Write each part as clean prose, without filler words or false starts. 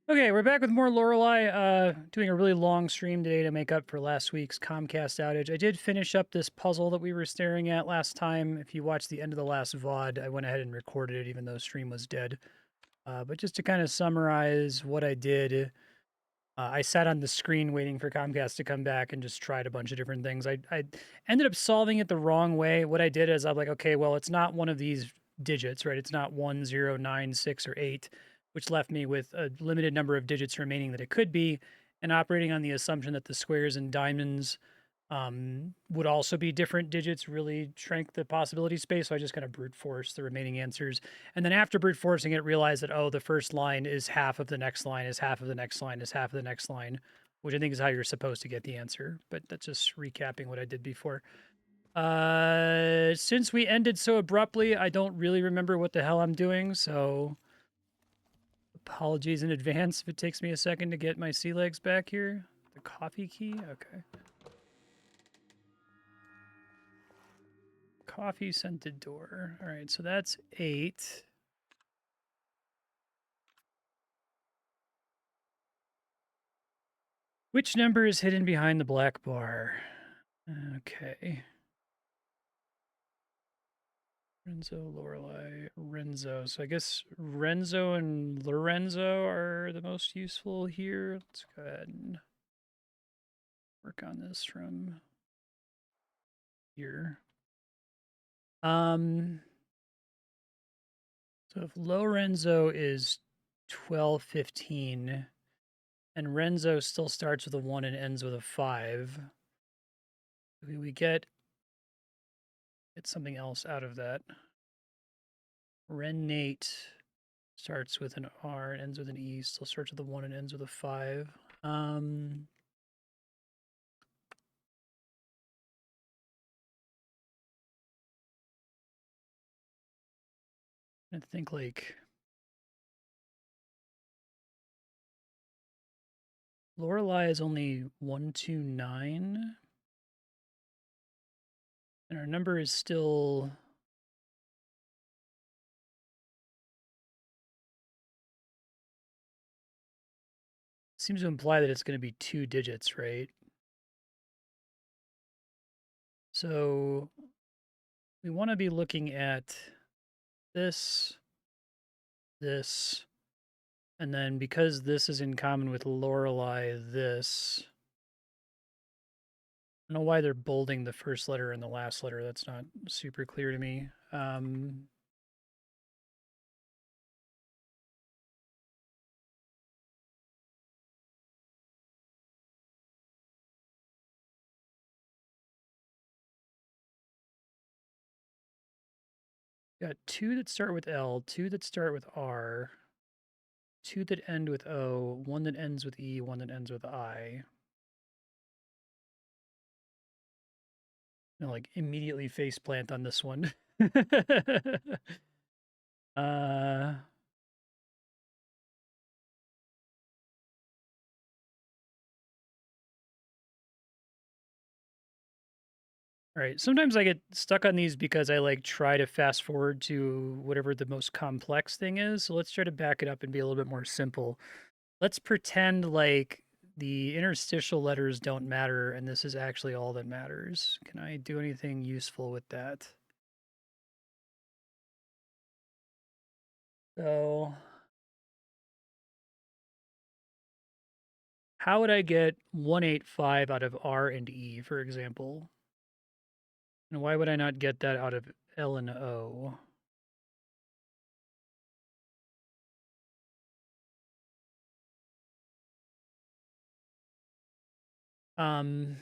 Okay, we're back with more Lorelei, doing a really long stream today to make up for last week's Comcast outage. I did finish up this puzzle that we were staring at last time. If you watched the end of the last VOD, I went ahead and recorded it even though stream was dead. But just to kind of summarize what I did, I sat on the screen waiting for Comcast to come back and just tried a bunch of different things. I ended up solving it the wrong way. What I did is I'm like, okay, well, it's not one of these digits, right? It's not 1, 0, 9, 6, or 8, which left me with a limited number of digits remaining that it could be, and operating on the assumption that the squares and diamonds would also be different digits really shrank the possibility space. So I just kind of brute forced the remaining answers. And then after brute forcing it, realized that, oh, the first line is half of the next line, is half of the next line, is half of the next line, which I think is how you're supposed to get the answer. But that's just recapping what I did before. Since we ended so abruptly, I don't really remember what the hell I'm doing. So apologies in advance if it takes me a second to get my sea legs back here. The coffee key? Okay. Coffee scented door. All right, so that's 8. Which number is hidden behind the black bar? Okay. Renzo, Lorelei, Renzo. So I guess Renzo and Lorenzo are the most useful here. Let's go ahead and work on this from here. So if Lorenzo is 12, 15, and Renzo still starts with a 1 and ends with a 5, we get something else out of that. Renate starts with an R and ends with an E, still starts with a 1 and ends with a 5. I think like Lorelei is only 129, and our number is still seems to imply that it's going to be 2 digits, right? So we want to be looking at this, this, and then because this is in common with Lorelei, this. I don't know why they're bolding the first letter and the last letter. That's not super clear to me. Got 2 that start with L, 2 that start with R, 2 that end with O, 1 that ends with E, 1 that ends with I. And like immediately face plant on this one. uh All right. Sometimes I get stuck on these because I like try to fast forward to whatever the most complex thing is. So let's try to back it up and be a little bit more simple. Let's pretend like the interstitial letters don't matter and this is actually all that matters. Can I do anything useful with that? So how would I get 185 out of R and E, for example? And why would I not get that out of L and O? Um,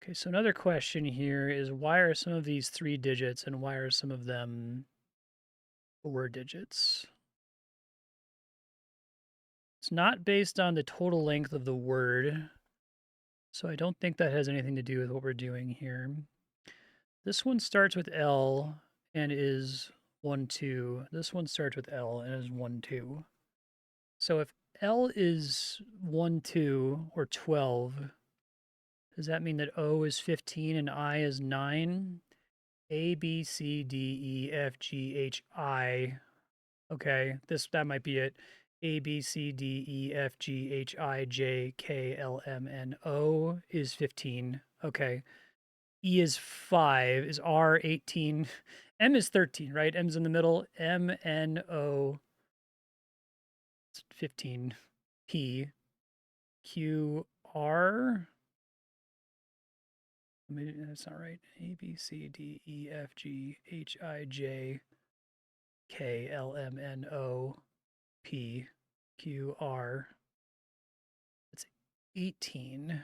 okay, so another question here is why are some of these 3 digits and why are some of them 4 digits? It's not based on the total length of the word, so I don't think that has anything to do with what we're doing here. This one starts with L and is 1, 2. This one starts with L and is 1, 2. So if L is 1, 2, or 12, does that mean that O is 15 and I is 9? A, B, C, D, E, F, G, H, I Okay, that might be it. A, B, C, D, E, F, G, H, I, J, K, L, M, N, O is 15. Okay. E is 5. Is R 18? M is 13, right? M's in the middle. M, N, O, 15. P, Q, R. Maybe that's not right. A, B, C, D, E, F, G, H, I, J, K, L, M, N, O, P, Q, R. It's 18.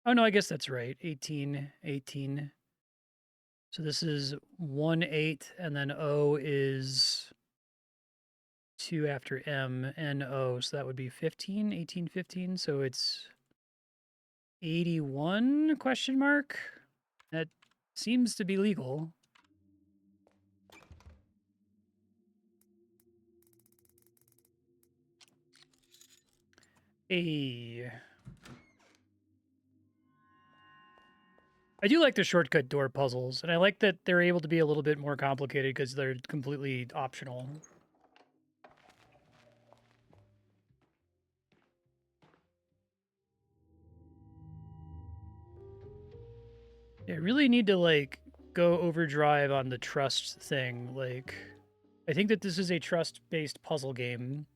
Oh, no, I guess that's right. 18, 18. So this is 1, 8, and then O is 2 after M, N, O. So that would be 15, 18, 15. So it's 81 question mark. That seems to be legal. A. I do like the shortcut door puzzles, and I like that they're able to be a little bit more complicated because they're completely optional. I really need to, like, go overdrive on the trust thing. Like, I think that this is a trust-based puzzle game.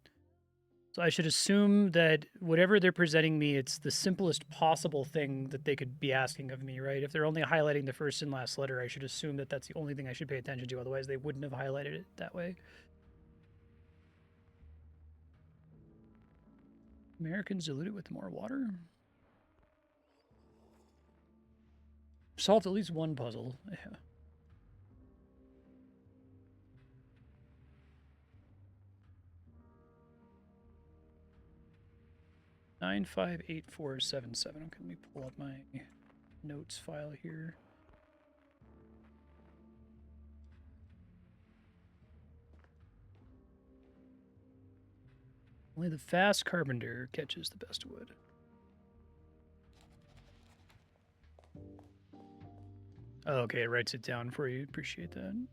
So I should assume that whatever they're presenting me, it's the simplest possible thing that they could be asking of me, right? If they're only highlighting the first and last letter, I should assume that that's the only thing I should pay attention to. Otherwise, they wouldn't have highlighted it that way. Americans dilute it with more water. Solved at least one puzzle. Yeah. Nine, 5, 8, 4, 7, 7. Okay, let me pull up my notes file here. Only the fast carpenter catches the best wood. Oh, okay, it writes it down for you. Appreciate that.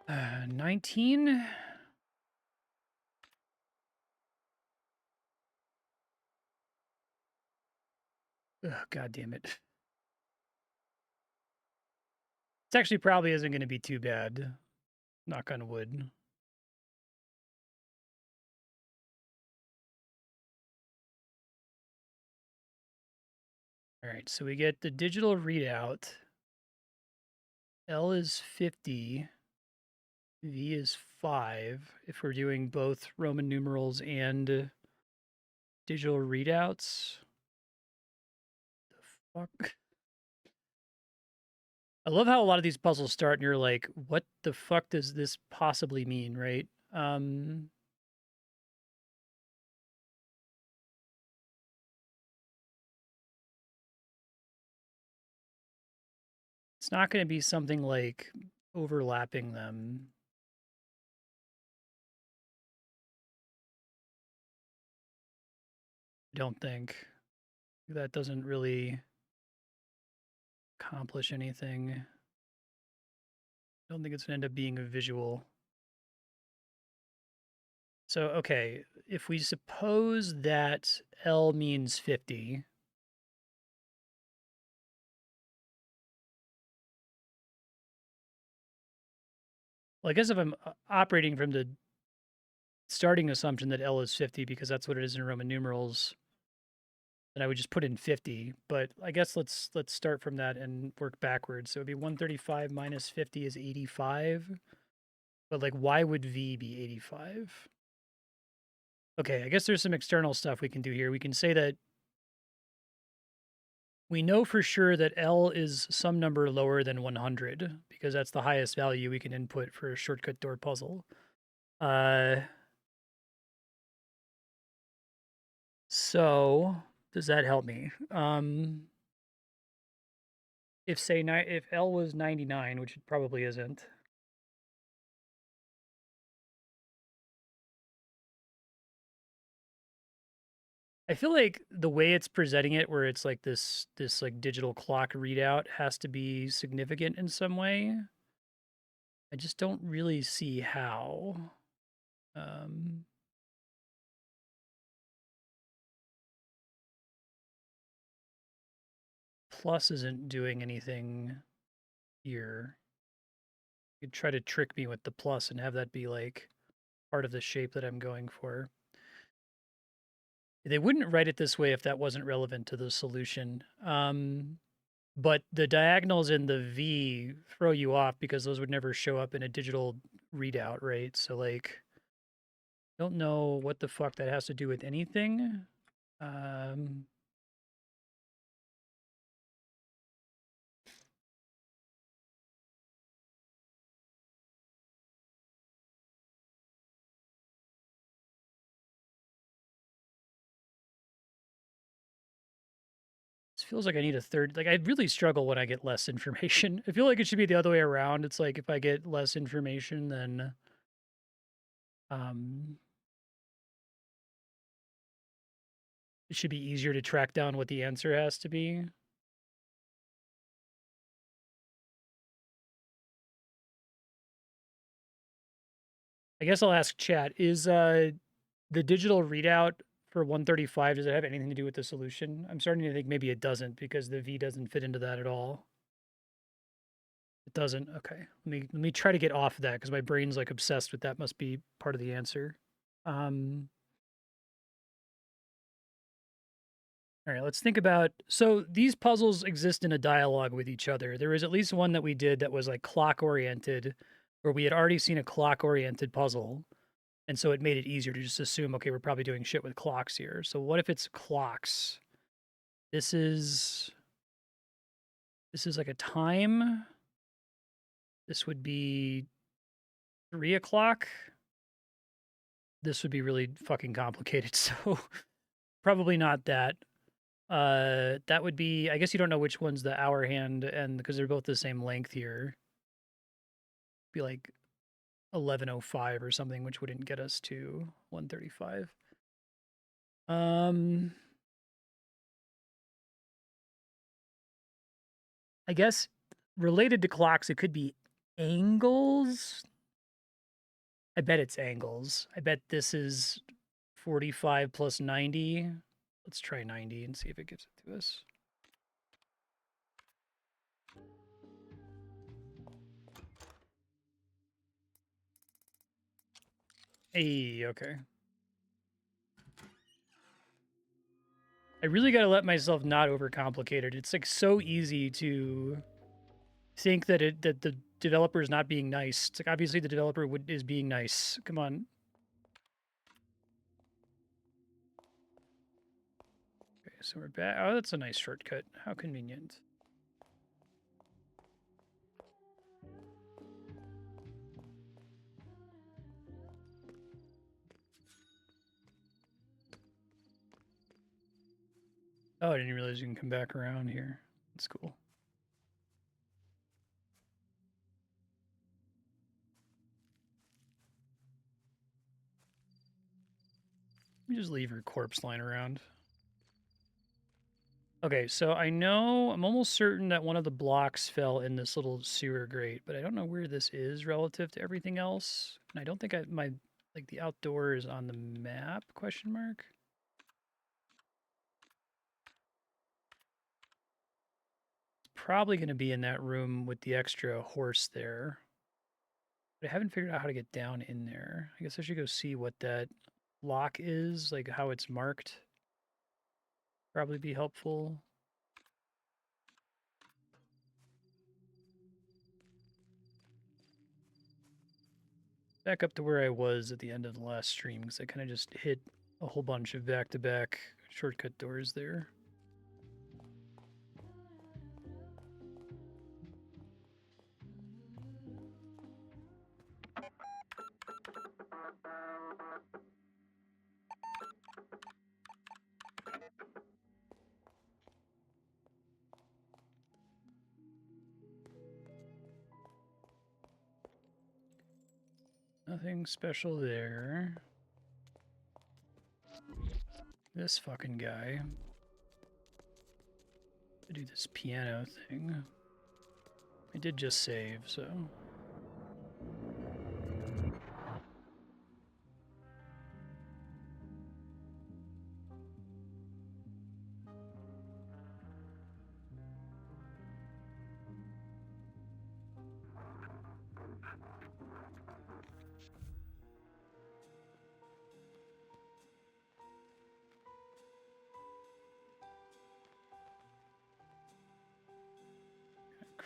Uh, 19. Ugh, God damn it. It actually probably isn't going to be too bad. Knock on wood. All right, so we get the digital readout. L is 50. V is 5. If we're doing both Roman numerals and digital readouts. The fuck? I love how a lot of these puzzles start and you're like, what the fuck does this possibly mean, right? It's not going to be something like overlapping them. I don't think. That doesn't really accomplish anything. I don't think it's going to end up being a visual. So, okay, if we suppose that L means 50, well, I guess if I'm operating from the starting assumption that L is 50 because that's what it is in Roman numerals, then I would just put in 50. But I guess let's start from that and work backwards. So it'd be 135 minus 50 is 85. But like, why would V be 85? Okay, I guess there's some external stuff we can do here. We can say that we know for sure that L is some number lower than 100 because that's the highest value we can input for a shortcut door puzzle. So does that help me? If L was 99, which it probably isn't. I feel like the way it's presenting it, where it's like this like digital clock readout, has to be significant in some way. I just don't really see how. Um, plus isn't doing anything here. You could try to trick me with the plus and have that be like part of the shape that I'm going for. They wouldn't write it this way if that wasn't relevant to the solution. But the diagonals in the V throw you off because those would never show up in a digital readout, right? So like, don't know what the fuck that has to do with anything. Um, This feels like I need a third. Like I really struggle when I get less information. I feel like it should be the other way around. It's like if I get less information, then um, it should be easier to track down what the answer has to be. I guess I'll ask chat. Is the digital readout for 135, does it have anything to do with the solution? I'm starting to think maybe it doesn't because the V doesn't fit into that at all. It doesn't. Okay. Let me try to get off of that because my brain's like obsessed with that must be part of the answer. Um all right, let's think about so these puzzles exist in a dialogue with each other. There was at least one that we did that was like clock oriented, where we had already seen a clock oriented puzzle. And so it made it easier to just assume, okay, we're probably doing shit with clocks here. So what if it's clocks? This is like a time. This would be 3 o'clock. This would be really fucking complicated. So probably not that. That would be, I guess you don't know which one's the hour hand, and because they're both the same length here, be like 11:05 or something, which wouldn't get us to 135. Um, I guess related to clocks, it could be angles. I bet it's angles. I bet this is 45 plus 90. Let's try 90 and see if it gives it to us. Hey, okay. I really got to let myself not overcomplicate it. It's like so easy to think that the developer is not being nice. It's like obviously the developer is being nice. Come on. Okay, so we're back. Oh, that's a nice shortcut. How convenient. Oh, I didn't realize you can come back around here. That's cool. Let me just leave her corpse lying around. Okay, so I know, I'm almost certain that one of the blocks fell in this little sewer grate, but I don't know where this is relative to everything else. And I don't think like the outdoor is on the map, question mark? It's probably going to be in that room with the extra horse there. But I haven't figured out how to get down in there. I guess I should go see what that lock is, like how it's marked. Probably be helpful. Back up to where I was at the end of the last stream because I kind of just hit a whole bunch of back-to-back shortcut doors there. Nothing special there. This fucking guy. To do this piano thing. I did just save, so.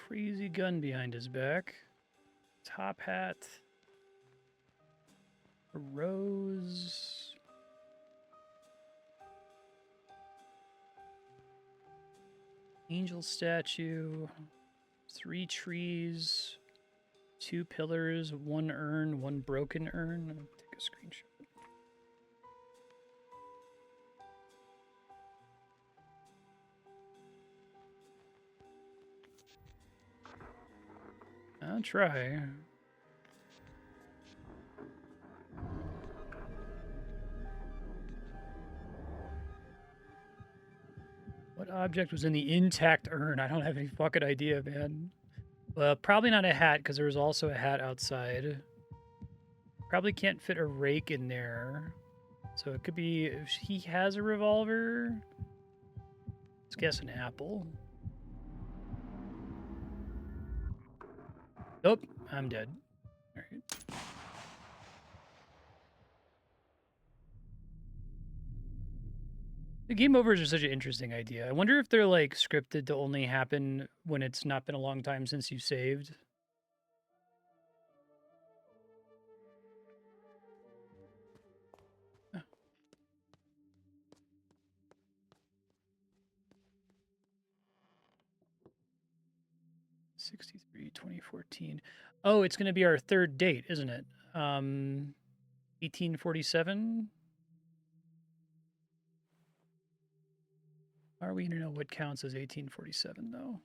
Crazy gun behind his back. Top hat. A rose. Angel statue. 3 trees. 2 pillars. 1 urn. 1 broken urn. I'll take a screenshot. I'll try. What object was in the intact urn? I don't have any fucking idea, man. Well, probably not a hat, because there was also a hat outside. Probably can't fit a rake in there. So it could be, if he has a revolver, let's guess an apple. Nope, I'm dead. All right. The game overs are such an interesting idea. I wonder if they're like scripted to only happen when it's not been a long time since you saved. Oh. 63, 2014. Oh, it's going to be our 3rd date, isn't it? 1847? How are we going to know what counts as 1847, though?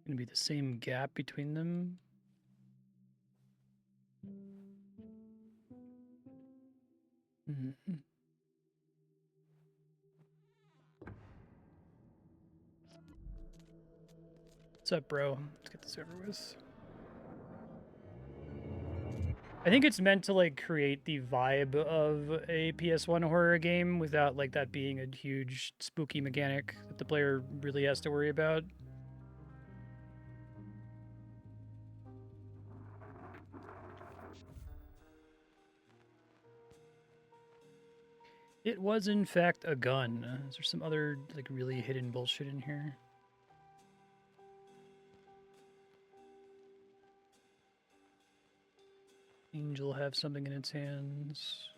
Going to be the same gap between them. Mm-hmm. What's up, bro? Let's get this over with. I think it's meant to like create the vibe of a PS1 horror game without like that being a huge spooky mechanic that the player really has to worry about. It was in fact a gun. Is there some other like really hidden bullshit in here? Angel have something in its hands.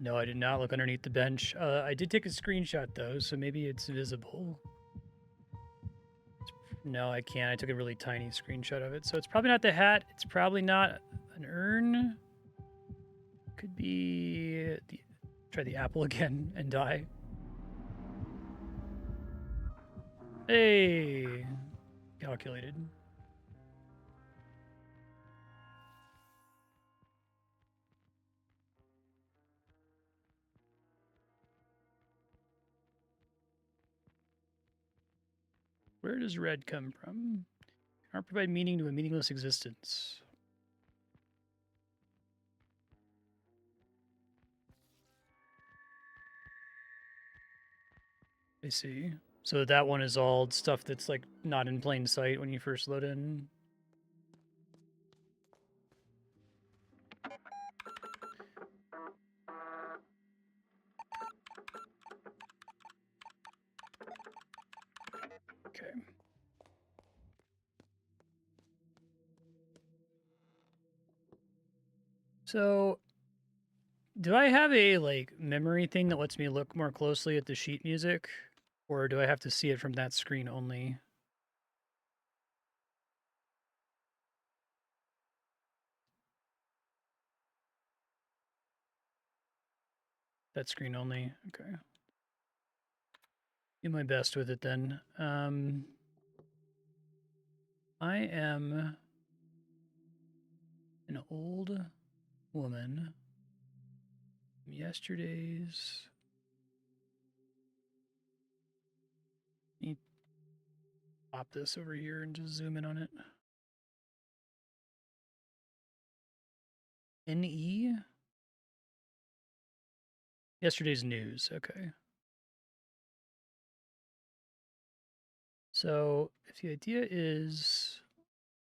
No, I did not look underneath the bench. I did take a screenshot though, so maybe it's visible. No, I can't. I took a really tiny screenshot of it. So it's probably not the hat. It's probably not an urn. Could be... Try the apple again and die. Hey! Calculated. Where does red come from? Cannot provide meaning to a meaningless existence. I see. So that one is all stuff that's like not in plain sight when you first load in. Okay. So, do I have a like memory thing that lets me look more closely at the sheet music, or do I have to see it from that screen only? That screen only. Okay. Do my best with it then. I am an old woman from yesterday's. Let me pop this over here and just zoom in on it. NE? Yesterday's news. Okay. So if the idea is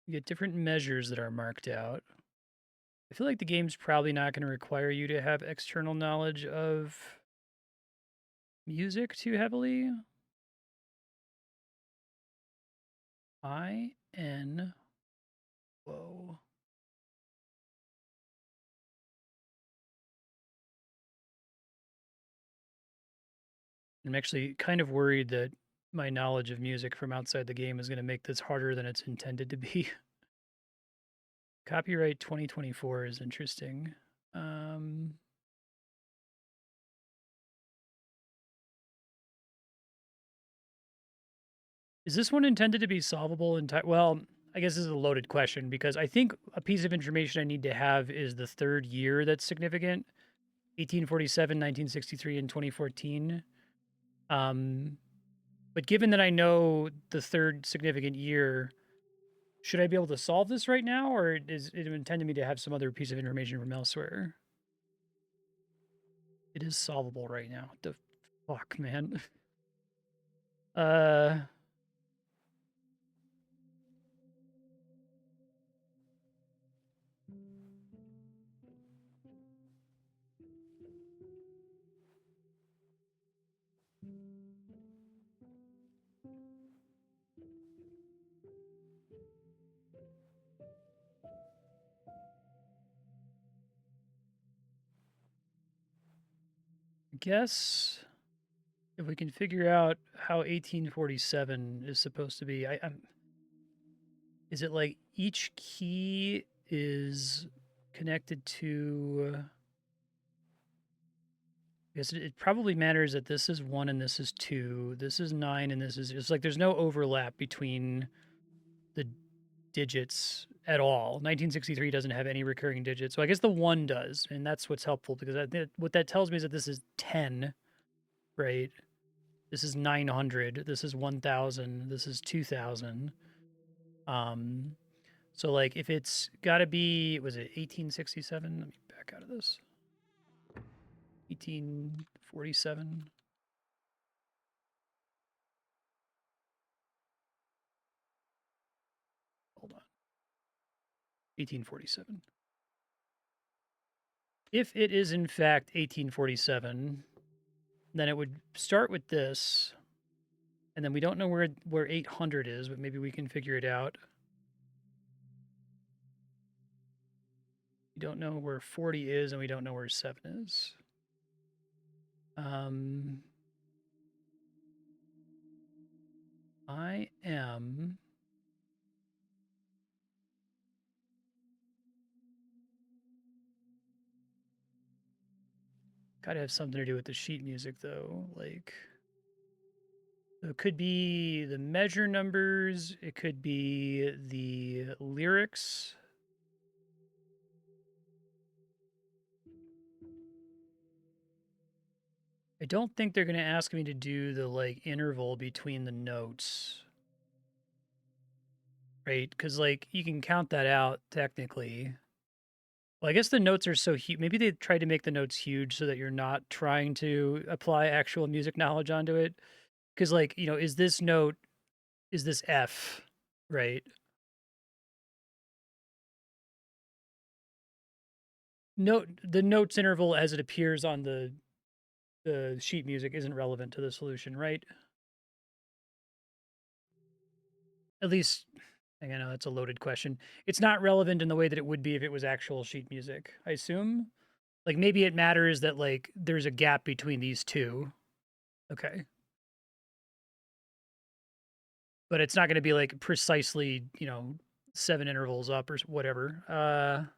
you get different measures that are marked out, I feel like the game's probably not going to require you to have external knowledge of music too heavily. IN. Whoa. I'm actually kind of worried that my knowledge of music from outside the game is going to make this harder than it's intended to be. Copyright 2024 is interesting. Is this one intended to be solvable in time? Well, I guess this is a loaded question because I think a piece of information I need to have is the third year that's significant. 1847, 1963, and 2014. But given that I know the third significant year, should I be able to solve this right now, or is it intended me to have some other piece of information from elsewhere? It is solvable right now. What the fuck, man? uh, I guess if we can figure out how 1847 is supposed to be, is it like each key is connected to? I guess it probably matters that this is 1 and this is 2. This is 9 and this is. It's like there's no overlap between the digits at all. 1963 doesn't have any recurring digits. So I guess the 1 does. And that's what's helpful because what that tells me is that this is 10, right? This is 900. This is 1000. This is 2000. So like if it's got to be, was it 1867? Let me back out of this. 1847. Hold on. 1847. If it is in fact 1847, then it would start with this, and then we don't know where 800 is, but maybe we can figure it out. We don't know where 40 is, and we don't know where 7 is. I am. Gotta have something to do with the sheet music, though. Like, it could be the measure numbers, it could be the lyrics. I don't think they're going to ask me to do the like interval between the notes. Right? Because like you can count that out technically. Well, I guess the notes are so huge. Maybe they tried to make the notes huge so that you're not trying to apply actual music knowledge onto it. Because like, is this note, is this F, right? Note the notes interval as it appears on the sheet music isn't relevant to the solution, right? At least, I know that's a loaded question. It's not relevant in the way that it would be if it was actual sheet music, I assume. Like maybe it matters that like there's a gap between these two. Okay. But it's not going to be like precisely, 7 intervals up or whatever.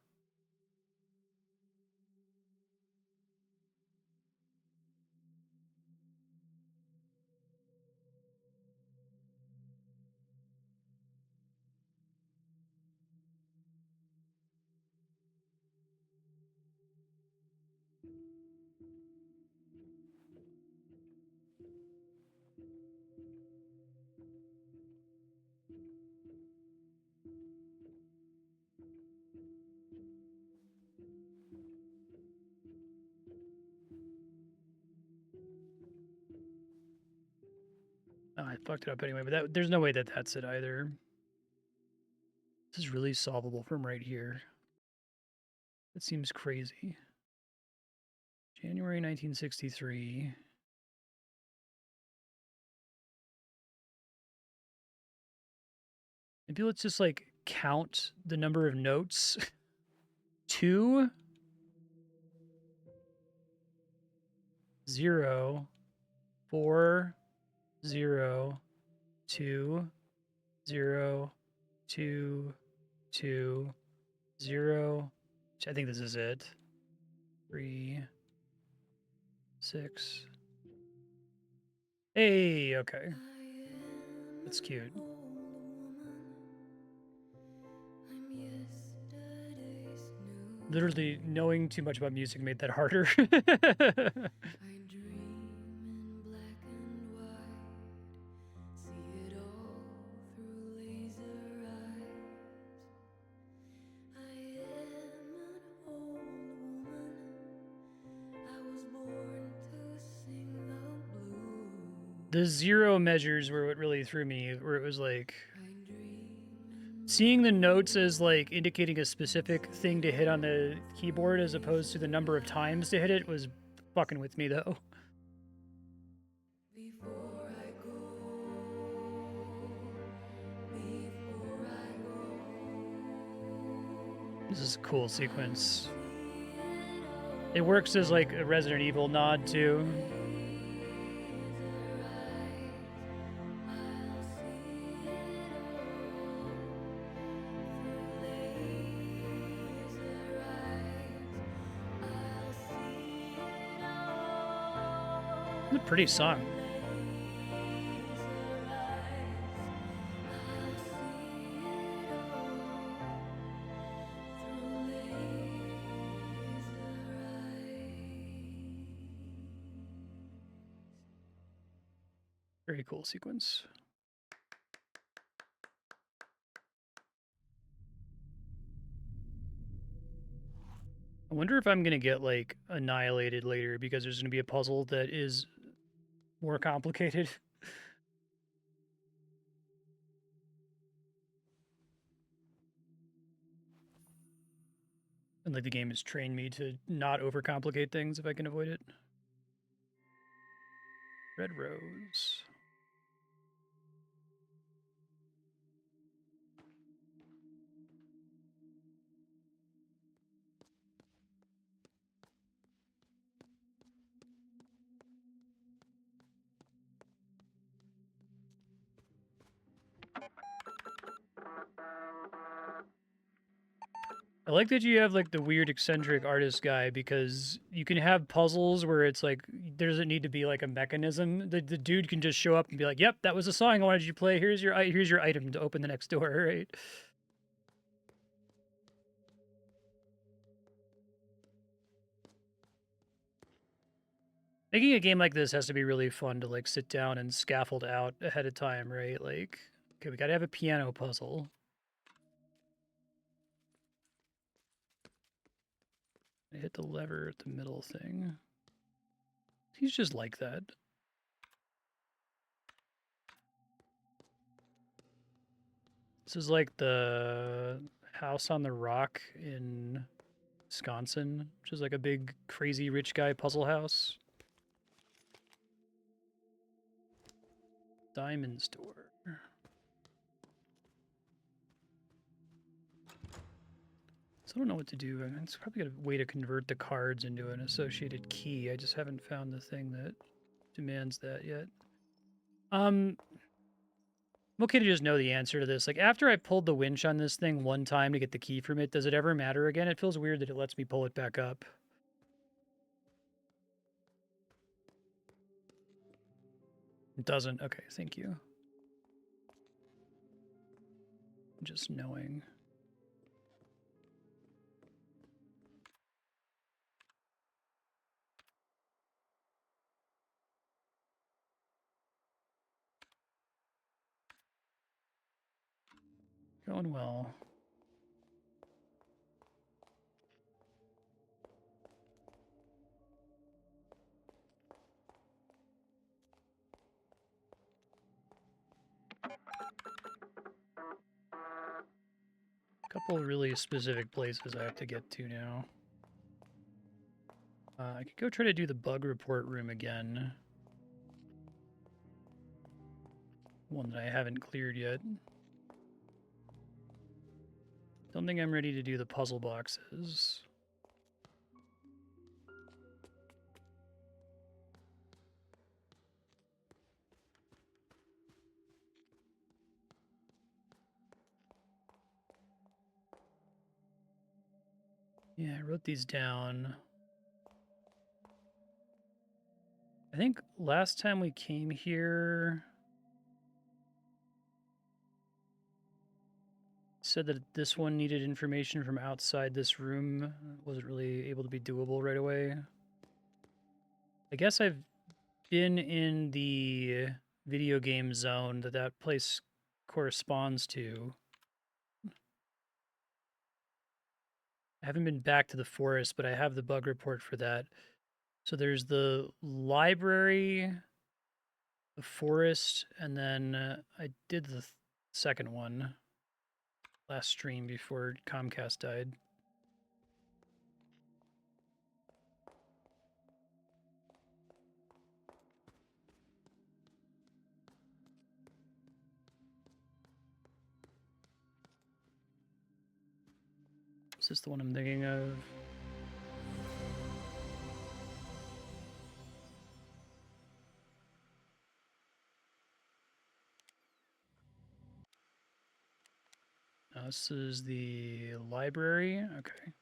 Oh, I fucked it up anyway, but there's no way that that's it either. This is really solvable from right here. It seems crazy. January 1963. Maybe let's just like count the number of notes. 2, 0, 4, 0, 2, 0, 2, 2, 0. I think this is it. 3, 6. Hey, okay. That's cute. Literally, knowing too much about music made that harder. The 0 measures were what really threw me, where it was like seeing the notes as like indicating a specific thing to hit on the keyboard as opposed to the number of times to hit it was fucking with me though. This is a cool sequence. It works as like a Resident Evil nod too. It's a pretty song. Very cool sequence. I wonder if I'm going to get like annihilated later because there's going to be a puzzle that is more complicated. And like the game has trained me to not overcomplicate things if I can avoid it. Red rose. I like that you have like the weird eccentric artist guy because you can have puzzles where it's like there doesn't need to be like a mechanism. The dude can just show up and be like, "Yep, that was the song I wanted you to play. Here's your item to open the next door." Right? Making a game like this has to be really fun to like sit down and scaffold out ahead of time, right? Like, okay, we got to have a piano puzzle. I hit the lever at the middle thing. He's just like that. This is like the house on the rock in Wisconsin, which is like a big, crazy rich guy puzzle house. Diamond store. So I don't know what to do. I mean, it's probably a way to convert the cards into an associated key. I just haven't found the thing that demands that yet. I'm okay to just know the answer to this. Like, after I pulled the winch on this thing one time to get the key from it, does it ever matter again? It feels weird that it lets me pull it back up. It doesn't? Okay, thank you. Just knowing. going well. Couple of really specific places I have to get to now. I could go try to do the bug report room again. One that I haven't cleared yet. Don't think I'm ready to do the puzzle boxes. Yeah, I wrote these down. I think last time we came here, said that this one needed information from outside this room. Wasn't really able to be doable right away. I guess I've been in the video game zone that place corresponds to. I haven't been back to the forest, but I have the bug report for that. So there's the library, the forest, and then I did the second one last stream before Comcast died. Is this the one I'm thinking of? This is the library. Okay.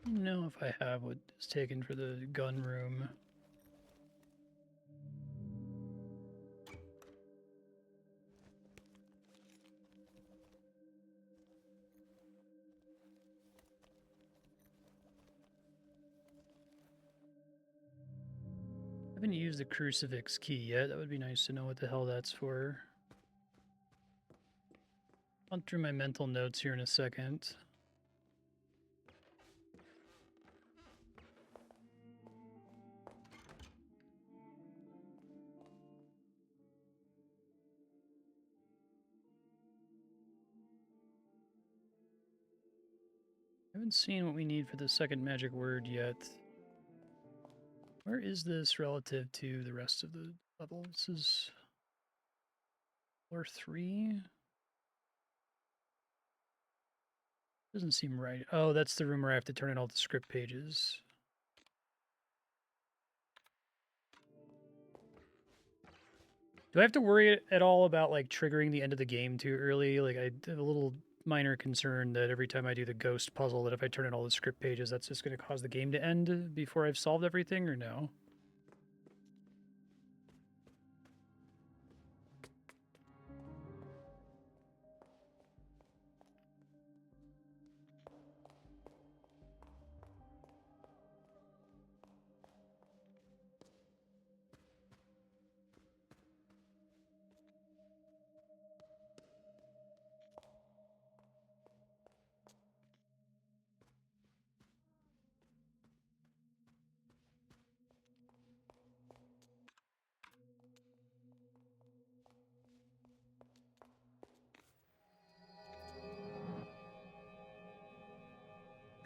I don't know if I have what is taken for the gun room. I haven't used the crucifix key yet. That would be nice to know what the hell that's for. I'll through my mental notes here in a second. I haven't seen what we need for the second magic word yet. Where is this relative to the rest of the level? This is floor 3? Doesn't seem right. Oh, that's the room where I have to turn in all the script pages. Do I have to worry at all about like triggering the end of the game too early? Like I have a little minor concern that every time I do the ghost puzzle that if I turn in all the script pages, that's just going to cause the game to end before I've solved everything, or no?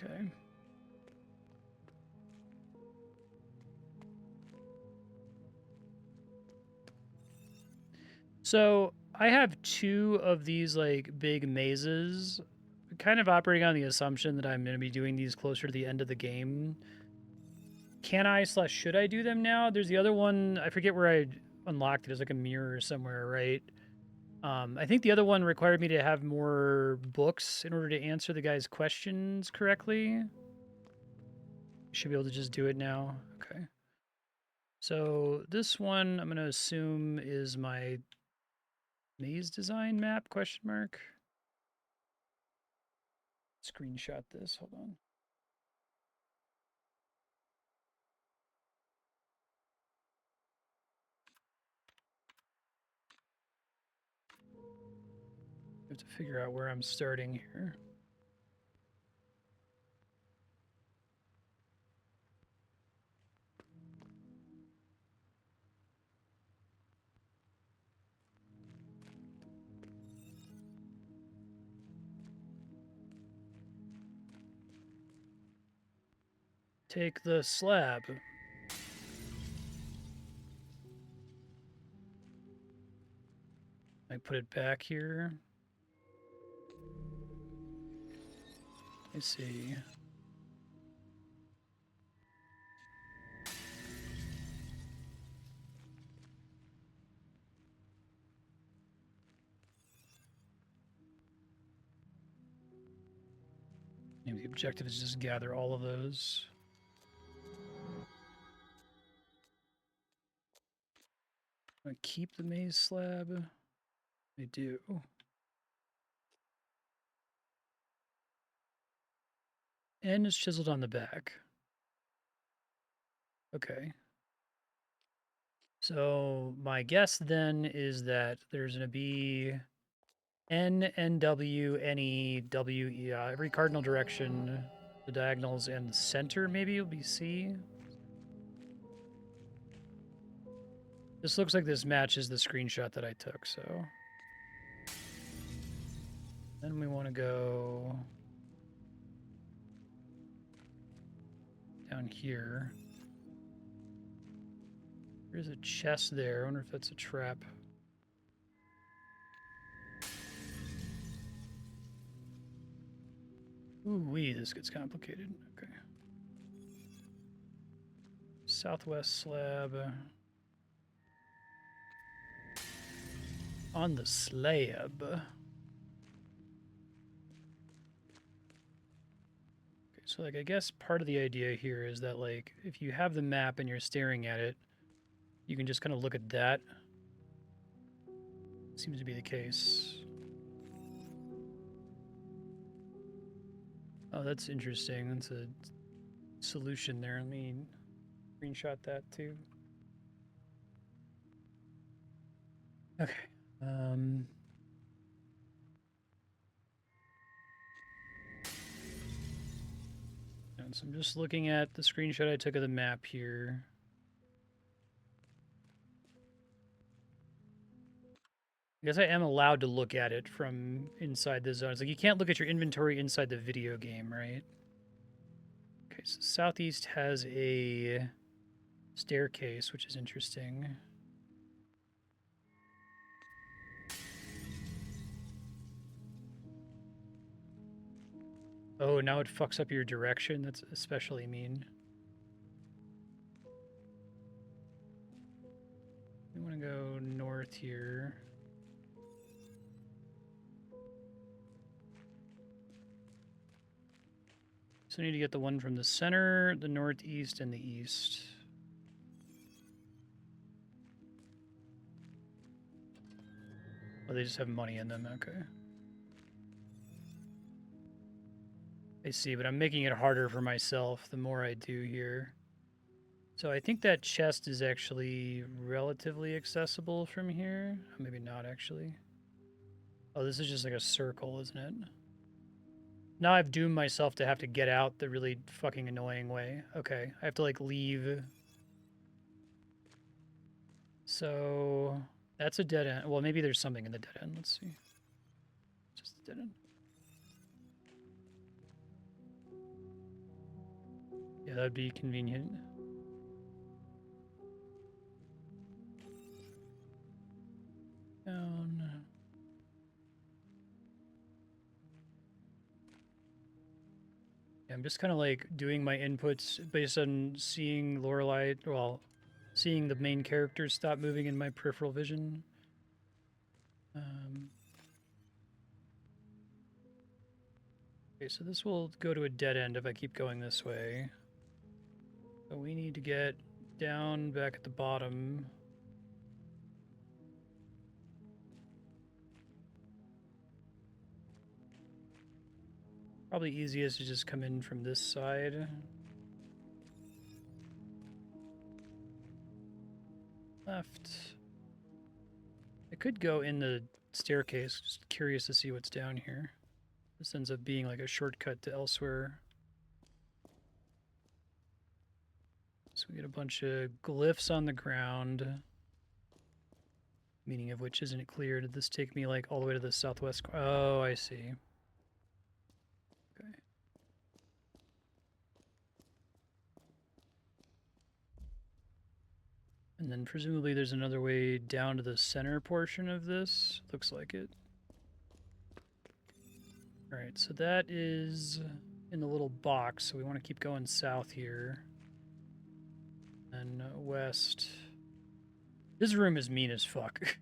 Okay. So I have 2 of these like big mazes, kind of operating on the assumption that I'm going to be doing these closer to the end of the game. Can I / should I do them now? There's the other one. I forget where I unlocked it. There's like a mirror somewhere, right? I think the other one required me to have more books in order to answer the guy's questions correctly. Should be able to just do it now. Okay. So this one I'm going to assume is my maze design map, question mark. Screenshot this, hold on. I have to figure out where I'm starting here. Take the slab. I put it back here. I see. Maybe the objective is just gather all of those. I keep the maze slab. I do. N is chiseled on the back. Okay. So my guess then is that there's going to be N, N, W, N, E, W, E, every cardinal direction, the diagonals, and the center maybe will be C. This looks like this matches the screenshot that I took, so. Then we want to go down here. There's a chest there. I wonder if that's a trap. Ooh-wee, this gets complicated. Okay. Southwest slab. On the slab. Okay, so like I guess part of the idea here is that like if you have the map and you're staring at it, you can just kind of look at that. Seems to be the case. Oh, that's interesting. That's a solution there. Let me screenshot that too. Okay. And so I'm just looking at the screenshot I took of the map here. I guess I am allowed to look at it from inside the zone. It's like you can't look at your inventory inside the video game, right? Okay, so southeast has a staircase, which is interesting. Oh, now it fucks up your direction? That's especially mean. We want to go north here. So I need to get the one from the center, the northeast, and the east. Oh, they just have money in them, okay. I see, but I'm making it harder for myself the more I do here. So I think that chest is actually relatively accessible from here. Maybe not, actually. Oh, this is just like a circle, isn't it? Now I've doomed myself to have to get out the really fucking annoying way. Okay, I have to, like, leave. So that's a dead end. Well, maybe there's something in the dead end. Let's see. Just a dead end. Yeah, that'd be convenient. Down. I'm just kind of like doing my inputs based on seeing Lorelei, well, seeing the main characters stop moving in my peripheral vision. Okay, so this will go to a dead end if I keep going this way. So we need to get down back at the bottom. Probably easiest to just come in from this side. Left. I could go in the staircase, just curious to see what's down here. This ends up being like a shortcut to elsewhere. So we get a bunch of glyphs on the ground. Meaning of which isn't clear. Did this take me like all the way to the southwest? Oh, I see. Okay. And then presumably there's another way down to the center portion of this. Looks like it. Alright, so that is in the little box, so we want to keep going south here. And west. This room is mean as fuck.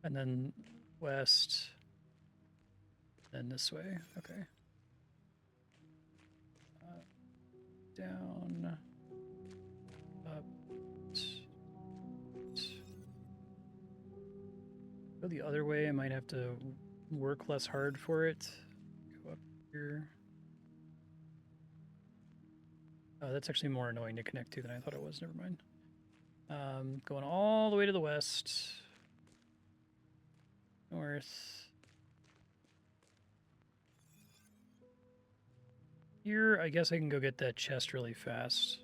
And then west. Then this way. Okay. Down. Up. Go the other way. I might have to work less hard for it. Go up here. Oh, that's actually more annoying to connect to than I thought it was. Never mind. Going all the way to the west. North. Here, I guess I can go get that chest really fast.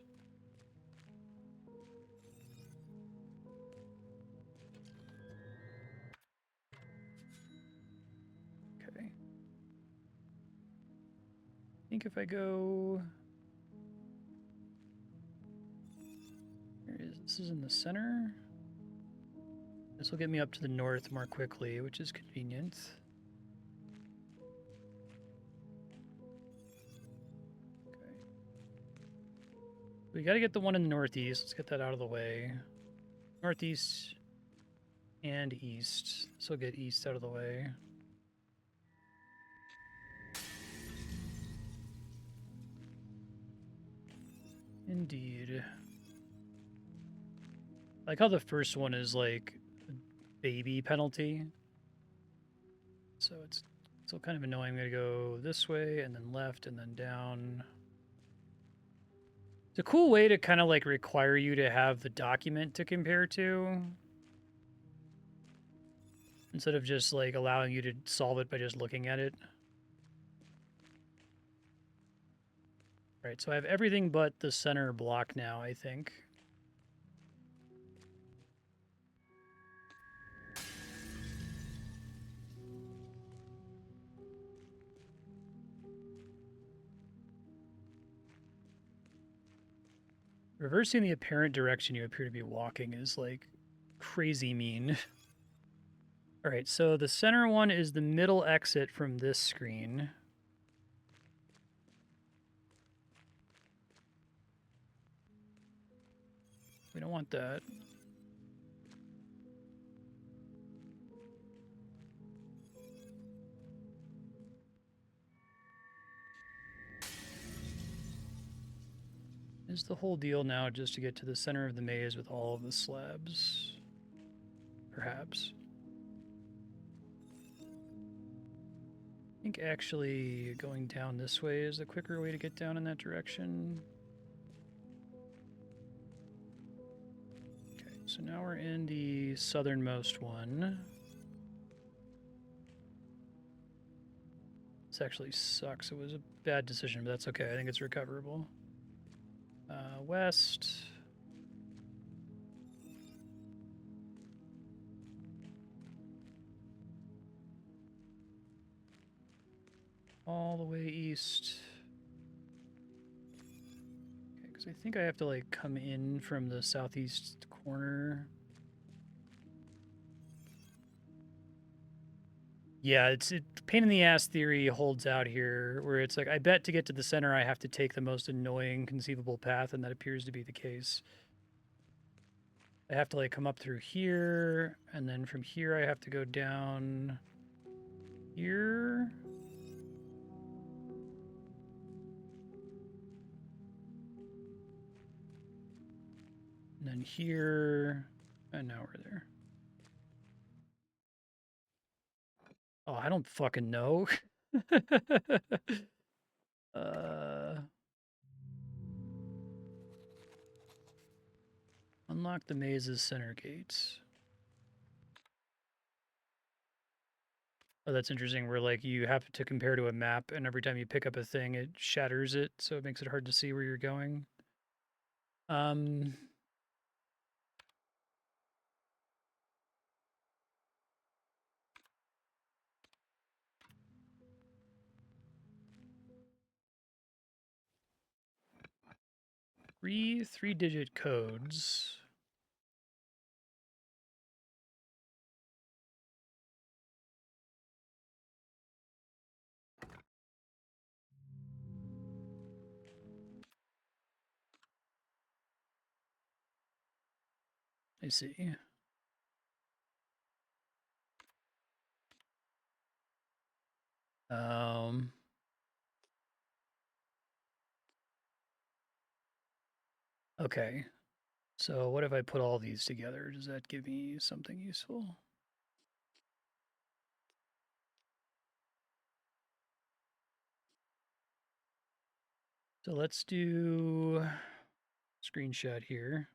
Okay. I think if I go... This is in the center. This will get me up to the north more quickly, which is convenient. Okay. We got to get the one in the northeast. Let's get that out of the way. Northeast and east. This will get east out of the way. Indeed. I like how the first one is like a baby penalty. So it's still kind of annoying. I'm going to go this way and then left and then down. It's a cool way to kind of like require you to have the document to compare to. Instead of just like allowing you to solve it by just looking at it. Right, so I have everything but the center block now, I think. Reversing the apparent direction you appear to be walking is like crazy mean. All right, so the center one is the middle exit from this screen. We don't want that. Is the whole deal now just to get to the center of the maze with all of the slabs? Perhaps. I think actually going down this way is the quicker way to get down in that direction. Okay, so now we're in the southernmost one. This actually sucks. It was a bad decision, but that's okay. I think it's recoverable. West. All the way east. Okay, because I think I have to like come in from the southeast corner. Yeah, it's pain in the ass theory holds out here, where it's like I bet to get to the center I have to take the most annoying conceivable path, and that appears to be the case. I have to like come up through here, and then from here I have to go down here. And then here, and now we're there. Oh, I don't fucking know. uh, Unlock the maze's center gates. Oh, that's interesting. Where like you have to compare to a map, and every time you pick up a thing, it shatters it, so it makes it hard to see where you're going. Um, 3 digit codes. I see. Um, okay. So what if I put all these together? Does that give me something useful? So let's do screenshot here.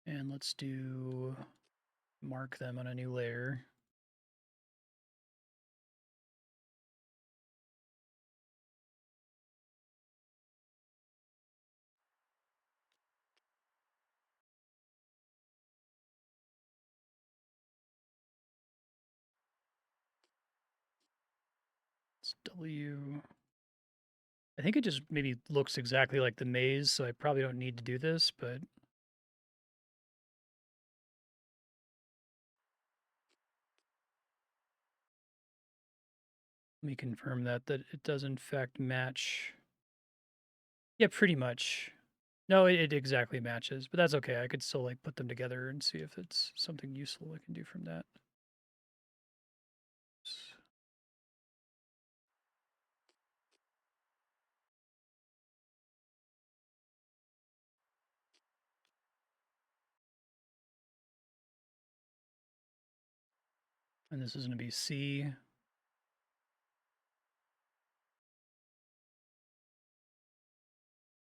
And let's do mark them on a new layer. It's W. I think it just maybe looks exactly like the maze, so I probably don't need to do this, but let me confirm that it does in fact match. Yeah, pretty much. No, it exactly matches, but that's okay. I could still like put them together and see if it's something useful I can do from that. And this is going to be C.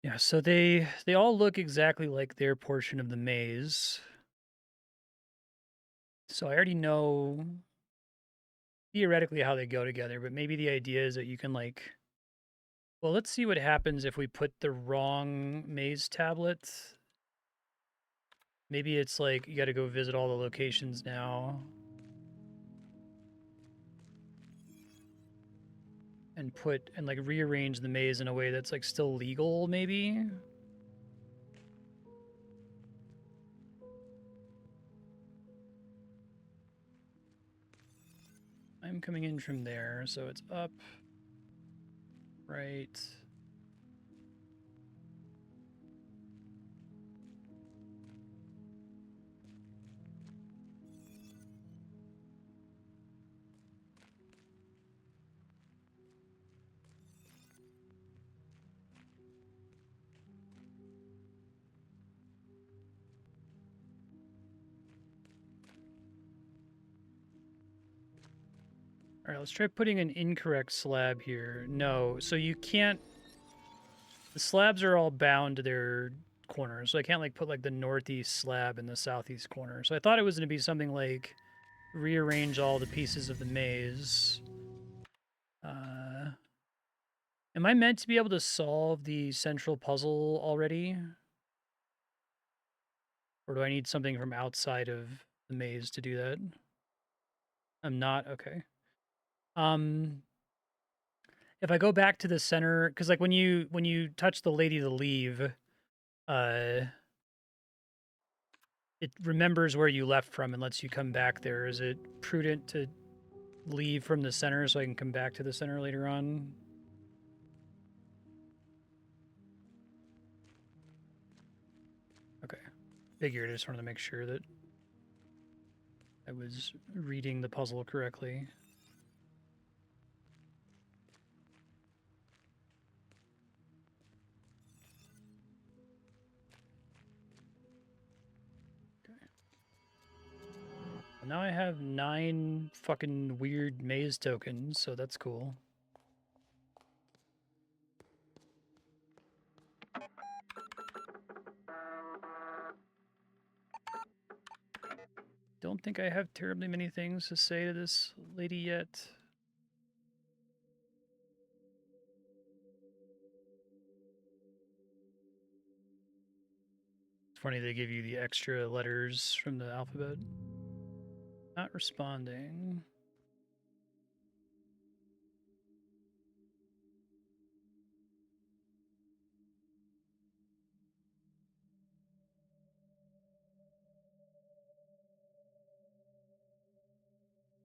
Yeah, so they all look exactly like their portion of the maze. So I already know theoretically how they go together, but maybe the idea is that you can like, well, let's see what happens if we put the wrong maze tablet. Maybe it's like you got to go visit all the locations now and put and like rearrange the maze in a way that's like still legal, maybe. I'm coming in from there, so it's up, right. All right, let's try putting an incorrect slab here. No, so you can't, the slabs are all bound to their corners, so I can't like put like the northeast slab in the southeast corner. So I thought it was going to be something like rearrange all the pieces of the maze. Am I meant to be able to solve the central puzzle already? Or do I need something from outside of the maze to do that? I'm not? Okay. Um, if I go back to the center, because like when you touch the lady to leave, uh, it remembers where you left from and lets you come back there. Is it prudent to leave from the center so I can come back to the center later on? Okay. Figured. I just wanted to make sure that I was reading the puzzle correctly. Now I have 9 fucking weird maze tokens, so that's cool. Don't think I have terribly many things to say to this lady yet. It's funny they give you the extra letters from the alphabet. Not responding.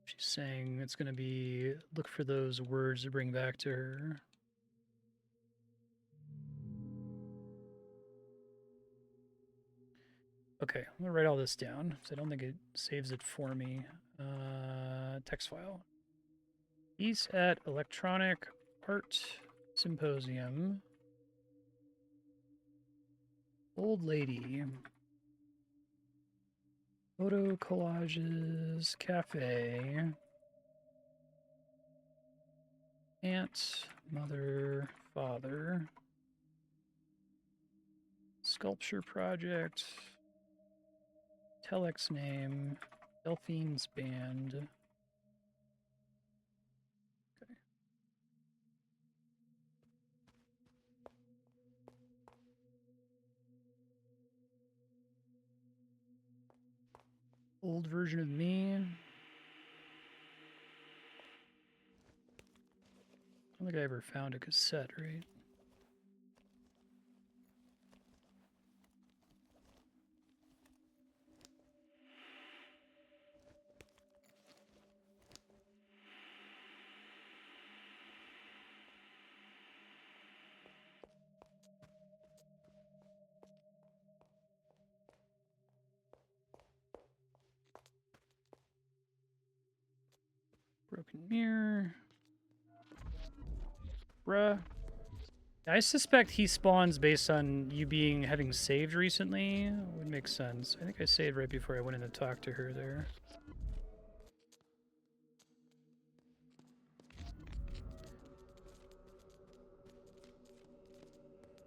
She's saying it's going to be look for those words to bring back to her. Okay, I'm going to write all this down because I don't think it saves it for me. Text file. He's at Electronic Art Symposium. Old lady. Photo collages, cafe. Aunt, mother, father. Sculpture project. Telex name. Delphine's band. Okay. Old version of me. I don't think I ever found a cassette, right? Broken mirror. Bruh. I suspect he spawns based on you having saved recently. Would make sense. I think I saved right before I went in to talk to her there.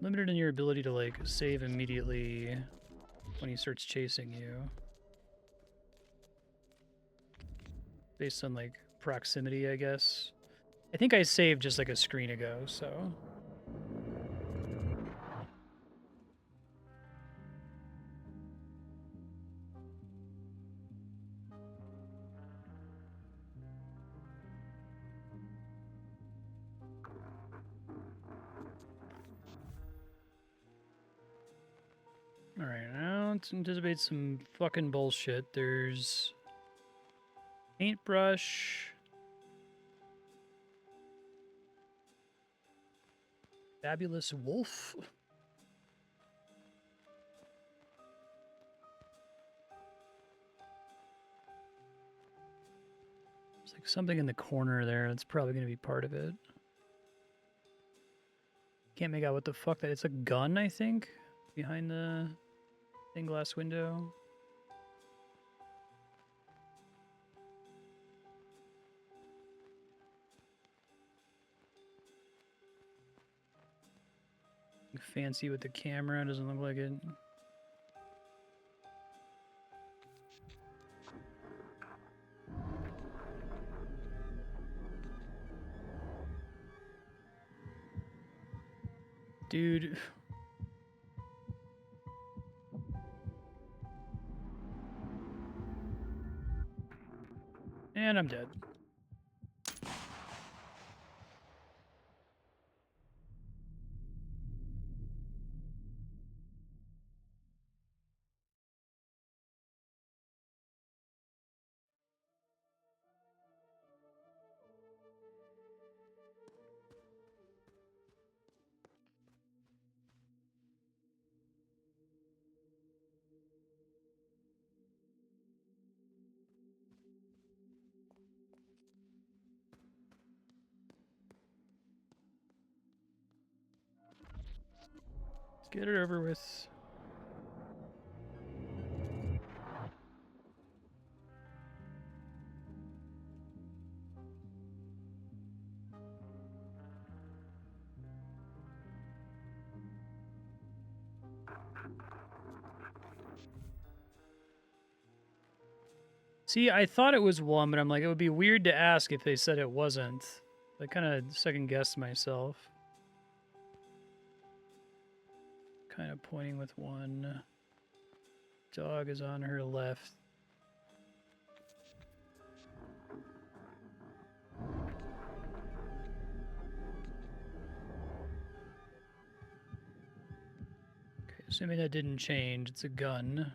Limited in your ability to like save immediately when he starts chasing you. Based on like proximity, I guess. I think I saved just like a screen ago, so. Alright, now let's anticipate some fucking bullshit. There's paintbrush. Fabulous wolf. There's like something in the corner there that's probably going to be part of it. Can't make out what the fuck that. It's a gun, I think, behind the stained glass window. Fancy with the camera, doesn't look like it. Dude. And I'm dead. Get it over with. See, I thought it was 1, but I'm like, it would be weird to ask if they said it wasn't. I kind of second-guessed myself. Kind of pointing with 1. Dog is on her left. Okay, assuming that didn't change, it's a gun.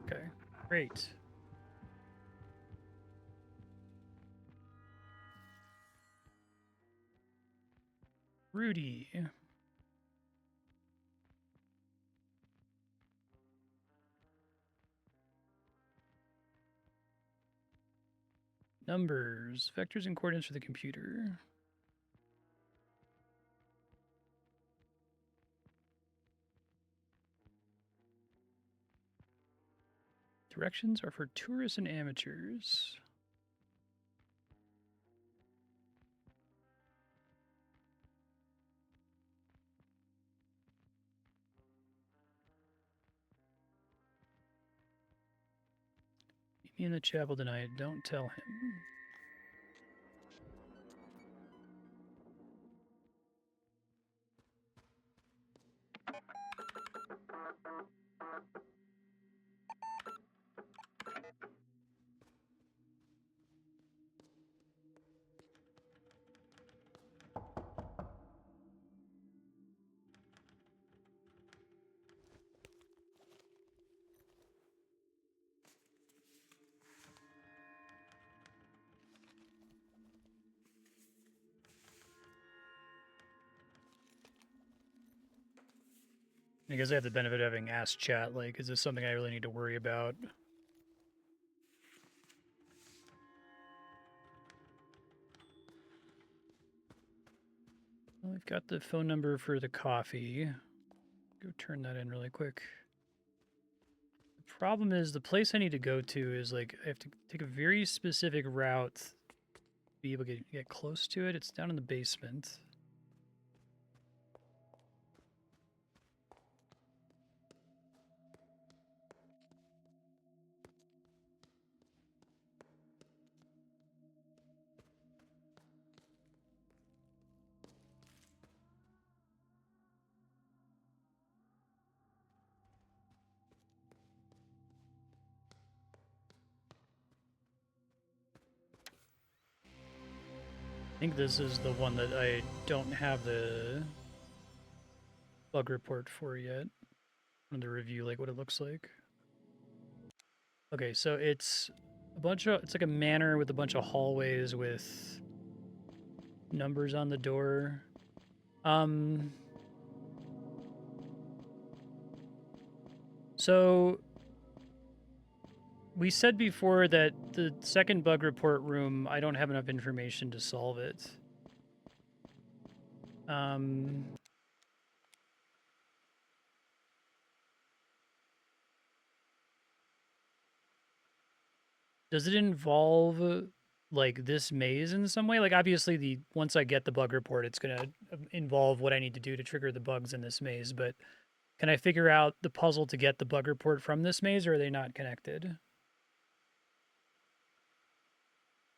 Okay, great. Rudy. Numbers. Vectors and coordinates for the computer. Directions are for tourists and amateurs. Meet me in the chapel tonight. Don't tell him. I guess I have the benefit of having asked chat, like, is this something I really need to worry about? Well, I've got the phone number for the coffee. Go turn that in really quick. The problem is the place I need to go to is, like, I have to take a very specific route to be able to get close to it. It's down in the basement. I think this is the one that I don't have the bug report for yet. I wanted to review like what it looks like. Okay, so it's it's like a manor with a bunch of hallways with numbers on the door. So we said before that the second bug report room, I don't have enough information to solve it. Does it involve like this maze in some way? Like obviously once I get the bug report, it's gonna involve what I need to do to trigger the bugs in this maze, but can I figure out the puzzle to get the bug report from this maze, or are they not connected?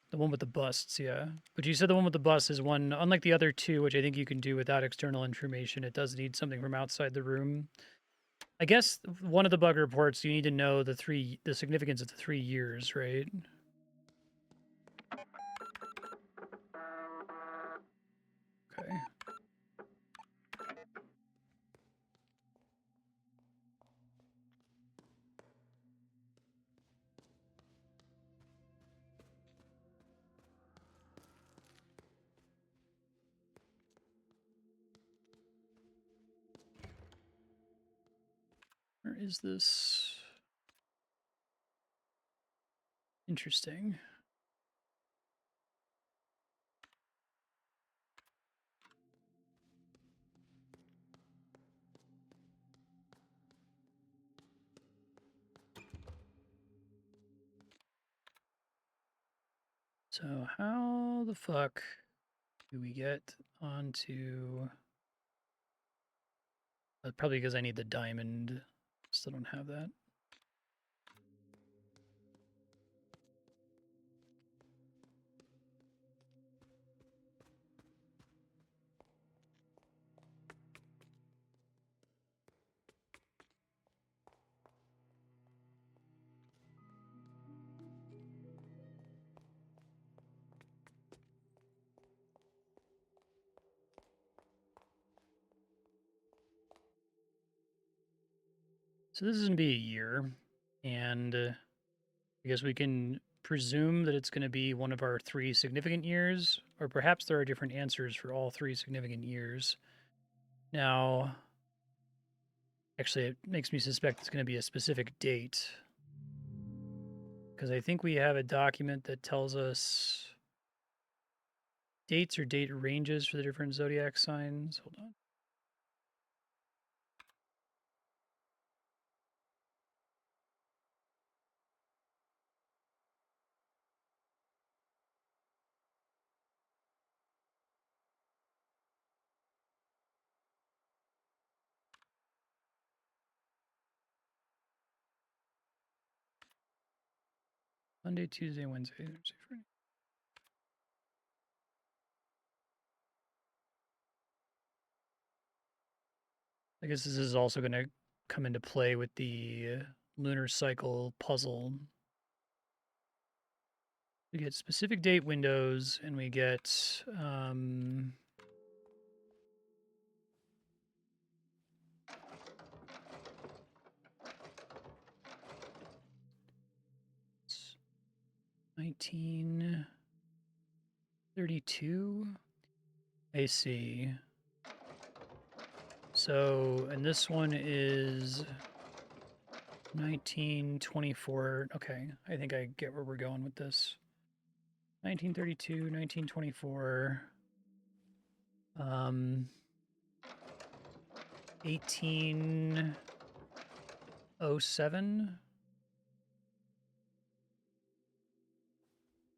The one with the busts, yeah. But you said the one with the bust is one, unlike the other two, which I think you can do without external information, it does need something from outside the room. I guess one of the bug reports, you need to know the significance of the 3 years, right? Okay. Where is this? Interesting. So how the fuck do we get onto... probably because I need the diamond. Still don't have that. So this is going to be a year, and I guess we can presume that it's going to be one of our 3 significant years, or perhaps there are different answers for all 3 significant years. Now, actually, it makes me suspect it's going to be a specific date, because I think we have a document that tells us dates or date ranges for the different zodiac signs. Hold on. Monday, Tuesday, Wednesday, Thursday, Friday. I guess this is also going to come into play with the lunar cycle puzzle. We get specific date windows, and we get 1932. I see. So, and this one is 1924. Okay, I think I get where we're going with this. 1932, 1924. 1807.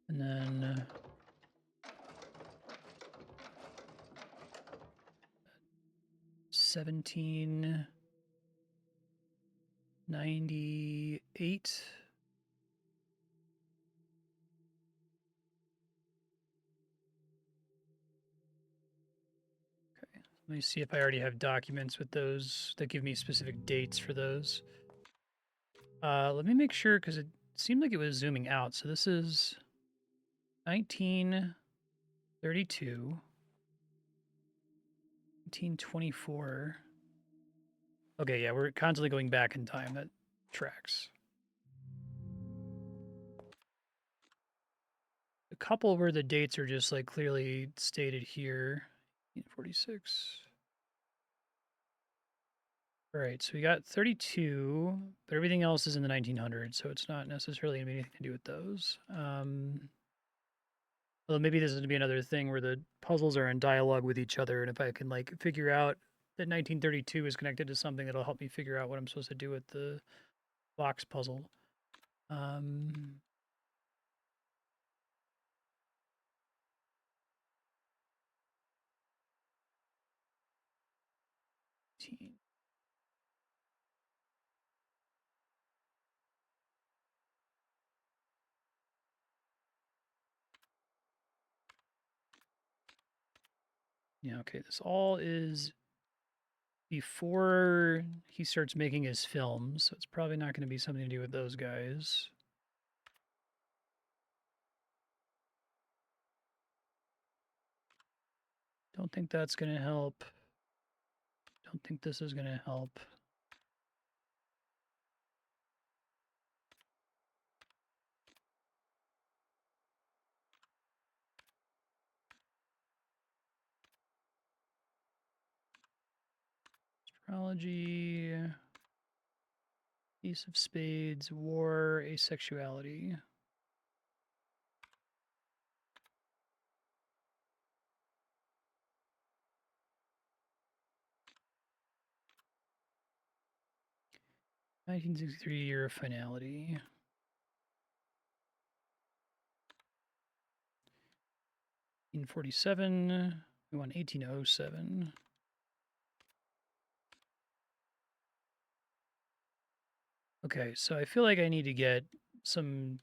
And then 1798. Okay, let me see if I already have documents with those that give me specific dates for those. Let me make sure, because it seemed like it was zooming out. So this is 1932, 1924. Okay, yeah, we're constantly going back in time. That tracks. A couple where the dates are just like clearly stated here. 1946. All right, so we got 32, but everything else is in the 1900s, so it's not necessarily going to be anything to do with those. Well, maybe this is going to be another thing where the puzzles are in dialogue with each other, and if I can like figure out that 1932 is connected to something, that'll help me figure out what I'm supposed to do with the box puzzle. Um, yeah, okay, this all is before he starts making his films, so it's probably not going to be something to do with those guys. Don't think that's going to help. Don't think this is going to help. Astrology, Ace of Spades, War, Asexuality. (1963) year of finality. 1847. We want 1807. Okay, so I feel like I need to get some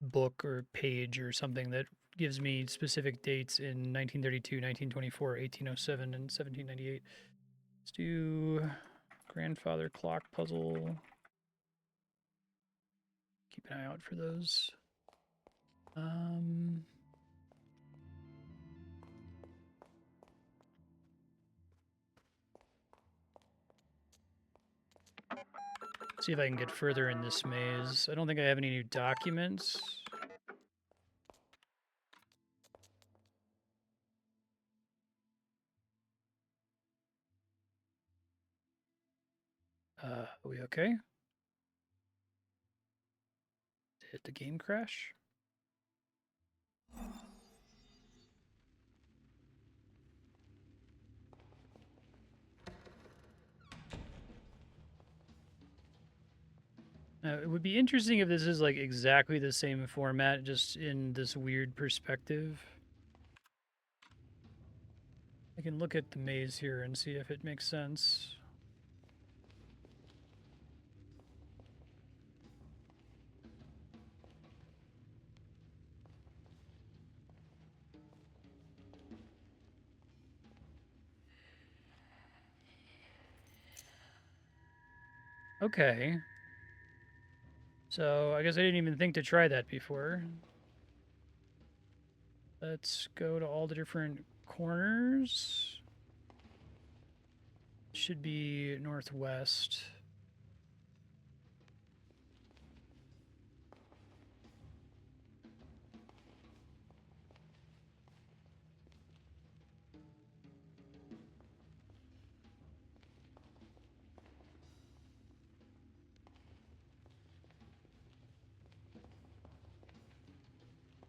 book or page or something that gives me specific dates in 1932, 1924, 1807, and 1798. Let's do grandfather clock puzzle. Keep an eye out for those. See if I can get further in this maze. I don't think I have any new documents. Are we okay? Did the game crash? It would be interesting if this is like exactly the same format, just in this weird perspective. I can look at the maze here and see if it makes sense. Okay. So I guess I didn't even think to try that before. Let's go to all the different corners. Should be northwest.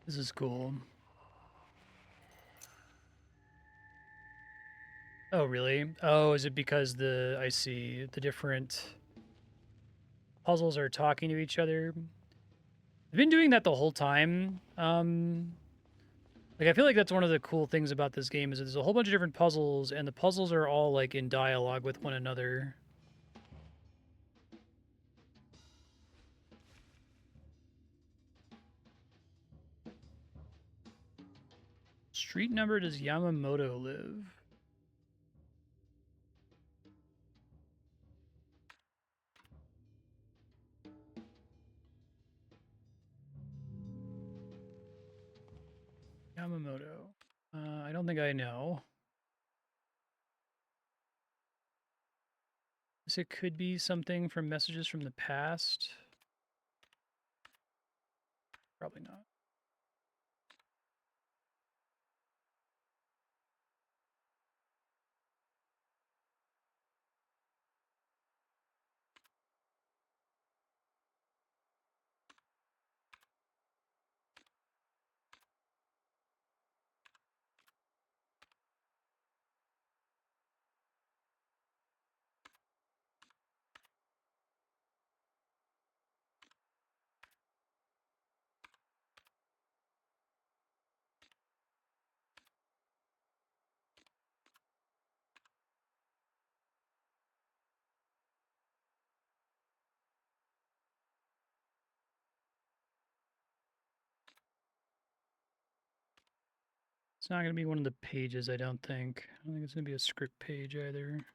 This is cool. Oh, really? Oh, is it because I see the different puzzles are talking to each other? I've been doing that the whole time. Like I feel like that's one of the cool things about this game is that there's a whole bunch of different puzzles, and the puzzles are all like in dialogue with one another. Street number does Yamamoto live? Yamamoto. I don't think I know. Guess it could be something from messages from the past. Probably not. It's not going to be one of the pages, I don't think. I don't think it's going to be a script page either.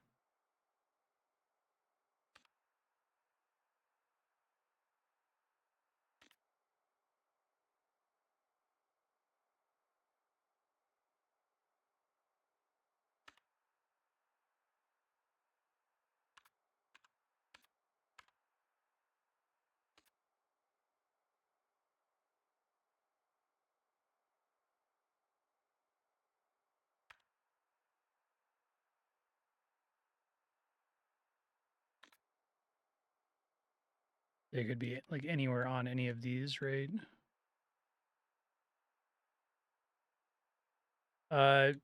It could be like anywhere on any of these, right?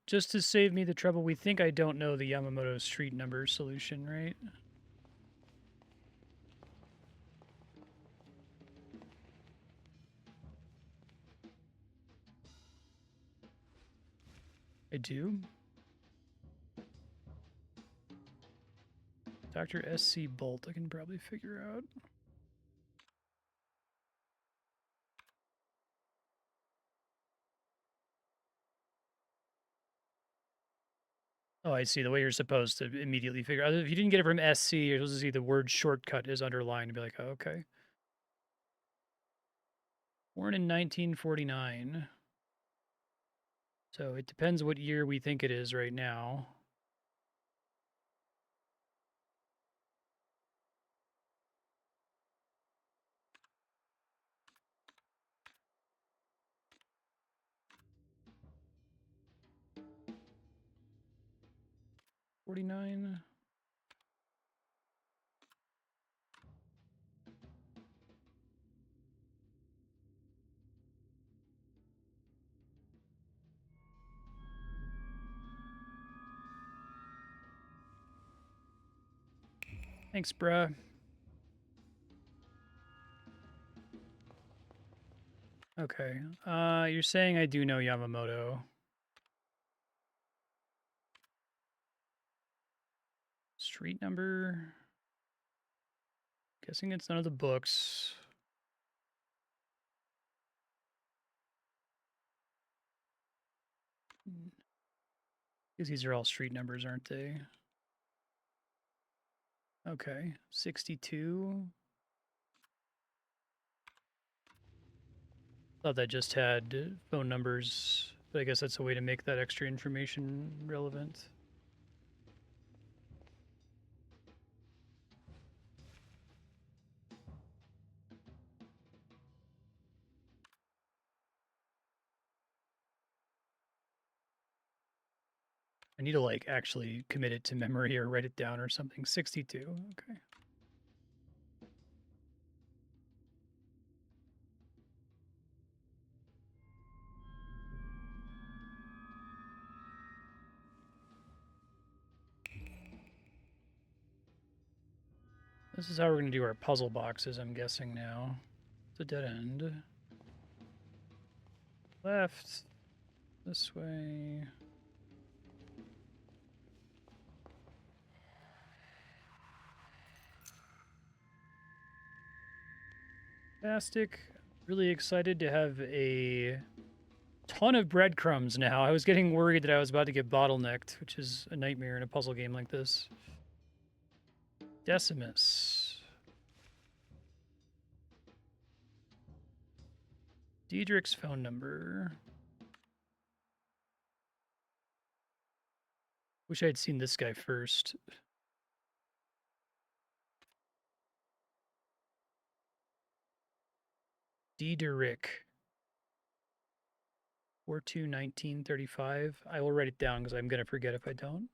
Just to save me the trouble, we think I don't know the Yamamoto street number solution, right? I do. Dr. S.C. Bolt, I can probably figure out. Oh, I see. The way you're supposed to immediately figure out. If you didn't get it from SC, you're supposed to see the word shortcut is underlined and be like, oh, okay. Born in 1949. So it depends what year we think it is right now. '49. Thanks, bruh. Okay. You're saying I do know Yamamoto. Street number. Guessing it's none of the books. Because these are all street numbers, aren't they? Okay. 62. Thought that just had phone numbers, but I guess that's a way to make that extra information relevant. I need to like actually commit it to memory or write it down or something. 62. Okay. This is how we're going to do our puzzle boxes, I'm guessing now. It's a dead end. Left. This way. Fantastic. Really excited to have a ton of breadcrumbs now. I was getting worried that I was about to get bottlenecked, which is a nightmare in a puzzle game like this. Decimus. Diedrich's phone number. Wish I had seen this guy first. Diederich. 421935. I will write it down because I'm going to forget if I don't.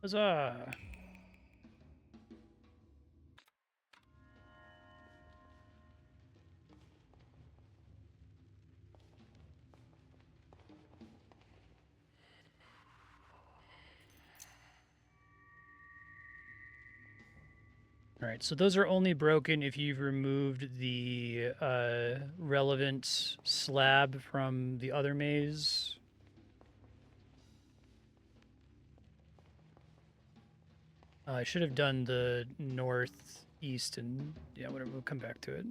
Huzzah! All right, so those are only broken if you've removed the relevant slab from the other maze. I should have done the northeast and yeah, whatever. We'll come back to it.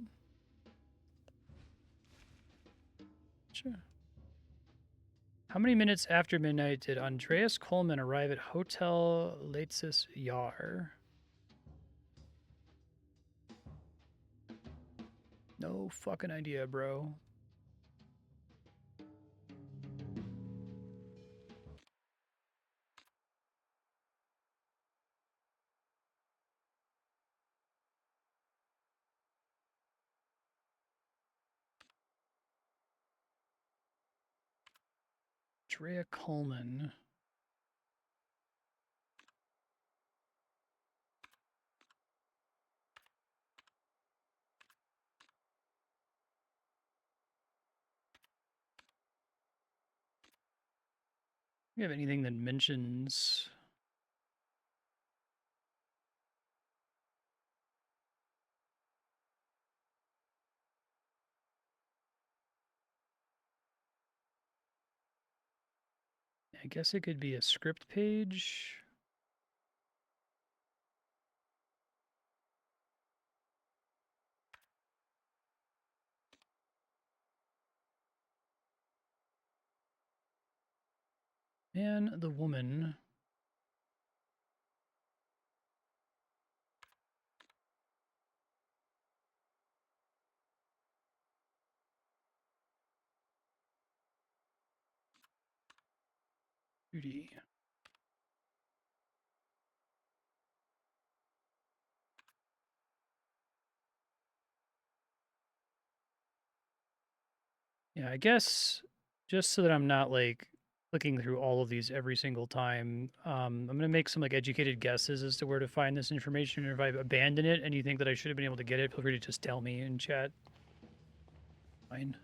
Sure. How many minutes after midnight did Andreas Coleman arrive at Hotel Leitsis Yar? No fucking idea, bro. Drea Coleman. you have anything that mentions... I guess it could be a script page. Man, the woman. Beauty. Yeah, I guess just so that I'm not like clicking through all of these every single time, I'm gonna make some like educated guesses as to where to find this information. And if I abandon it and you think that I should have been able to get it, feel free to just tell me in chat. Fine.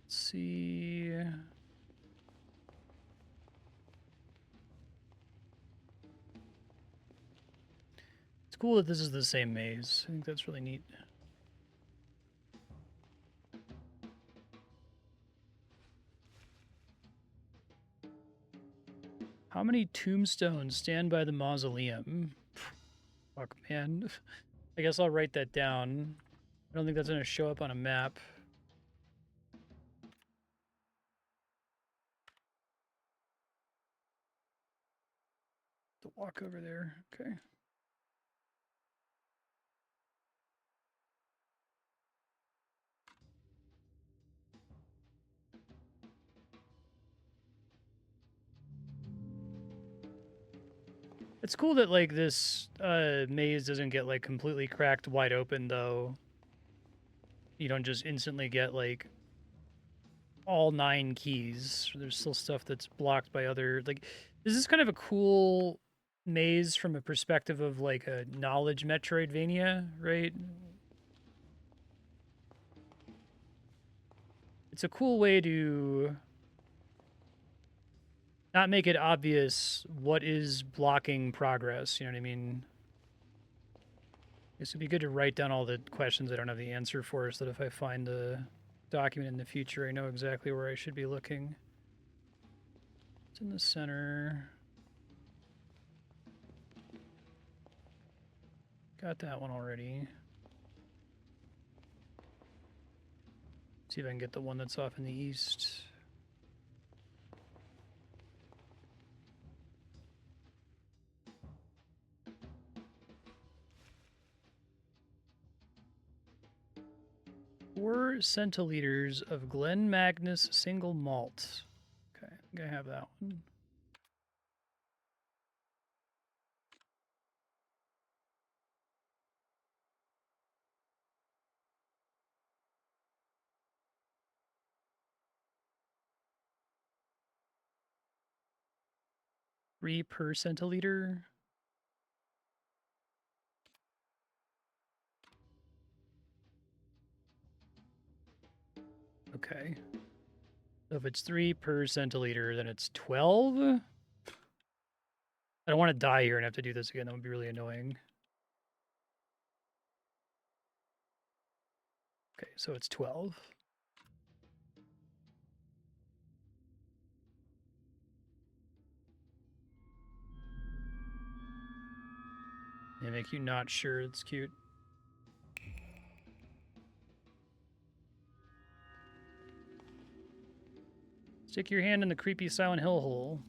Let's see. It's cool that this is the same maze. I think that's really neat. How many tombstones stand by the mausoleum? Fuck, man. I guess I'll write that down. I don't think that's going to show up on a map. To walk over there. Okay. It's cool that like this maze doesn't get like completely cracked wide open though. You don't just instantly get like all 9 keys. There's still stuff that's blocked by other like this is kind of a cool maze from a perspective of like a knowledge Metroidvania, right? It's a cool way to not make it obvious what is blocking progress, you know what I mean? This would be good to write down all the questions I don't have the answer for, so that if I find the document in the future, I know exactly where I should be looking. It's in the center. Got that one already. See if I can get the one that's off in the east. Four centiliters of Glen Magnus single malt. Okay, I think I have that one. Three per centiliter. Okay. So if it's 3 per centiliter, then it's 12? I don't want to die here and have to do this again. That would be really annoying. Okay, so it's 12. They make you not sure. It's cute. Stick your hand in the creepy Silent Hill hole.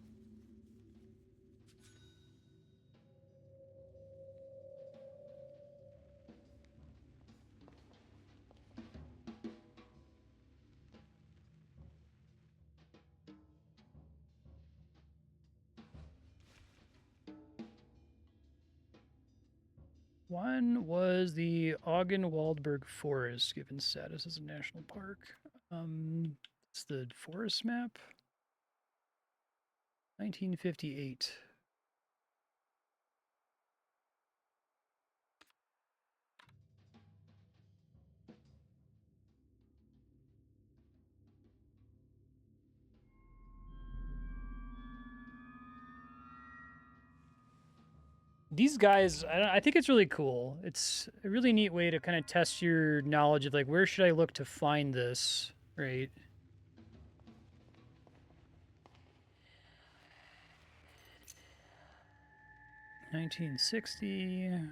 One was the Augen-Waldberg Forest, given status as a national park. It's the forest map. 1958. These guys, I think it's really cool. It's a really neat way to kind of test your knowledge of like, where should I look to find this, right? $1960.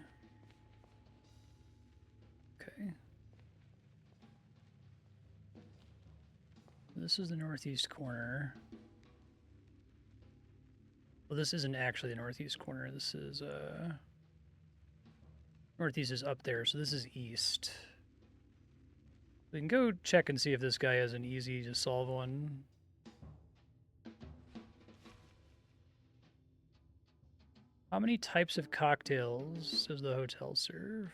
Okay. This is the northeast corner. Well, this isn't actually the northeast corner. This is, northeast is up there, so this is east. We can go check and see if this guy has an easy to solve one. How many types of cocktails does the hotel serve?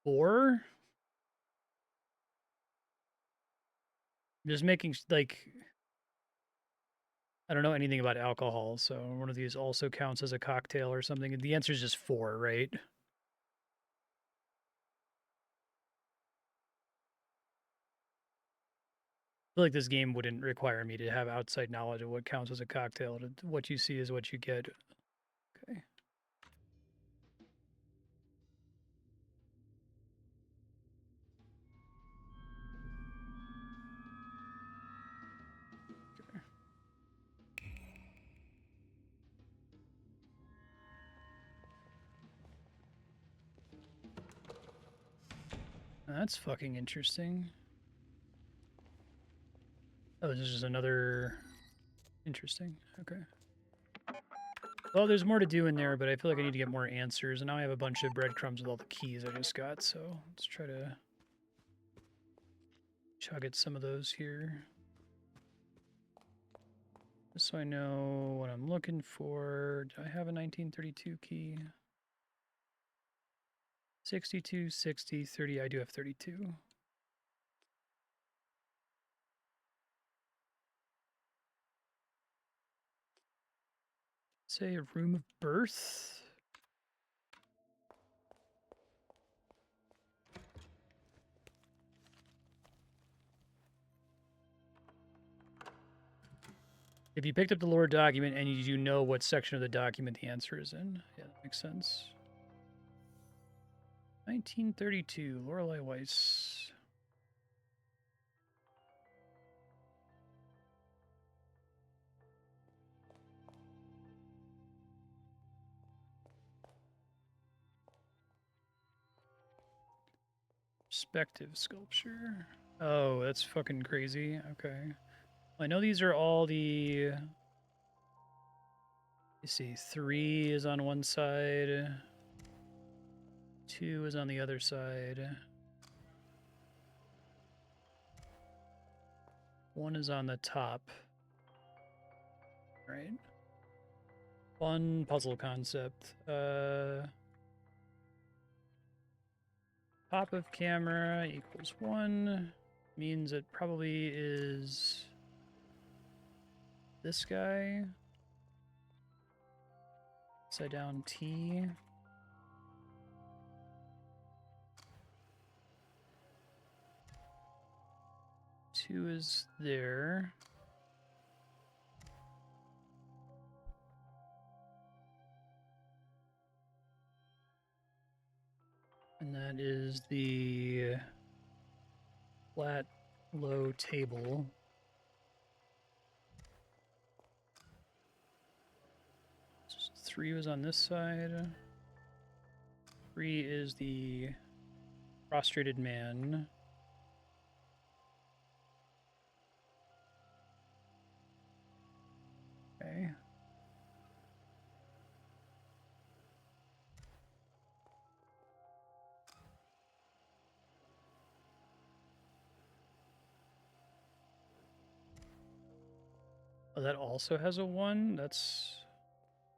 4? I'm just making, like, I don't know anything about alcohol, so one of these also counts as a cocktail or something. The answer is just 4, right? I feel like this game wouldn't require me to have outside knowledge of what counts as a cocktail. What you see is what you get. Okay. That's fucking interesting. Oh, this is just another... Interesting. Okay. Well, there's more to do in there, but I feel like I need to get more answers. And now I have a bunch of breadcrumbs with all the keys I just got, so let's try to chug at some of those here. Just so I know what I'm looking for. Do I have a 1932 key? 62, 60, 30. I do have 32. Say a room of birth. If you picked up the lore document and you do know what section of the document the answer is in. Yeah, that makes sense. 1932, Lorelei Weiss. Perspective sculpture. Oh, that's fucking crazy. Okay. I know these are all the... You see, 3 is on one side. 2 is on the other side. 1 is on the top. Right. Fun puzzle concept. Top of camera equals 1. Means it probably is this guy. Upside down T. Two is there. And that is the flat, low table. So 3 was on this side. 3 is the prostrated man. Okay. Oh, that also has a 1? That's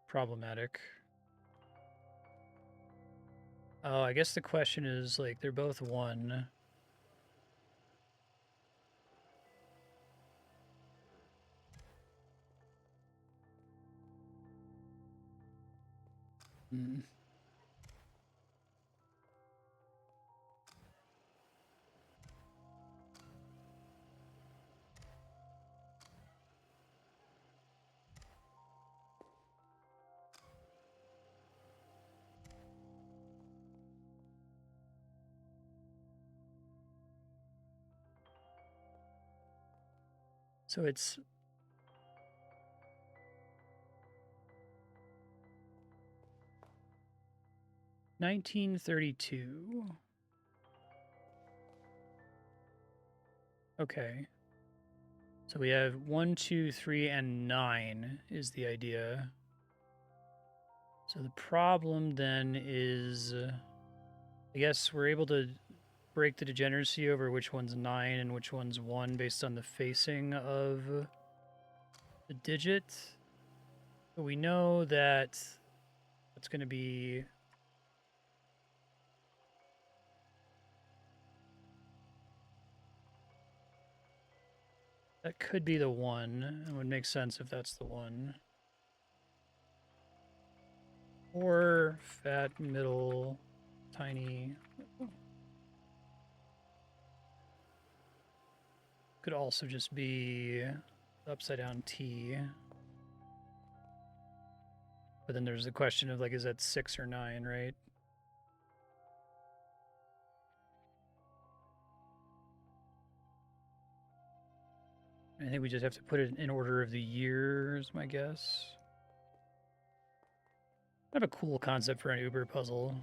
problematic. Oh, I guess the question is, like, they're both 1. Hmm. So it's 1932. Okay. So we have 1, 2, 3, and 9 is the idea. So the problem then is, I guess we're able to break the degeneracy over which one's 9 and which one's 1 based on the facing of the digit. But we know that it's going to be that could be the 1. It would make sense if that's the 1. Or fat, middle, tiny. Could also just be upside down T. But then there's the question of, like, is that 6 or 9, right? I think we just have to put it in order of the years, my guess. Kind of a cool concept for an Uber puzzle.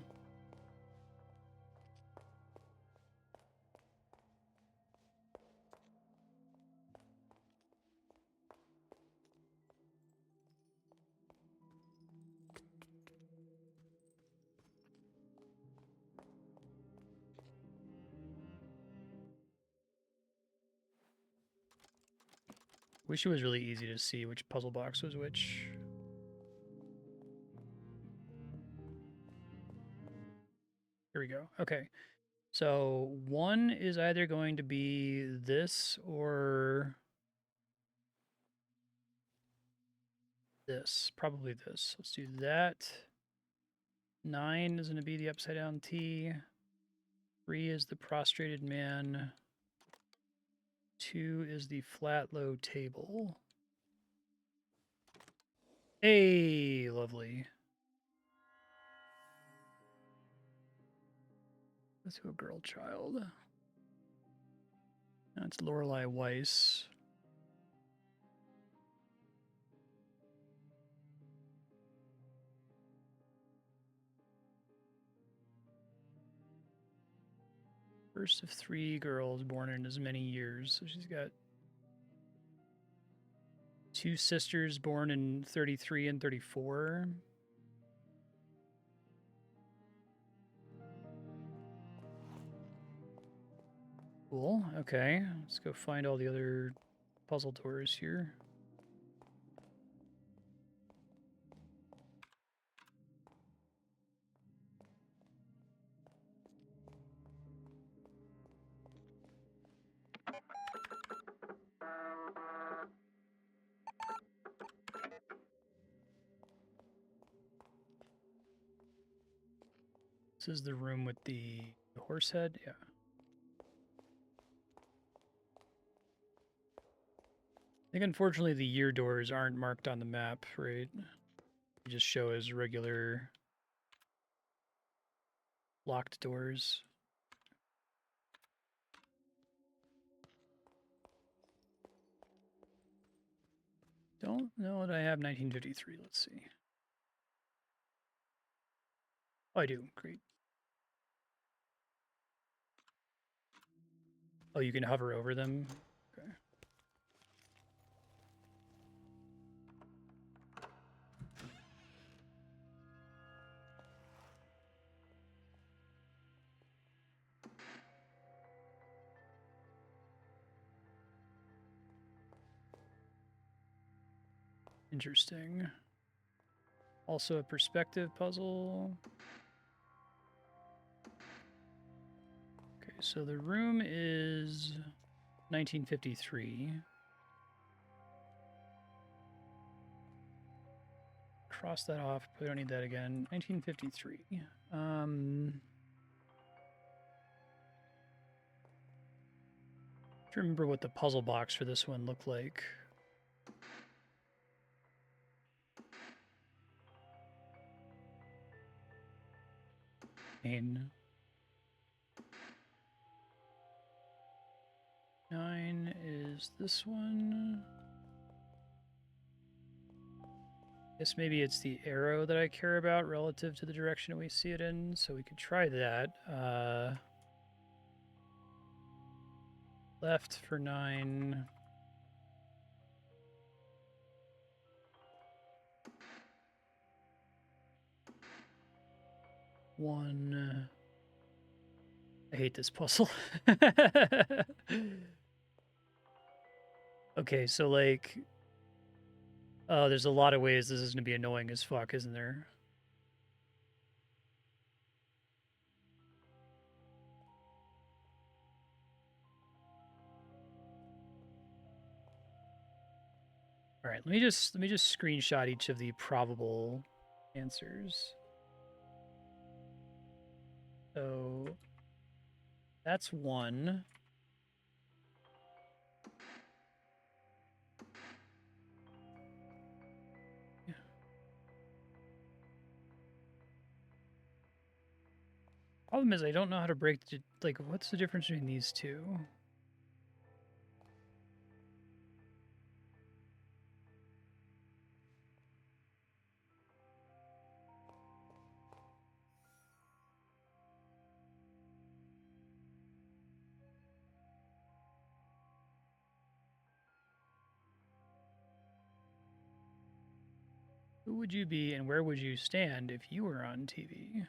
Wish it was really easy to see which puzzle box was which. Here we go. Okay. So 1 is either going to be this or this. Probably this. Let's do that. 9 is going to be the upside down T. 3 is the prostrated man. 2 is the flat low table. Hey, lovely. Let's go girl child. That's Lorelei Weiss. First of 3 girls born in as many years. So she's got 2 sisters born in 33 and 34. Cool. Okay. Let's go find all the other puzzle doors here. This is the room with the horse head. Yeah. I think unfortunately the year doors aren't marked on the map, right? They just show as regular locked doors. Don't know that I have 1953. Let's see. Oh, I do. Great. Oh, you can hover over them? Okay. Interesting. Also a perspective puzzle. Okay, so the room is 1953. Cross that off. We don't need that again. 1953. I remember what the puzzle box for this one looked like. Nine is Is this one? Guess maybe it's the arrow that I care about relative to the direction we see it in, so we could try that. Left for 9. One. I hate this puzzle. Okay, so like, oh, there's a lot of ways this is gonna be annoying as fuck, isn't there? All right, let me just screenshot each of the probable answers. So that's 1. Problem is I don't know how to break the, like, what's the difference between these two? Who would you be and where would you stand if you were on TV?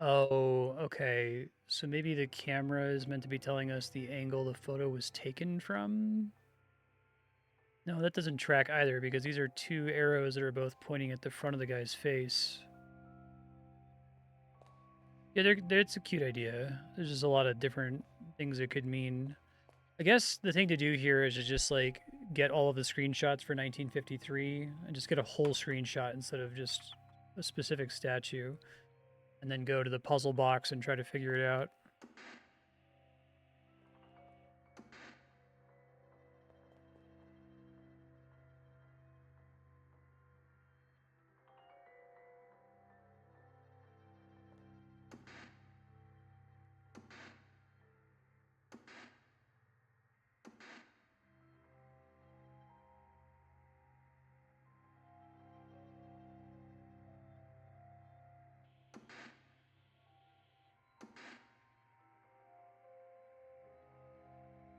Oh, okay. So maybe the camera is meant to be telling us the angle the photo was taken from? No, that doesn't track either because these are 2 arrows that are both pointing at the front of the guy's face. Yeah, it's a cute idea. There's just a lot of different things it could mean. I guess the thing to do here is to just like get all of the screenshots for 1953 and just get a whole screenshot instead of just a specific statue, and then go to the puzzle box and try to figure it out.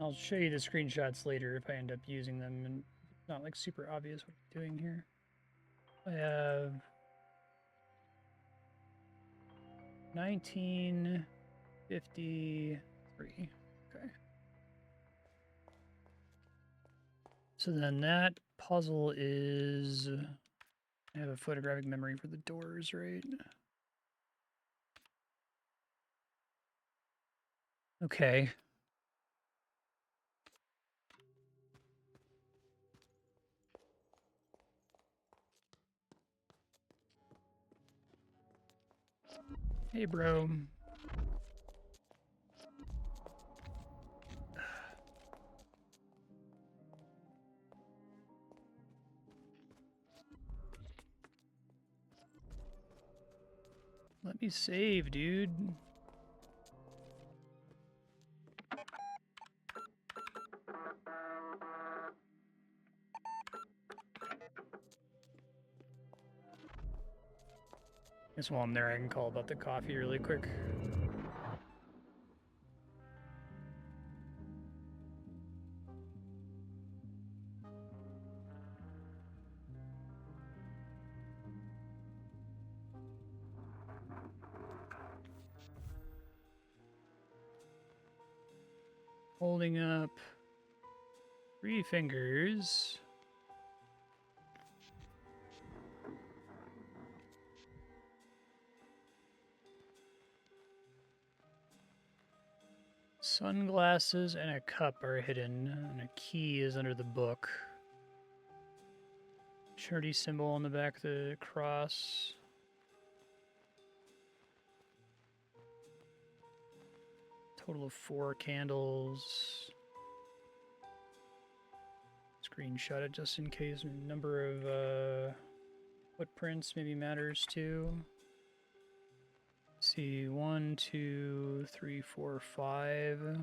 I'll show you the screenshots later if I end up using them, and it's not like super obvious what I'm doing here. I have 1953. Okay. So then that puzzle is, I have a photographic memory for the doors, right? Okay. Hey, bro. Let me save, dude. Guess while I'm there, I can call about the coffee really quick. Holding up 3 fingers. Sunglasses and a cup are hidden, and a key is under the book. Charity symbol on the back of the cross. Total of 4 candles. Screenshot it just in case. Number of Footprints maybe matters too. Let's see, 1, 2, 3, 4, 5.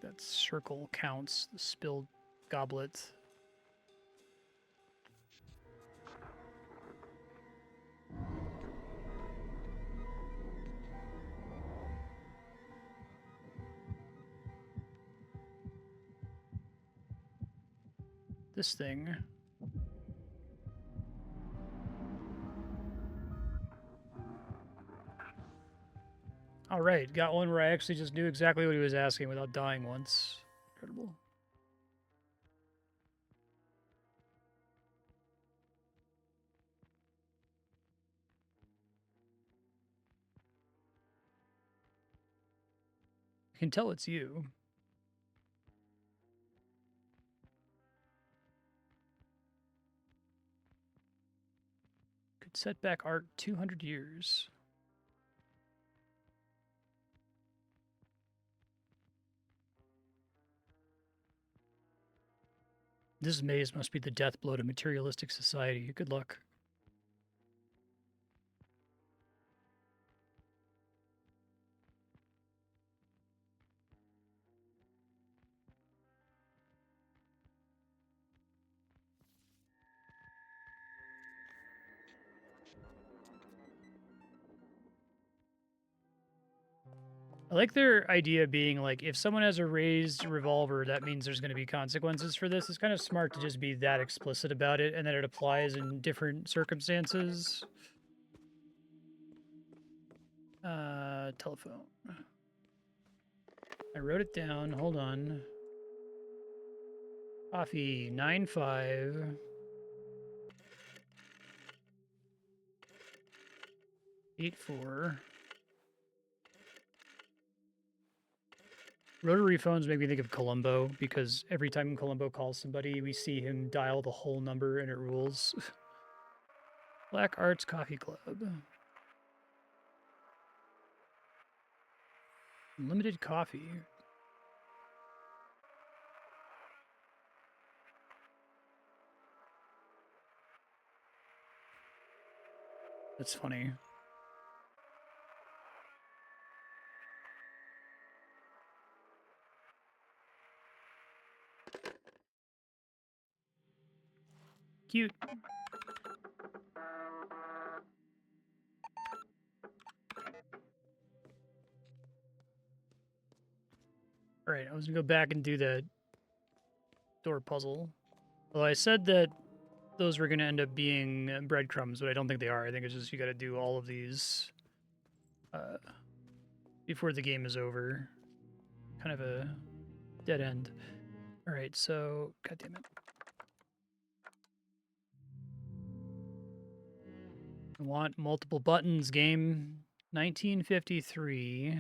That circle counts, the spilled goblet. This thing. All right, got one where I actually just knew exactly what he was asking without dying once. Incredible. I can tell it's you. Could set back art 200 years. This maze must be the death blow to materialistic society. Good luck. I like their idea being like, if someone has a raised revolver, that means there's going to be consequences for this. It's kind of smart to just be that explicit about it, and that it applies in different circumstances. Telephone. I wrote it down. Hold on. Coffee 95. 84. Rotary phones make me think of Columbo, because every time Columbo calls somebody, we see him dial the whole number and it rules. Black Arts Coffee Club. Unlimited coffee. That's funny. Cute. All right, I was gonna go back and do the door puzzle. Well, I said that those were gonna end up being breadcrumbs, but I don't think they are. I think it's just you gotta do all of these before the game is over. Kind of a dead end. All right, so, god damn it. I want multiple buttons, game. 1953.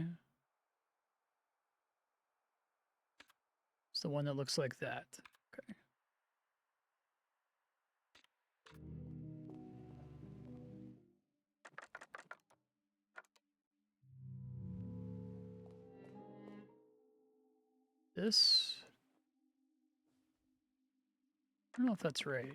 It's the one that looks like that. Okay. This. I don't know if that's right.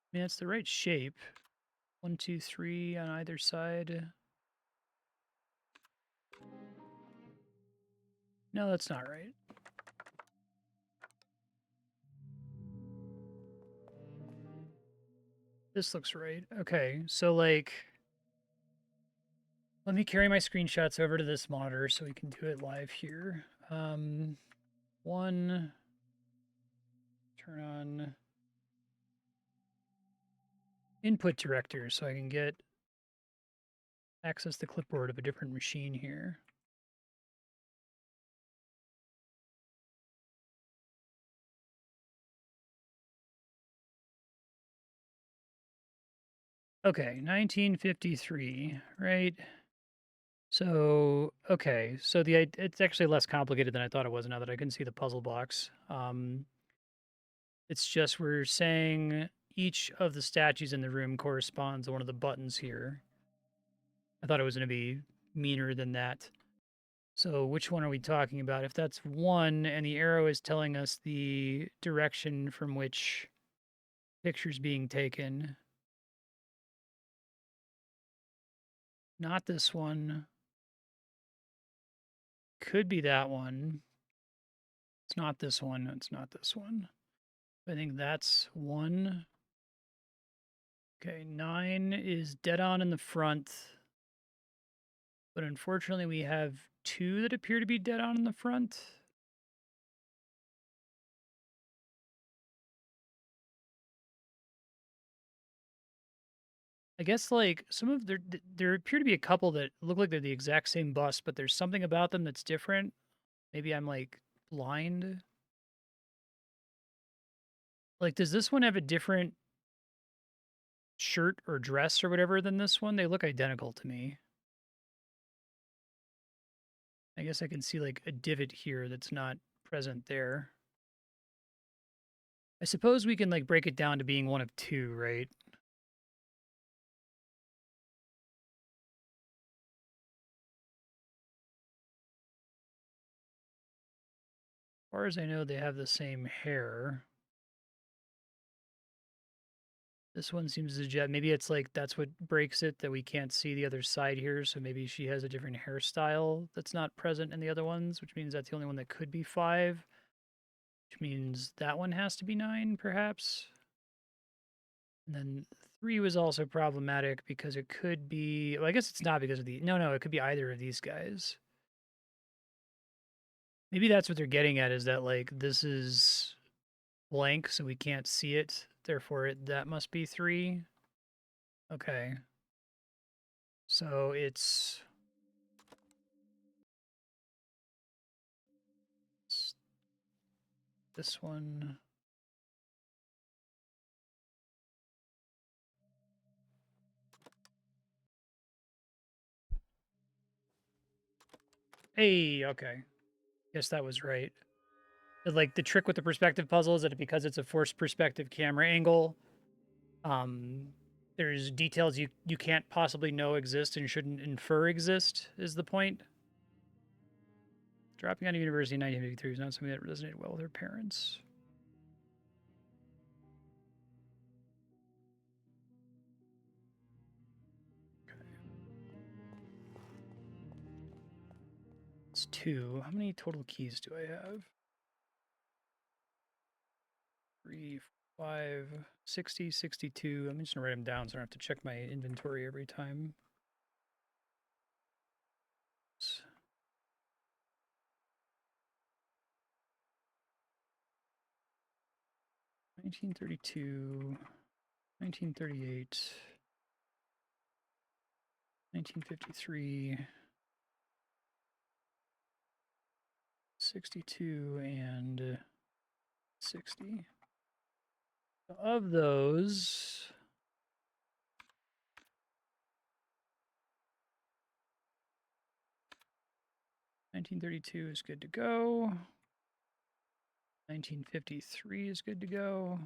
I mean, it's the right shape. 1, 2, 3 on either side. No, that's not right. This looks right. Okay, so like, let me carry my screenshots over to this monitor so we can do it live here. One, turn on input director so I can get access the clipboard of a different machine here. Okay, 1953, right? So, okay, so it's actually less complicated than I thought it was now that I can see the puzzle box. It's just we're saying each of the statues in the room corresponds to one of the buttons here. I thought it was going to be meaner than that. So which one are we talking about? If that's 1 and the arrow is telling us the direction from which picture's being taken. Not this one. Could be that one. It's not this one. It's not this one. I think that's 1. Okay, 9 is dead on in the front. But unfortunately, we have 2 that appear to be dead on in the front. I guess like some of there appear to be a couple that look like they're the exact same bust, but there's something about them that's different. Maybe I'm like blind. Like, does this one have a different shirt or dress or whatever than this one? They look identical to me. I guess I can see like a divot here that's not present there. I suppose we can like break it down to being one of 2, right? As far as I know, they have the same hair. This one seems to suggest maybe it's like that's what breaks it, that we can't see the other side here. So maybe she has a different hairstyle that's not present in the other ones, which means that's the only one that could be 5, which means that one has to be 9, perhaps. And then 3 was also problematic because it could be, well, I guess it's not because of the, no, it could be either of these guys. Maybe that's what they're getting at, is that like this is blank, so we can't see it. Therefore, that must be 3. Okay. So it's this one. Hey, okay. Guess that was right. Like the trick with the perspective puzzle is that because it's a forced perspective camera angle, um, there's details you can't possibly know exist and shouldn't infer exist, is the point. Dropping out of university in 1953 is not something that resonated well with her parents. It's 2. How many total keys do I have? 3, 5, 60, 62. I'm just gonna write them down so I don't have to check my inventory every time. 1932, 1938, 1953, 62, and 60. Of those, 1932 is good to go. 1953 is good to go.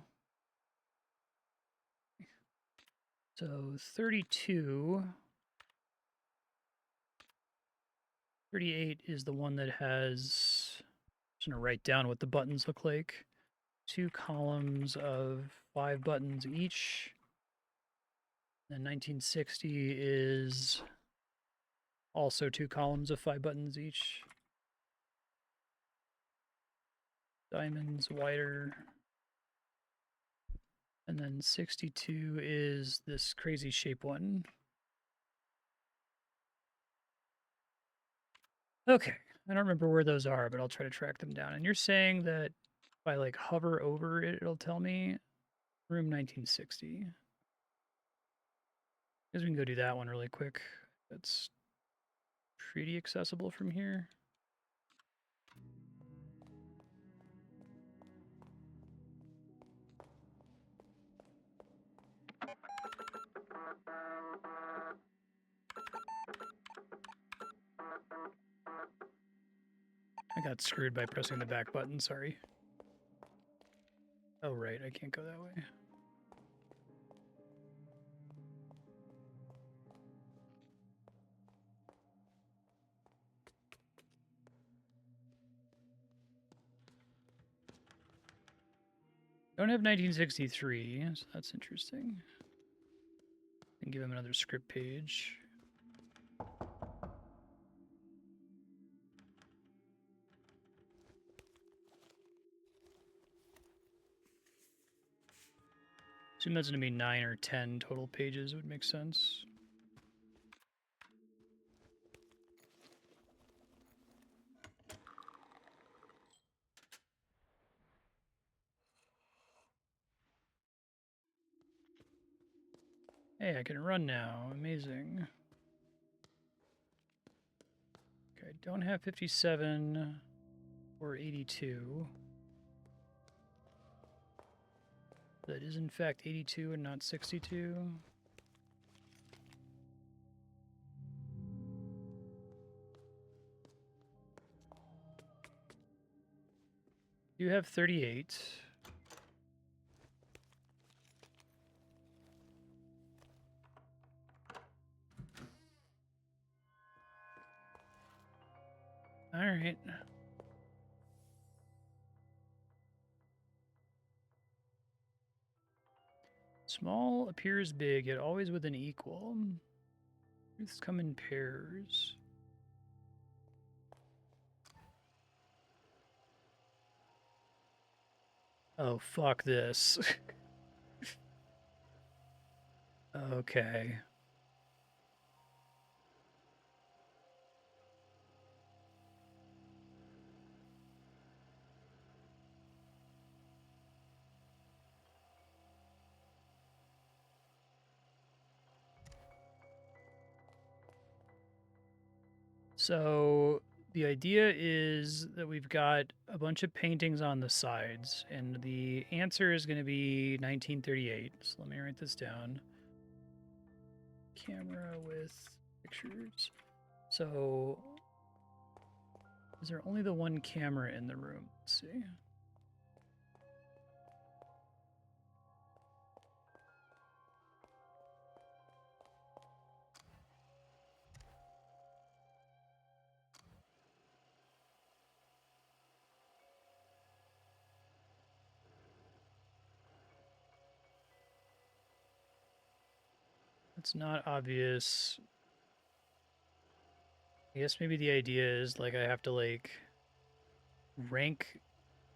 So 32. 38 is the one that has, I'm just going to write down what the buttons look like. 2 columns of 5 buttons each. Then 1960 is also 2 columns of 5 buttons each. Diamonds wider. And then 62 is this crazy shape one. Okay, I don't remember where those are, but I'll try to track them down. And you're saying that if I like hover over it, it'll tell me room 1960. Because we can go do that one really quick. That's pretty accessible from here. I got screwed by pressing the back button, sorry. Oh, right, I can't go that way. Don't have 1963, so that's interesting. And give him another script page. Assume that's going to be 9 or 10 total pages would make sense. Hey, I can run now. Amazing. Okay, I don't have 57 or 82. That is in fact 82 and not 62. You have 38. All right. Small appears big, yet always with an equal. Truths come in pairs. Oh, fuck this. Okay. So the idea is that we've got a bunch of paintings on the sides, and the answer is going to be 1938. So let me write this down. Camera with pictures. So is there only the one camera in the room? Let's see. It's not obvious. I guess maybe the idea is like I have to like rank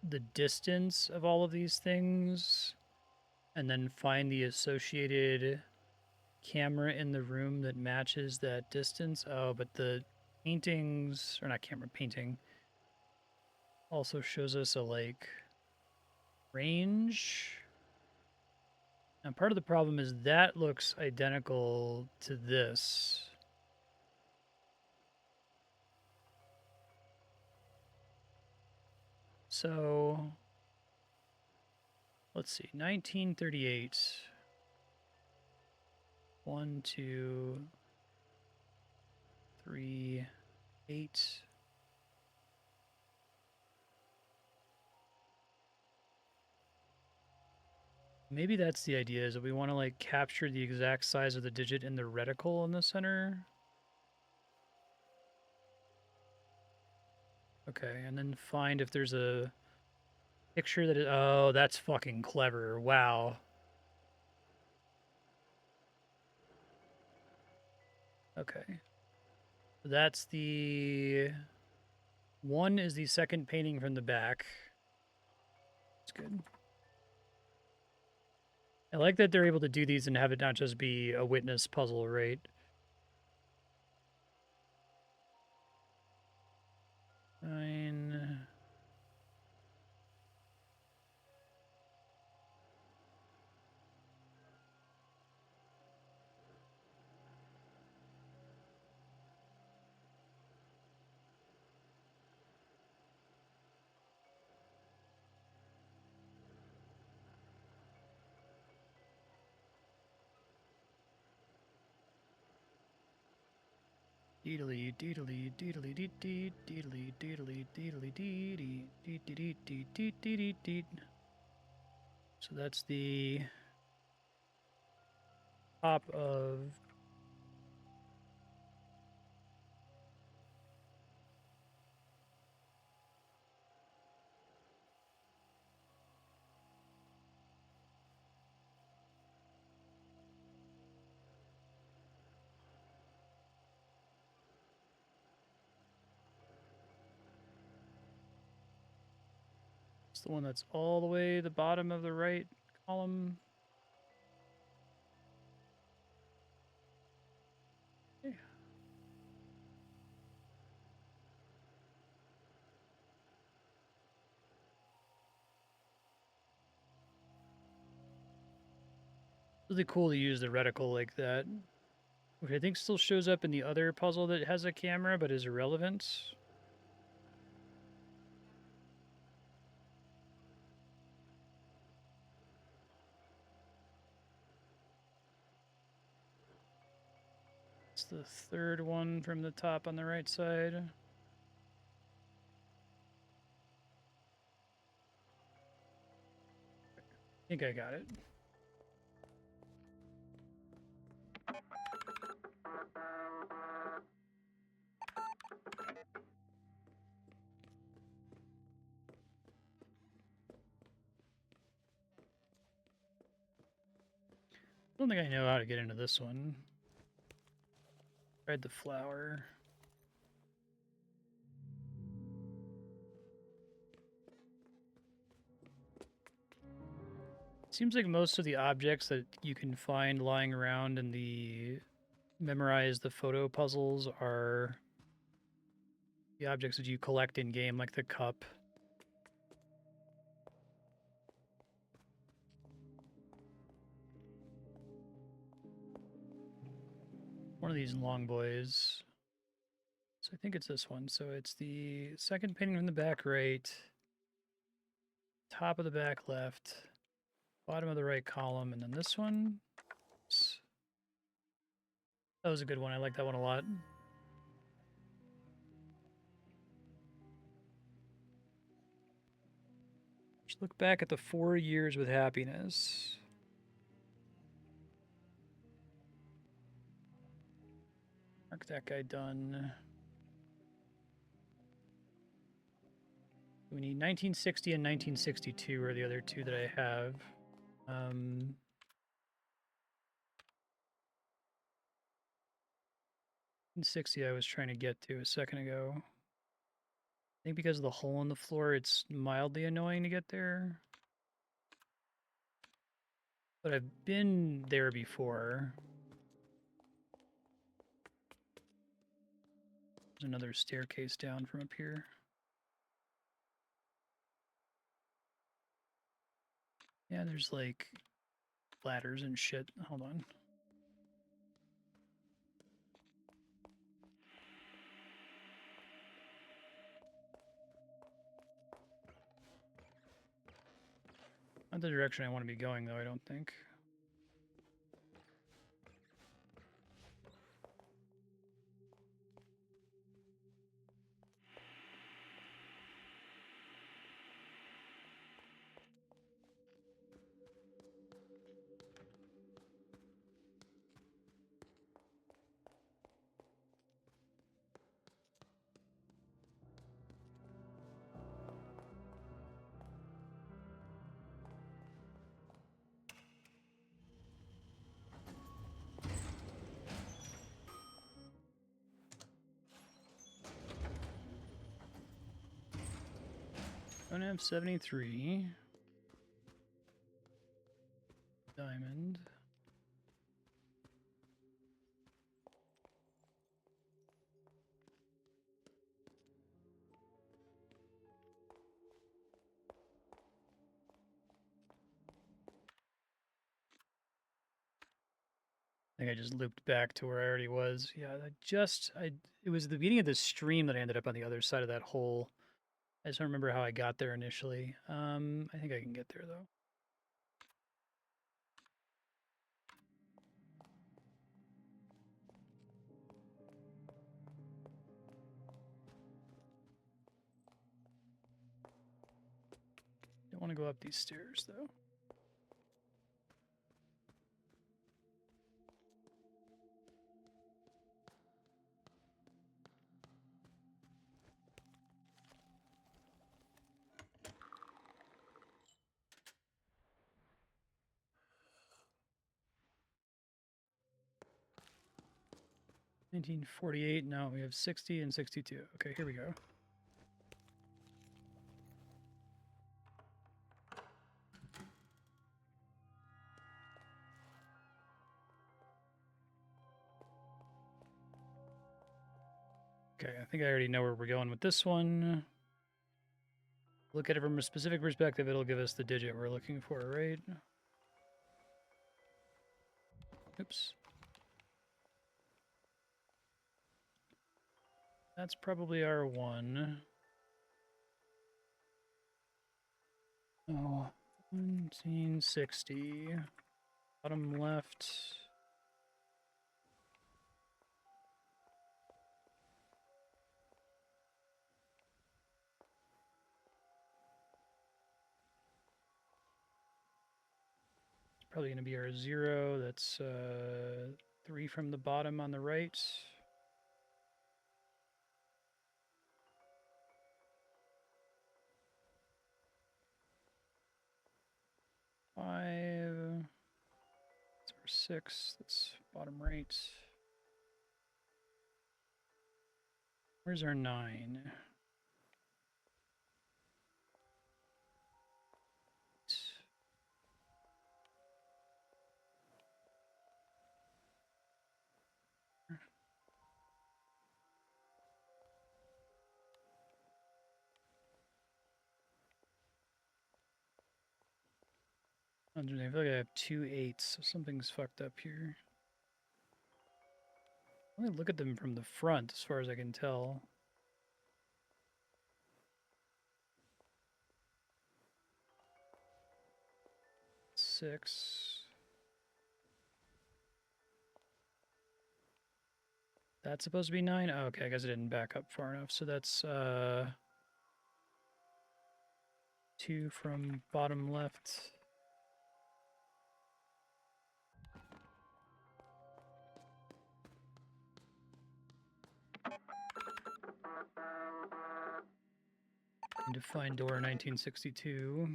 the distance of all of these things and then find the associated camera in the room that matches that distance. Oh, but the paintings, or not camera, painting, also shows us a like range. Now, part of the problem is that looks identical to this. So, let's see, 1938. 1, 2, 3, 8. Maybe that's the idea, is that we want to like capture the exact size of the digit in the reticle in the center. Okay, and then find if there's a picture that oh, that's fucking clever. Wow. Okay. That's the one is the second painting from the back. It's good. I like that they're able to do these and have it not just be a witness puzzle, right? Nine. Deedly deedly deedly deed deed deedly deedly deedly deed deed deed deed deed deed deed deed. So that's the top of it's the one that's all the way the bottom of the right column. Okay. Really cool to use the reticle like that, which I think still shows up in the other puzzle that has a camera but is irrelevant. It's the third one from the top on the right side. I think I got it. I don't think I know how to get into this one. Tried the flower. Seems like most of the objects that you can find lying around in the memorize the photo puzzles are the objects that you collect in game, like the cup. One of these long boys. So I think it's this one. So it's the second painting from the back right, top of the back left, bottom of the right column, and then this one. That was a good one. I like that one a lot. Just look back at the 4 years with happiness. Mark that guy done. We need 1960 and 1962 are the other two that I have. 1960 I was trying to get to a second ago. I think because of the hole in the floor, it's mildly annoying to get there. But I've been there before. There's another staircase down from up here. Yeah, there's like ladders and shit. Hold on. Not the direction I want to be going, though, I don't think. Don't have 73. Diamond. I think I just looped back to where I already was. Yeah, it was the beginning of this stream that I ended up on the other side of that hole. I just don't remember how I got there initially. I think I can get there, though. Don't want to go up these stairs, though. 1948. No, we have 60 and 62. Okay, here we go. Okay, I think I already know where we're going with this one. Look at it from a specific perspective, it'll give us the digit we're looking for, right? Oops. That's probably our one. Oh, 1960. Bottom left. It's probably going to be our 0. That's 3 from the bottom on the right. Five. That's our 6. That's bottom right. Where's our 9? I feel like I have 2 8s, so something's fucked up here. Let me look at them from the front, as far as I can tell. Six. That's supposed to be 9? Oh, okay, I guess I didn't back up far enough. So that's 2 from bottom left. And to find door 1962.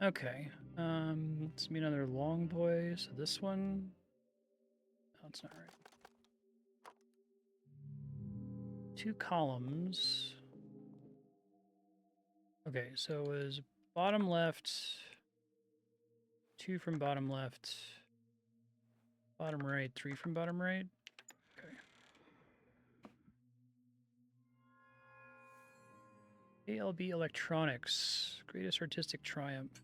Okay, let's be another long boy. So this one, no, it's not right. 2 columns. Okay, so it was bottom left, 2 from bottom left, bottom right, 3 from bottom right. Okay. ALB Electronics, greatest artistic triumph.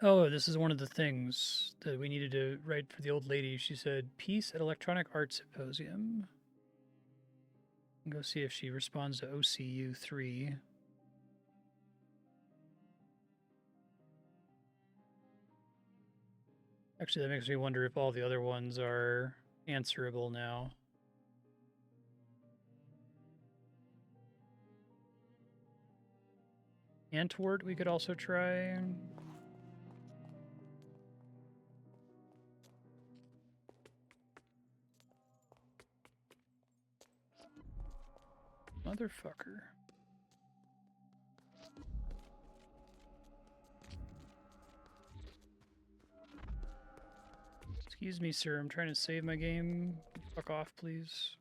Oh, this is one of the things that we needed to write for the old lady. She said, Peace at Electronic Arts Symposium. Go see if she responds to OCU 3. Actually, that makes me wonder if all the other ones are answerable now. Antwort we could also try. Motherfucker. Excuse me, sir. I'm trying to save my game. Fuck off, please.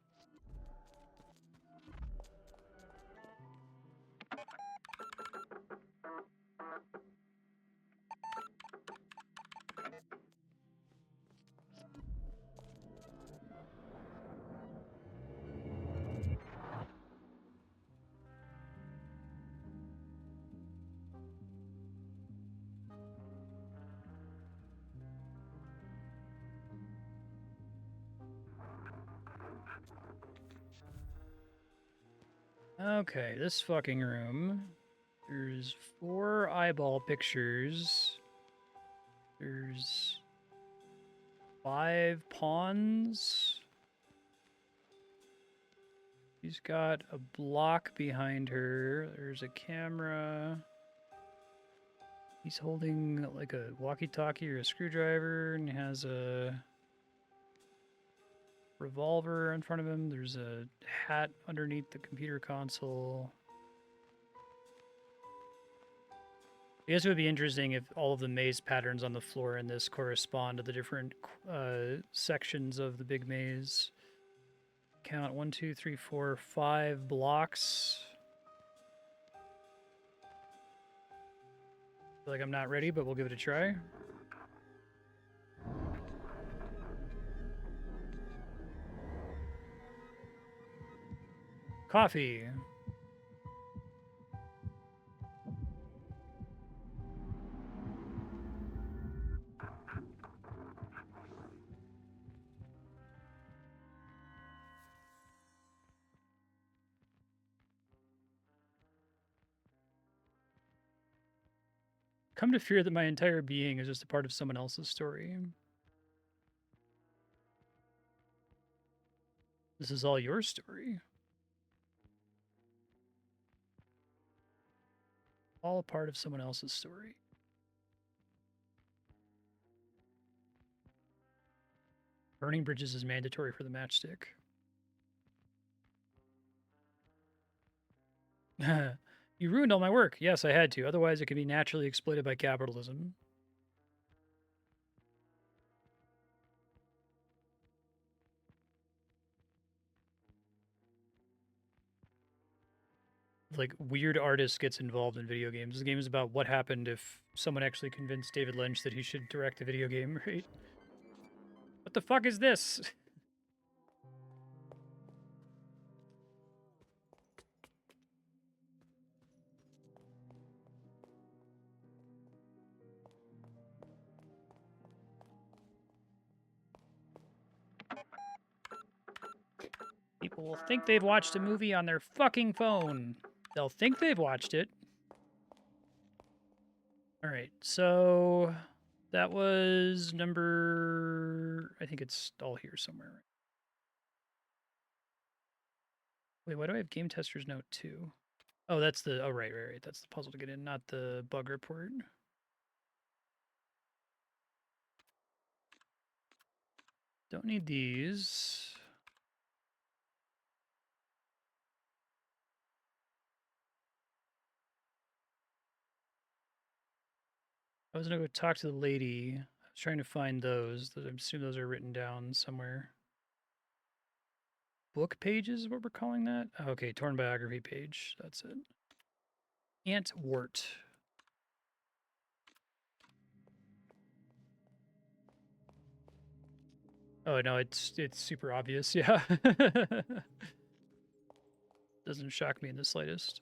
Okay, this fucking room. There's 4 eyeball pictures. There's 5 pawns. She's got a block behind her. There's a camera. He's holding like a walkie-talkie or a screwdriver and has a revolver in front of him. There's a hat underneath the computer console. I guess it would be interesting if all of the maze patterns on the floor in this correspond to the different sections of the big maze. Count 1, 2, 3, 4, 5 blocks. Feel like I'm not ready, but we'll give it a try. Coffee. Come to fear that my entire being is just a part of someone else's story. This is all your story. All a part of someone else's story. Burning bridges is mandatory for the matchstick. You ruined all my work. Yes, I had to. Otherwise, it could be naturally exploited by capitalism. Like, weird artist gets involved in video games. This game is about what happened if someone actually convinced David Lynch that he should direct a video game, right? What the fuck is this? People will think they've watched a movie on their fucking phone. They'll think they've watched it. All right, so that was number... I think it's all here somewhere. Wait, why do I have Game Tester's Note 2? Oh, that's the... Oh, right. That's the puzzle to get in, not the bug report. Don't need these. I was gonna go talk to the lady. I was trying to find those. I assume those are written down somewhere. Book pages is what we're calling that? Okay, torn biography page. That's it. Ant wart. Oh no, it's super obvious. Yeah. Doesn't shock me in the slightest.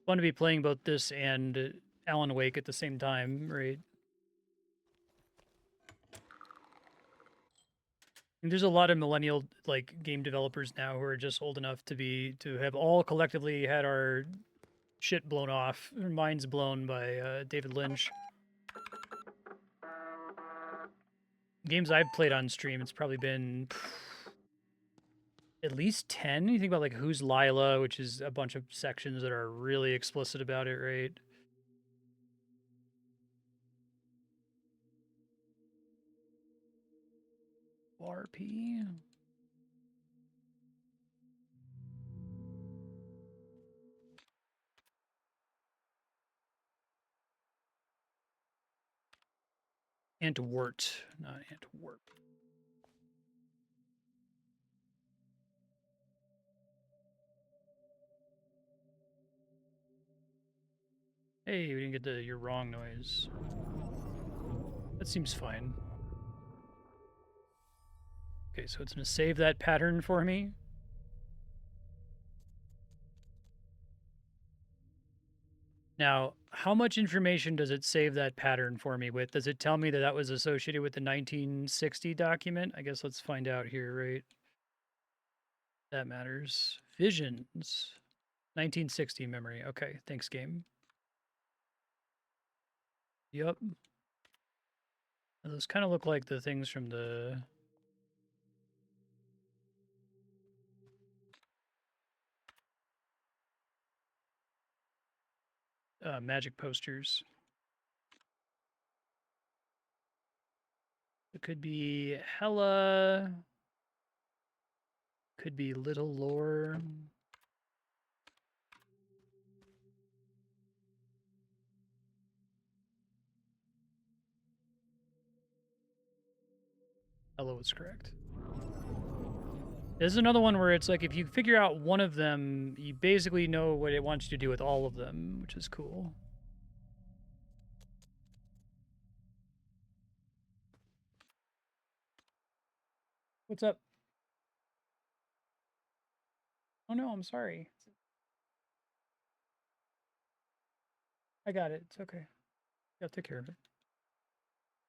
Fun to be playing both this and Alan Wake at the same time, right? And there's a lot of millennial like game developers now who are just old enough to have all collectively had our shit blown off, our minds blown by David Lynch. Games I've played on stream, it's probably been at least 10. You think about like Who's Lila, which is a bunch of sections that are really explicit about it, right? RP. Antwort, not Antwerp. Hey, we didn't get the "you're wrong" noise. That seems fine. Okay, so it's gonna save that pattern for me. Now, how much information does it save that pattern for me with? Does it tell me that that was associated with the 1960 document? I guess let's find out here, right? That matters. Visions. 1960 memory. Okay, thanks, game. Yep. Those kind of look like the things from the... magic posters. It could be Hella. Could be Little Lore. Hella was correct. This is another one where it's like if you figure out one of them, you basically know what it wants you to do with all of them, which is cool. What's up? Oh no, I'm sorry. I got it. It's okay. I'll take care of it.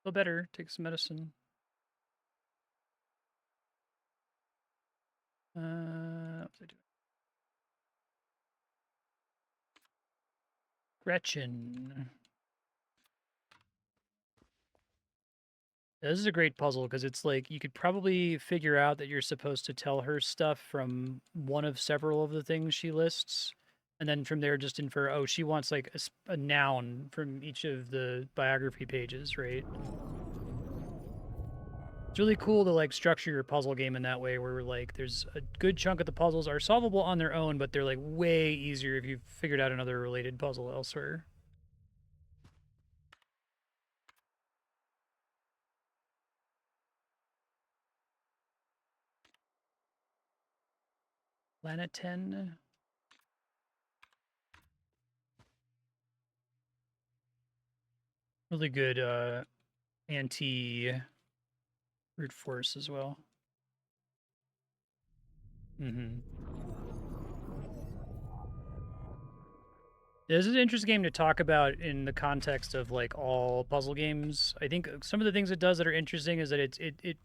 Feel better. Take some medicine. What was I doing? Gretchen. This is a great puzzle because it's like you could probably figure out that you're supposed to tell her stuff from one of several of the things she lists. And then from there, just infer, oh, she wants like a noun from each of the biography pages, right? It's really cool to like structure your puzzle game in that way where like there's a good chunk of the puzzles are solvable on their own, but they're like way easier if you've figured out another related puzzle elsewhere. Planet 10. Really good anti brute force as well. This is an interesting game to talk about in the context of like all puzzle games. I think some of the things it does that are interesting is that it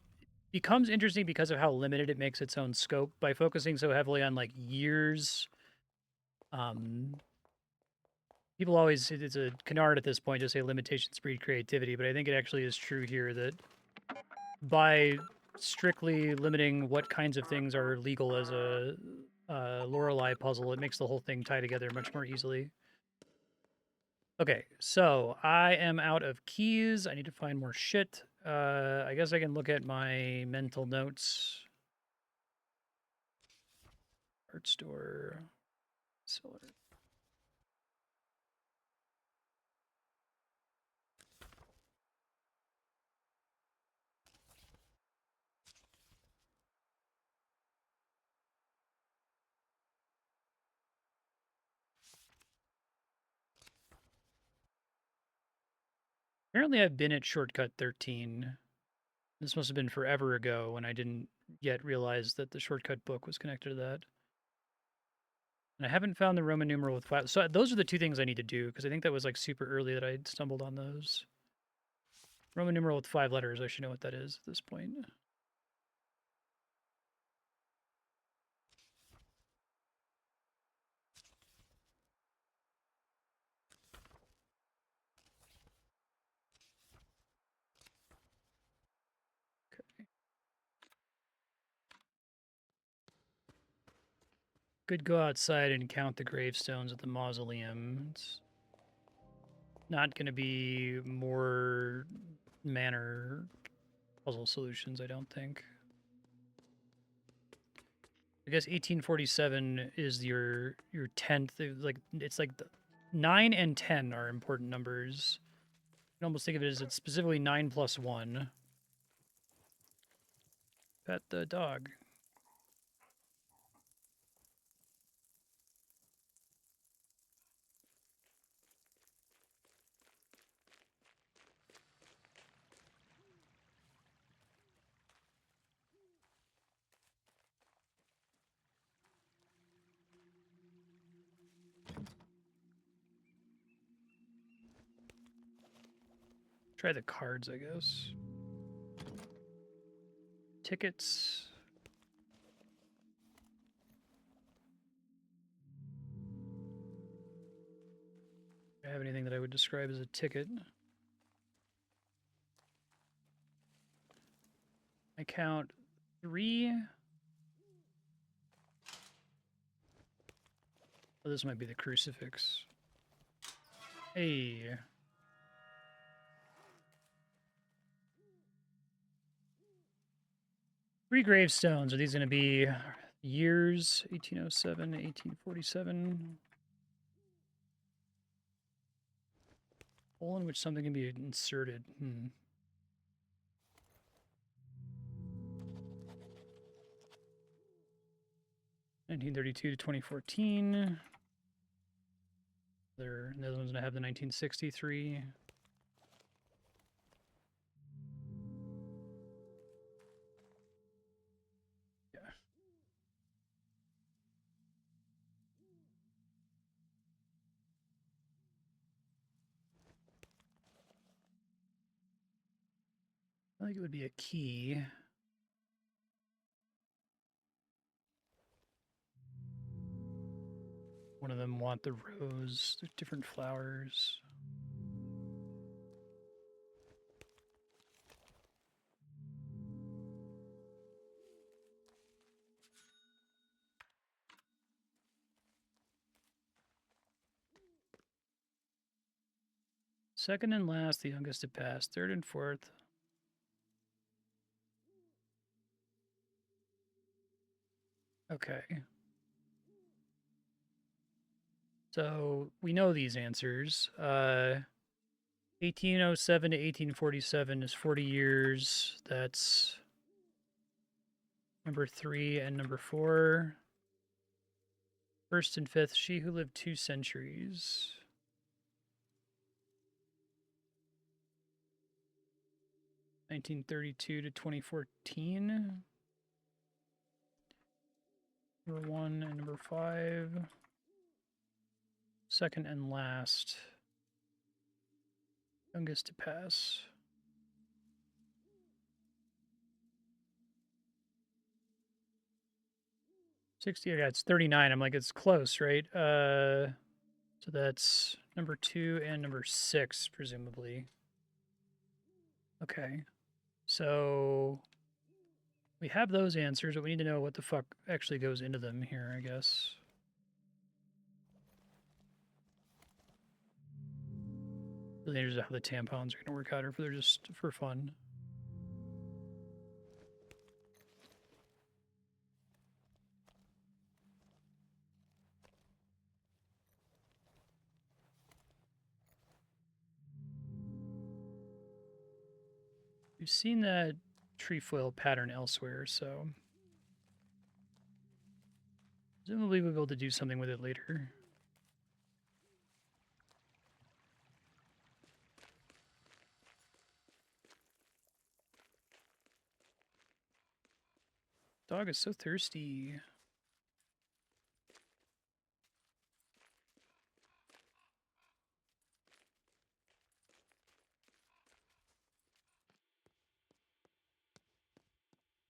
becomes interesting because of how limited it makes its own scope by focusing so heavily on like years. People always it's a canard at this point to say limitations breed creativity, but I think it actually is true here that by strictly limiting what kinds of things are legal as a Lorelei puzzle, it makes the whole thing tie together much more easily. Okay, so I am out of keys. I need to find more shit. I guess I can look at my mental notes. Art store. Cellar. Apparently I've been at shortcut 13. This must have been forever ago when I didn't yet realize that the shortcut book was connected to that. And I haven't found the Roman numeral with 5. So those are the two things I need to do, because I think that was like super early that I stumbled on those. Roman numeral with 5 letters, I should know what that is at this point. Could go outside and count the gravestones at the mausoleum. It's not going to be more manor puzzle solutions, I don't think. I guess 1847 is your 10th. Like it's like 9 and 10 are important numbers. You can almost think of it as it's specifically 9 plus 1. Pet the dog. Try the cards, I guess. Tickets. I have anything that I would describe as a ticket. I count 3. Oh, this might be the crucifix. Hey. 3 gravestones. Are these going to be years? 1807, 1847. Hole in which something can be inserted. 1932 to 2014. The other one's gonna have the 1963. Yeah. I think it would be a key. One of them want the rose, the different flowers. Second and last, the youngest to pass. Third and fourth. Okay. So we know these answers. 1807 to 1847 is 40 years. That's number 3 and number 4. First and fifth, she who lived 2 centuries. 1932 to 2014. Number 1 and number 5. Second and last. Youngest to pass. 60, yeah, it's 39. I'm like, it's close, right? So that's number 2 and number 6, presumably. Okay. So we have those answers, but we need to know what the fuck actually goes into them here, I guess. Really interested how the tampons are going to work out, or if they're just for fun. We've seen that trefoil pattern elsewhere, so presumably we'll be able to do something with it later. Dog is so thirsty.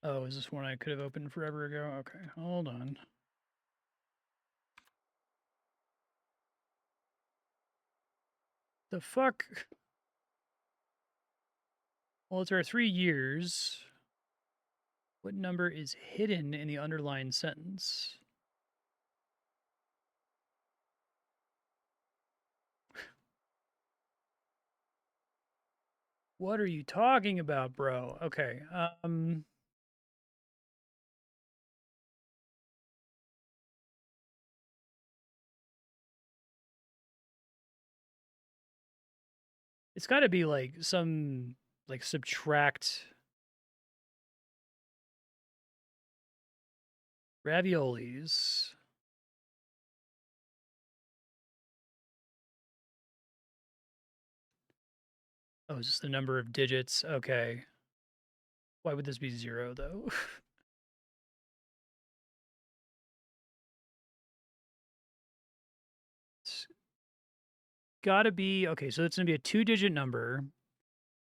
Oh, is this one I could have opened forever ago? Okay, hold on. The fuck? Well, it's our 3 years. What number is hidden in the underlined sentence? What are you talking about, bro? Okay, it's got to be like some like subtract raviolis. Oh, is this the number of digits? Okay. Why would this be 0 though? It's gotta be okay, so it's gonna be a 2-digit number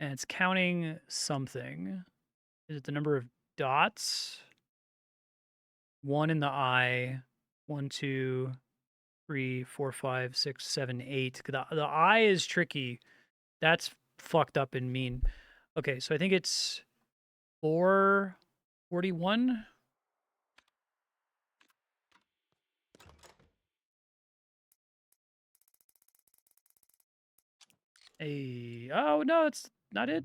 and it's counting something. Is it the number of dots? 1 in the eye, 1, 2, 3, 4, 5, 6, 7, 8. The I is tricky. That's fucked up and mean. Okay, so I think it's 441. Hey, oh no, it's not it.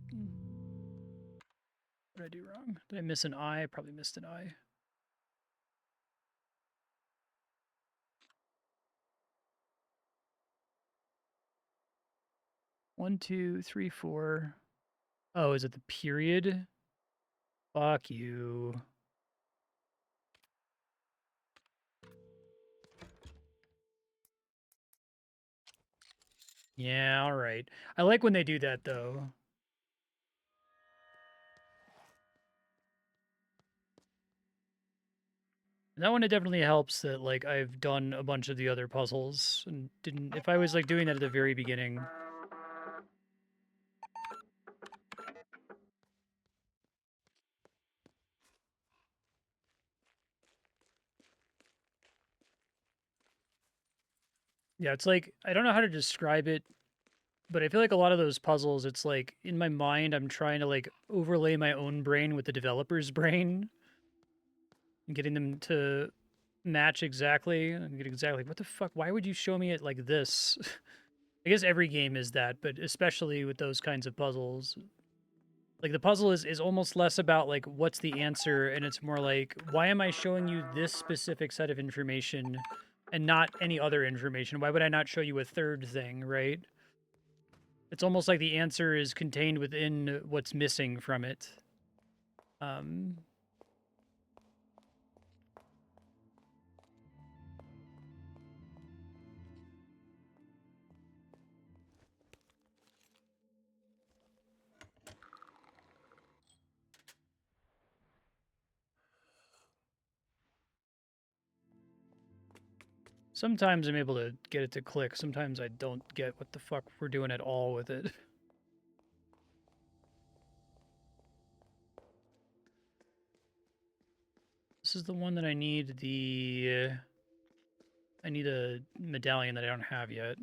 What did I do wrong? Did I miss an I? I probably missed an I. One, two, three, four. Oh, is it the period? Fuck you. Yeah, all right. I like when they do that though. That one, it definitely helps that like I've done a bunch of the other puzzles and didn't. If I was like doing that at the very beginning. Yeah, it's like I don't know how to describe it, but I feel like a lot of those puzzles, it's like in my mind, I'm trying to like overlay my own brain with the developer's brain and getting them to match exactly and get exactly what the fuck. Why would you show me it like this? I guess every game is that, but especially with those kinds of puzzles. Like the puzzle is almost less about like what's the answer, and it's more like why am I showing you this specific set of information and not any other information? Why would I not show you a third thing, right? It's almost like the answer is contained within what's missing from it. Um, Sometimes I'm able to get it to click. Sometimes I don't get what the fuck we're doing at all with it. This is the one that I need I need a medallion that I don't have yet.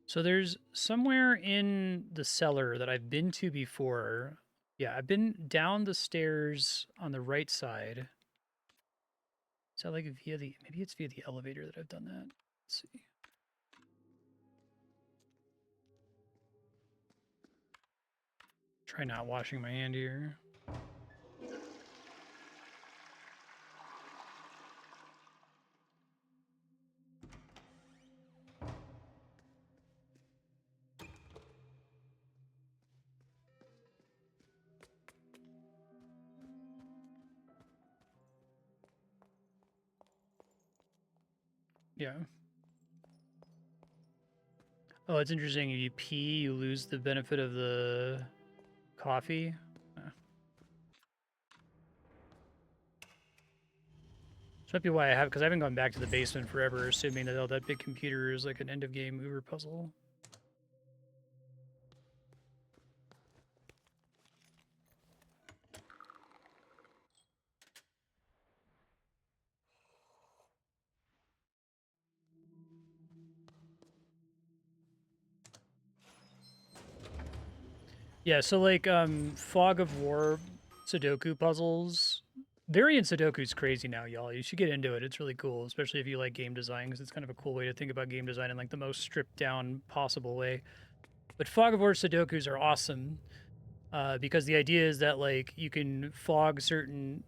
So there's somewhere in the cellar that I've been to before. Yeah, I've been down the stairs on the right side. Is that like via the, maybe it's via the elevator that I've done that. Let's see. Try not washing my hand here. Yeah. Oh, it's interesting. If you pee, you lose the benefit of the coffee. This might be why I have, because I haven't gone back to the basement forever, assuming that, oh, that big computer is like an end-of-game Uber puzzle. Yeah, so like Fog of War Sudoku puzzles. Variant Sudoku's crazy now, y'all. You should get into it. It's really cool, especially if you like game design, because it's kind of a cool way to think about game design in like the most stripped down possible way. But Fog of War Sudokus are awesome because the idea is that like you can fog certain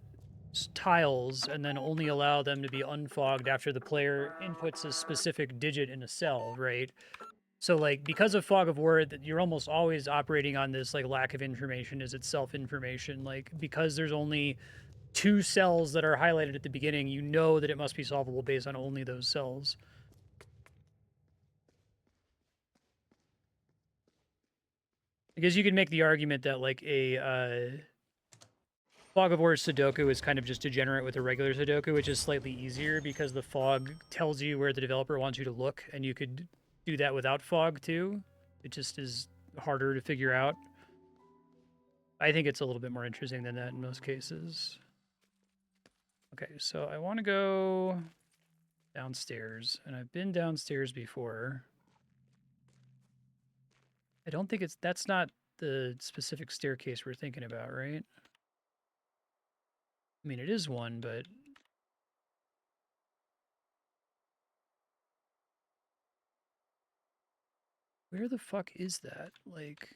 tiles and then only allow them to be unfogged after the player inputs a specific digit in a cell, right? So like because of fog of war, that you're almost always operating on this like lack of information is itself information. Like because there's only two cells that are highlighted at the beginning, you know that it must be solvable based on only those cells. Because you can make the argument that like a fog of war Sudoku is kind of just degenerate with a regular Sudoku, which is slightly easier because the fog tells you where the developer wants you to look, and you could do that without fog too. It just is harder to figure out. I think it's a little bit more interesting than that in most cases. Okay, so I want to go downstairs, and I've been downstairs before. I don't think that's not the specific staircase we're thinking about, right? I mean, it is one, but where the fuck is that? Like,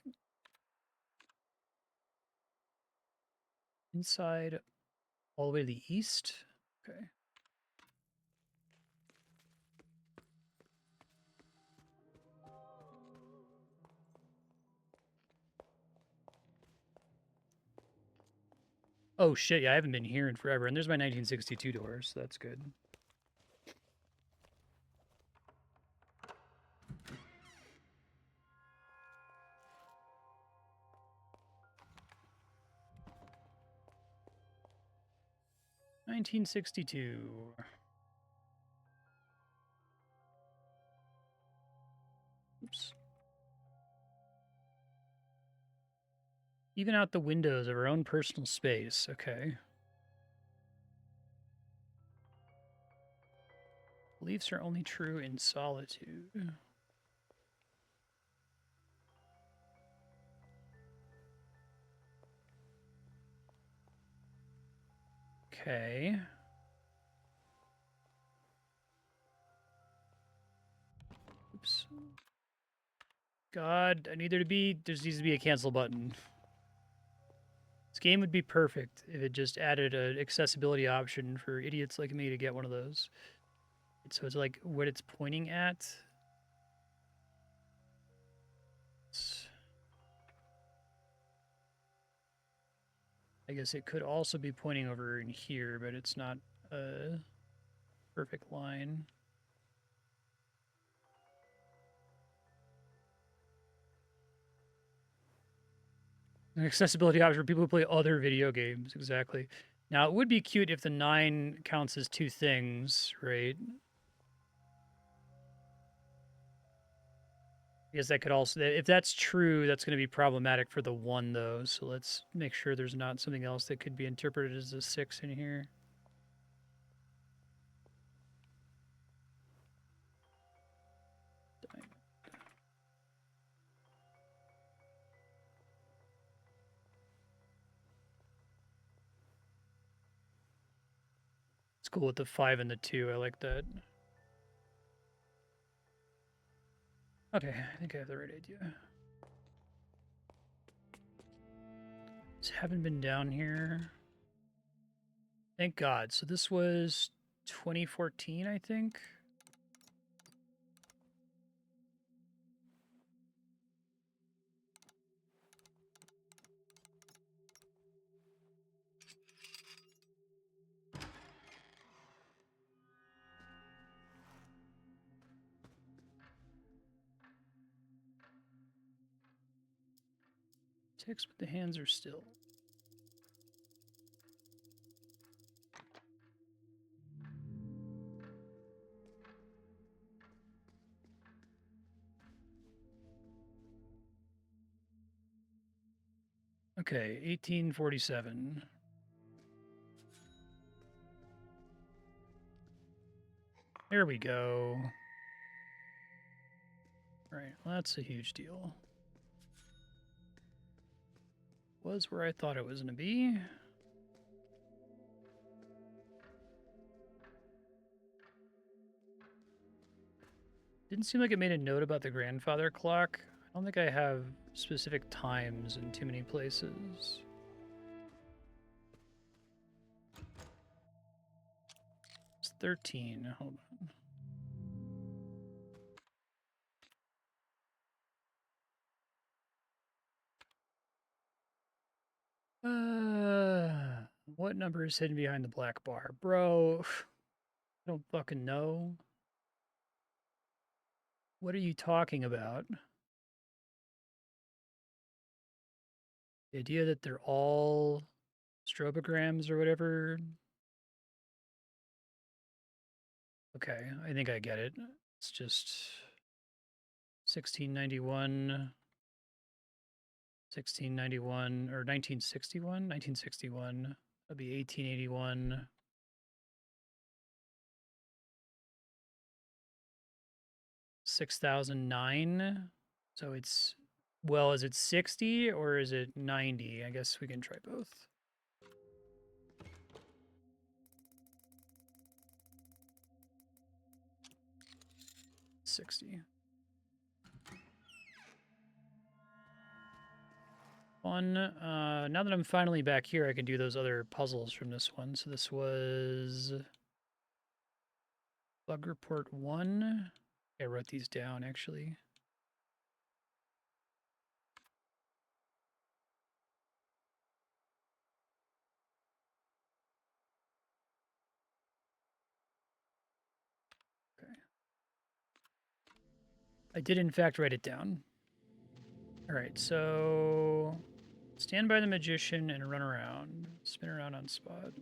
inside all the way to the east? Okay. Oh shit, yeah, I haven't been here in forever. And there's my 1962 door, so that's good. $1962. Oops. Even out the windows of our own personal space. Okay. Beliefs are only true in solitude. Okay. Oops. God, I need there needs to be a cancel button. This game would be perfect if it just added an accessibility option for idiots like me to get one of those. So it's like what it's pointing at. I guess it could also be pointing over in here, but it's not a perfect line. An accessibility option for people who play other video games, exactly. Now, it would be cute if the 9 counts as 2 things, right? I guess that could also, if that's true, that's going to be problematic for the 1, though. So let's make sure there's not something else that could be interpreted as a 6 in here. It's cool with the 5 and the 2. I like that. Okay, I think I have the right idea. Just haven't been down here. Thank God. So this was 2014, I think. Text, but the hands are still. Okay, 1847. There we go. Right, well, that's a huge deal. Was where I thought it was going to be. Didn't seem like it made a note about the grandfather clock. I don't think I have specific times in too many places. It's 13. Hold on. What number is hidden behind the black bar? Bro, I don't fucking know. What are you talking about? The idea that they're all strobograms or whatever. Okay, I think I get it. It's just 1691, 1691, or 1961? 1961. That'd be 1881. 6,009. So it's, well, is it 60 or is it 90? I guess we can try both. 60. Fun. Now that I'm finally back here, I can do those other puzzles from this one. So this was Bug Report 1. I wrote these down, actually. Okay. I did, in fact, write it down. All right, so stand by the magician and run around. Spin around on spot.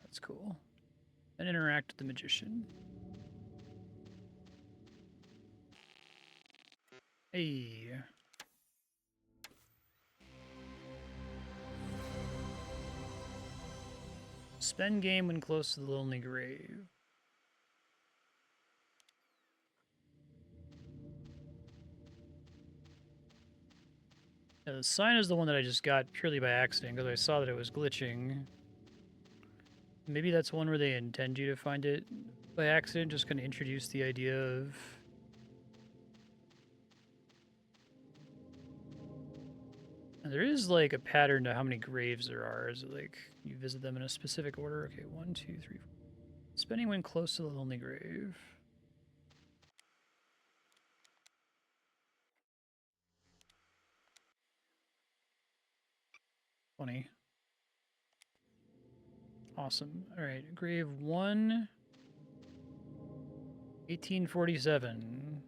That's cool. And interact with the magician. Hey. Spend game when close to the lonely grave. Yeah, the sign is the one that I just got purely by accident because I saw that it was glitching. Maybe that's one where they intend you to find it by accident, just kind of introduce the idea of... And there is like a pattern to how many graves there are. Is it like you visit them in a specific order? Okay, 1, 2, 3, 4. Spending when close to the lonely grave. Funny. Awesome. All right, grave 1, 1847.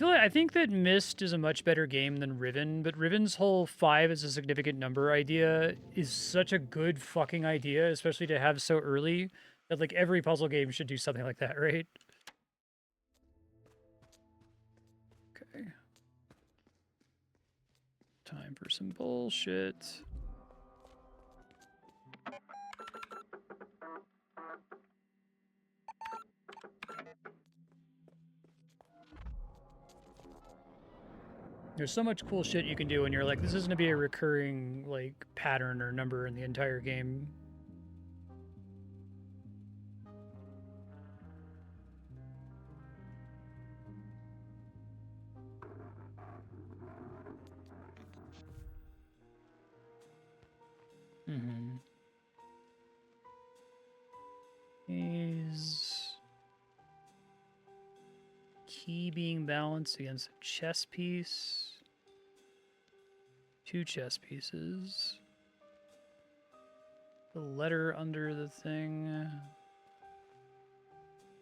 I think that Myst is a much better game than Riven, but Riven's whole 5 as a significant number idea is such a good fucking idea, especially to have so early, that like every puzzle game should do something like that, right? Okay. Time for some bullshit. There's so much cool shit you can do when you're like, this is going to be a recurring, like, pattern or number in the entire game. Mm-hmm. Is key being balanced against a chess piece. 2 chess pieces. The letter under the thing.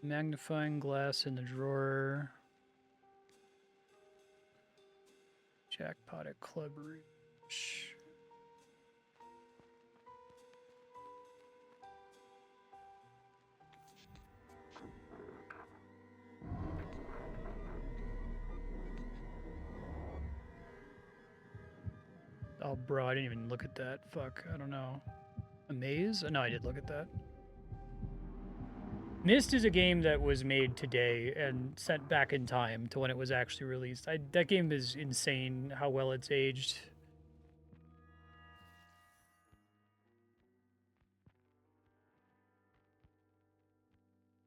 Magnifying glass in the drawer. Jackpot at Club Rouge. Oh, bro, I didn't even look at that. Fuck, I don't know. A maze? No, I did look at that. Myst is a game that was made today and sent back in time to when it was actually released. That game is insane how well it's aged.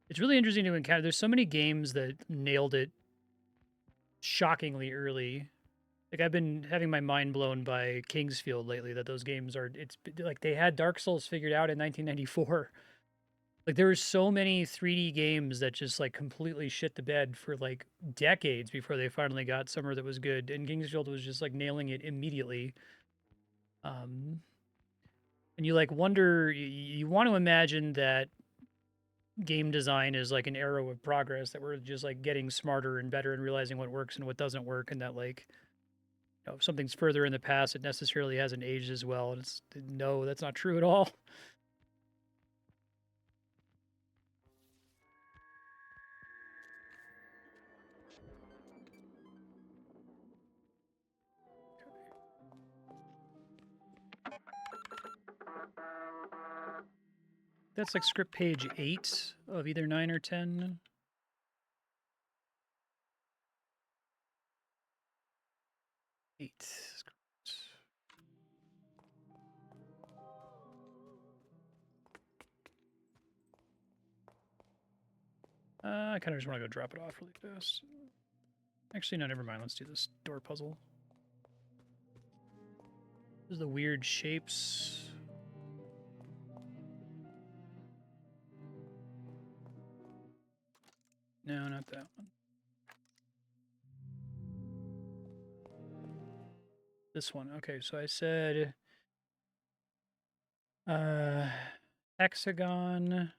It's really interesting to encounter. There's so many games that nailed it shockingly early. Like, I've been having my mind blown by Kingsfield lately, that those games are, it's like they had Dark Souls figured out in 1994. Like, there were so many 3D games that just, like, completely shit the bed for, like, decades before they finally got somewhere that was good, and Kingsfield was just, like, nailing it immediately. And you, like, wonder, you want to imagine that game design is, like, an arrow of progress, that we're just, like, getting smarter and better and realizing what works and what doesn't work, and that, like, you know, if something's further in the past, it necessarily hasn't aged as well. And it's, no, that's not true at all. that's like script page 8 of either 9 or 10. Eight. I kind of just want to go drop it off really fast. Actually, no, never mind. Let's do this door puzzle. This is the weird shapes. No, not that one. This one. Okay, so I said hexagon,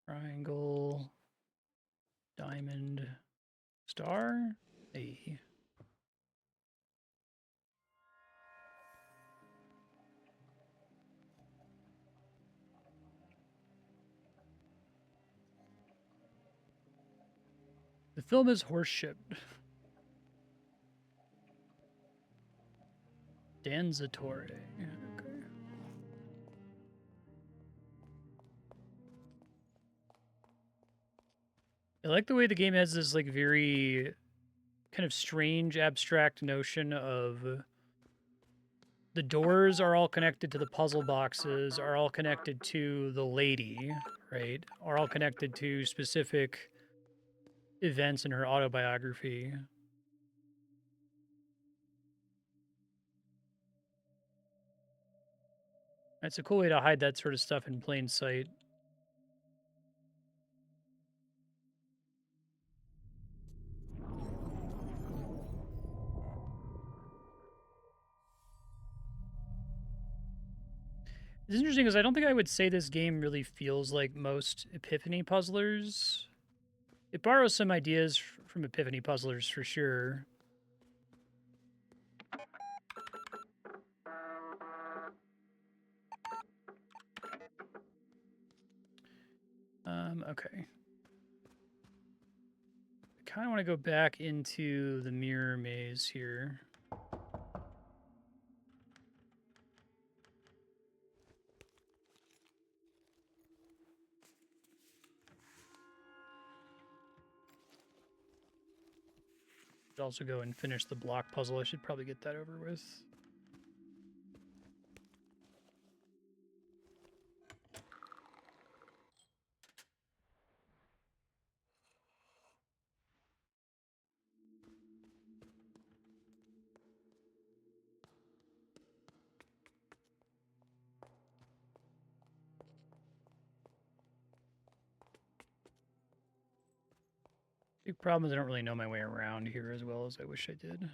triangle, diamond, star, A. The film is horseshit. Danzatore. Okay. I like the way the game has this like very kind of strange abstract notion of the doors are all connected to the puzzle boxes, are all connected to the lady, right? Are all connected to specific events in her autobiography. It's a cool way to hide that sort of stuff in plain sight. It's interesting because I don't think I would say this game really feels like most Epiphany puzzlers. It borrows some ideas from Epiphany puzzlers for sure. Okay. I kind of want to go back into the mirror maze here. Should also go and finish the block puzzle. I should probably get that over with. Big problem is I don't really know my way around here as well as I wish I did.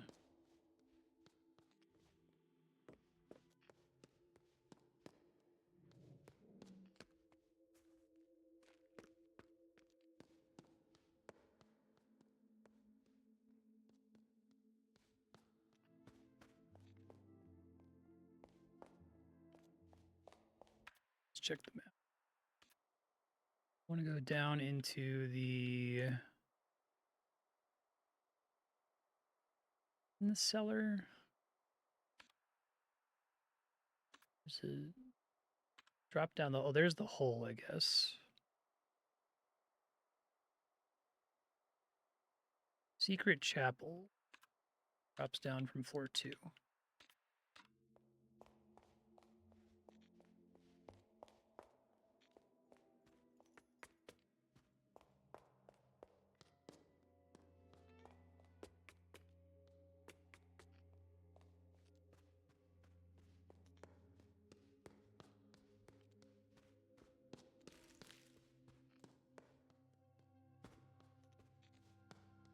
Let's check the map. I want to go down into the in the cellar. There's a drop down the, oh, there's the hole, I guess. Secret chapel. Drops down from floor 2.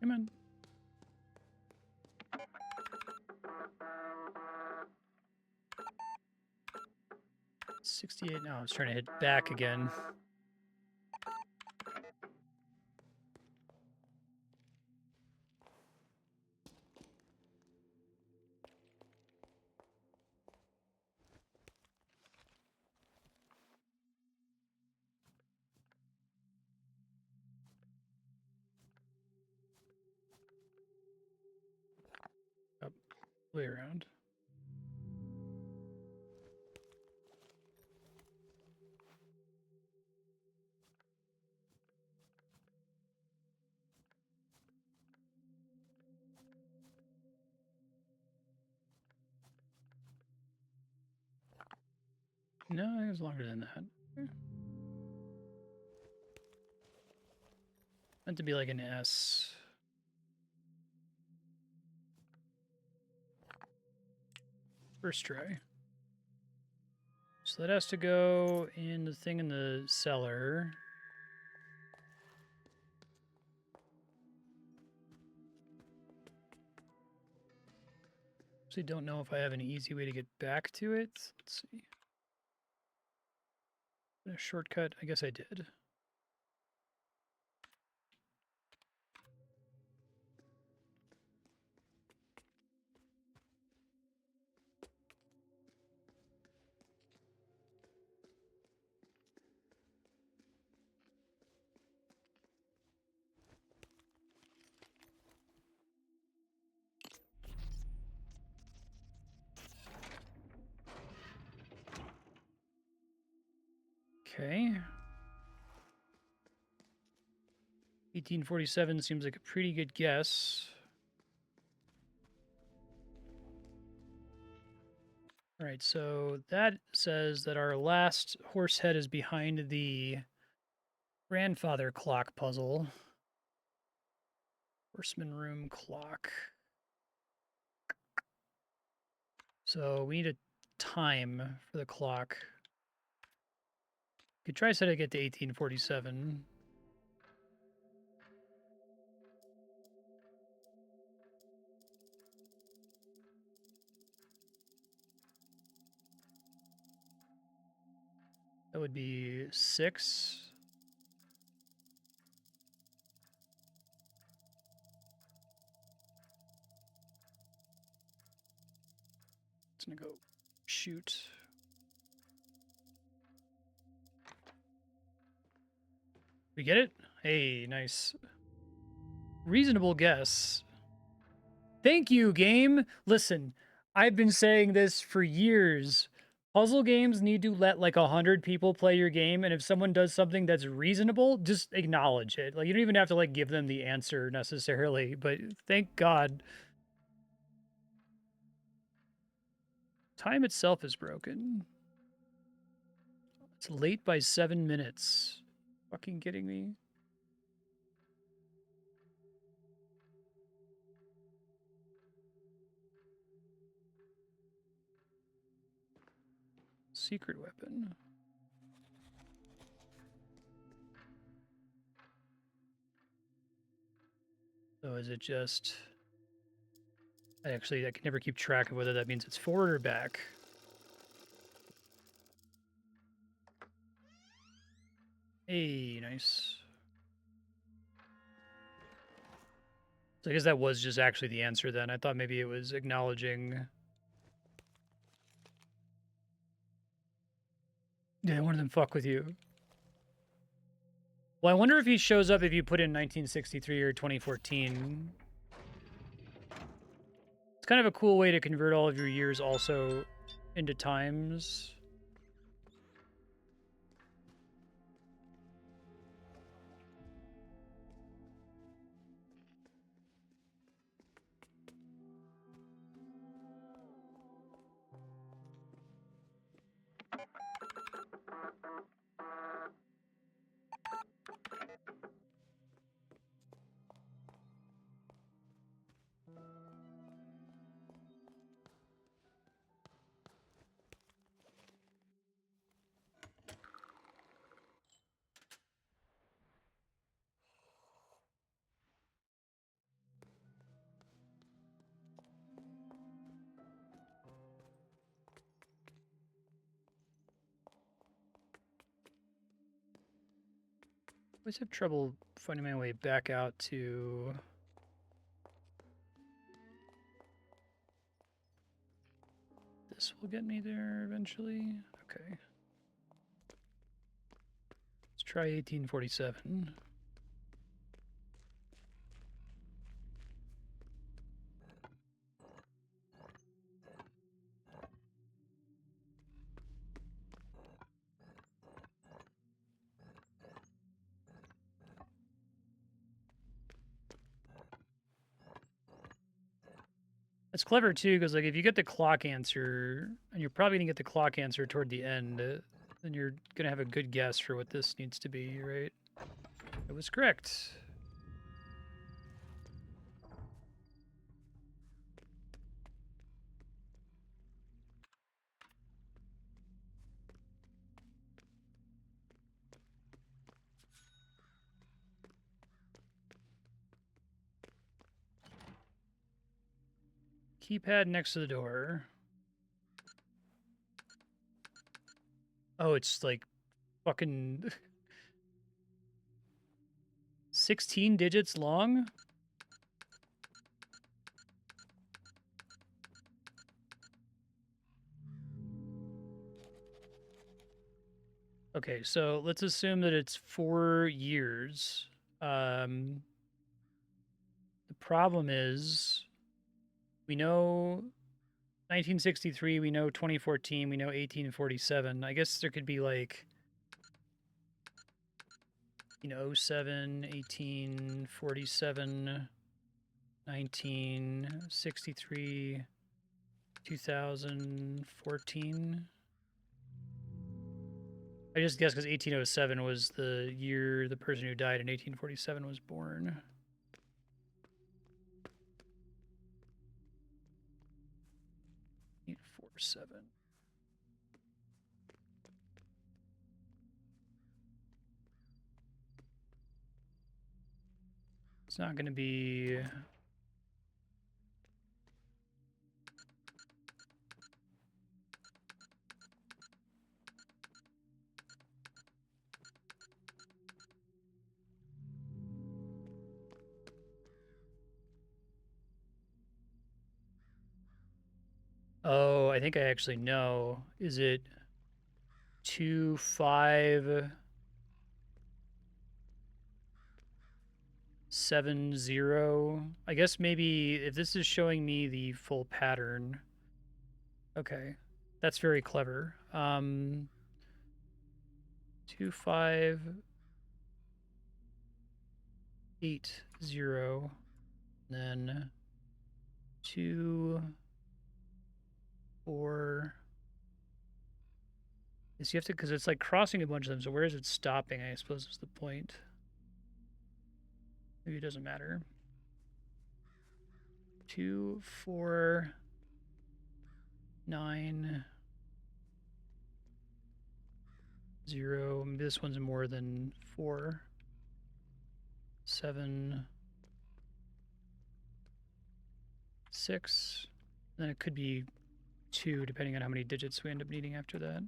Come on. 68. No, I was trying to hit back again. Up, way around. No, it was longer than that. Meant to be like an S. First try. So that has to go in the thing in the cellar. Actually, don't know if I have an easy way to get back to it. Let's see. A shortcut? I guess I did. Okay. 1847 seems like a pretty good guess. All right, so that says that our last horse head is behind the grandfather clock puzzle. Horseman room clock. So we need a time for the clock. Could try set it to get to 1847. That would be 6. It's gonna go shoot. We get it? Hey, nice. Reasonable guess. Thank you, game. Listen, I've been saying this for years. Puzzle games need to let like 100 people play your game, and if someone does something that's reasonable, just acknowledge it. Like you don't even have to like give them the answer necessarily, but thank God. Time itself is broken. It's late by 7 minutes. Fucking kidding me? Secret weapon. So is it just... I can never keep track of whether that means it's forward or back. Hey, nice. So I guess that was just actually the answer then. I thought maybe it was acknowledging... Yeah, one of them fuck with you. Well, I wonder if he shows up if you put in 1963 or 2014. It's kind of a cool way to convert all of your years also into times. I always have trouble finding my way back out to... This will get me there eventually. Okay. Let's try 1847. It's clever too, because like if you get the clock answer, and you're probably gonna get the clock answer toward the end, then you're gonna have a good guess for what this needs to be, right? It was correct. Keypad next to the door. Oh, it's like fucking 16 digits long? Okay, so let's assume that it's 4 years. The problem is we know 1963, we know 2014, we know 1847. I guess there could be like, 07, 1847, 1963, 2014. I just guess because 1807 was the year the person who died in 1847 was born. Eight, 4, 7. It's not going to be. Oh, I think I actually know. Is it 2570? I guess maybe if this is showing me the full pattern. Okay, that's very clever. 2580, then 24. Is you have to, because it's like crossing a bunch of them. So where is it stopping? I suppose is the point. Maybe it doesn't matter. 2, 4, 9, 0. Maybe this one's more than 4, 7, 6. Then it could be 2, depending on how many digits we end up needing after that.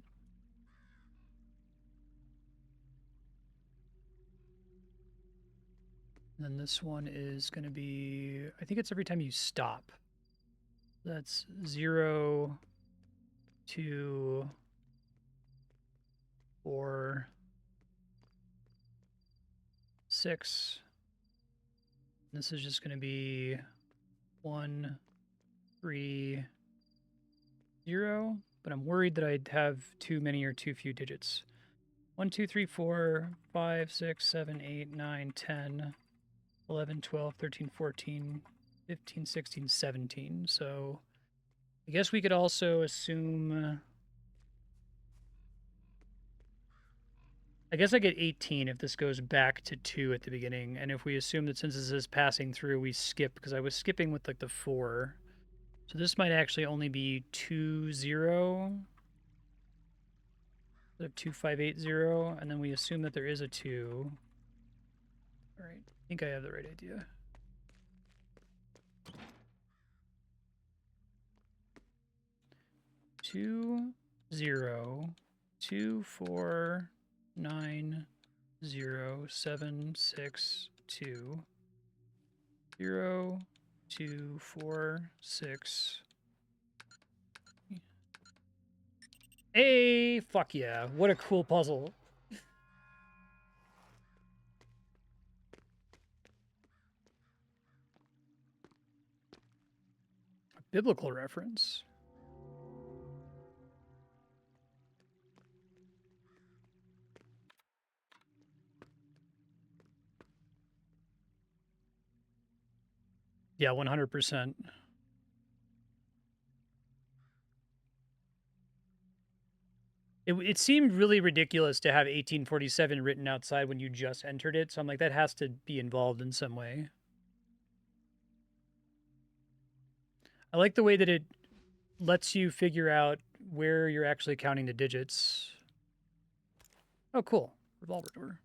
And then this one is going to be, I think it's every time you stop. That's 0, 2, 4, 6. This is just going to be 1, 3, 0. But I'm worried that I'd have too many or too few digits. 1, 2, 3, 4, 5, 6, 7, 8, 9, 10, 11, 12, 13, 14, 15, 16, 17. So I guess we could also assume. I guess I get 18 if this goes back to 2 at the beginning. And if we assume that since this is passing through, we skip, because I was skipping with like the 4. So this might actually only be 2, 0. Instead of 2580. And then we assume that there is a 2. All right. I think I have the right idea. Two, 0, 2, 4, 9, 0, 7, 6, 2, 0, 2, 4, 6. Hey, fuck yeah. What a cool puzzle. A biblical reference. Yeah, 100%. It seemed really ridiculous to have 1847 written outside when you just entered it, so I'm like, that has to be involved in some way. I like the way that it lets you figure out where you're actually counting the digits. Oh, cool. Revolver door.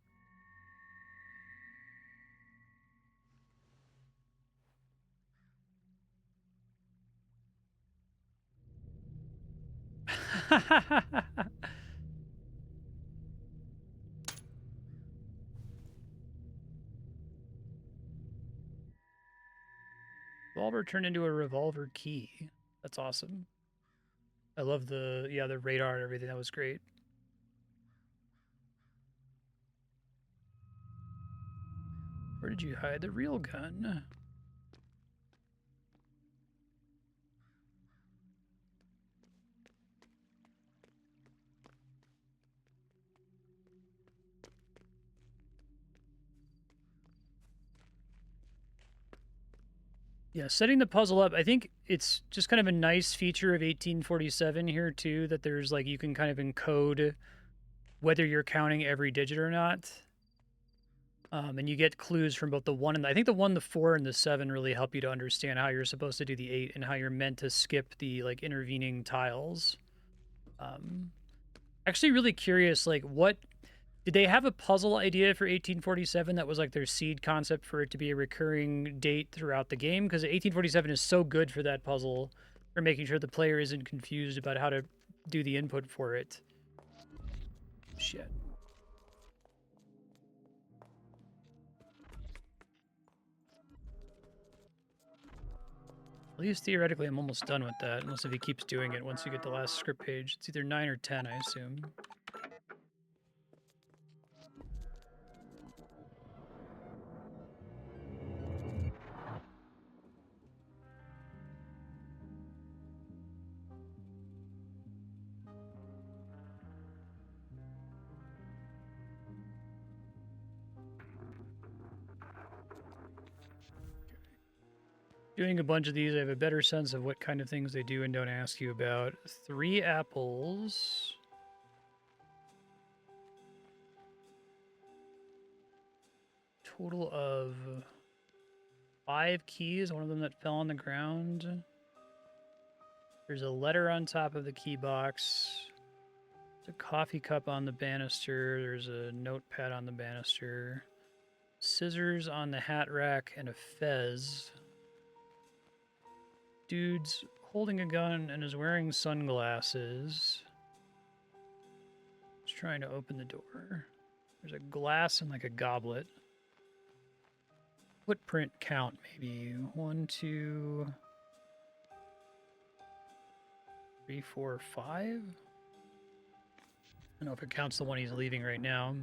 Revolver turned into a revolver key. That's awesome. I love the radar and everything. That was great. Where did you hide the real gun? Yeah, setting the puzzle up, I think it's just kind of a nice feature of 1847 here too, that there's like, you can kind of encode whether you're counting every digit or not. And you get clues from both the 1 and I think the 1, the 4, and the 7 really help you to understand how you're supposed to do the 8 and how you're meant to skip the like intervening tiles. Actually really curious, like what did they have a puzzle idea for 1847 that was like their seed concept for it to be a recurring date throughout the game? Because 1847 is so good for that puzzle, for making sure the player isn't confused about how to do the input for it. Shit. At least theoretically, I'm almost done with that, unless if he keeps doing it once you get the last script page. It's either 9 or 10, I assume. Doing a bunch of these, I have a better sense of what kind of things they do and don't ask you about. 3 apples. Total of 5 keys, one of them that fell on the ground. There's a letter on top of the key box. There's a coffee cup on the banister. There's a notepad on the banister. Scissors on the hat rack and a fez. Dude's holding a gun and is wearing sunglasses. He's trying to open the door. There's a glass and like a goblet. Footprint count, maybe 1, 2, 3, 4, 5. I don't know if it counts the one he's leaving right now.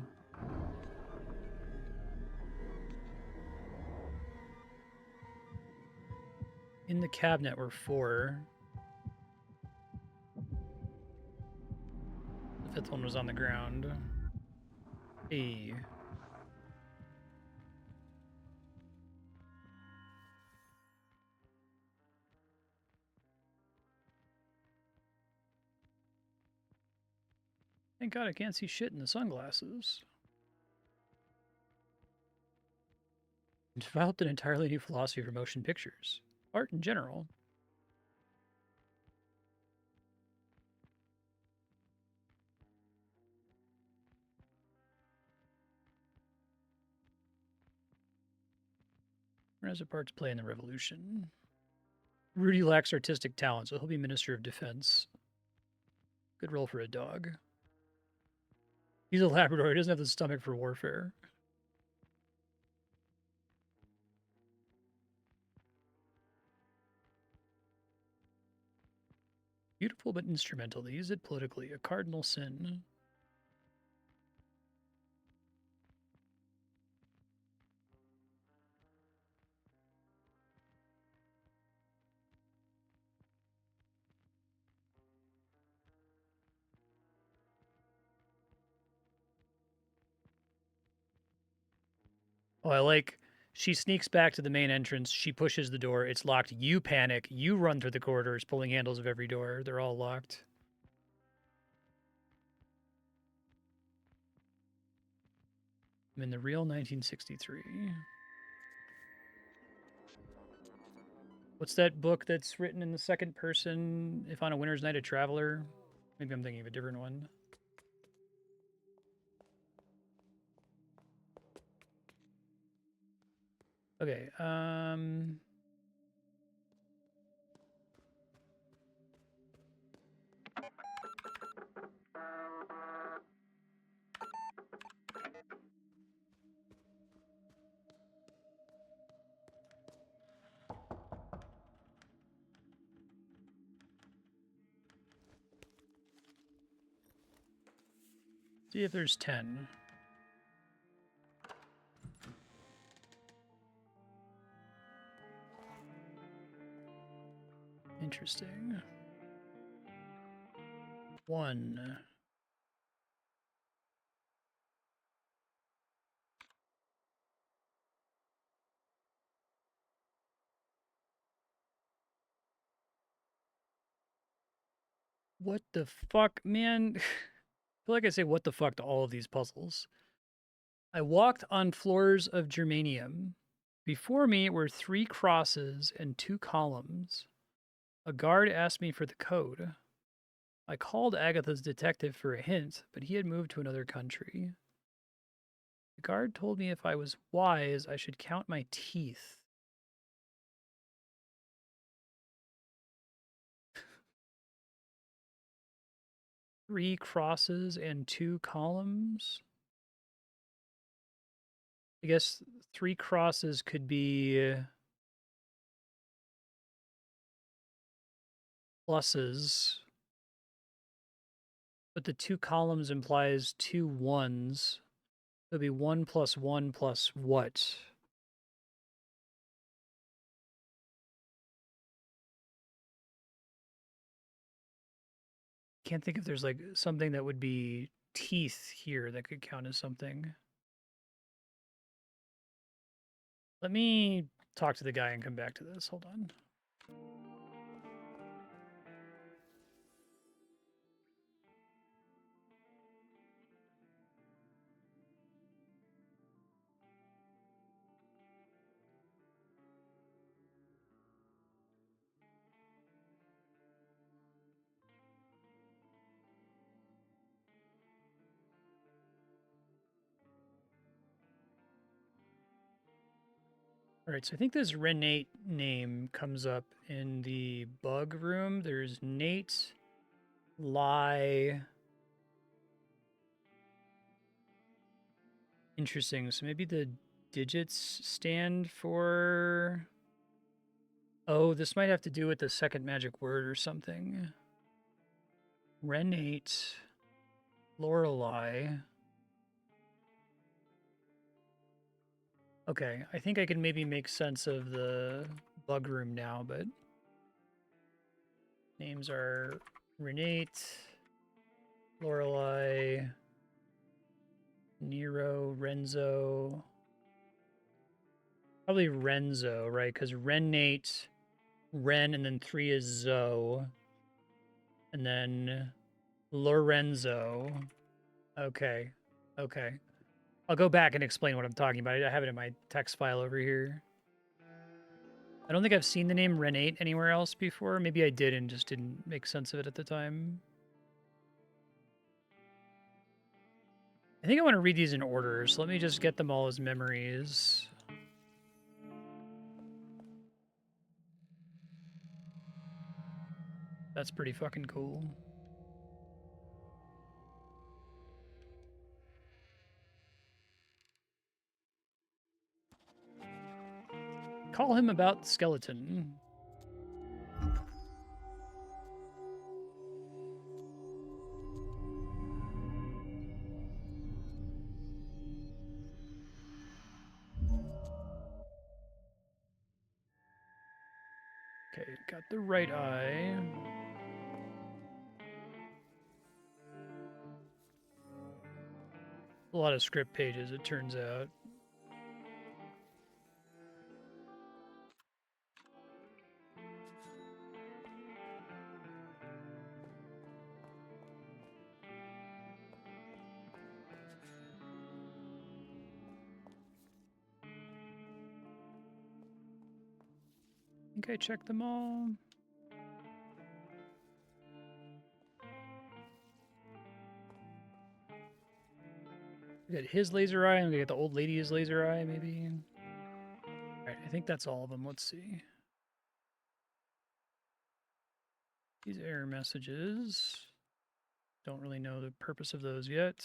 In the cabinet were 4. The 5th one was on the ground. Hey. Thank God I can't see shit in the sunglasses. Developed an entirely new philosophy for motion pictures. Art in general. Has a part to play in the revolution. Rudy lacks artistic talent, so he'll be Minister of Defense. Good role for a dog. He's a Labrador. He doesn't have the stomach for warfare. Beautiful but instrumental. They use it politically. A cardinal sin. Oh, I like... She sneaks back to the main entrance. She pushes the door. It's locked. You panic. You run through the corridors, pulling handles of every door. They're all locked. I'm in the real 1963. What's that book that's written in the second person? If on a winter's night, a traveler? Maybe I'm thinking of a different one. Okay, see if there's 10. Interesting. 1. What the fuck, man? I feel like I say what the fuck to all of these puzzles. I walked on floors of germanium. Before me were 3 crosses and 2 columns. A guard asked me for the code. I called Agatha's detective for a hint, but he had moved to another country. The guard told me if I was wise, I should count my teeth. Three crosses and 2 columns? I guess 3 crosses could be pluses, but the 2 columns implies 2 ones. It would be 1 plus 1 plus what? Can't think if there's like something that would be teeth here that could count as something. Let me talk to the guy and come back to this. Hold on. All right, so I think this Renate name comes up in the bug room. There's Nate, Lie. Interesting. So maybe the digits stand for... Oh, this might have to do with the second magic word or something. Renate, Lorelei. Okay, I think I can maybe make sense of the bug room now, but names are Renate, Lorelei, Nero, Renzo. Probably Renzo, right? Because Renate, Ren, and then 3 is Zo. And then Lorenzo. Okay. Okay. I'll go back and explain what I'm talking about. I have it in my text file over here. I don't think I've seen the name Renate anywhere else before. Maybe I did and just didn't make sense of it at the time. I think I want to read these in order, so let me just get them all as memories. That's pretty fucking cool. Call him about the skeleton. Okay, got the right eye. A lot of script pages, it turns out. think I checked them all. We got his laser eye, and we got the old lady's laser eye, maybe. Alright, I think that's all of them. Let's see. These error messages. Don't really know the purpose of those yet.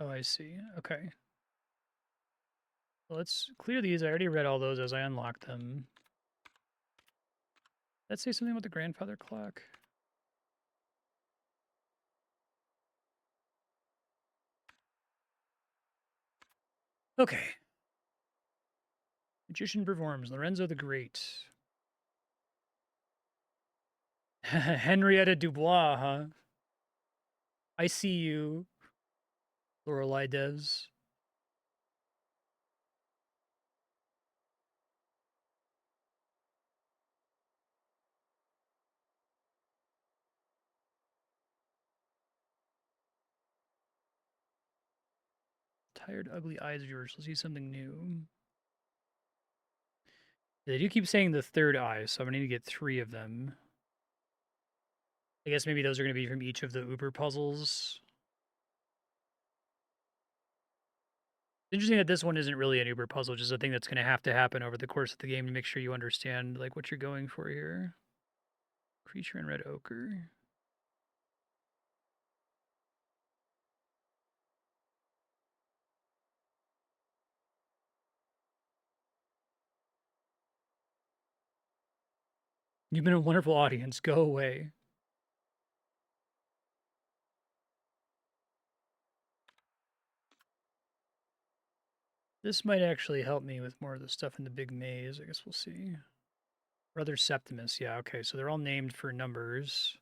Oh, I see. Okay. Well, let's clear these. I already read all those as I unlocked them. Let's say something about the grandfather clock. Okay. Magician performs. Lorenzo the Great. Henrietta Dubois, huh? I see you, Lorelei Devs. Tired, ugly eyes of yours. Let's see something new. They do keep saying the third eye, so I'm gonna need to get 3 of them. I guess maybe those are gonna be from each of the Uber puzzles. Interesting that this one isn't really an Uber puzzle, just a thing that's gonna have to happen over the course of the game to make sure you understand like what you're going for here. Creature in red ochre. You've been a wonderful audience. Go away. This might actually help me with more of the stuff in the big maze. I guess we'll see. Brother Septimus. Yeah, okay. So they're all named for numbers.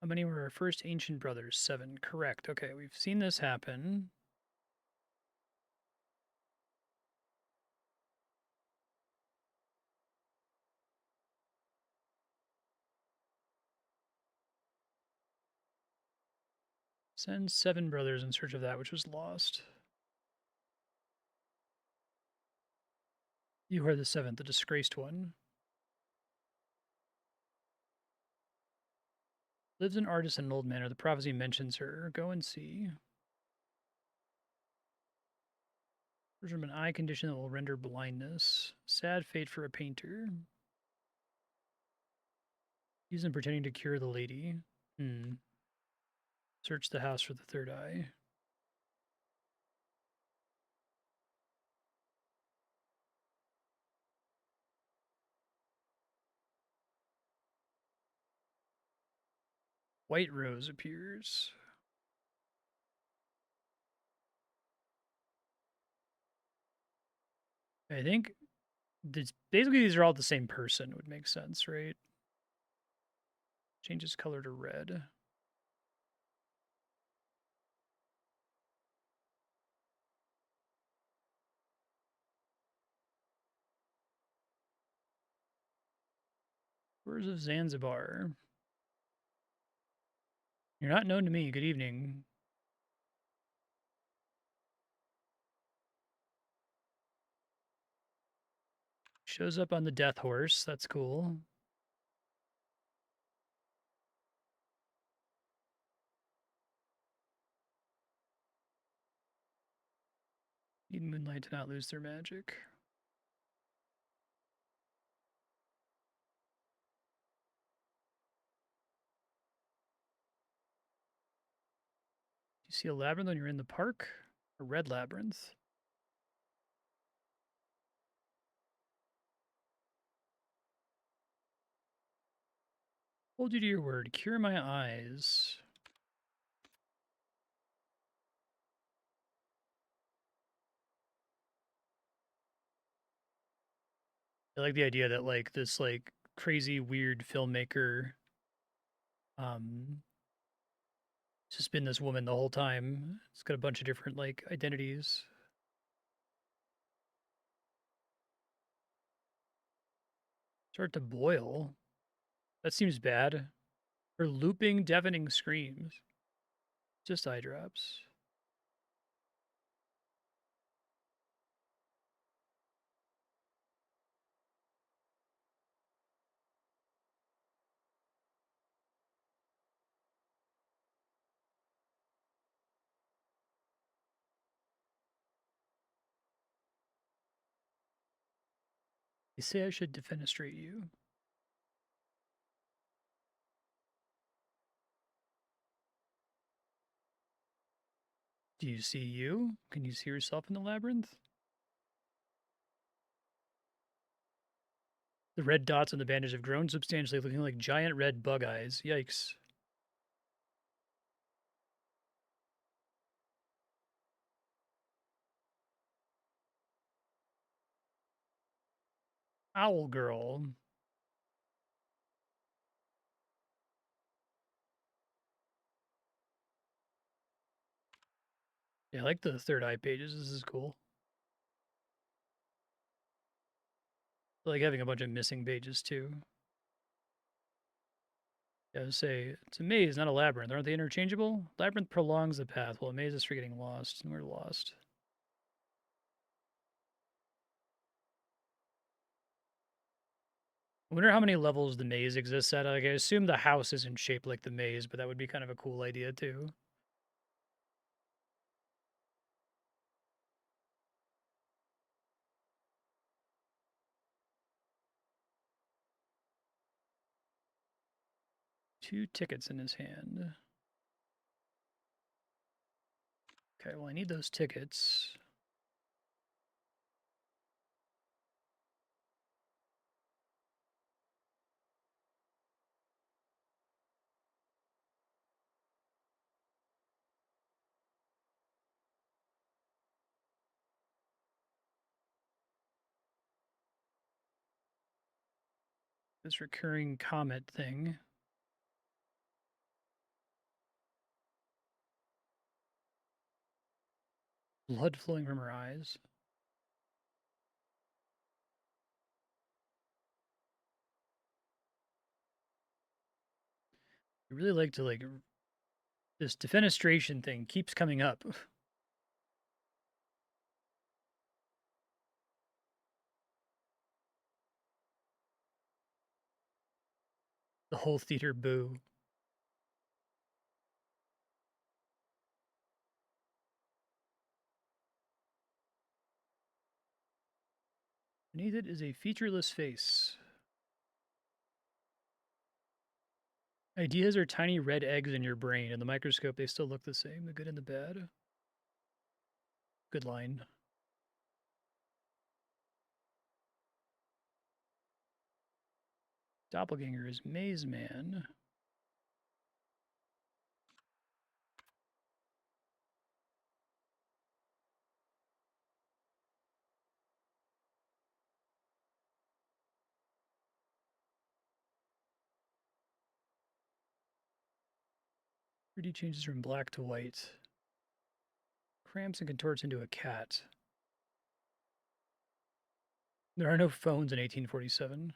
How many were our first ancient brothers? 7. Correct. Okay, we've seen this happen. Send 7 brothers in search of that which was lost. You are the 7th, the disgraced one. Lives an artist in an old manor. The prophecy mentions her. Go and see. There's from an eye condition that will render blindness. Sad fate for a painter. He's in pretending to cure the lady. Search the house for the third eye. White rose appears. I think basically these are all the same person. Would make sense, right? Changes color to red. Tours of Zanzibar. You're not known to me. Good evening. Shows up on the death horse. That's cool. Need moonlight to not lose their magic. You see a labyrinth when you're in the park? A red labyrinth. Hold you to your word. Cure my eyes. I like the idea that like this like crazy, weird filmmaker. Um, it's just been this woman the whole time. It's got a bunch of different like identities. Start to boil. That seems bad. Her looping, deafening screams. Just eye drops. They say I should defenestrate you. Do you see you? Can you see yourself in the labyrinth? The red dots on the bandage have grown substantially, looking like giant red bug eyes. Yikes. Owl girl. Yeah, I like the third eye pages. This is cool. I like having a bunch of missing pages too. Yeah, I would say it's a maze, not a labyrinth. Aren't they interchangeable? Labyrinth prolongs the path, while a maze is for getting lost, and we're lost. I wonder how many levels the maze exists at. Like, I assume the house isn't shaped like the maze, but that would be kind of a cool idea too. Two tickets in his hand. Okay, well, I need those tickets. This recurring comet thing. Blood flowing from her eyes. I really like to like this defenestration thing keeps coming up. The whole theater boo. Beneath it is a featureless face. Ideas are tiny red eggs in your brain. In the microscope, they still look the same, the good and the bad. Good line. Doppelganger is Maze Man. Rudy changes from black to white. Cramps and contorts into a cat. There are no phones in 1847.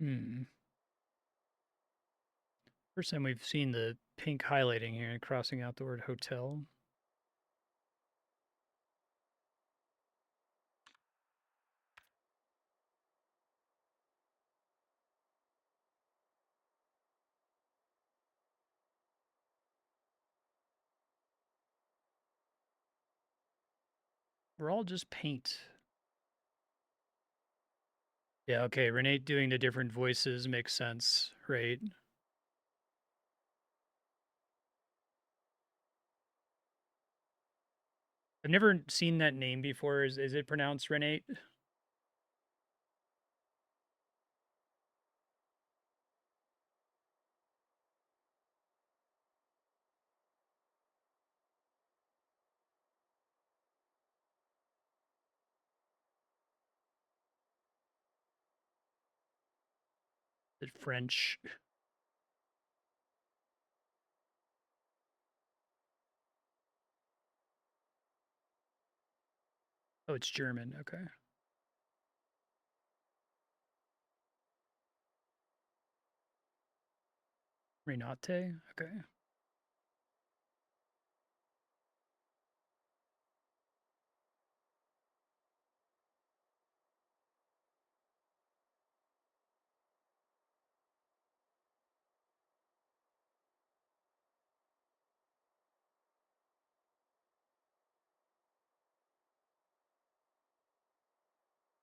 Hmm. First time we've seen the pink highlighting here and crossing out the word hotel. We're all just paint. Yeah, okay. Renee doing the different voices makes sense, right? I've never seen that name before. Is it pronounced Renate? Is it French? Oh, it's German. Okay. Renate? Okay.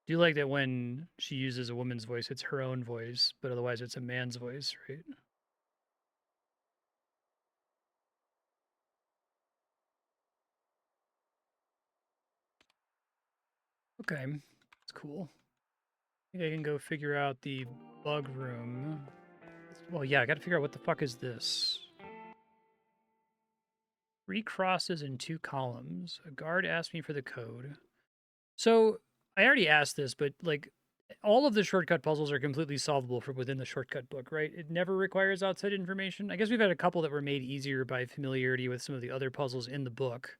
Do you like that when she uses a woman's voice, it's her own voice, but otherwise it's a man's voice, right? Okay. That's cool. I think I can go figure out the bug room. Well, yeah, I gotta figure out what the fuck is this. 3 crosses and 2 columns. A guard asked me for the code. So I already asked this, but like all of the shortcut puzzles are completely solvable from within the shortcut book, right? It never requires outside information. I guess we've had a couple that were made easier by familiarity with some of the other puzzles in the book.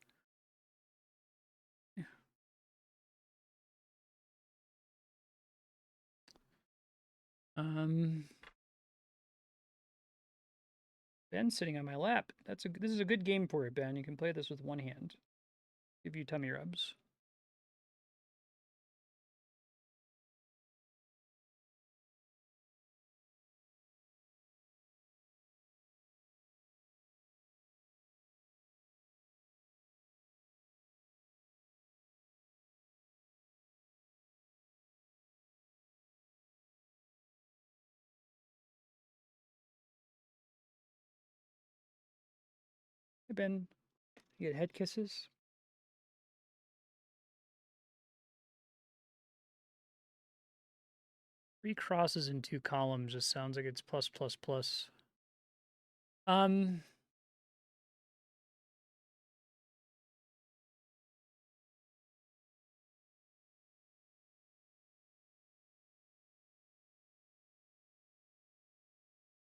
Um, Ben's sitting on my lap. This is a good game for it, Ben. You can play this with one hand. Give you tummy rubs. Hey, Ben. You get head kisses? 3 crosses and 2 columns just sounds like it's plus plus plus. Um,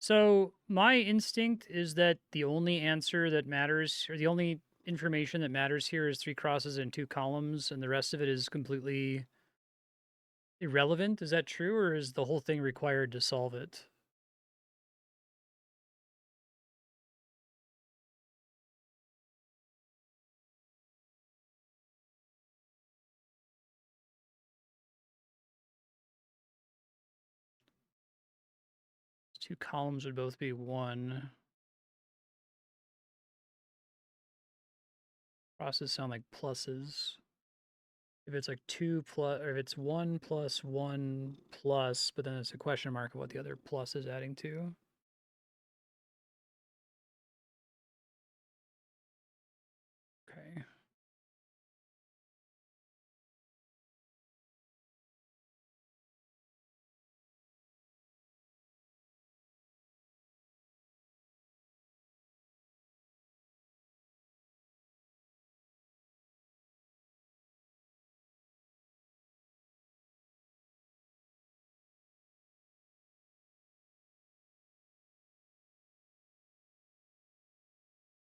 So my instinct is that the only answer that matters, or the only information that matters here, is 3 crosses and 2 columns, and the rest of it is completely irrelevant. Is that true, or is the whole thing required to solve it? Two columns would both be 1. Crosses sound like pluses. If it's like 2 plus, or if it's 1 plus 1 plus, but then it's a question mark of what the other plus is adding to. Okay.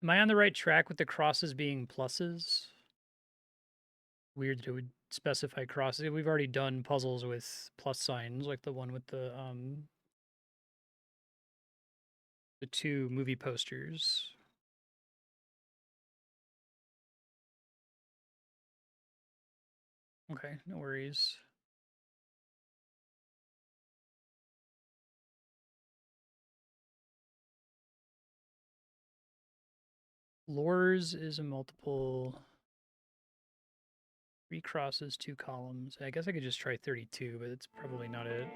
Am I on the right track with the crosses being pluses? Weird that it would specify crosses. We've already done puzzles with plus signs, like the one with the 2 movie posters. Okay, no worries. Lores is a multiple. 3 crosses, 2 columns. I guess I could just try 32, but it's probably not it.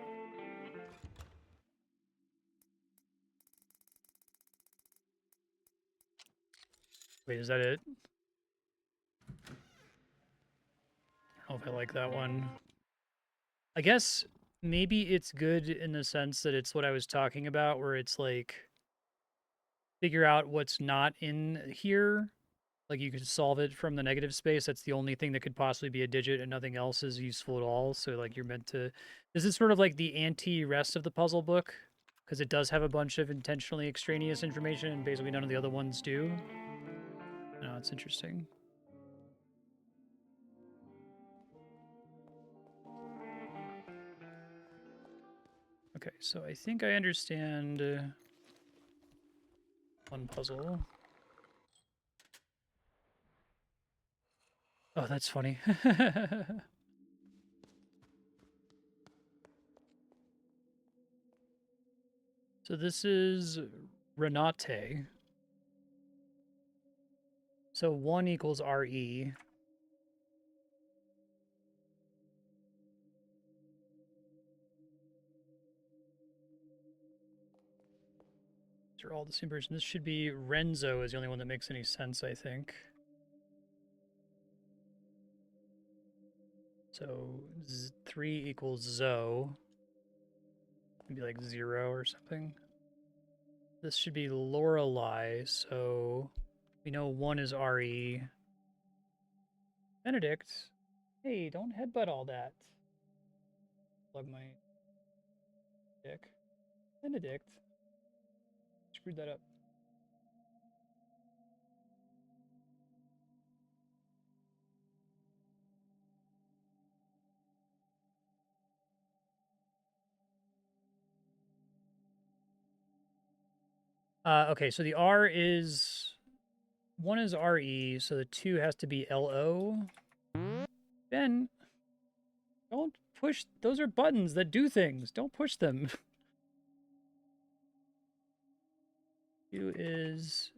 Wait, is that it? I don't know if I like that one. I guess maybe it's good in the sense that it's what I was talking about, where it's like figure out what's not in here. Like you could solve it from the negative space. That's the only thing that could possibly be a digit, and nothing else is useful at all. So like you're meant to. This is sort of like the anti-rest of the puzzle book, because it does have a bunch of intentionally extraneous information, and basically none of the other ones do. No, it's interesting. Okay, so I think I understand one puzzle. Oh, that's funny. So this is Renate. So 1 equals RE. These are all the same person. This should be Renzo is the only one that makes any sense, I think. So 3 equals Zo. Maybe like 0 or something. This should be Lorelei, so we know 1 is RE. Benedict. Hey, don't headbutt all that. Plug my dick. Benedict. Screwed that up. Okay, so the R is 1 is RE, so the 2 has to be LO. Ben, don't push. Those are buttons that do things. Don't push them. 2 is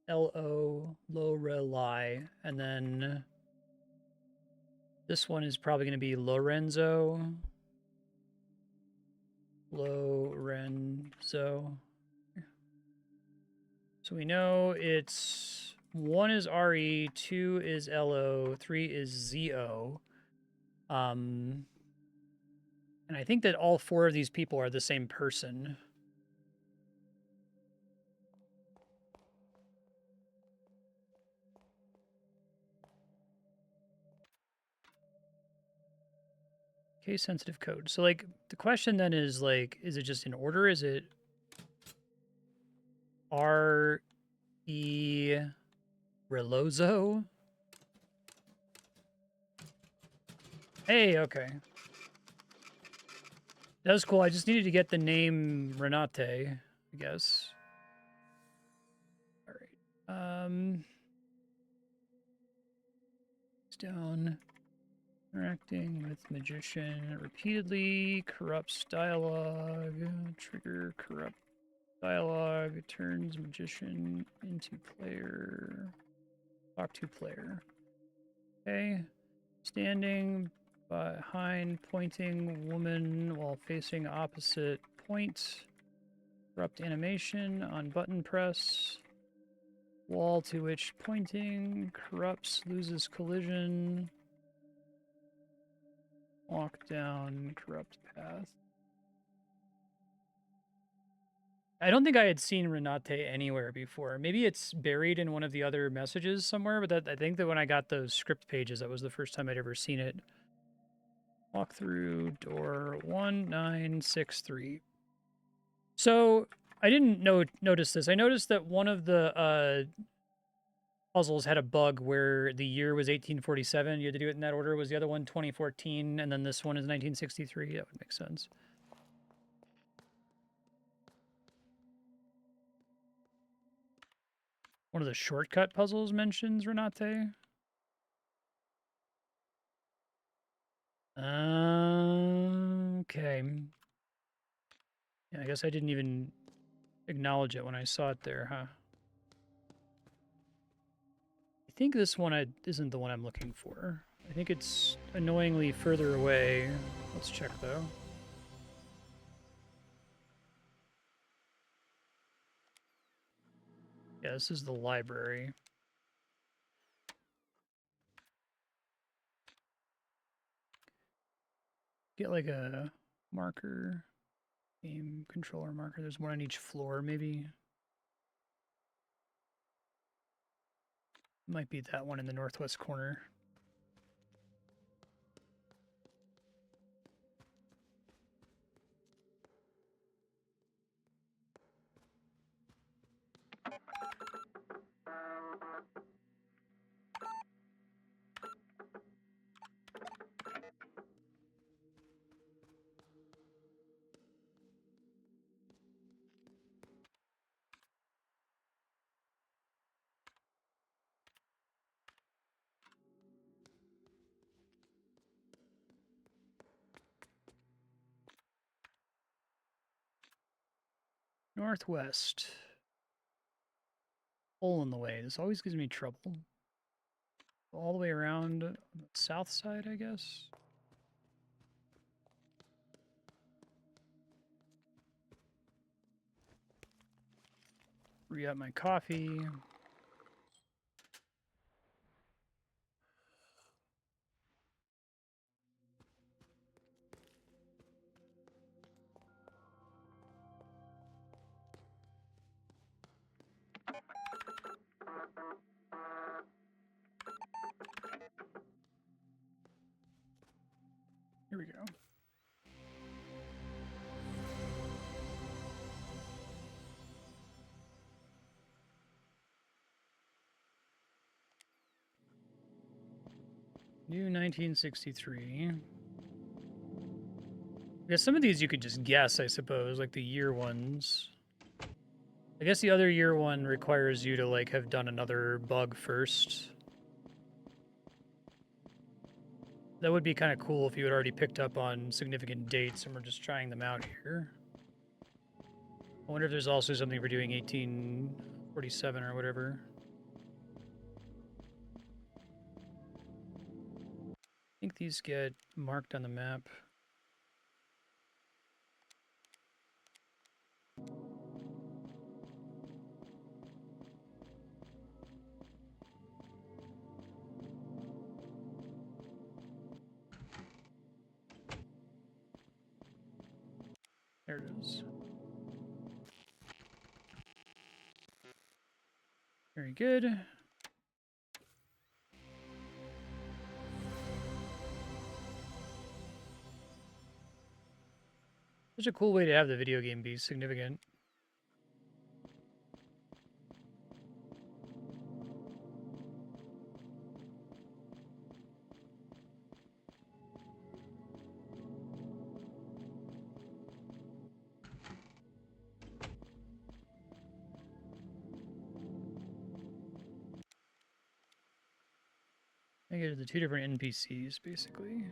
LO, Lorelei, and then this one is probably going to be Lorenzo. Lorenzo. So we know it's 1 is RE, 2 is LO, 3 is ZO. And I think that all 4 of these people are the same person. Case sensitive code. So like the question then is like, is it just in order? Is it R E Relozo? Hey, okay. That was cool. I just needed to get the name Renate, I guess. All right. It's down. Interacting with magician repeatedly corrupts dialogue. Trigger corrupt dialogue. Turns magician into player. Talk to player. Okay. Standing behind pointing woman while facing opposite point. Corrupt animation on button press. Wall to which pointing. Corrupts, loses collision. Walk down corrupt path. I don't think I had seen Renate anywhere before. Maybe it's buried in one of the other messages somewhere, but that I think that when I got those script pages, that was the first time I'd ever seen it. Walk through door 1963. So I didn't notice this. I noticed that one of the puzzles had a bug where the year was 1847. You had to do it in that order. Was the other one 2014, and then this one is 1963? That would make sense. One of the shortcut puzzles mentions Renate. Okay. Yeah, I guess I didn't even acknowledge it when I saw it there, huh? I think this one isn't the one I'm looking for. I think it's annoyingly further away. Let's check, though. Yeah, this is the library. Get like a marker, game controller marker. There's one on each floor, maybe. Might be that one in the northwest corner. Northwest. Hole in the way. This always gives me trouble. All the way around the south side, I guess. Re-up my coffee. Here we go. New 1963. I guess some of these you could just guess, I suppose, like the year ones. I guess the other year one requires you to like have done another bug first. That would be kind of cool if you had already picked up on significant dates and we're just trying them out here. I wonder if there's also something for doing 1847 or whatever. I think these get marked on the map. There it is. Very good. Such a cool way to have the video game be significant. I get the two different NPCs, basically.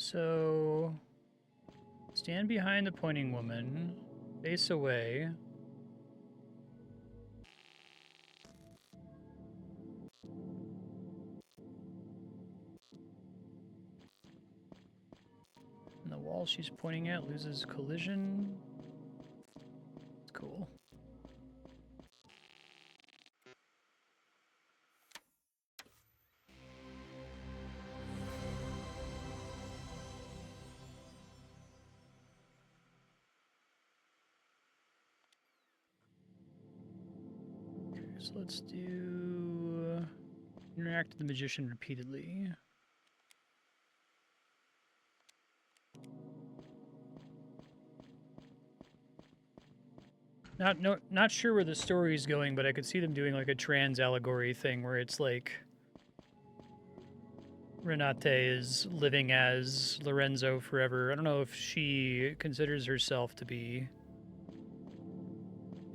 So, stand behind the pointing woman, face away. And the wall she's pointing at loses collision. It's cool. So let's do interact with the magician repeatedly. Not sure where the story is going, but I could see them doing like a trans allegory thing where it's like Renate is living as Lorenzo forever. I don't know if she considers herself to be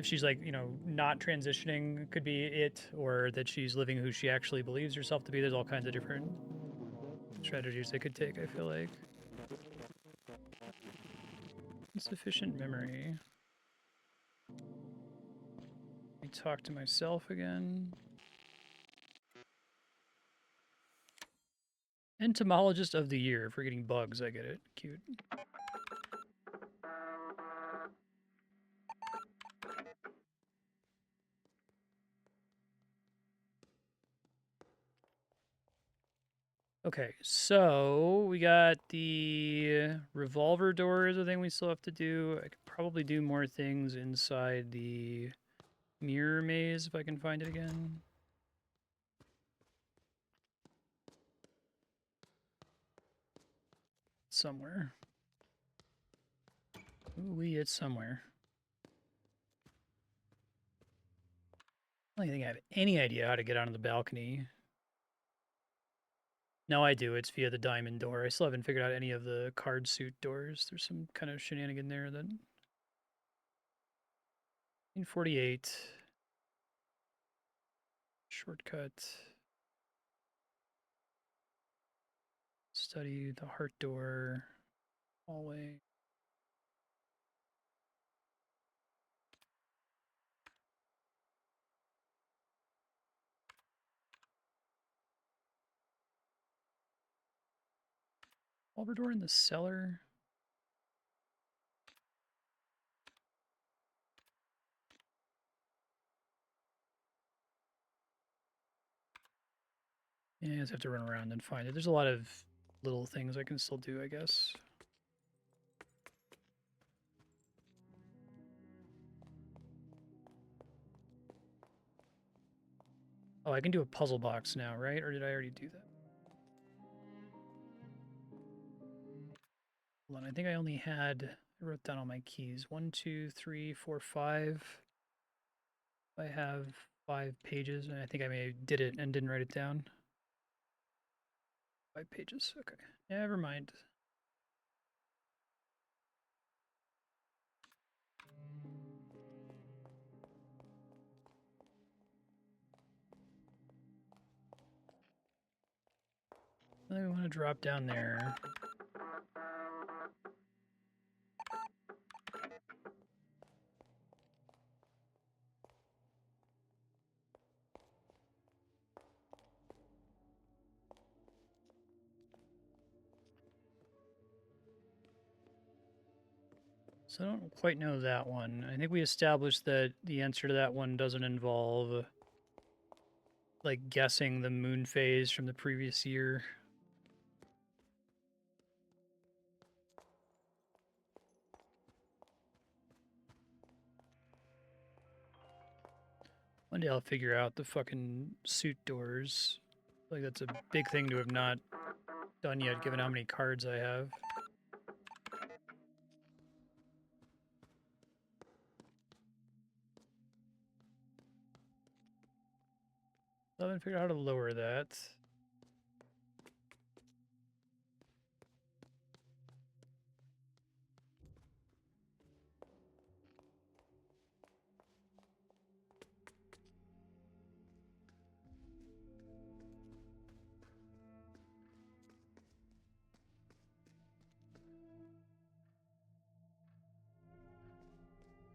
if she's like, you know, not transitioning, could be it, or that she's living who she actually believes herself to be. There's all kinds of different strategies they could take, I feel like. Insufficient memory. Let me talk to myself again. Entomologist of the year for getting bugs, I get it. Cute. Okay, so we got the revolver door is a thing we still have to do. I could probably do more things inside the mirror maze if I can find it again. Somewhere. Ooh, it's somewhere. I don't think I have any idea how to get onto the balcony. No, I do. It's via the diamond door. I still haven't figured out any of the card suit doors. There's some kind of shenanigan there that... 1948. Shortcut. Study the heart door. Hallway. Revolver door in the cellar. Yeah, I just have to run around and find it. There's a lot of little things I can still do, I guess. Oh, I can do a puzzle box now, right? Or did I already do that? Hold on, I think I only had... I wrote down all my keys. 1, 2, 3, 4, 5. I have 5 pages, and I think I may have did it and didn't write it down. 5 pages, okay. Never mind. I think we want to drop down there. So I don't quite know that one. I think we established that the answer to that one doesn't involve, like, guessing the moon phase from the previous year. One day I'll figure out the fucking suit doors. Like, that's a big thing to have not done yet, given how many cards I have. I haven't figured out how to lower that.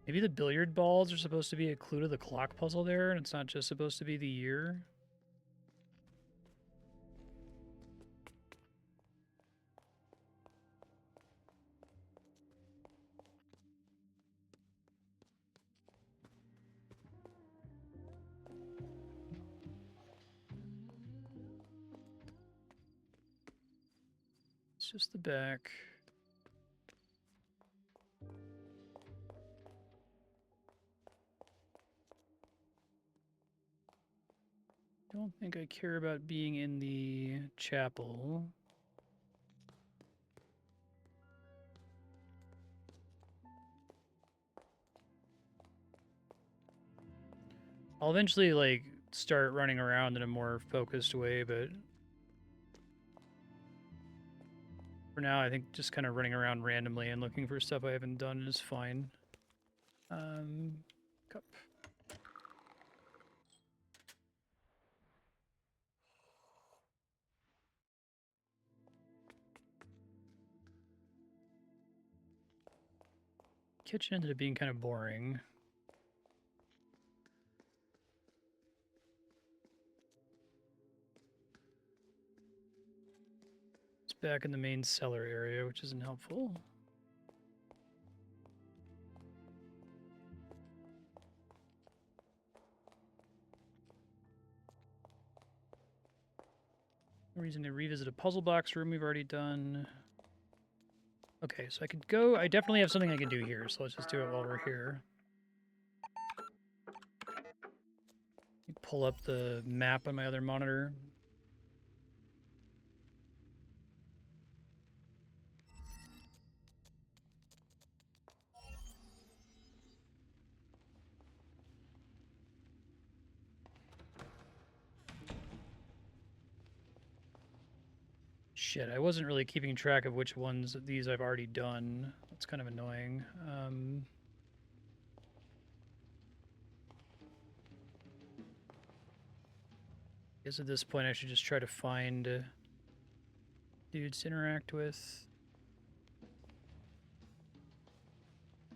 Maybe the billiard balls are supposed to be a clue to the clock puzzle there, and it's not just supposed to be the year. It's just the back. Don't think I care about being in the chapel. I'll eventually, like, start running around in a more focused way, but for now, I think just kind of running around randomly and looking for stuff I haven't done is fine. Cup. Kitchen ended up being kind of boring. It's back in the main cellar area, which isn't helpful. No reason to revisit a puzzle box room we've already done. Okay, so I could go... I definitely have something I can do here, so let's just do it while we're here. Pull up the map on my other monitor. Shit, I wasn't really keeping track of which ones of these I've already done. That's kind of annoying. I guess at this point I should just try to find dudes to interact with.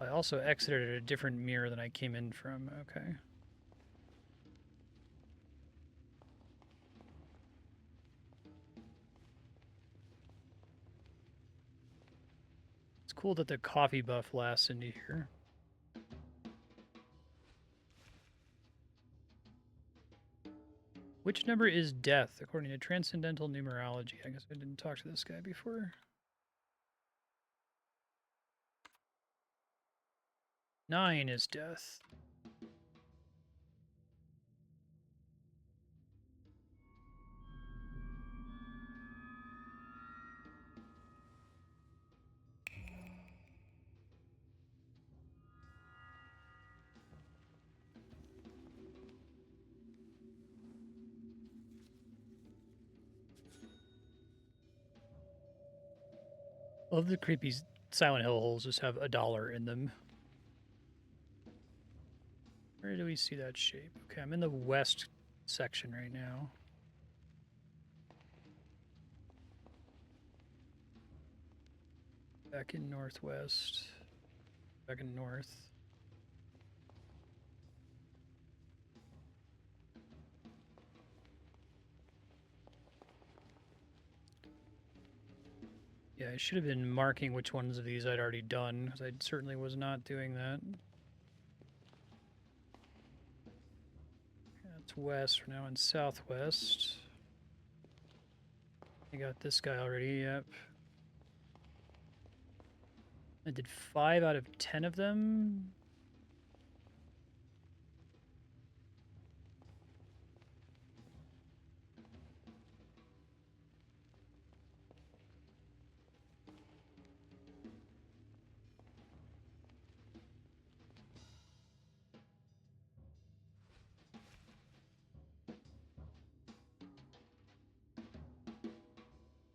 I also exited at a different mirror than I came in from. Okay. It's cool that the coffee buff lasts into here. Which number is death, according to transcendental numerology? I guess I didn't talk to this guy before. 9 is death. Love the creepy Silent Hill holes just have $1 in them. Where do we see that shape? Okay, I'm in the west section right now. Back in northwest. Back in north. Yeah, I should have been marking which ones of these I'd already done, because I certainly was not doing that. That's west, we're now in southwest. I got this guy already, yep. I did 5 out of 10 of them.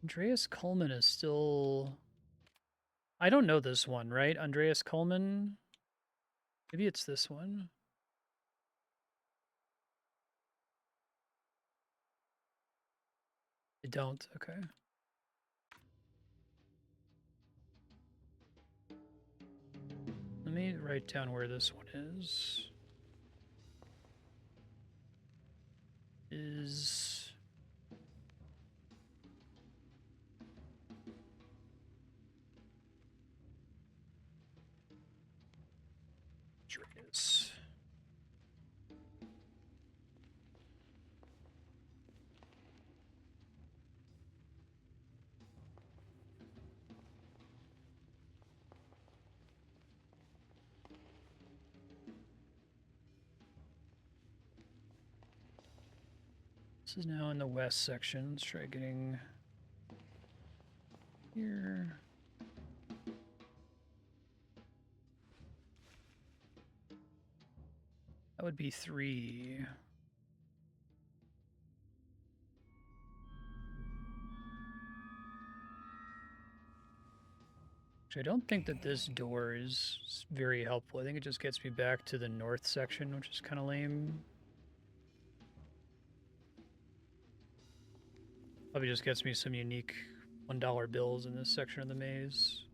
Andreas Coleman is still... I don't know this one, right? Andreas Coleman? Maybe it's this one. I don't, okay. Let me write down where this one is. Andreas. This is now in the west section. Let's try getting here. That would be 3. Actually, I don't think that this door is very helpful. I think it just gets me back to the north section, which is kind of lame. Probably just gets me some unique $1 bills in this section of the maze.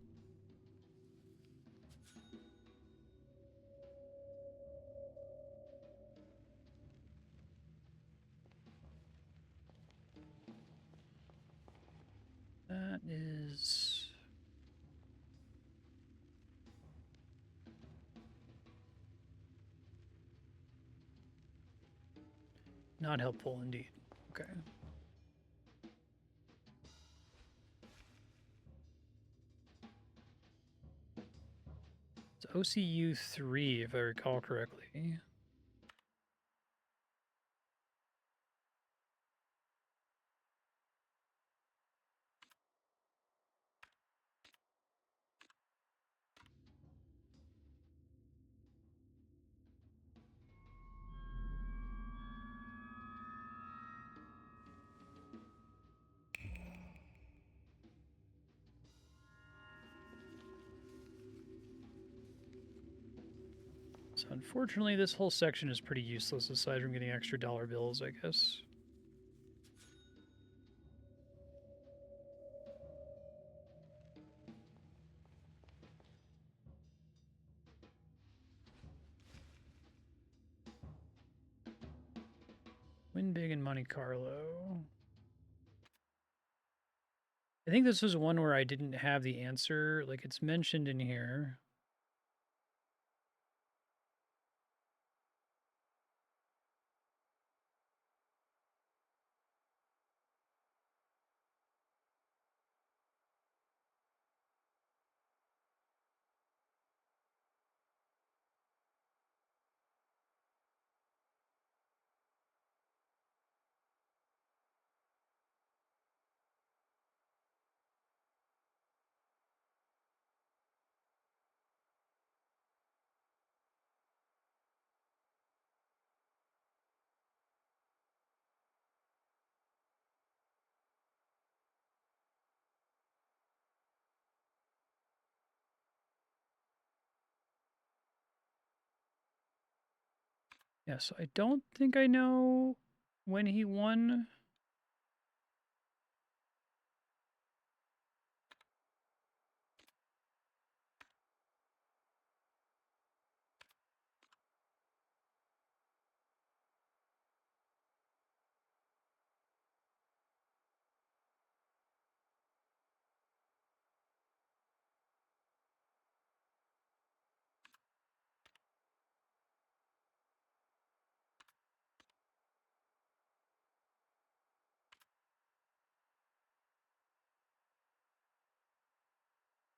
That is... not helpful indeed. Okay. It's OCU 3, if I recall correctly. So unfortunately, this whole section is pretty useless aside from getting extra dollar bills, I guess. Win big in Monte Carlo. I think this was one where I didn't have the answer. Like, it's mentioned in here. Yes, I don't think I know when he won.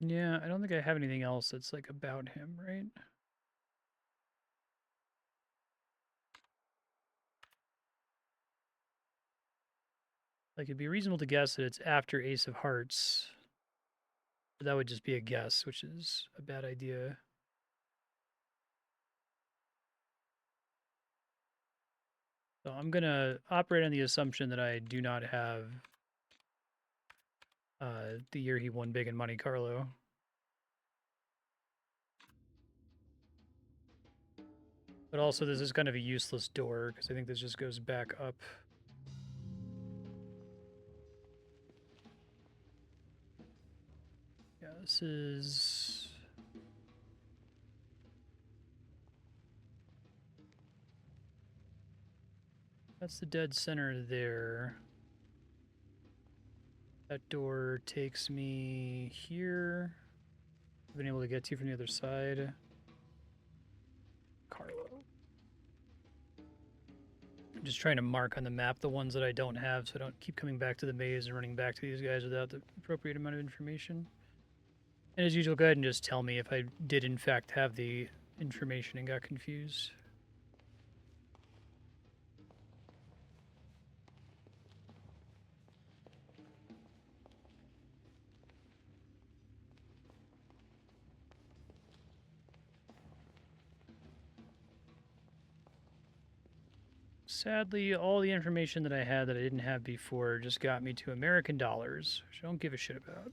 Yeah, I don't think I have anything else that's like about him, right? Like, it'd be reasonable to guess that it's after Ace of Hearts. But that would just be a guess, which is a bad idea. So I'm gonna operate on the assumption that I do not have the year he won big in Monte Carlo. But also, this is kind of a useless door, because I think this just goes back up. Yeah, this is... that's the dead center there. That door takes me here. I've been able to get to from the other side. Carlo. I'm just trying to mark on the map the ones that I don't have so I don't keep coming back to the maze and running back to these guys without the appropriate amount of information. And as usual, go ahead and just tell me if I did in fact have the information and got confused. Sadly, all the information that I had that I didn't have before just got me to American dollars, which I don't give a shit about.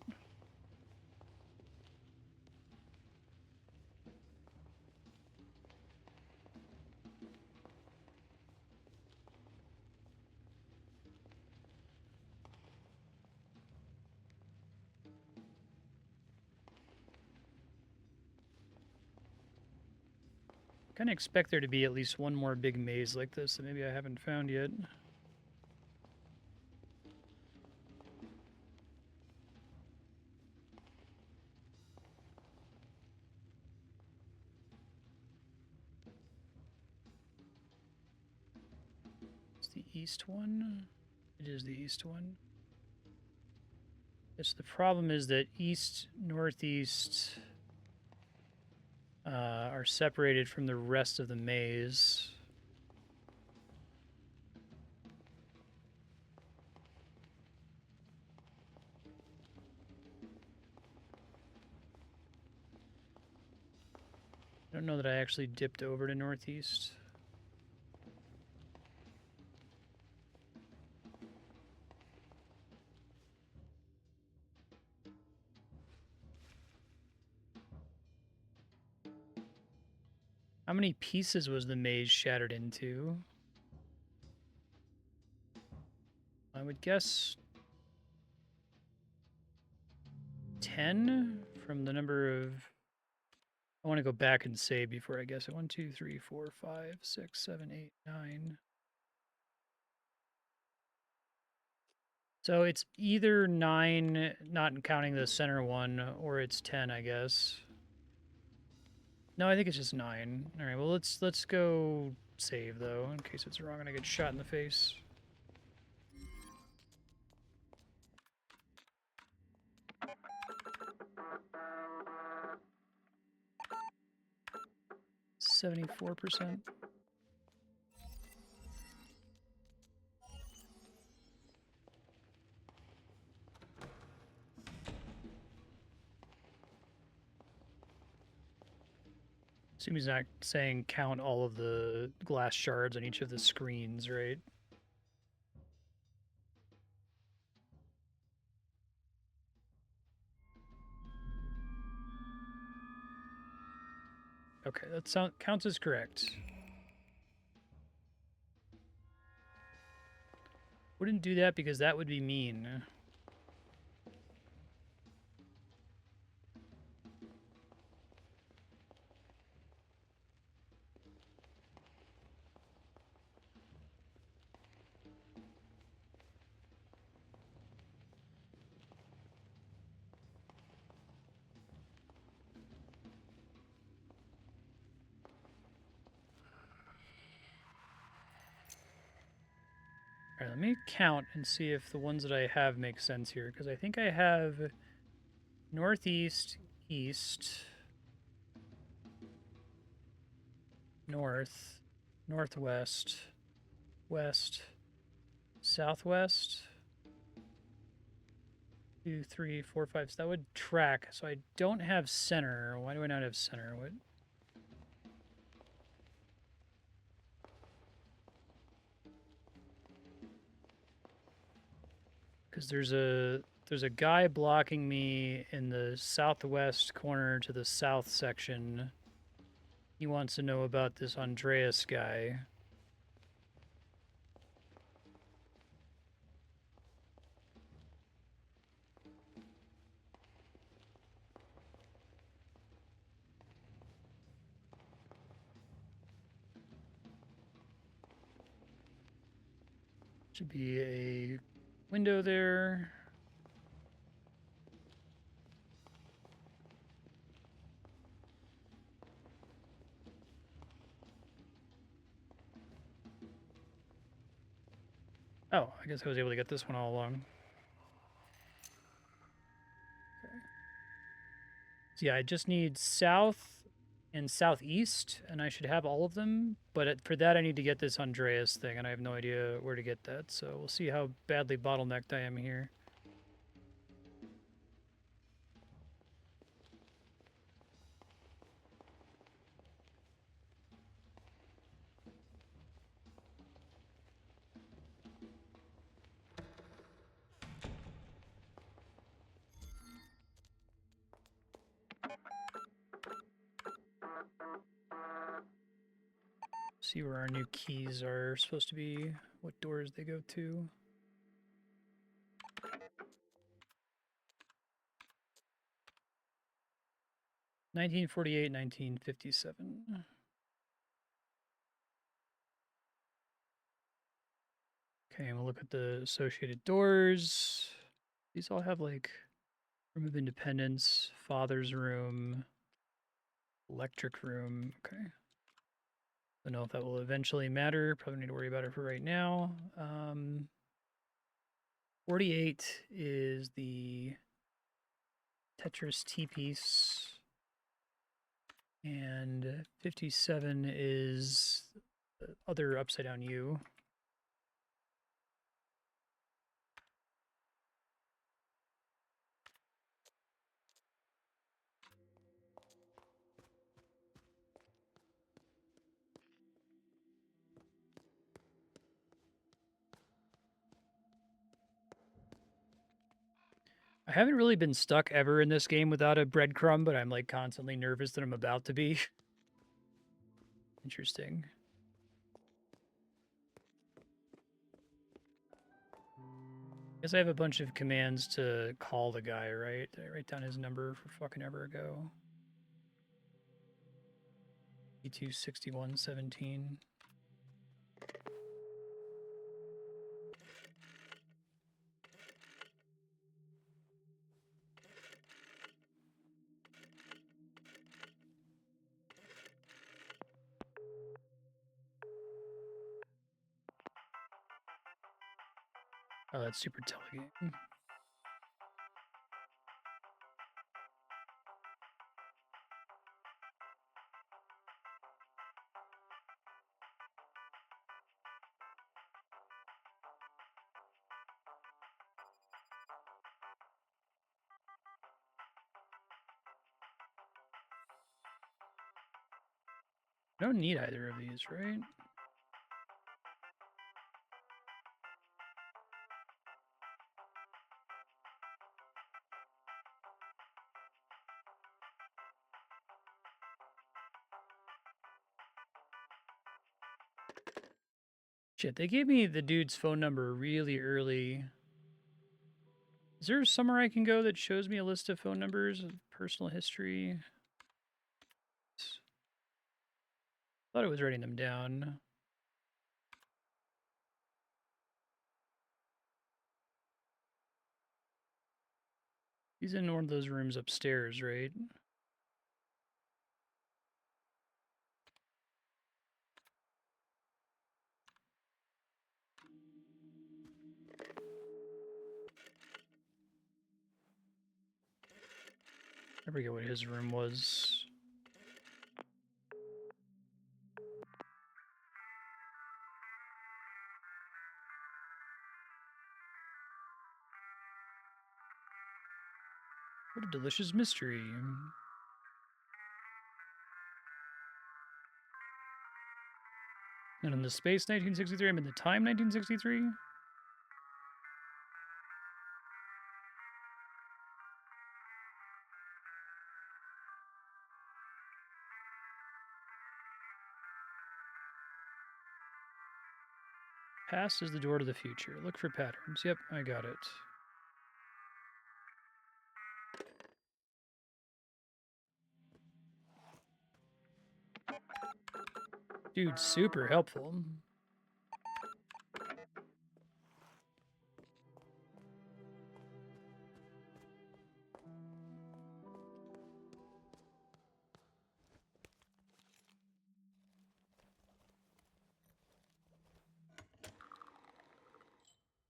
Kind of expect there to be at least one more big maze like this that maybe I haven't found yet. It's the east one. It is the east one. Yes, the problem is that east, northeast are separated from the rest of the maze. I don't know that I actually dipped over to northeast. How many pieces was the maze shattered into? I would guess 10 from the number of... I want to go back and say before I guess it. 1, 2, 3, 4, 5, 6, 7, 8, 9. So it's either 9, not counting the center one, or it's 10, I guess. No, I think it's just 9. All right, well, let's go save, though, in case it's wrong and I get shot in the face. %. Assume he's not saying count all of the glass shards on each of the screens, right? Okay, that counts as correct. Wouldn't do that because that would be mean. All right, let me count and see if the ones that I have make sense here, because I think I have northeast, east, north, northwest, west, southwest. 2, 3, 4, 5. So that would track. So I don't have center. Why do I not have center? What? Because there's a guy blocking me in the southwest corner to the south section. He wants to know about this Andreas guy. Should be a window there. Oh, I guess I was able to get this one all along. Okay. So yeah, I just need south and southeast, and I should have all of them. But for that, I need to get this Andreas thing, and I have no idea where to get that. So we'll see how badly bottlenecked I am here. See where our new keys are supposed to be, what doors they go to. '48, 1957. Okay, we'll look at the associated doors. These all have like room of independence, father's room, electric room. Okay. Don't know if that will eventually matter. Probably need to worry about it for right now. 48 is the Tetris T-piece. And 57 is the other upside down U. I haven't really been stuck ever in this game without a breadcrumb, but I'm like constantly nervous that I'm about to be. Interesting. Guess I have a bunch of commands to call the guy, right? Did I write down his number for fucking ever ago? E26117. Oh, that's super telegame. I don't need either of these, right? Shit, they gave me the dude's phone number really early. Is there somewhere I can go that shows me a list of phone numbers, personal history? Thought it was writing them down. He's in one of those rooms upstairs, right? I forget what his room was. What a delicious mystery. And in the space 1963, I'm in the time 1963? Past is the door to the future. Look for patterns. Yep, I got it. Dude, super helpful.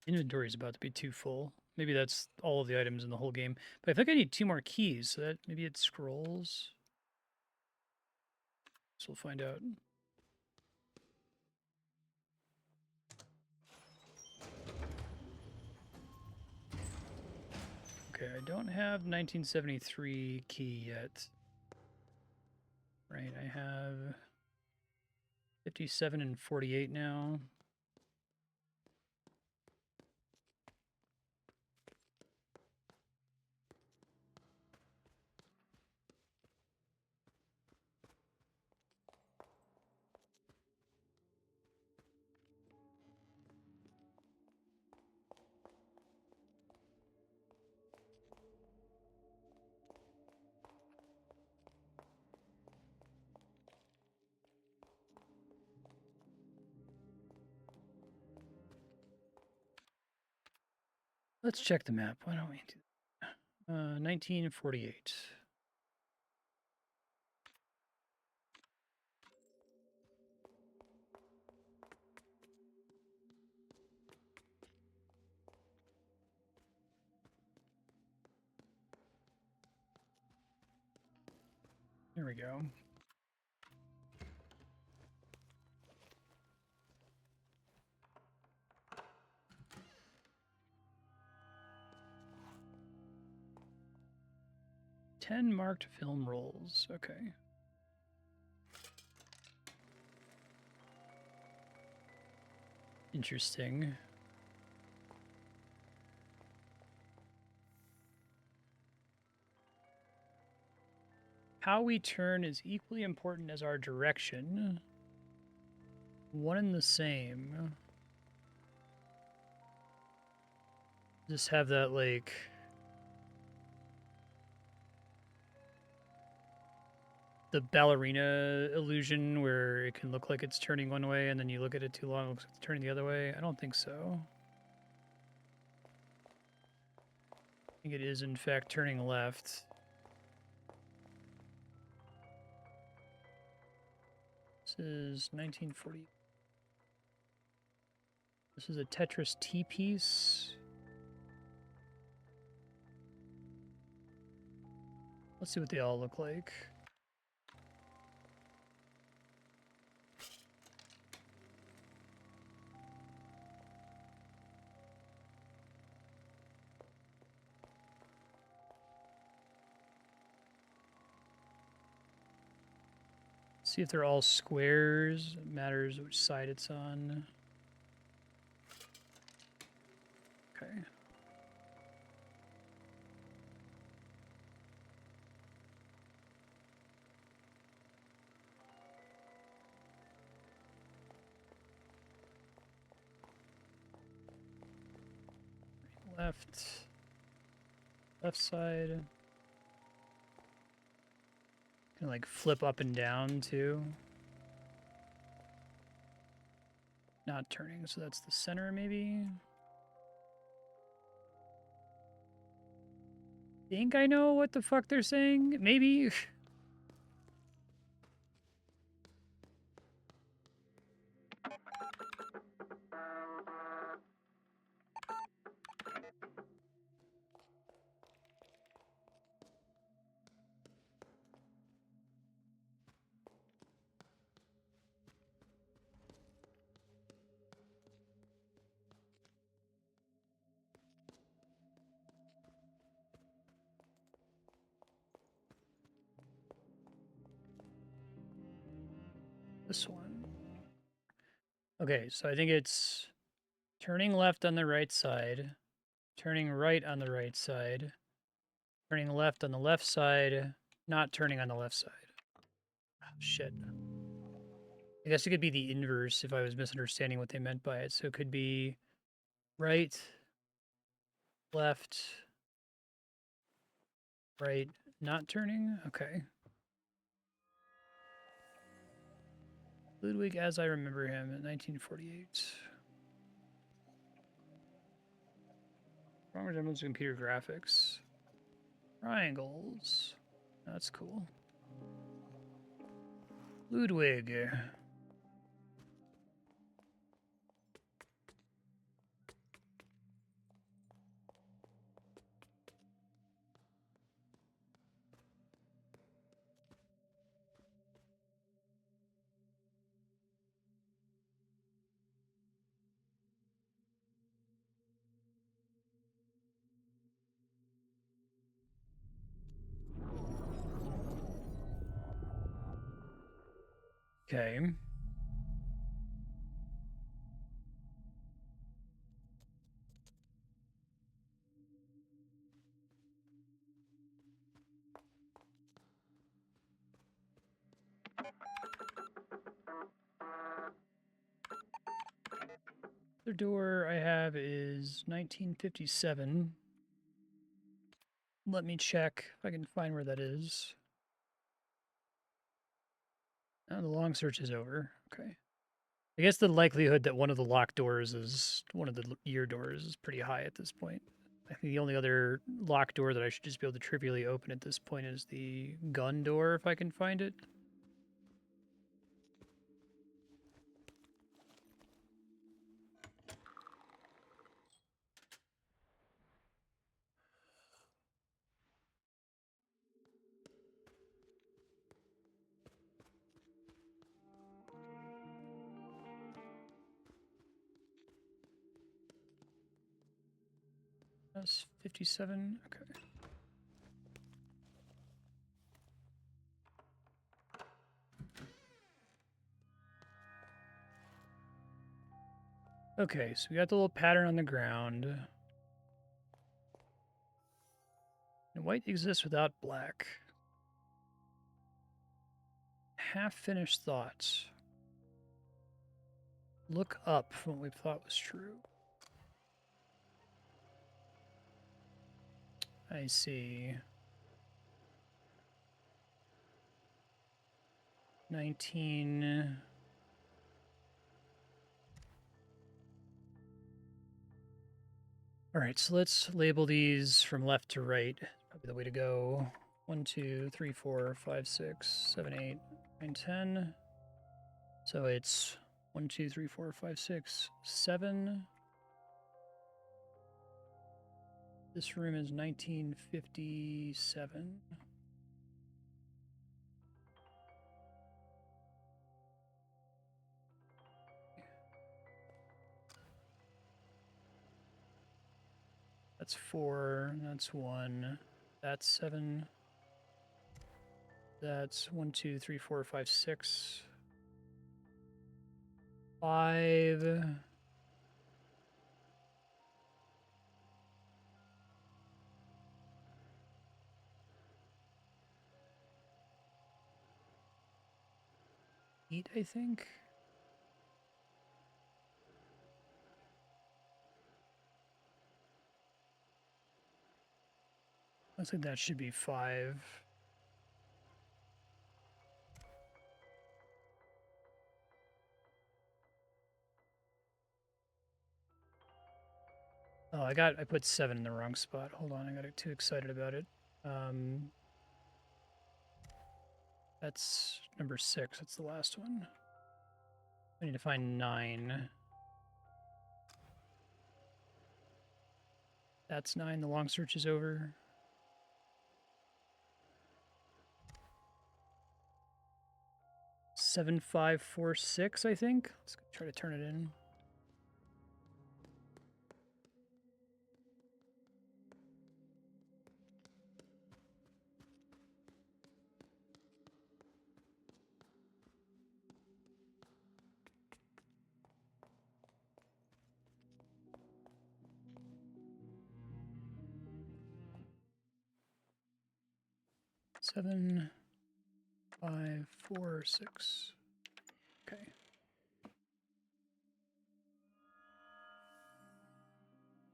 Inventory is about to be too full. Maybe that's all of the items in the whole game. But I think I need 2 more keys, so that maybe it scrolls. So we'll find out. Okay, I don't have 1973 key yet. Right, I have 57 and 48 now. Let's check the map. Why don't we do that? 1948. There we go. Ten marked film rolls. Okay. Interesting. How we turn is equally important as our direction. One and the same. Just have that, like... the ballerina illusion where it can look like it's turning one way and then you look at it too long, it looks like it's turning the other way. I don't think so. I think it is, in fact, turning left. This is 1940. This is a Tetris T-piece. Let's see what they all look like. See if they're all squares. It matters which side it's on. Okay. Left side. Can like flip up and down too. Not turning, so that's the center maybe. Think I know what the fuck they're saying? Maybe. This one. Okay, so I think it's turning left on the right side, turning right on the right side, turning left on the left side, not turning on the left side. Oh, shit. I guess it could be the inverse if I was misunderstanding what they meant by it. So it could be right, left, right, not turning? Okay. Ludwig as I remember him in 1948. Strong resemblance to computer graphics. Triangles. That's cool. Ludwig. Okay. The door I have is 1957. Let me check if I can find where that is. Oh, the long search is over. Okay. I guess the likelihood that one of the locked doors is one of the year doors is pretty high at this point. I think the only other locked door that I should just be able to trivially open at this point is the gun door, if I can find it. That's 57. Okay. Okay, so we got the little pattern on the ground. And white exists without black. Half-finished thoughts. Look up from what we thought was true. I see. 19. All right, so let's label these from left to right. Probably the way to go. 1, 2, 3, 4, 5, 6, 7, 8, 9, 10. So it's 1, 2, 3, 4, 5, 6, 7. This room is 1957. That's 4. That's 1. That's 7. That's 1, 2, 3, 4, 5, 6. 5. Eight, I think. Looks like that should be 5. Oh, I put 7 in the wrong spot. Hold on, I got too excited about it. That's number 6. That's the last one. I need to find 9. That's 9. The long search is over. Seven, 5, 4, 6, I think. Let's try to turn it in. Seven, 5, 4, 6. Okay.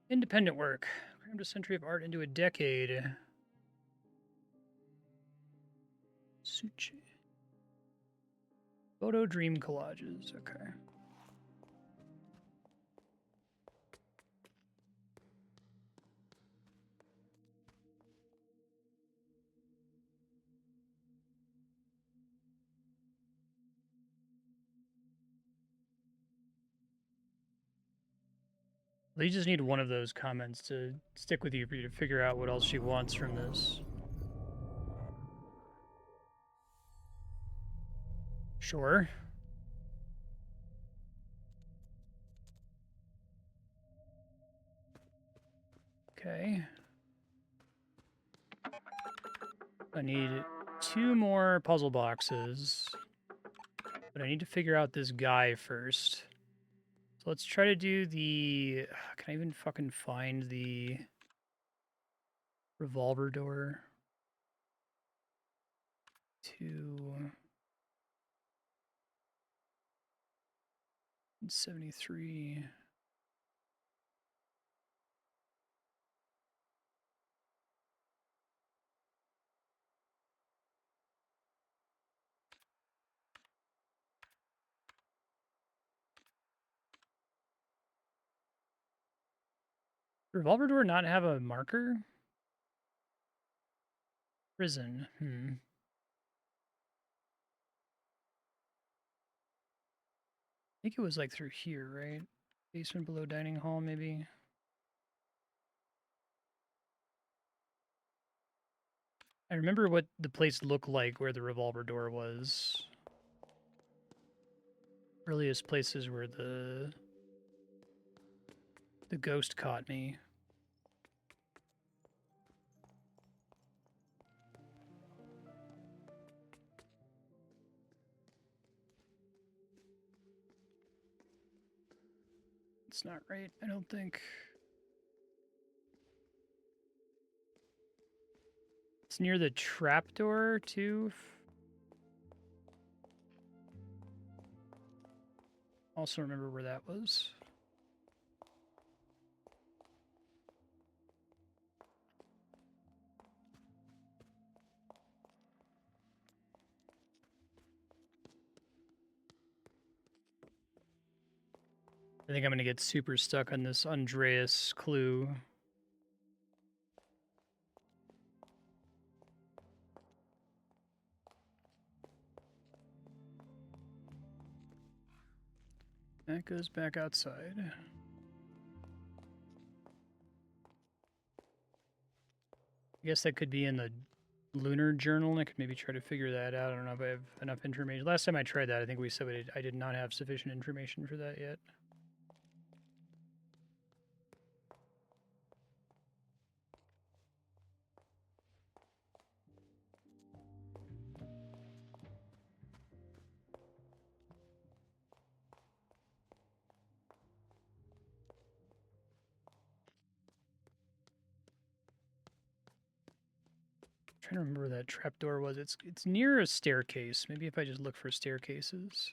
Independent work. Crammed a century of art into a decade. Suchi. Photo dream collages. Okay. Well, you just need one of those comments to stick with you for you to figure out what else she wants from this. Sure. Okay. I need 2 more puzzle boxes. But I need to figure out this guy first. So let's try to do the... Can I even fucking find the revolver door? 273. Revolver door not have a marker? Prison. I think it was like through here, right? Basement below dining hall, maybe. I remember what the place looked like where the revolver door was. Earliest places where the ghost caught me. It's not right, I don't think. It's near the trapdoor, too. Also remember where that was. I think I'm going to get super stuck on this Andreas clue. That goes back outside. I guess that could be in the lunar journal. I could maybe try to figure that out. I don't know if I have enough information. Last time I tried that, I think we said I did not have sufficient information for that yet. Trying to remember where that trapdoor was. It's near a staircase. Maybe if I just look for staircases.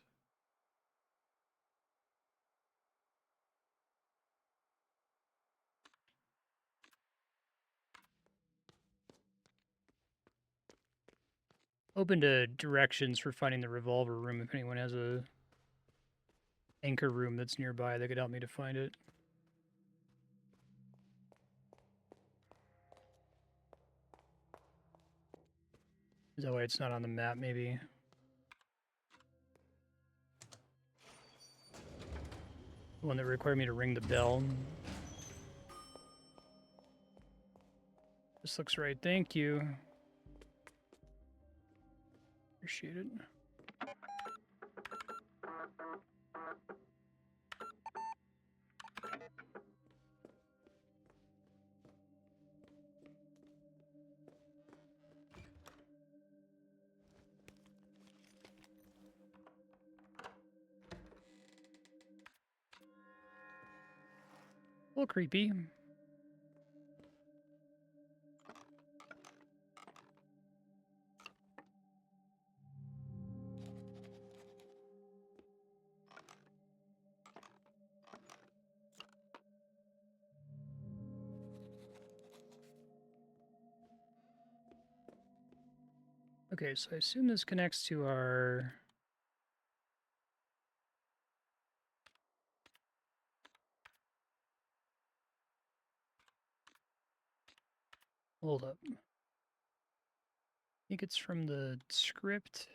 Open to directions for finding the revolver room if anyone has a anchor room that's nearby that could help me to find it. Is that why it's not on the map, maybe? The one that required me to ring the bell. This looks right. Thank you. Appreciate it. A little creepy. Okay, so I assume this connects to our... Hold up. I think it's from the script.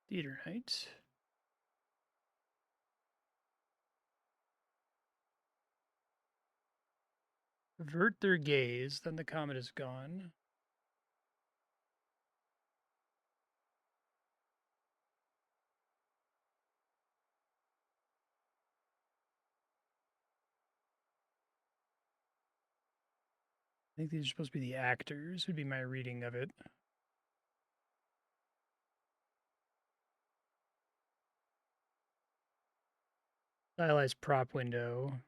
Theater Heights. Avert their gaze, then the comet is gone. I think these are supposed to be the actors, would be my reading of it. Stylized prop window.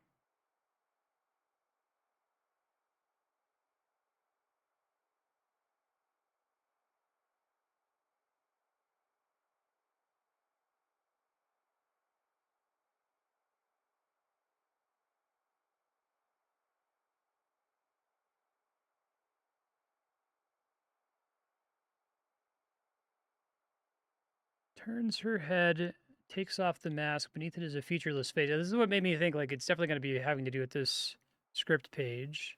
Turns her head, takes off the mask. Beneath it is a featureless face. This is what made me think like it's definitely going to be having to do with this script page.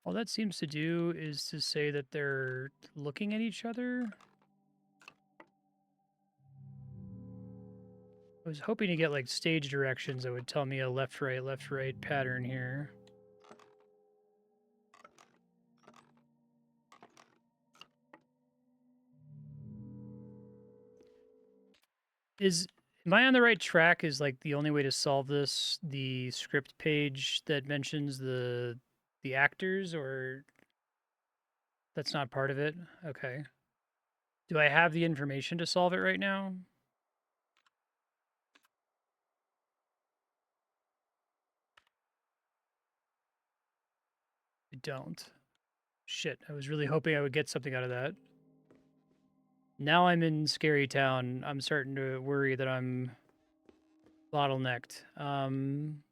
All that seems to do is to say that they're looking at each other. I was hoping to get like stage directions that would tell me a left, right pattern here. Am I on the right track? Is like the only way to solve this the script page that mentions the actors, or that's not part of it? Okay. Do I have the information to solve it right now? I don't. Shit, I was really hoping I would get something out of that. Now I'm in Scary Town. I'm starting to worry that I'm bottlenecked. Am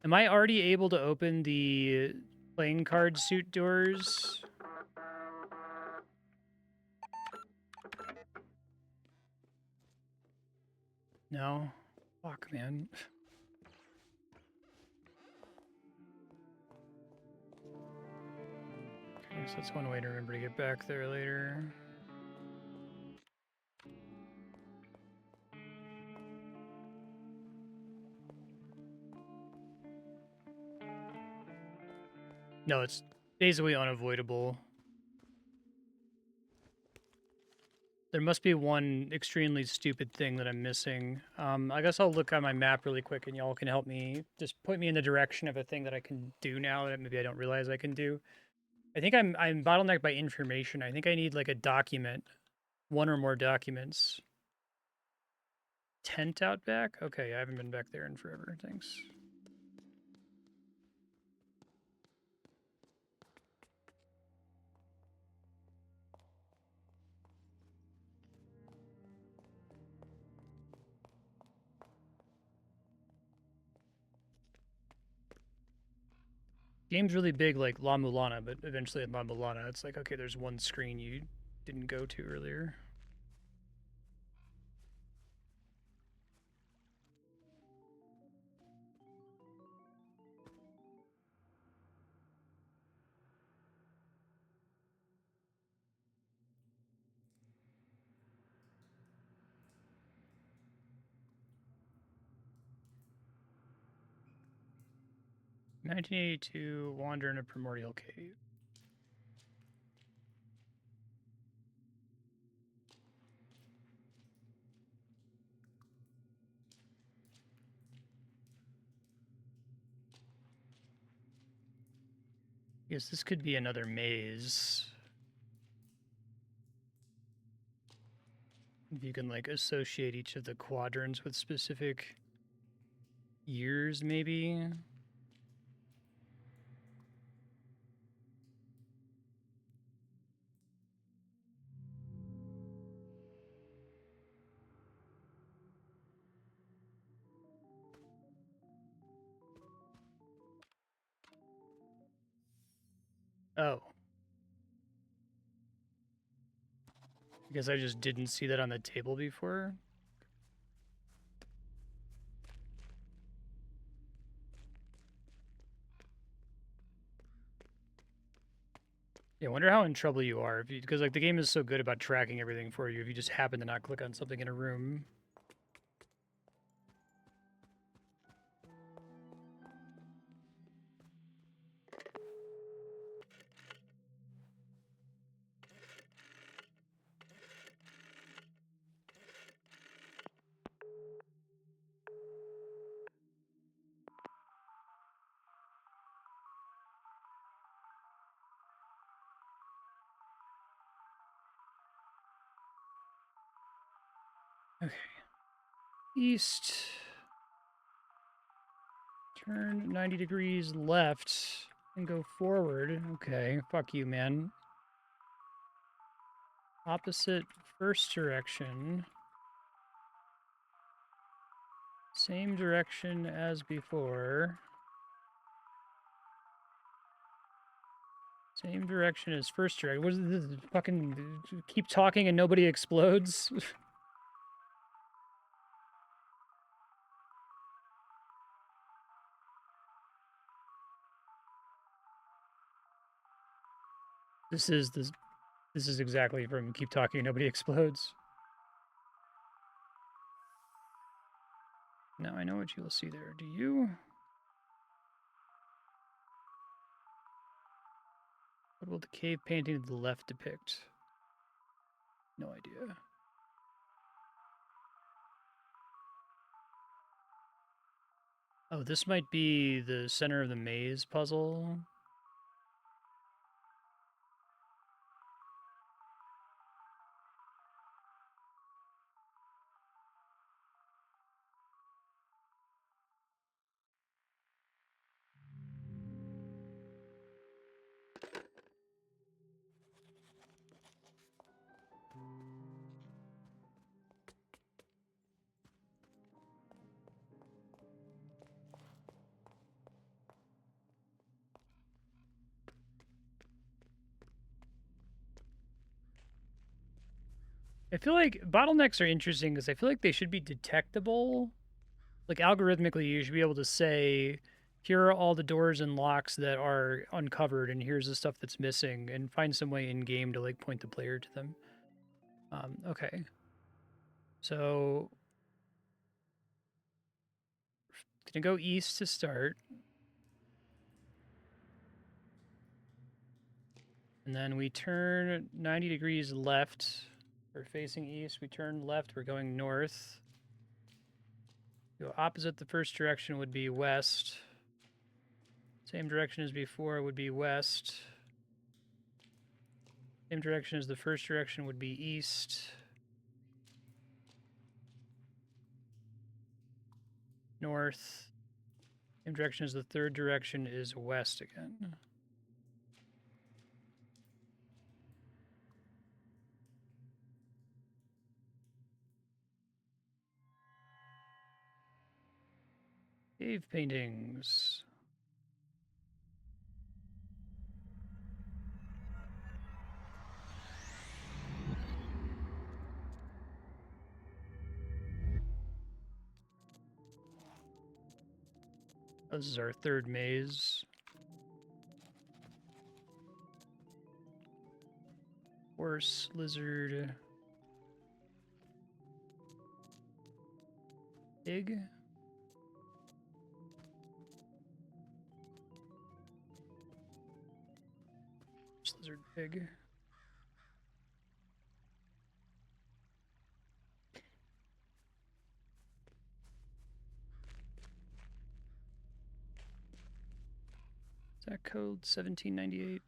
I already able to open the playing card suit doors? No? Fuck, man. Okay, so that's one way to remember to get back there later. No, it's basically unavoidable. There must be one extremely stupid thing that I'm missing. I guess I'll look on my map really quick and y'all can help me. Just point me in the direction of a thing that I can do now that maybe I don't realize I can do. I think I'm bottlenecked by information. I think I need like a document, one or more documents. Tent out back? Okay, I haven't been back there in forever. Thanks. Game's really big like La Mulana, but eventually at La Mulana, it's like, okay, there's one screen you didn't go to earlier. "1982, wander in a primordial cave." Yes, this could be another maze. If you can like associate each of the quadrants with specific years, maybe. Oh, because I just didn't see that on the table before. Yeah, I wonder how in trouble you are because like the game is so good about tracking everything for you if you just happen to not click on something in a room. Okay. East. Turn 90 degrees left and go forward. Okay, fuck you, man. Opposite first direction. Same direction as before. Same direction as first direction. What is this? Fucking keep talking and nobody explodes? This is exactly from keep talking and nobody explodes. Now I know what you will see there. Do you? What will the cave painting to the left depict? No idea. Oh, this might be the center of the maze puzzle. I feel like bottlenecks are interesting because I feel like they should be detectable. Like algorithmically, you should be able to say, here are all the doors and locks that are uncovered, and here's the stuff that's missing, and find some way in game to like point the player to them. Okay. So gonna go east to start. And then we turn 90 degrees left. We're facing east. We turn left. We're going north. Go opposite the first direction would be west. Same direction as before would be west. Same direction as the first direction would be east. North. Same direction as the third direction is west again. Cave paintings. This is our third maze. Horse, lizard, pig. Horse, lizard, pig. Is that code 1798?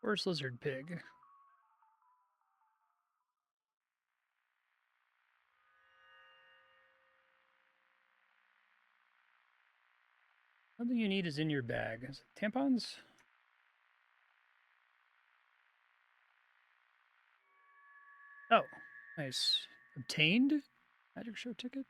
Horse, lizard, pig. Something you need is in your bag. Is it tampons? Oh, nice. Obtained? Magic show ticket?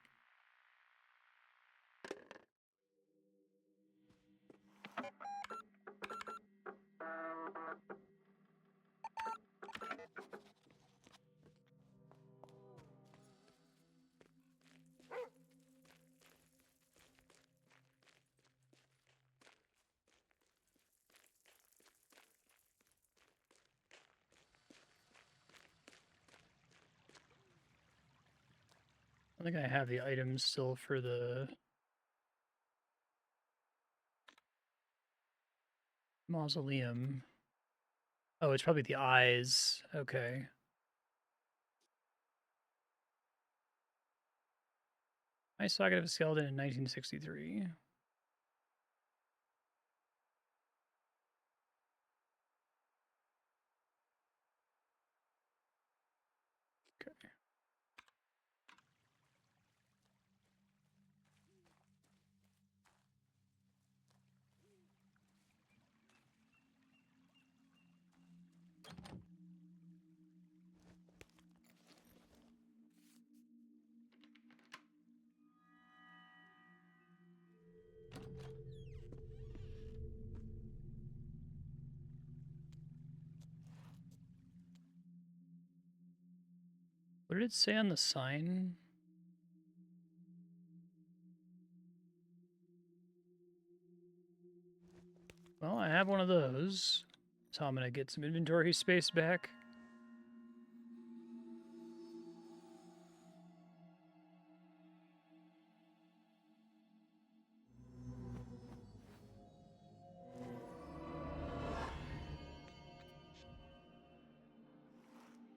I think I have the items still for the Mausoleum. Oh, it's probably the eyes. Okay. My socket of a skeleton in 1963. Okay. What did it say on the sign? Well, I have one of those, so I'm gonna get some inventory space back.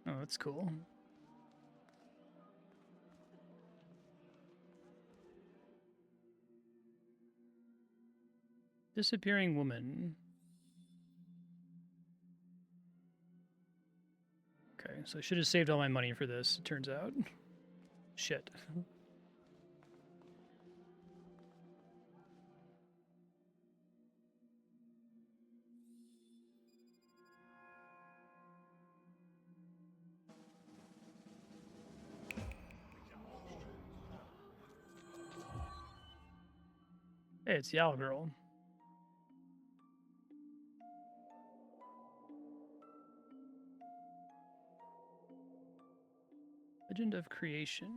Oh, that's cool. Disappearing woman. Okay, so I should have saved all my money for this, it turns out. Shit. Hey, it's the owl girl. Legend of Creation.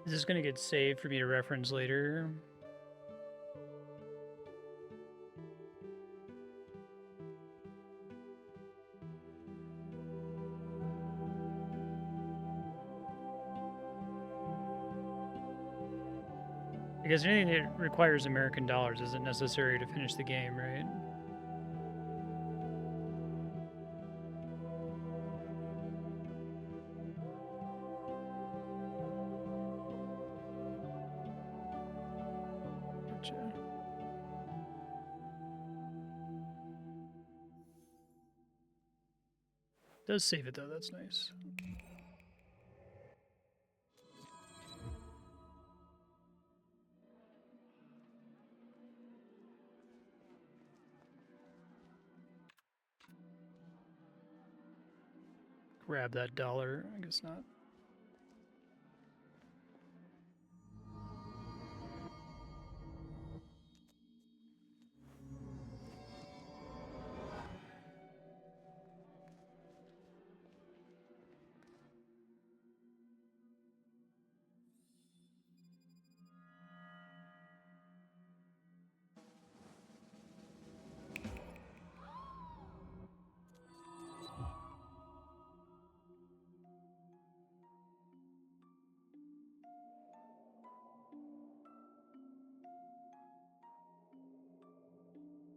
Is this gonna get saved for me to reference later? Because anything that requires American dollars isn't necessary to finish the game, right? Gotcha. Does save it though, that's nice. Grab that dollar, I guess not.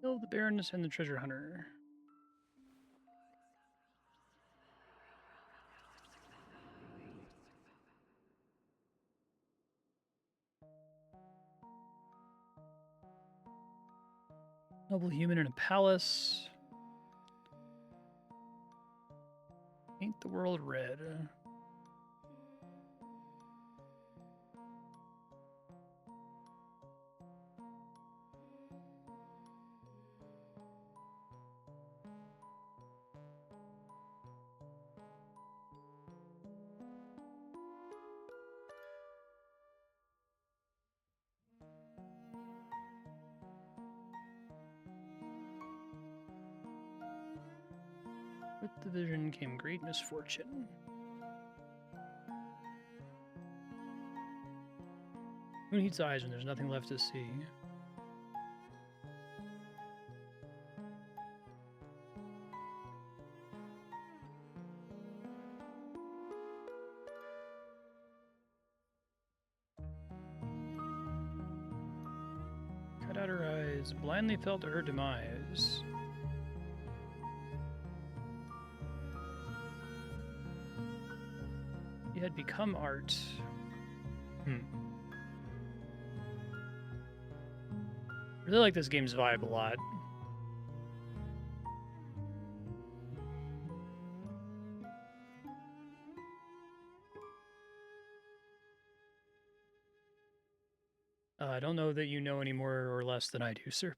Kill the Baroness and the Treasure Hunter. Noble human in a palace. Paint the world red. With the vision came great misfortune. Moon heats eyes when there's nothing left to see. eyes blindly fell to her demise. He had become art. Really like this game's vibe a lot. I don't know that you know any more or less than I do, sir.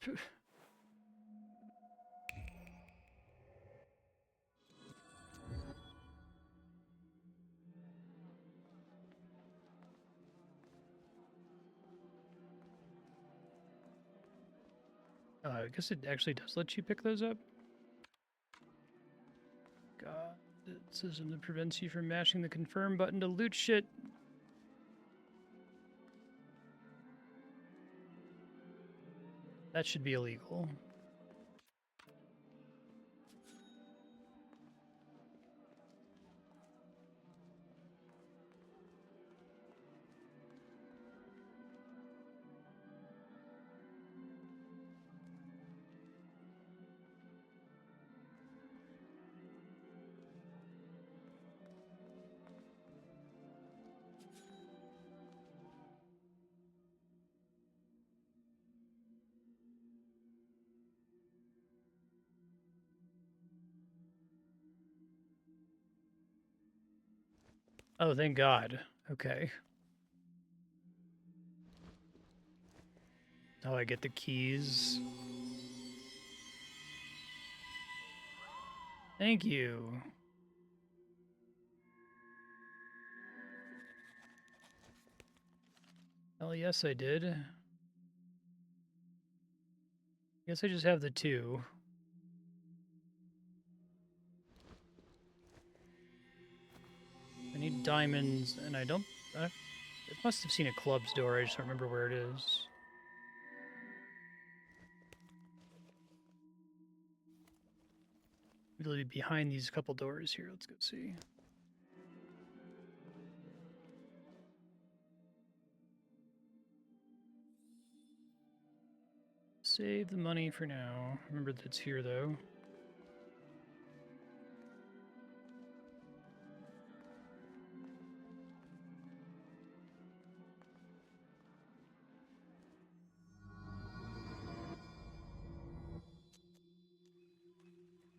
I guess it actually does let you pick those up. God, it says it prevents you from mashing the confirm button to loot shit. That should be illegal. Oh, thank God. Okay. Now I get the keys. Thank you. Hell yes, I did. I guess I just have the 2. I need diamonds, and I don't... I must have seen a club's door, I just don't remember where it is. Really behind these couple doors here, let's go see. Save the money for now. Remember that it's here, though.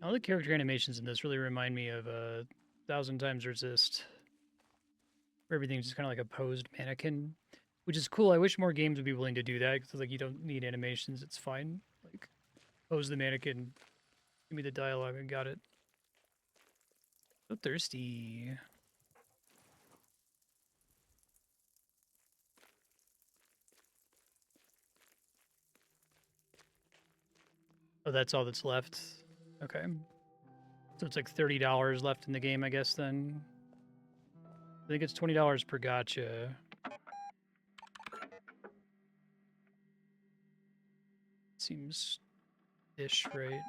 All the character animations in this really remind me of 1,000 Times Resist, where everything's just kind of like a posed mannequin, which is cool. I wish more games would be willing to do that, because like you don't need animations, it's fine. Like, pose the mannequin, give me the dialogue, I got it. So thirsty. Oh, that's all that's left. Okay. So it's like $30 left in the game, I guess, then. I think it's $20 per gacha. Seems ish, right?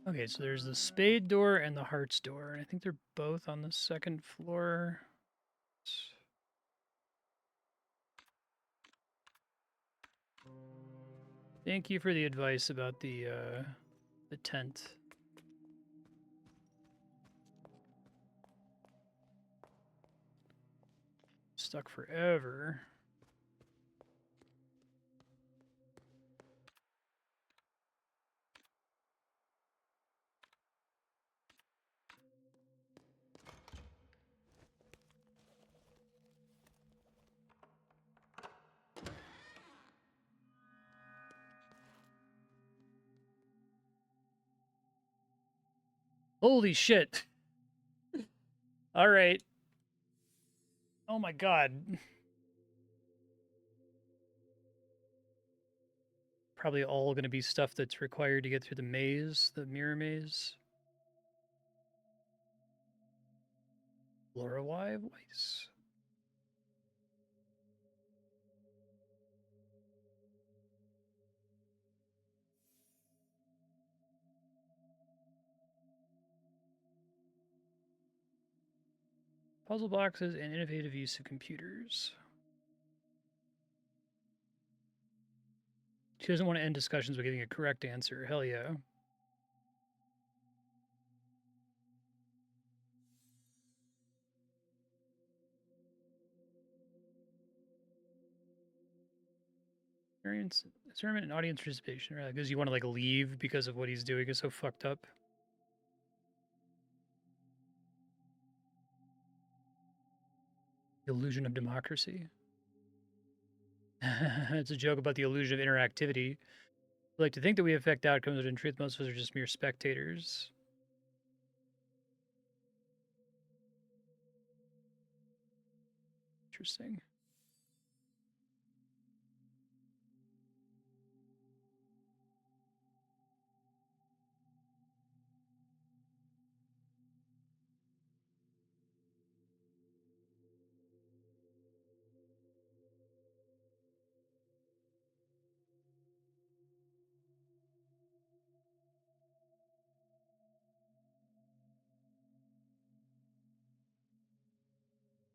Okay, so there's the spade door and the hearts door, and I think they're both on the second floor. Thank you for the advice about the tent. Stuck forever. Holy shit. All right. Oh my god. Probably all going to be stuff that's required to get through the maze, the mirror maze. Lorelei voice. Puzzle boxes and innovative use of computers. She doesn't want to end discussions by giving a correct answer. Hell yeah. Experiment and audience participation, right? Because you want to like leave because of what he's doing is so fucked up. The illusion of democracy. It's a joke about the illusion of interactivity. We like to think that we affect outcomes, but in truth, most of us are just mere spectators. Interesting.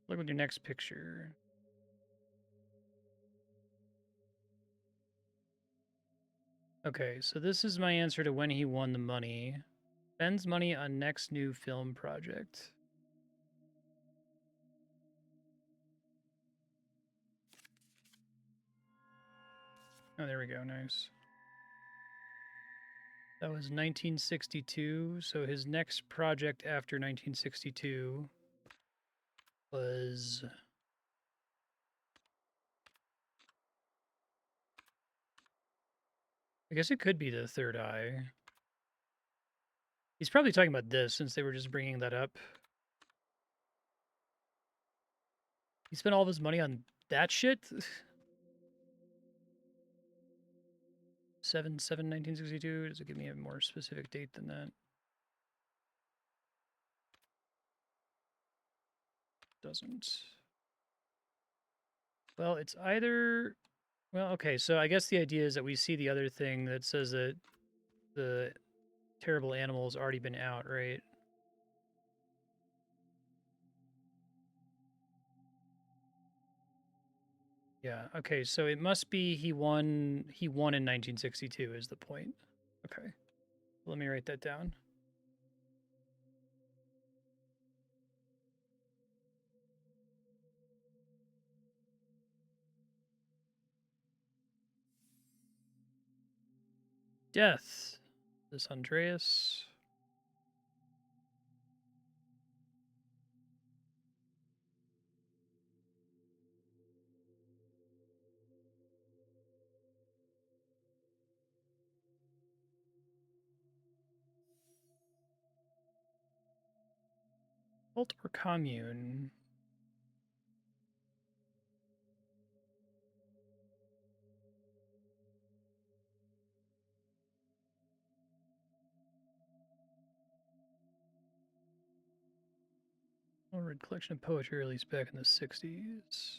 Look at your next picture. Okay, so this is my answer to when he won the money. Spends money on next new film project. Oh, there we go. Nice. That was 1962. So his next project after 1962 was... I guess it could be The Third Eye. He's probably talking about this since they were just bringing that up. He spent all of his money on that shit? 7/7/1962. Does it give me a more specific date than that? Doesn't. Well, it's either... Well, okay, so I guess the idea is that we see the other thing that says that the terrible animal's already been out, right? Yeah, okay, so it must be he won in 1962 is the point. Okay. Let me write that down. Death. This Andreas. Cult or commune? Read collection of poetry released back in the 60s.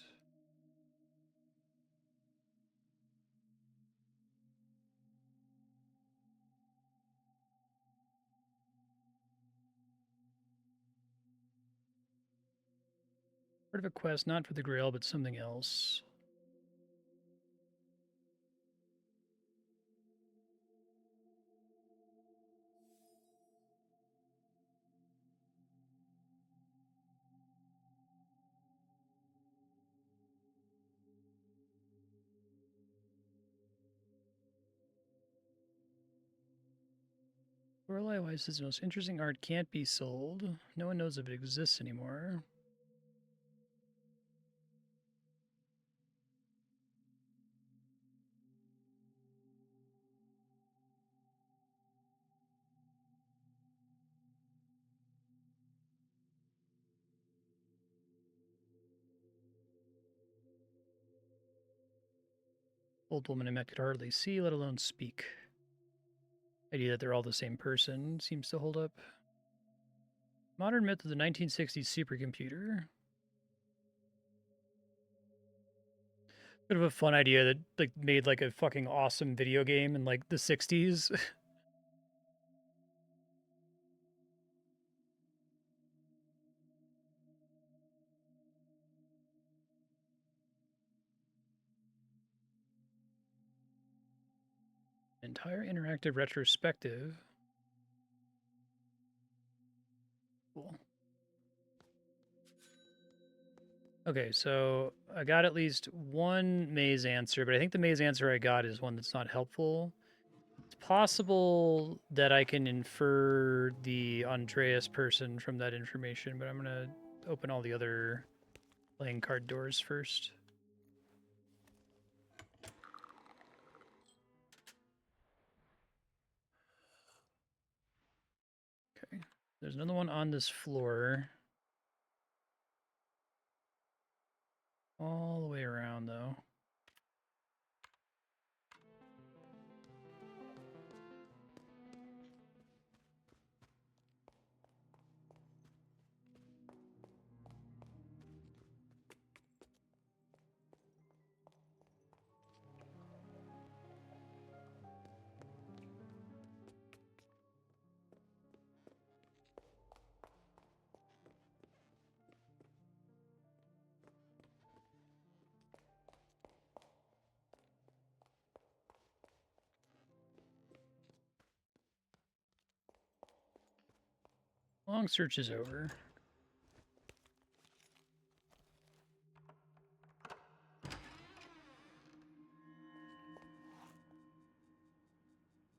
Part of a quest, not for the Grail, but something else. Lorelei Weiss says the most interesting art can't be sold. No one knows if it exists anymore. Old woman I met could hardly see, let alone speak. Idea that they're all the same person seems to hold up. Modern myth of the 1960s supercomputer. Bit of a fun idea that like made like a fucking awesome video game in like the 60s. Entire interactive retrospective. Cool. Okay, so I got at least one maze answer, but I think the maze answer I got is one that's not helpful. It's possible that I can infer the Andreas person from that information, but I'm going to open all the other playing card doors first. Okay, there's another one on this floor. All the way around, though. Long search is over.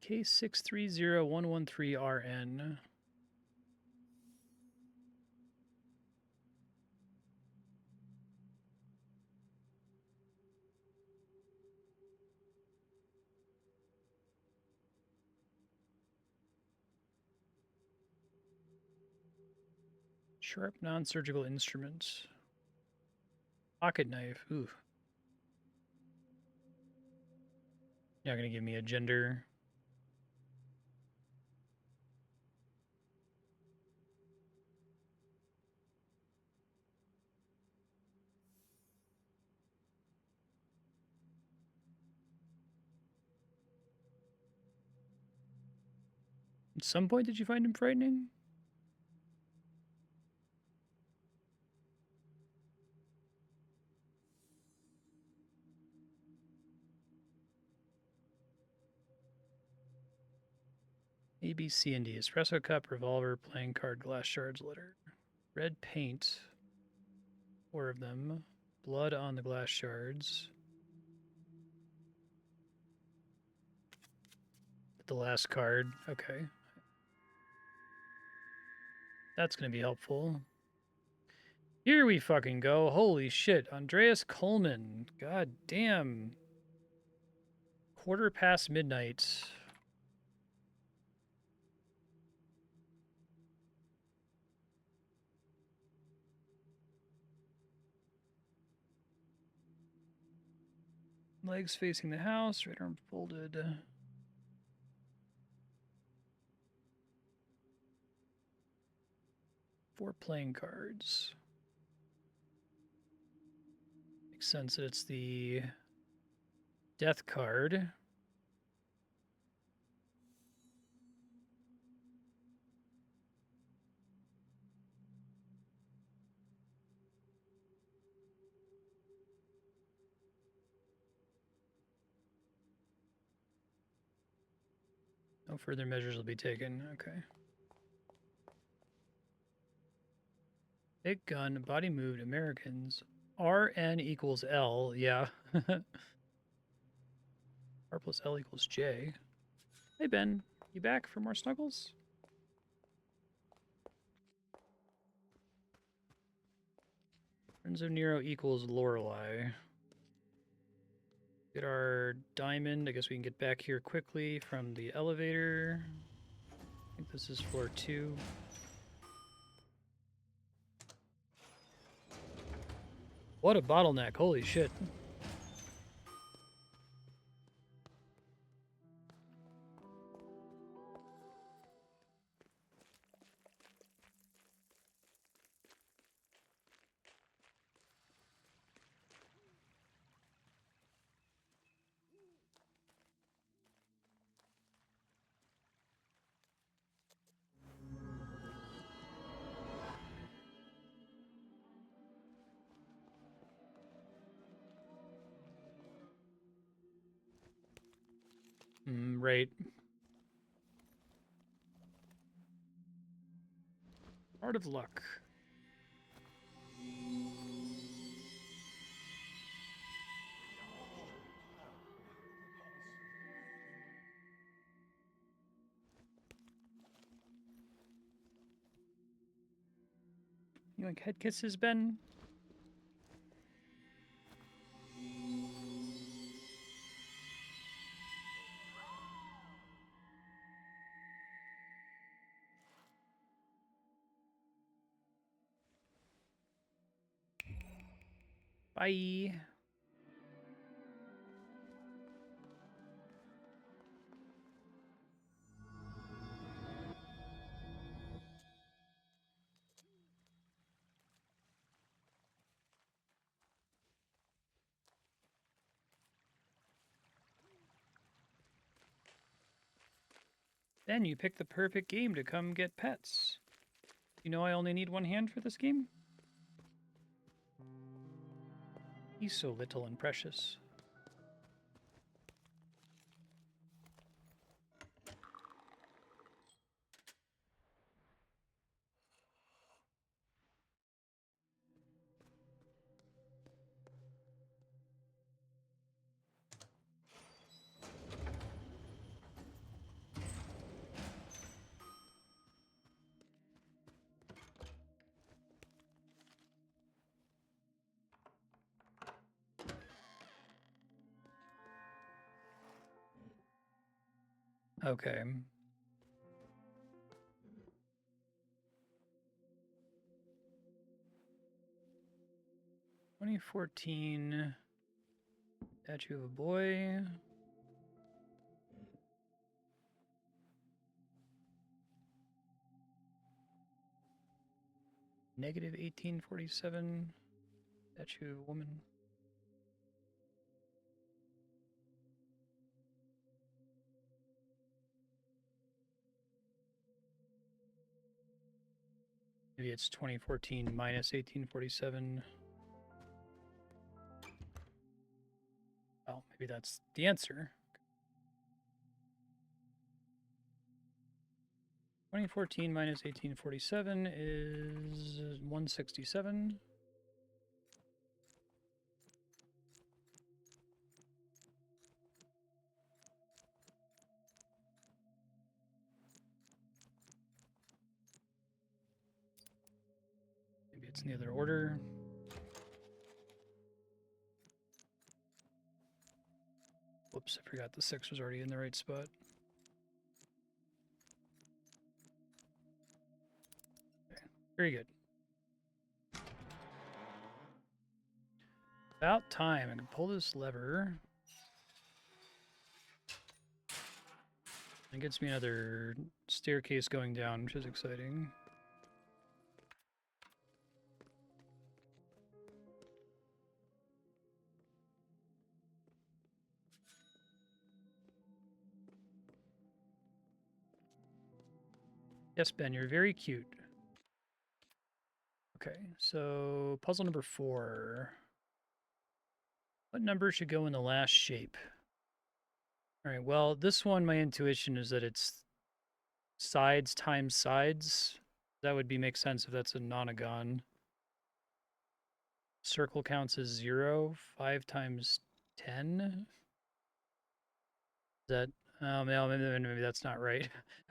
K630113RN. Sharp non-surgical instrument. Pocket knife. Ooh. You're not gonna give me a gender. At some point, did you find him frightening? A, B, C, and D. Espresso cup, revolver, playing card, glass shards, litter. Red paint. 4 of them. Blood on the glass shards. The last card. Okay. That's going to be helpful. Here we fucking go. Holy shit. Andreas Coleman. God damn. midnight. Legs facing the house, right arm folded. 4 playing cards. Makes sense that it's the death card. No further measures will be taken. Okay. Big gun, body moved, Americans. RN equals L. Yeah. R plus L equals J. Hey, Ben. You back for more snuggles? Friends of Nero equals Lorelei. Get our diamond. I guess we can get back here quickly from the elevator. I think this is floor 2. What a bottleneck. Holy shit. Right. Art of luck. You like head kisses, Ben? Bye. Ben, you picked the perfect game to come get pets. You know I only need one hand for this game? He's so little and precious. Okay. 2014. Statue of a boy. Negative 1847. Statue of a woman. Maybe it's 2014 minus 1847. Well, maybe that's the answer. 2014 minus 1847 is 167. Maybe it's in the other order. Whoops, I forgot the 6 was already in the right spot. Okay, very good. About time. I can pull this lever. It gets me another staircase going down, which is exciting. Yes, Ben, you're very cute. Okay, so puzzle number 4. What number should go in the last shape? All right, well, this one, my intuition is that it's sides times sides. That would make sense if that's a nonagon. Circle counts as 0. 5 times 10? Is that... Oh, no, maybe that's not right.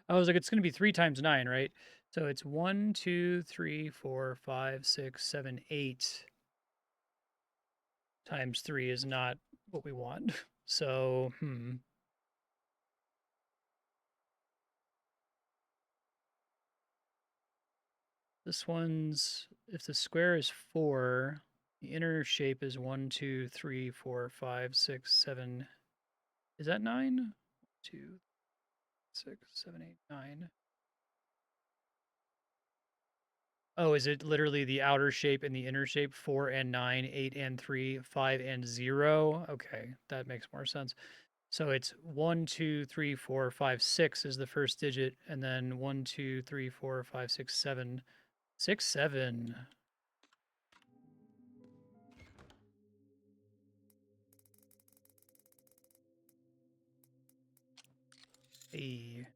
I was like, it's going to be 3 times 9, right? So it's 1, 2, 3, 4, 5, 6, 7, 8 times 3 is not what we want. So, This one's, if the square is 4, the inner shape is 1, 2, 3, 4, 5, 6, 7. Is that 9? 2, 6, 7, 8, 9. Oh, is it literally the outer shape and the inner shape? 4 and 9, 8 and 3, 5 and 0. Okay, that makes more sense. So it's 1, 2, 3, 4, 5, 6 is the first digit, and then 1, 2, 3, 4, 5, 6, 7. 6, 7. Hey.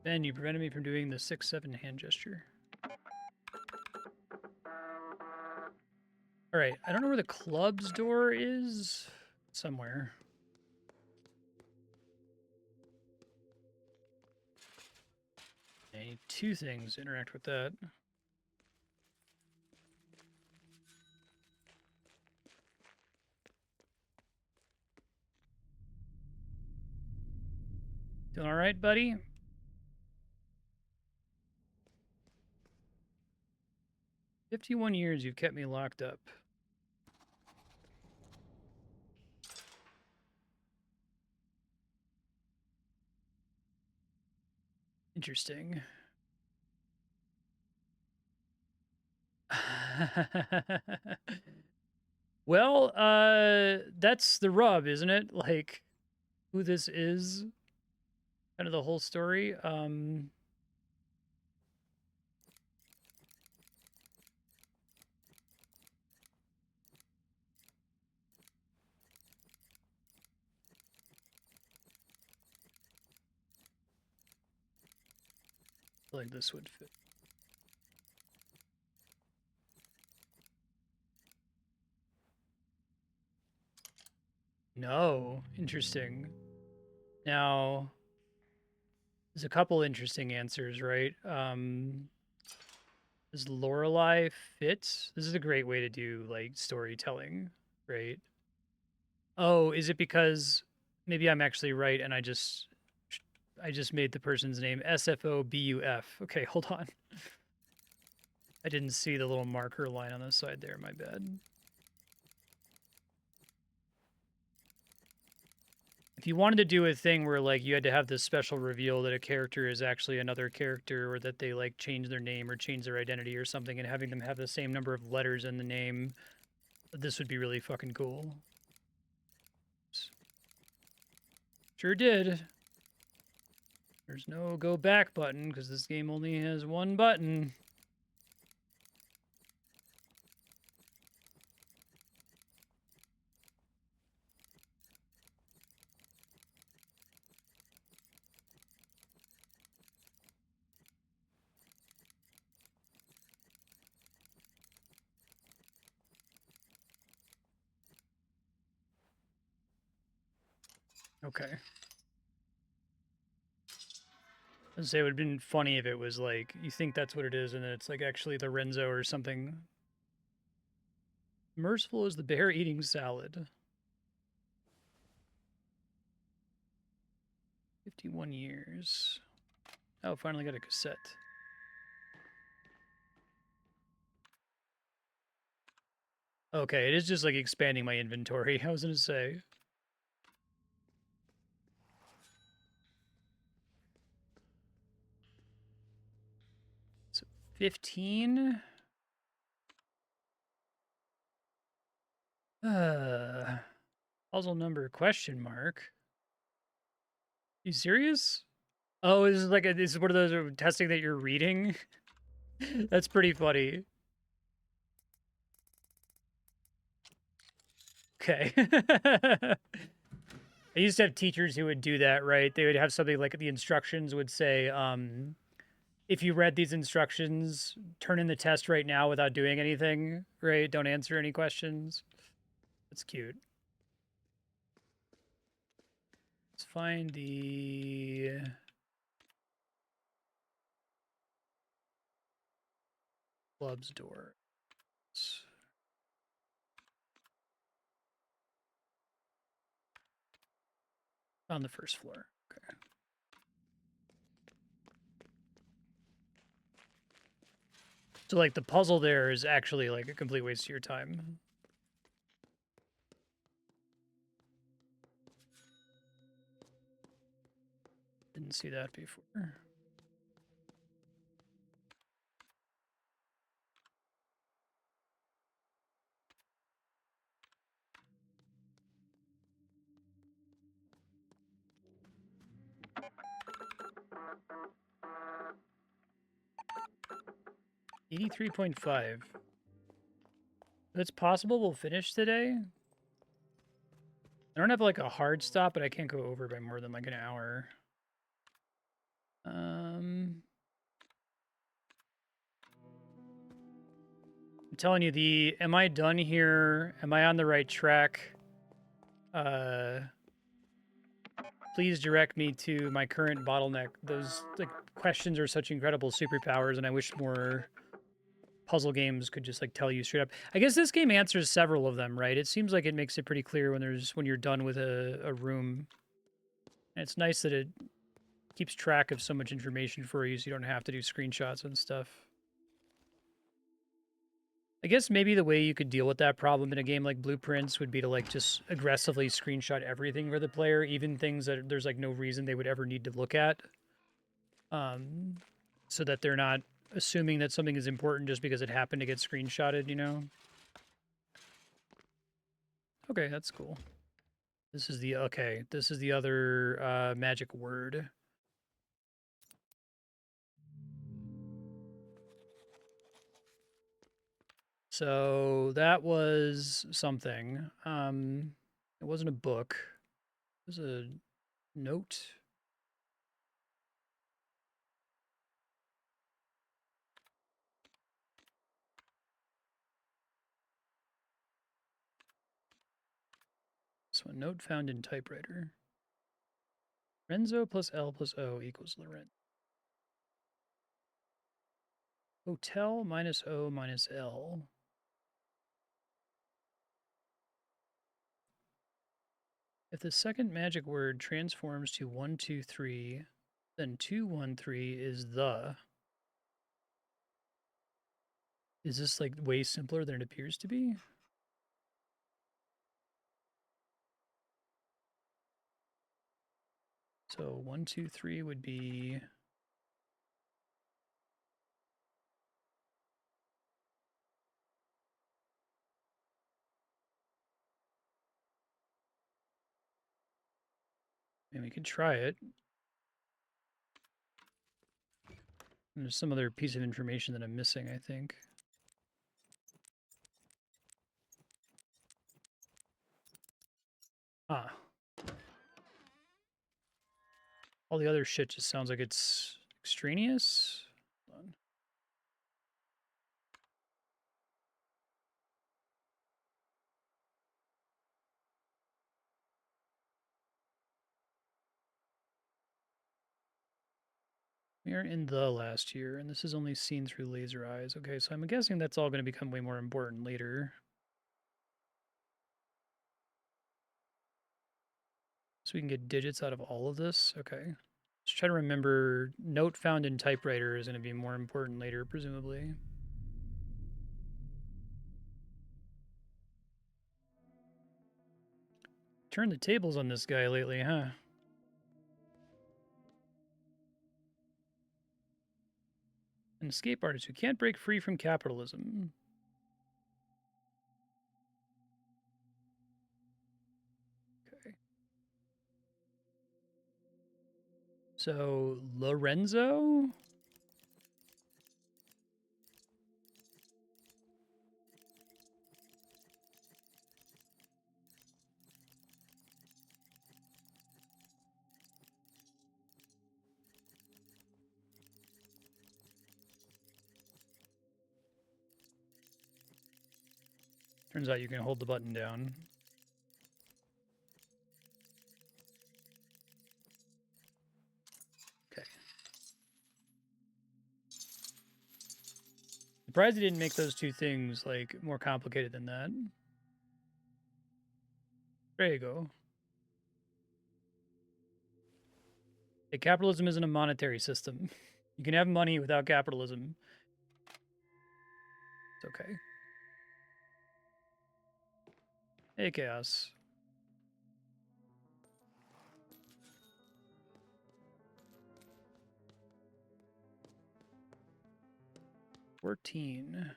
Ben, you prevented me from doing the 6-7 hand gesture. All right, I don't know where the club's door is. Somewhere. I need 2 things to interact with that. Doing all right, buddy? "51 years you've kept me locked up." Interesting. Well, that's the rub, isn't it? Like, who this is, kind of the whole story. I feel like this would fit. No, interesting. Now, there's a couple interesting answers, right? Does Lorelei fit? This is a great way to do like storytelling, right? Oh, is it because maybe I'm actually right and I just made the person's name SFOBUF. Okay, hold on. I didn't see the little marker line on the side there, my bad. If you wanted to do a thing where like you had to have this special reveal that a character is actually another character, or that they like change their name or change their identity or something, and having them have the same number of letters in the name, this would be really fucking cool. Sure did. There's no go back button because this game only has one button. Okay. I'd say it would have been funny if it was like, you think that's what it is, and then it's like actually the Renzo or something. Merciful is the bear eating salad. 51 years. Oh, finally got a cassette. Okay, it is just like expanding my inventory, I was gonna say. So 15? Puzzle number question mark. You serious? Oh, this is one of those testing that you're reading? That's pretty funny. Okay. I used to have teachers who would do that, right? They would have something like the instructions would say, if you read these instructions, turn in the test right now without doing anything, right? Don't answer any questions. That's cute. Let's find the club's door. On the first floor. Okay. So like the puzzle there is actually like a complete waste of your time. Didn't see that before. $83.5. It's possible we'll finish today. I don't have like a hard stop, but I can't go over by more than like an hour. I'm telling you, am I done here? Am I on the right track? Please direct me to my current bottleneck. Those like questions are such incredible superpowers, and I wish more puzzle games could just like tell you straight up. I guess this game answers several of them, right? It seems like it makes it pretty clear when you're done with a room. And it's nice that it keeps track of so much information for you, so you don't have to do screenshots and stuff. I guess maybe the way you could deal with that problem in a game like Blueprints would be to like just aggressively screenshot everything for the player, even things that there's like no reason they would ever need to look at. So that they're not assuming that something is important just because it happened to get screenshotted, you know? Okay, that's cool. This is the other magic word. So that was something. It wasn't a book. It was a note. This one, note found in typewriter. Lorenzo plus L plus O equals Lorenzo. Hotel minus O minus L. If the second magic word transforms to 1, 2, 3, then 2, 1, 3 is the. Is this like way simpler than it appears to be? So 1, 2, 3 would be. And we could try it. And there's some other piece of information that I'm missing, I think. Ah. All the other shit just sounds like it's extraneous. Hold on. We are in the last year, and this is only seen through laser eyes. Okay, so I'm guessing that's all going to become way more important later. So we can get digits out of all of this? Okay. Let's try to remember note found in typewriter is going to be more important later, presumably. Turn the tables on this guy lately, huh? An escape artist who can't break free from capitalism. Okay. So, Lorenzo? Turns out you can hold the button down. Okay. Surprised he didn't make those two things, like, more complicated than that. There you go. Hey, capitalism isn't a monetary system. You can have money without capitalism. It's okay. Hey, Chaos. $14.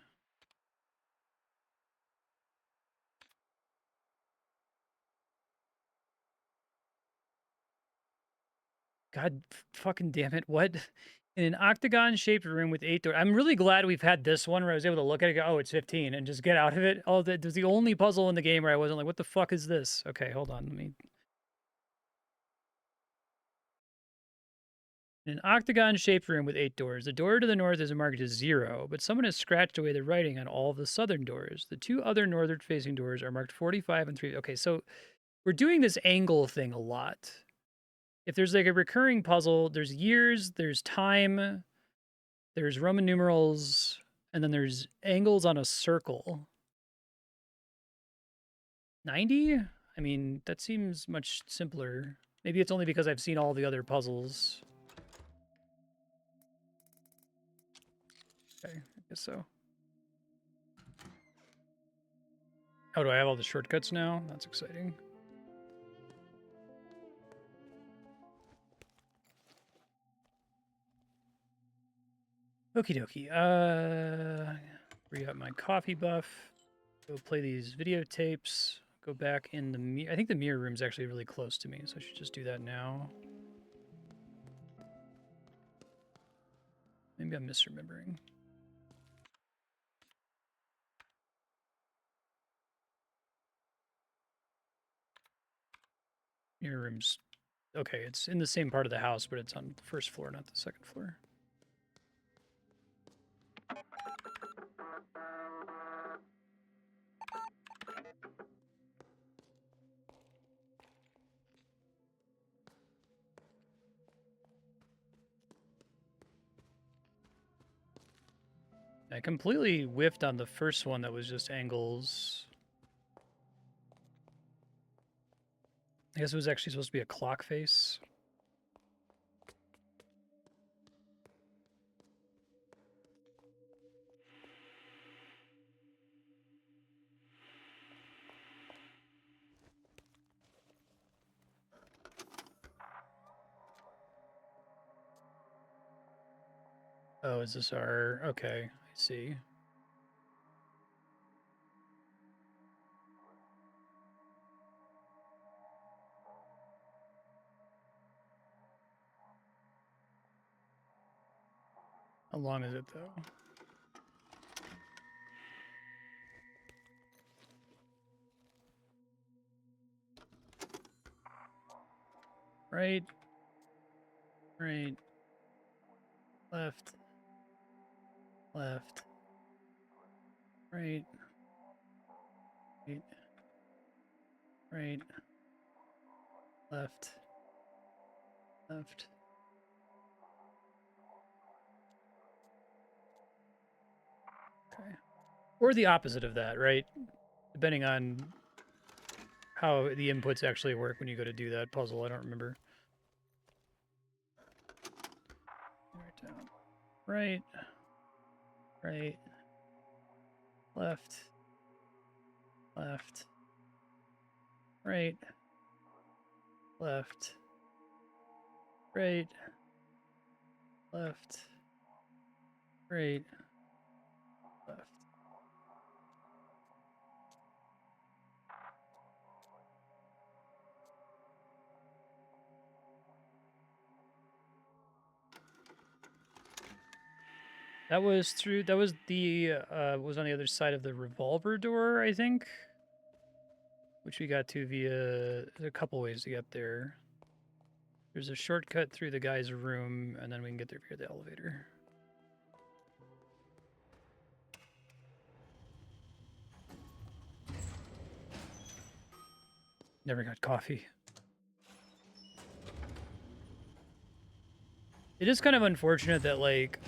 God fucking damn it. What? In an octagon-shaped room with 8 doors. I'm really glad we've had this one where I was able to look at it and go, "Oh, it's 15," and just get out of it. Oh, that was the only puzzle in the game where I wasn't like, "What the fuck is this?" Okay, hold on, let me... In an octagon-shaped room with 8 doors, the door to the north is marked as 0, but someone has scratched away the writing on all of the southern doors. The 2 other northern-facing doors are marked 45 and 3. Okay, so we're doing this angle thing a lot. If there's like a recurring puzzle, there's years, there's time, there's Roman numerals, and then there's angles on a circle. 90? I mean, that seems much simpler. Maybe it's only because I've seen all the other puzzles. Okay, I guess so. Oh, do I have all the shortcuts now? That's exciting. Okie dokie. Re up my coffee buff. Go play these videotapes. Go back in the mirror. I think the mirror room's actually really close to me, so I should just do that now. Maybe I'm misremembering. Mirror room's... Okay, it's in the same part of the house, but it's on the first floor, not the second floor. I completely whiffed on the first one that was just angles. I guess it was actually supposed to be a clock face. Oh, is this our... Okay, I see. How long is it, though? Right. Right. Left. Left. Right. Right. Right. Left. Left. Okay. Or the opposite of that, right? Depending on how the inputs actually work when you go to do that puzzle. I don't remember. Right down. Right. Right. Left. Left. Right. Left. Right. Left. Right. Left. That was through... That was the... was on the other side of the revolver door, I think? Which we got to via... There's a couple ways to get there. There's a shortcut through the guy's room, and then we can get there via the elevator. Never got coffee. It is kind of unfortunate that, like,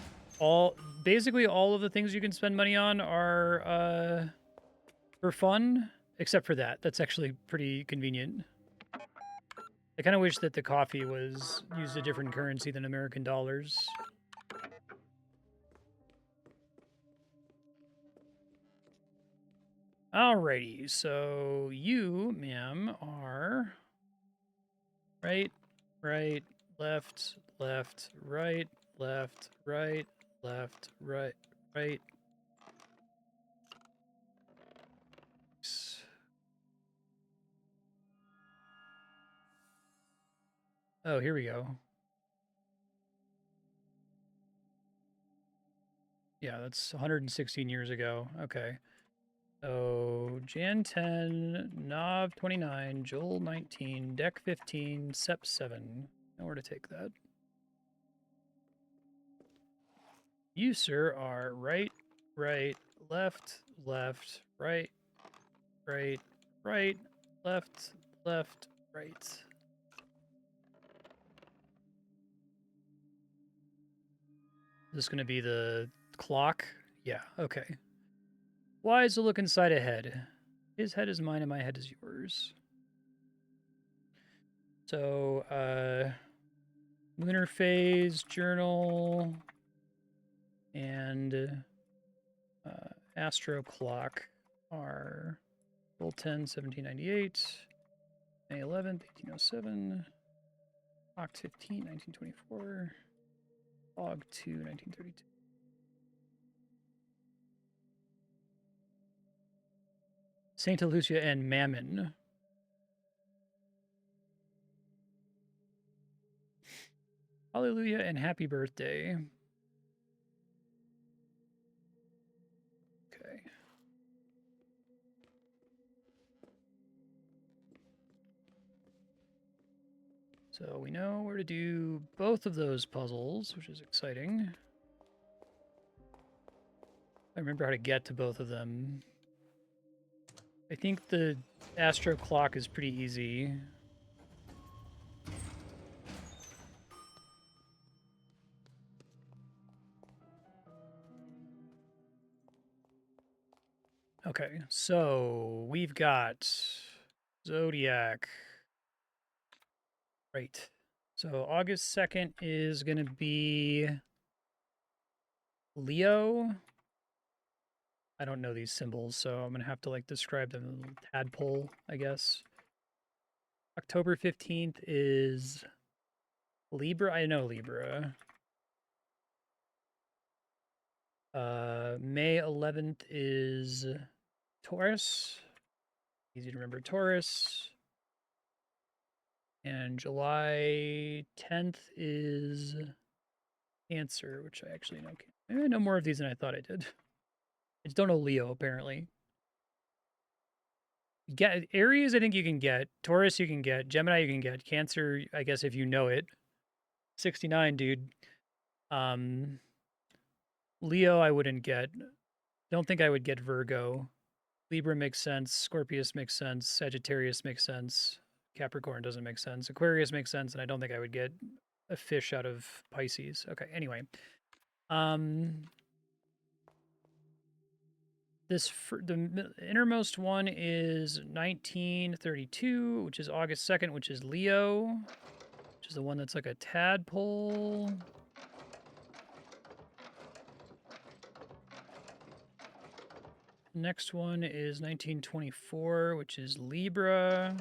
basically all of the things you can spend money on are, for fun, except for that. That's actually pretty convenient. I kind of wish that the coffee was used a different currency than American dollars. Alrighty, so you, ma'am, are... Right, right, left, left, right, left, right, left, right, right. Oh, here we go. Yeah, that's 116 years ago. Okay. So Jan 10, Nav 29, Joel 19, Deck 15, Sep 7. Know where to take that. You, sir, are right, right, left, left, right, right, right, left, left, right. Is this going to be the clock? Yeah, okay. Wise to look inside a head. His head is mine and my head is yours. So, lunar phase journal and astro clock are April 10, 1798, May 11th, 1807, Oct 15, 1924, Log 2, 1932. Santa Lucia and Mammon. Hallelujah and happy birthday. Okay. So we know where to do both of those puzzles, which is exciting. I remember how to get to both of them. I think the Astro Clock is pretty easy. Okay, so we've got Zodiac. Right. So August 2nd is going to be Leo. I don't know these symbols, so I'm going to have to like describe them. Tadpole, I guess. October 15th is Libra. I know Libra. May 11th is Taurus. Easy to remember, Taurus. And July 10th is Cancer, which I actually know. Maybe I know more of these than I thought I did. I just don't know Leo, apparently. Get Aries, I think you can get. Taurus, you can get. Gemini, you can get. Cancer, I guess if you know it. 69, dude. Leo, I wouldn't get. Don't think I would get Virgo. Libra makes sense. Scorpius makes sense. Sagittarius makes sense. Capricorn doesn't make sense. Aquarius makes sense, and I don't think I would get a fish out of Pisces. Okay, anyway. The innermost one is 1932, which is August 2nd, which is Leo, which is the one that's like a tadpole. Next one is 1924, which is Libra.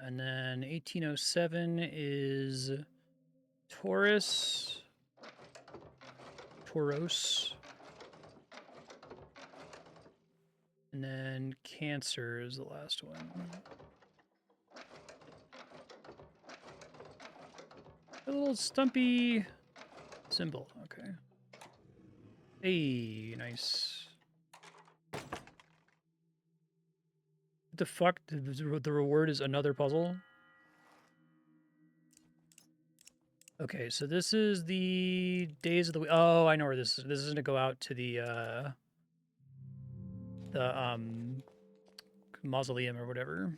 And then 1807 is Taurus. Tauros. And then Cancer is the last one. A little stumpy symbol. Okay. Hey, nice. What the fuck? The reward is another puzzle? Okay, so this is the days of the week. Oh, I know where this is. This is going to go out to the Mausoleum or whatever.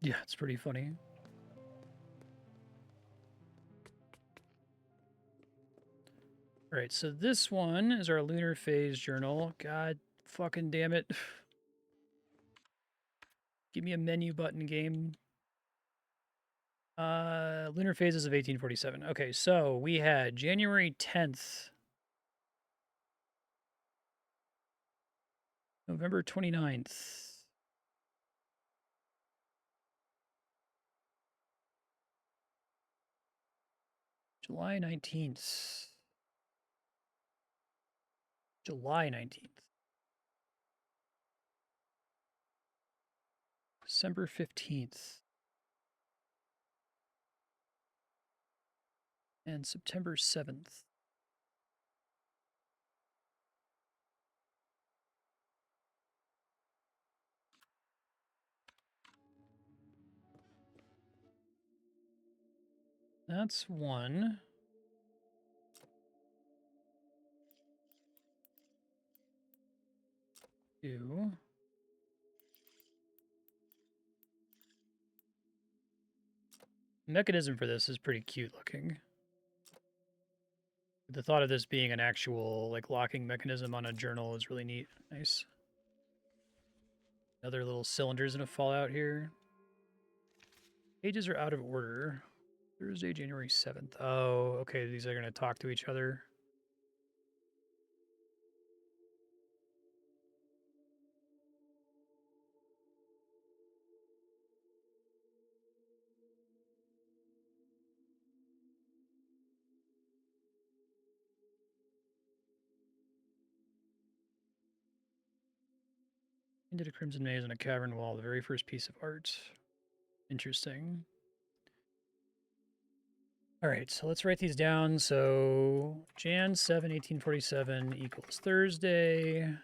Yeah, it's pretty funny. All right, so this one is our lunar phase journal. God fucking damn it. Give me a menu button, game. Lunar phases of 1847. Okay, so we had January 10th, November 29th, July 19th, July 19th. December 15th. And September 7th. That's one. Two. Mechanism for this is pretty cute looking. The thought of this being an actual like locking mechanism on a journal is really neat. Nice. Another little cylinders gonna fall out here. Pages are out of order. Thursday, January 7th. Oh, okay, these are gonna talk to each other. Into the Crimson Maze on a cavern wall, the very first piece of art. Interesting. All right, so let's write these down. So Jan 7, 1847 equals Thursday.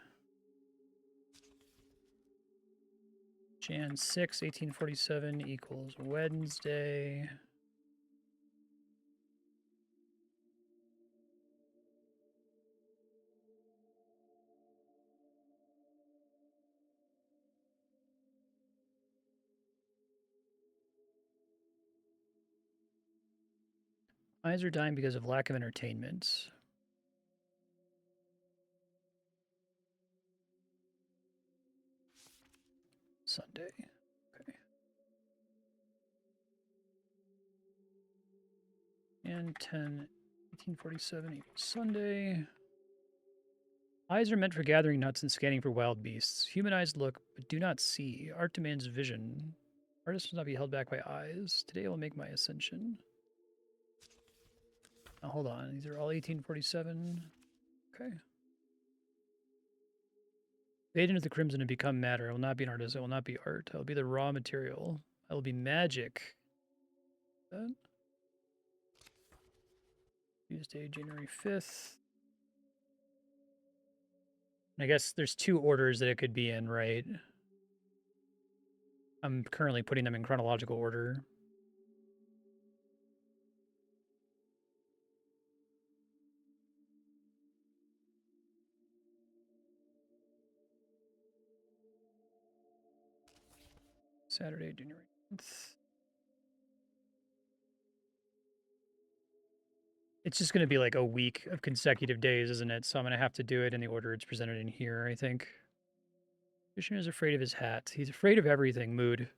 Jan 6, 1847 equals Wednesday. Eyes are dying because of lack of entertainment. Sunday. Okay. And 10, 1847 equals Sunday. Eyes are meant for gathering nuts and scanning for wild beasts. Human eyes look, but do not see. Art demands vision. Artists must not be held back by eyes. Today I will make my ascension. Now, hold on. These are all 1847. Okay. Fade into the crimson and become matter. I will not be an artist. I will not be art. I will be the raw material. I will be magic. Tuesday, January 5th. I guess there's two orders that it could be in, right? I'm currently putting them in chronological order. Saturday, January 10th. It's just going to be like a week of consecutive days, isn't it? So I'm going to have to do it in the order it's presented in here, I think. Fishman is afraid of his hat. He's afraid of everything, mood.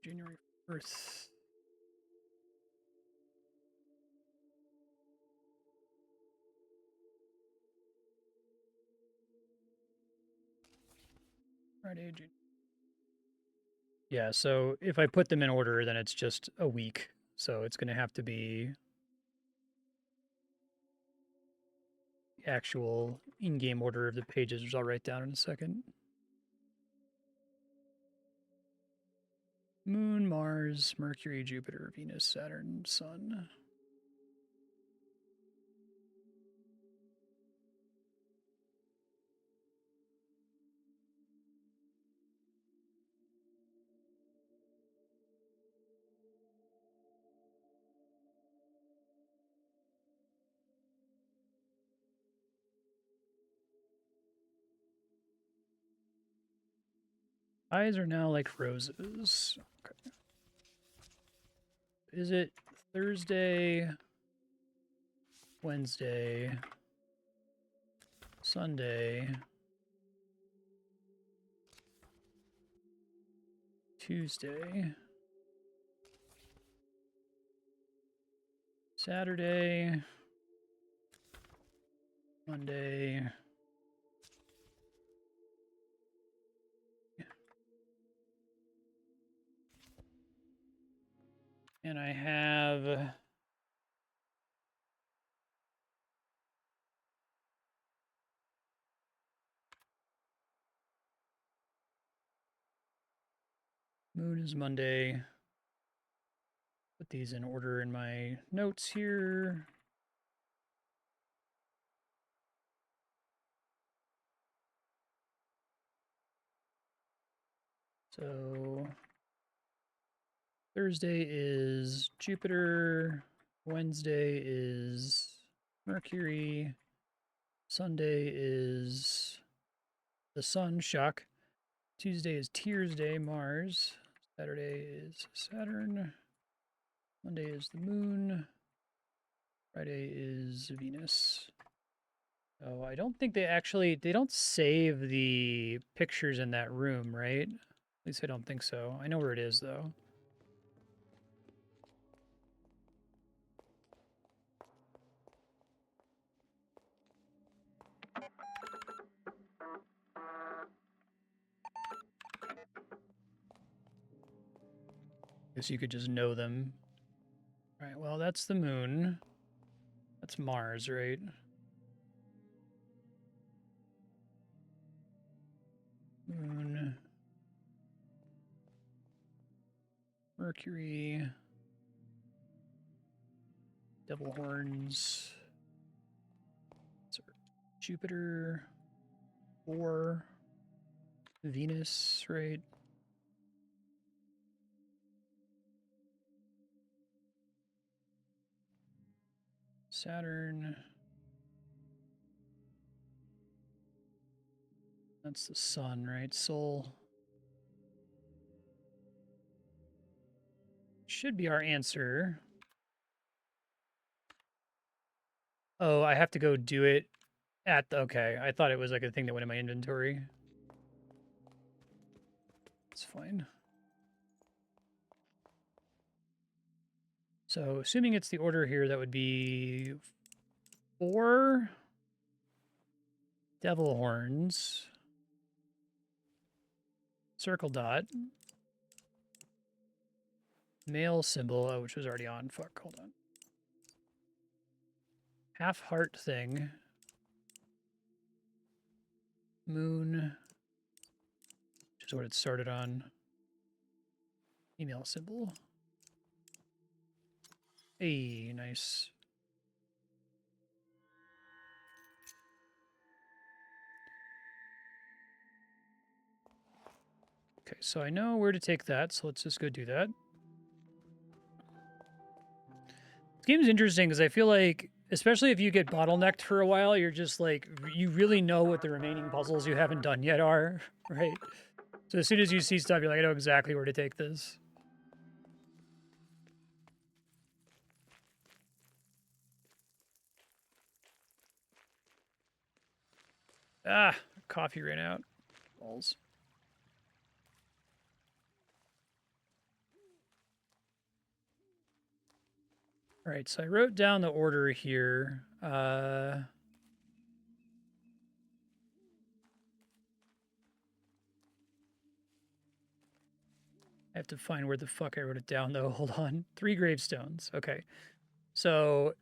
January 1st. Friday, June. Yeah, so if I put them in order, then it's just a week. So it's going to have to be the actual in-game order of the pages, which I'll write down in a second. Moon, Mars, Mercury, Jupiter, Venus, Saturn, Sun. Eyes are now like roses. Okay. Is it Thursday, Wednesday, Sunday, Tuesday, Saturday, Monday, And I have Moon is Monday. Put these in order in my notes here. So Thursday is Jupiter. Wednesday is Mercury. Sunday is the Sun, shock. Tuesday is Tears Day, Mars. Saturday is Saturn. Monday is the Moon. Friday is Venus. Oh, I don't think they don't save the pictures in that room, right? At least I don't think so. I know where it is, though. Guess you could just know them. All right, well, that's the Moon. That's Mars, right? Moon. Mercury. Devil horns. Jupiter. 4. Venus, right? Saturn. That's the Sun, right? Sol. Should be our answer. Oh, I have to go do it at the... Okay, I thought it was like a thing that went in my inventory. It's fine. So, assuming it's the order here, that would be 4 devil horns, circle dot, male symbol, which was already on. Fuck, hold on. Half heart thing, moon, which is what it started on. Female symbol. Hey, nice. Okay, so I know where to take that, so let's just go do that. This game is interesting because I feel like, especially if you get bottlenecked for a while, you're just like, you really know what the remaining puzzles you haven't done yet are, right? So as soon as you see stuff, you're like, I know exactly where to take this. Ah, coffee ran out. Balls. All right, so I wrote down the order here. I have to find where the fuck I wrote it down, though. Hold on. 3 gravestones. Okay. So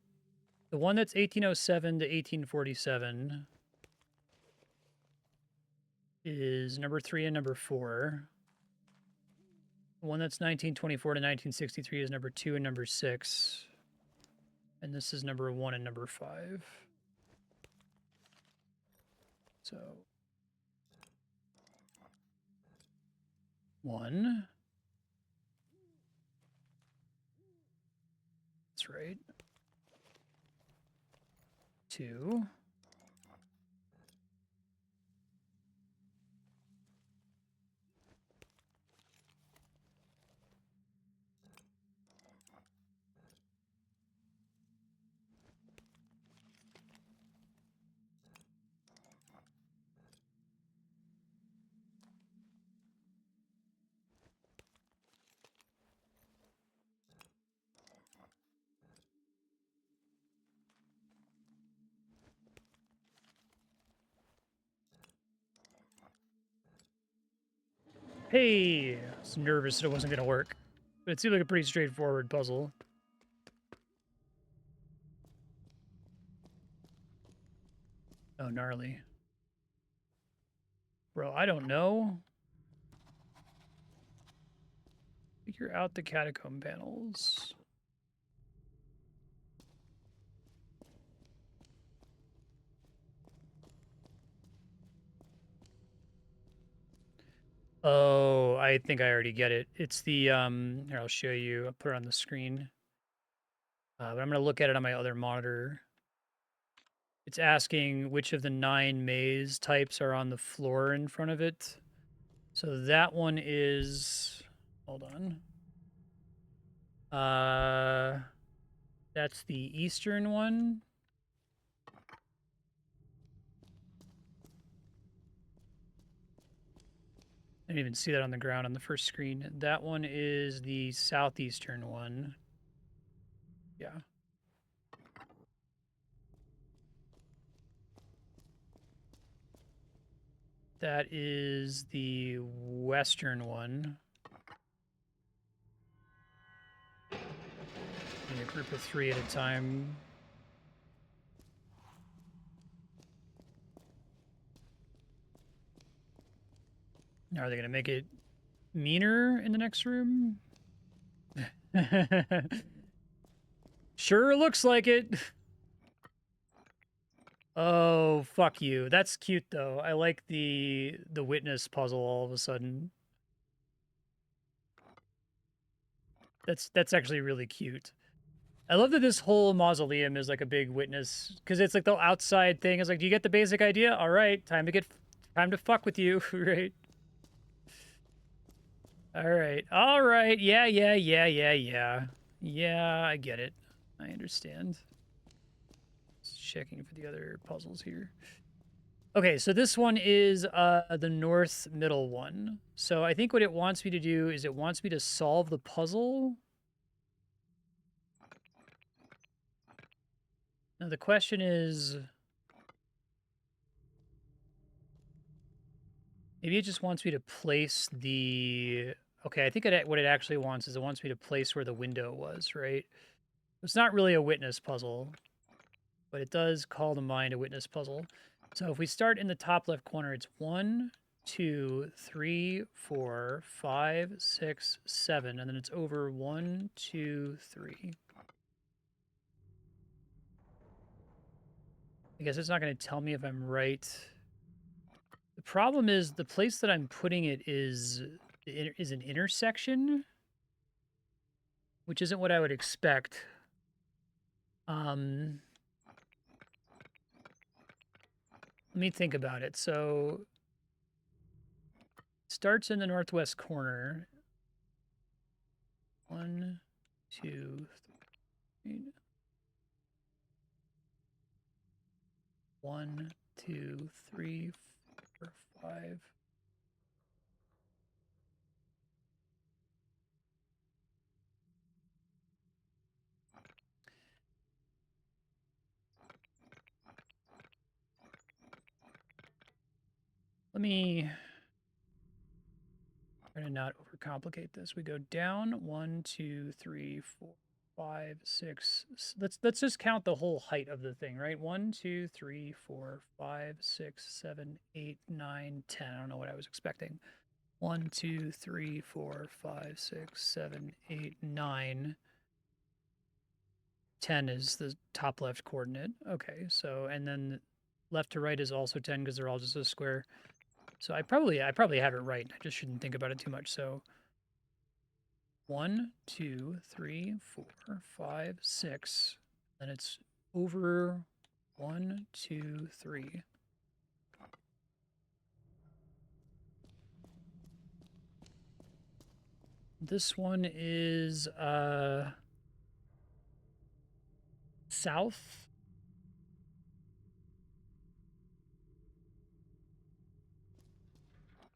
the one that's 1807 to 1847 is number 3 and number 4. The one that's 1924 to 1963 is number 2 and number 6. And this is number 1 and number 5. So 1. That's right. 2. Hey, I was nervous that it wasn't going to work. But it seemed like a pretty straightforward puzzle. Oh, gnarly. Bro, I don't know. Figure out the catacomb panels. Oh, I think I already get it. It's the, here, I'll show you. I'll put it on the screen. But I'm going to look at it on my other monitor. It's asking which of the 9 maze types are on the floor in front of it. So that one is, hold on. That's the eastern one. I didn't even see that on the ground on the first screen. That one is the southeastern one. Yeah. That is the western one. In a group of 3 at a time. Now, are they going to make it meaner in the next room? Sure looks like it. Oh, fuck you. That's cute, though. I like the witness puzzle all of a sudden. That's actually really cute. I love that this whole mausoleum is like a big witness, because it's like the outside thing is like, do you get the basic idea? All right, time to fuck with you, right? All right, yeah. Yeah, I get it. I understand. Just checking for the other puzzles here. Okay, so this one is the north middle one. So I think what it wants me to do is it wants me to solve the puzzle. Now the question is, maybe it just wants me to place the... Okay, I think what it actually wants is it wants me to place where the window was, right? It's not really a witness puzzle, but it does call to mind a witness puzzle. So if we start in the top left corner, it's 1, 2, 3, 4, 5, 6, 7, and then it's over 1, 2, 3. I guess it's not going to tell me if I'm right. The problem is the place that I'm putting it is an intersection, which isn't what I would expect. Let me think about it. So it starts in the northwest corner. 1, 2, 3. 1, 2, 3, 4, 5. Let me try to not overcomplicate this. We go down 1, 2, 3, 4, 5, 6. Let's just count the whole height of the thing, right? 1, 2, 3, 4, 5, 6, 7, 8, 9, 10. I don't know what I was expecting. 1, 2, 3, 4, 5, 6, 7, 8, 9. 10 is the top left coordinate. Okay, so and then left to right is also 10 because they're all just a square. So I probably have it right. I just shouldn't think about it too much. So 1, 2, 3, 4, 5, 6. Then it's over 1, 2, 3. This one is south.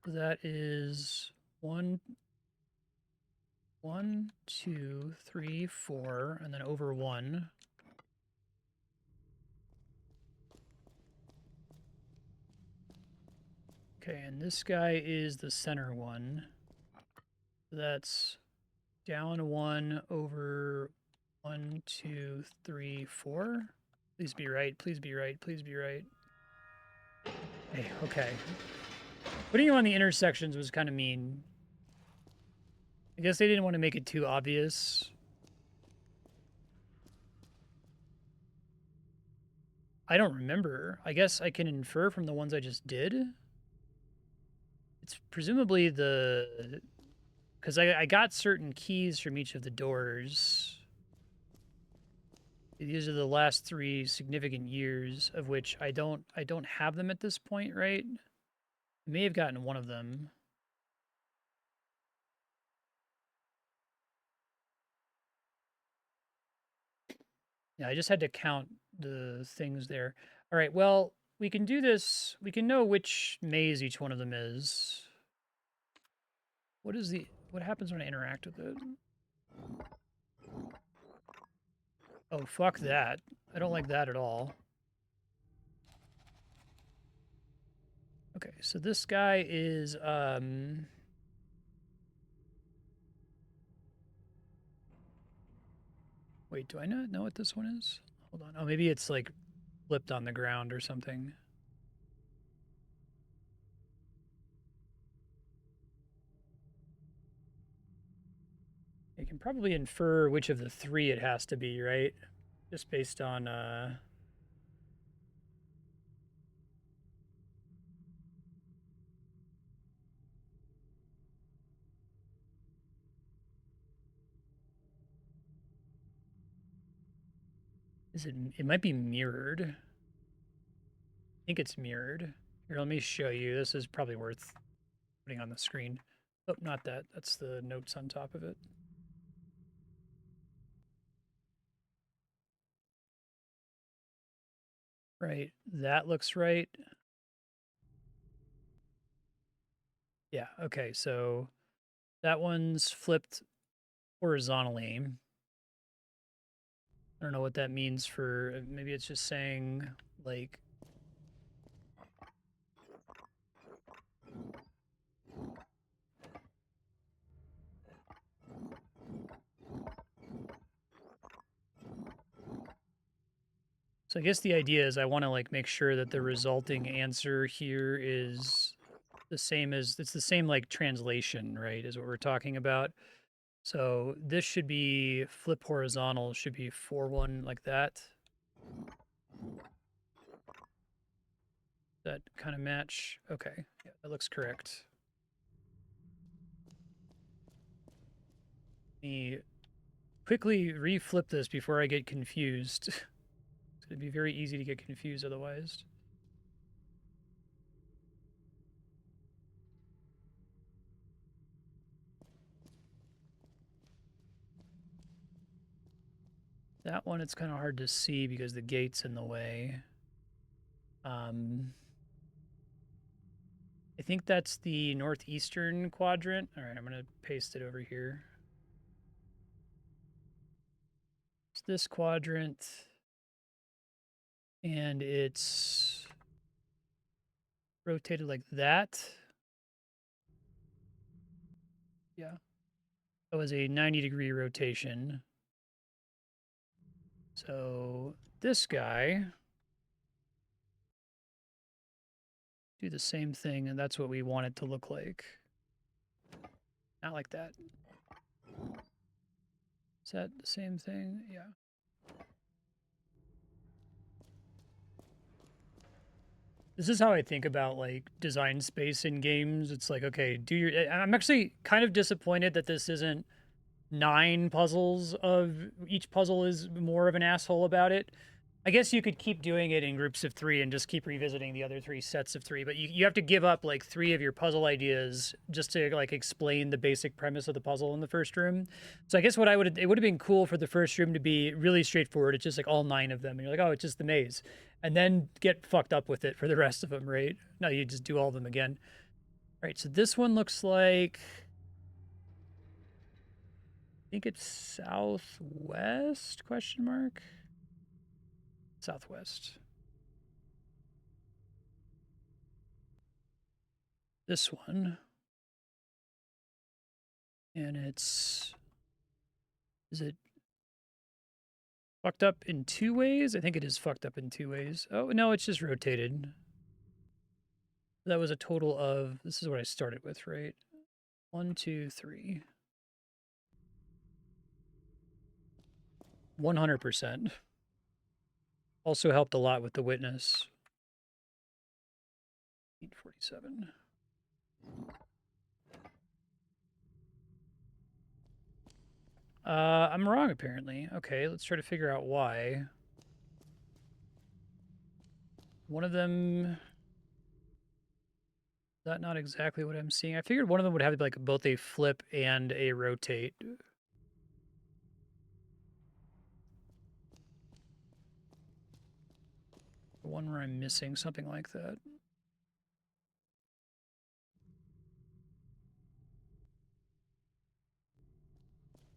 That is 1, 2, 3, 4, and then over 1. Okay, and this guy is the center one. That's Down 1 over 1, 2, 3, 4. Please be right. Please be right. Please be right. Hey, okay. Putting you on the intersections was kind of mean. I guess they didn't want to make it too obvious. I don't remember. I guess I can infer from the ones I just did. It's presumably the... Because I got certain keys from each of the doors. These are the last 3 significant years, of which I don't have them at this point, right? I may have gotten one of them. Yeah, I just had to count the things there. All right, well, we can do this. We can know which maze each one of them is. What happens when I interact with it? Oh, fuck that. I don't like that at all. Okay, so this guy is, wait, do I not know what this one is? Hold on. Oh, maybe it's, like, flipped on the ground or something. You can probably infer which of the 3 it has to be, right? Just based on, it might be mirrored. I think it's mirrored. Here, let me show you. This is probably worth putting on the screen. Oh, not that. That's the notes on top of it. Right. That looks right. Yeah. Okay. So that one's flipped horizontally. I don't know what that means for, maybe it's just saying, like, so I guess the idea is I want to, like, make sure that the resulting answer here is the same as, it's the same, like, translation, right, is what we're talking about. So this should be flip horizontal, should be 4-1 like that. That kind of match? Okay, yeah, that looks correct. Let me quickly reflip this before I get confused. It's going to be very easy to get confused otherwise. That one, it's kind of hard to see because the gate's in the way. I think that's the northeastern quadrant. All right, I'm going to paste it over here. It's this quadrant, and it's rotated like that. Yeah. That was a 90-degree rotation. So this guy, do the same thing, and that's what we want it to look like. Not like that. Is that the same thing? Yeah. This is how I think about, like, design space in games. It's like, okay, do your... I'm actually kind of disappointed that this isn't 9 puzzles of... Each puzzle is more of an asshole about it. I guess you could keep doing it in groups of 3 and just keep revisiting the other 3 sets of 3, but you have to give up, like, 3 of your puzzle ideas just to, like, explain the basic premise of the puzzle in the first room. So I guess what it would have been cool for the first room to be really straightforward. It's just, like, all 9 of them, and you're like, oh, it's just the maze. And then get fucked up with it for the rest of them, right? No, you just do all of them again. All right, so this one looks like... I think it's southwest, question mark? Southwest. This one. And it's Is it fucked up in 2 ways? I think it is fucked up in 2 ways. Oh, no, it's just rotated. That was a total of, this is what I started with, right? 1, 2, 3. 100%. Also helped a lot with the witness. 847. I'm wrong, apparently. Okay, let's try to figure out why. One of them... Is that not exactly what I'm seeing? I figured one of them would have like both a flip and a rotate. The one where I'm missing something like that.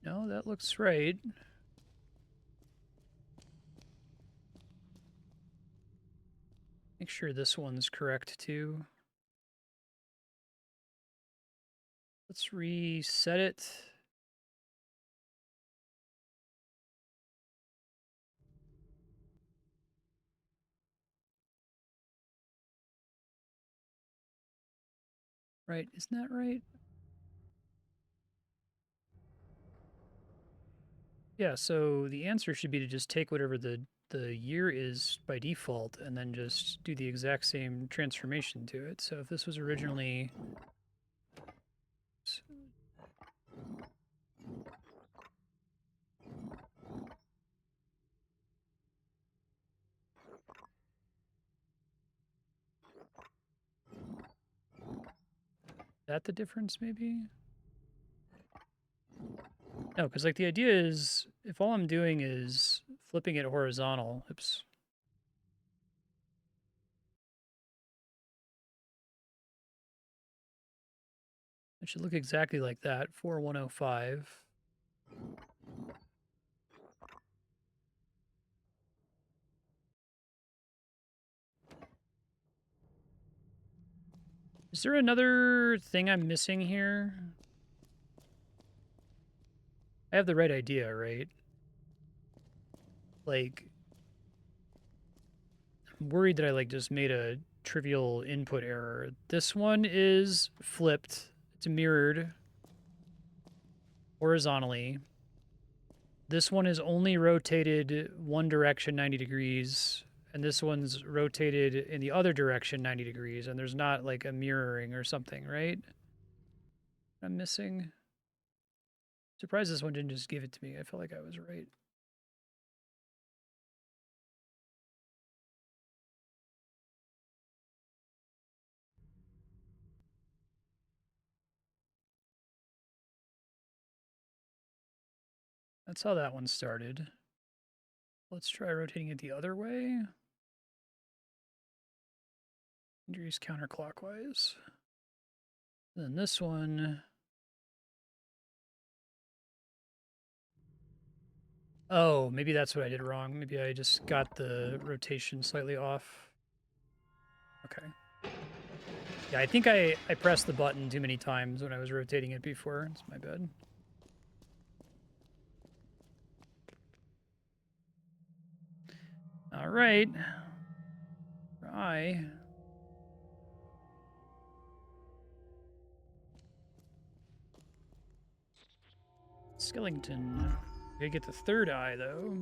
No, that looks right. Make sure this one's correct too. Let's reset it. Right, isn't that right? Yeah, so the answer should be to just take whatever the year is by default and then just do the exact same transformation to it. So if this was originally... Is that the difference, maybe? No, because like the idea is, if all I'm doing is flipping it horizontal, oops. It should look exactly like that, 4105. Is there another thing I'm missing here? I have the right idea, right? Like, I'm worried that I like just made a trivial input error. This one is flipped. It's mirrored horizontally. This one is only rotated one direction 90 degrees, and this one's rotated in the other direction 90 degrees, and there's not like a mirroring or something, right? I'm missing. Surprised this one didn't just give it to me. I felt like I was right. That's how that one started. Let's try rotating it the other way. Injuries counterclockwise. Then this one. Oh, maybe that's what I did wrong. Maybe I just got the rotation slightly off. Okay. Yeah, I think I pressed the button too many times when I was rotating it before. It's my bad. All right. Try. Skellington. Gotta get the third eye, though.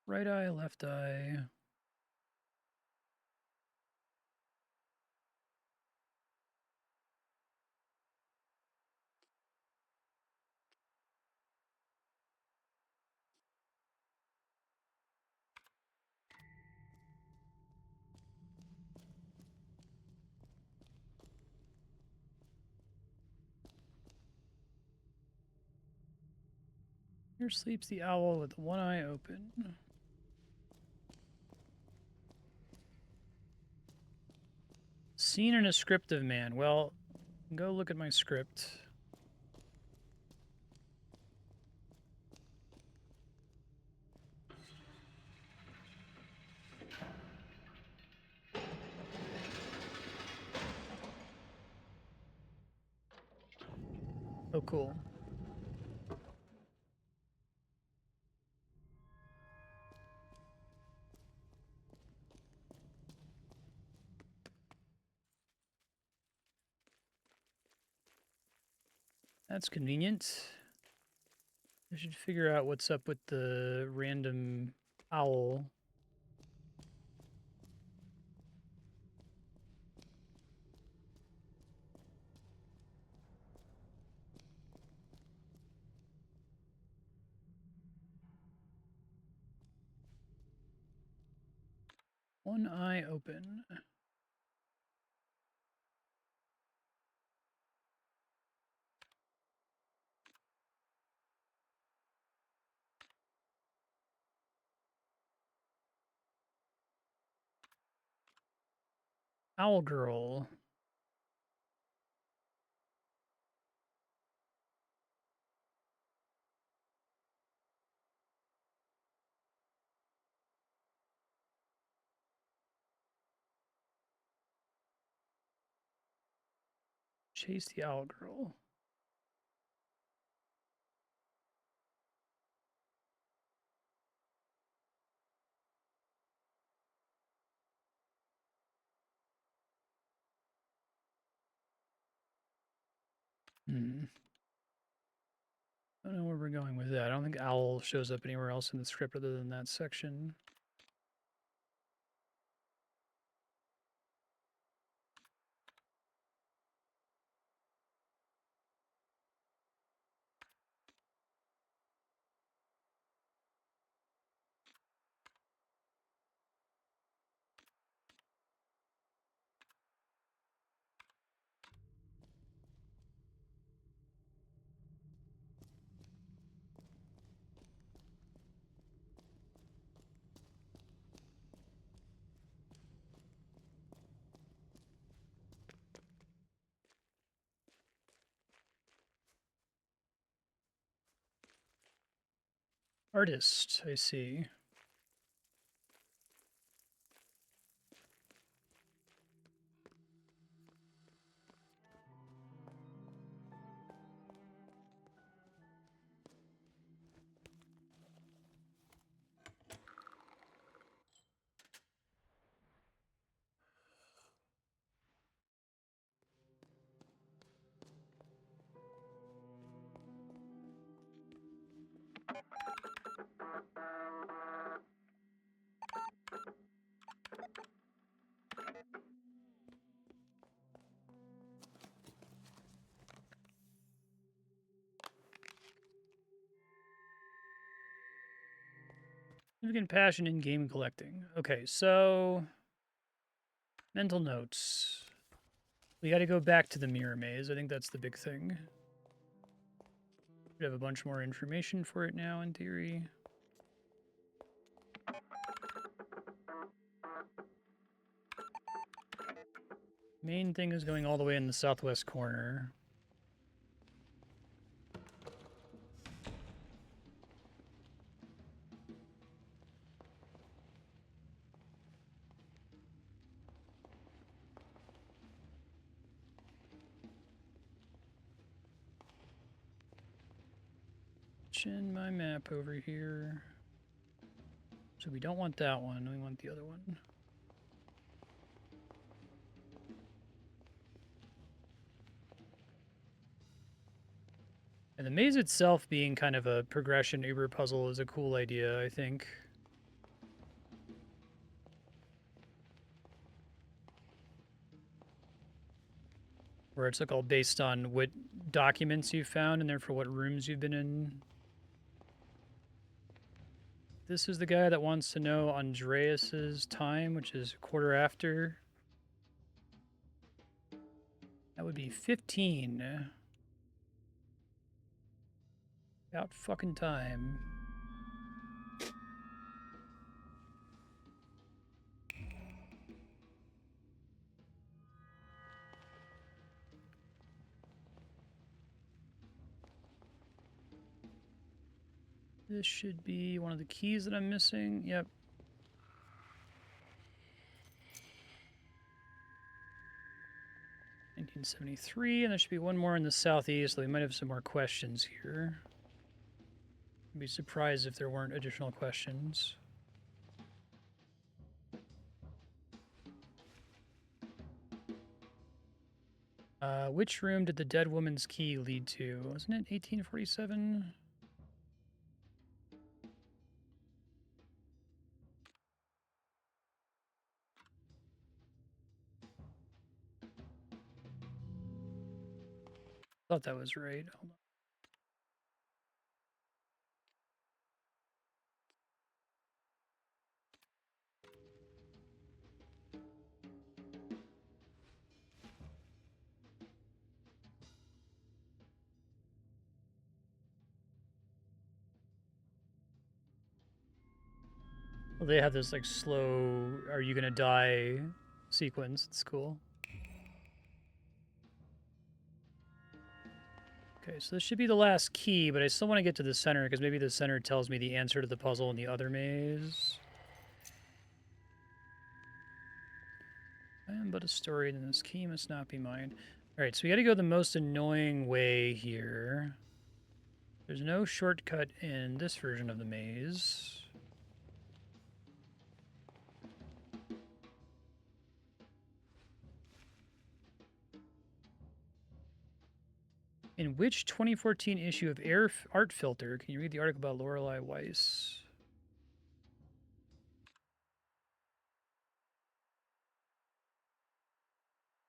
Right eye, left eye. Here sleeps the owl with one eye open. Scene in a script of man. Well, go look at my script. Oh, cool. That's convenient. I should figure out what's up with the random owl. One eye open. Owl girl. Chase the owl girl. Hmm. I don't know where we're going with that. I don't think owl shows up anywhere else in the script other than that section. Artist, I see. Significant passion in game collecting. Okay, so mental notes. We got to go back to the mirror maze. I think that's the big thing. We have a bunch more information for it now, in theory. Main thing is going all the way in the southwest corner. Chin my map over here. So we don't want that one. We want the other one. And the maze itself being kind of a progression Uber puzzle is a cool idea, I think. Where it's like all based on what documents you found and therefore what rooms you've been in. This is the guy that wants to know Andreas's time, which is a quarter after. That would be 15. About fucking time. This should be one of the keys that I'm missing. Yep. 173, and there should be one more in the southeast, so we might have some more questions here. I'd be surprised if there weren't additional questions. Which room did the dead woman's key lead to? Wasn't it 1847? Thought that was right. Hold on. Well, they have this like slow "Are you gonna die?" sequence. It's cool. Okay, so this should be the last key, but I still want to get to the center because maybe the center tells me the answer to the puzzle in the other maze. I am but a story, and this key must not be mine. All right, so we got to go the most annoying way here. There's no shortcut in this version of the maze. In which 2014 issue of Art Filter can you read the article about Lorelei Weiss?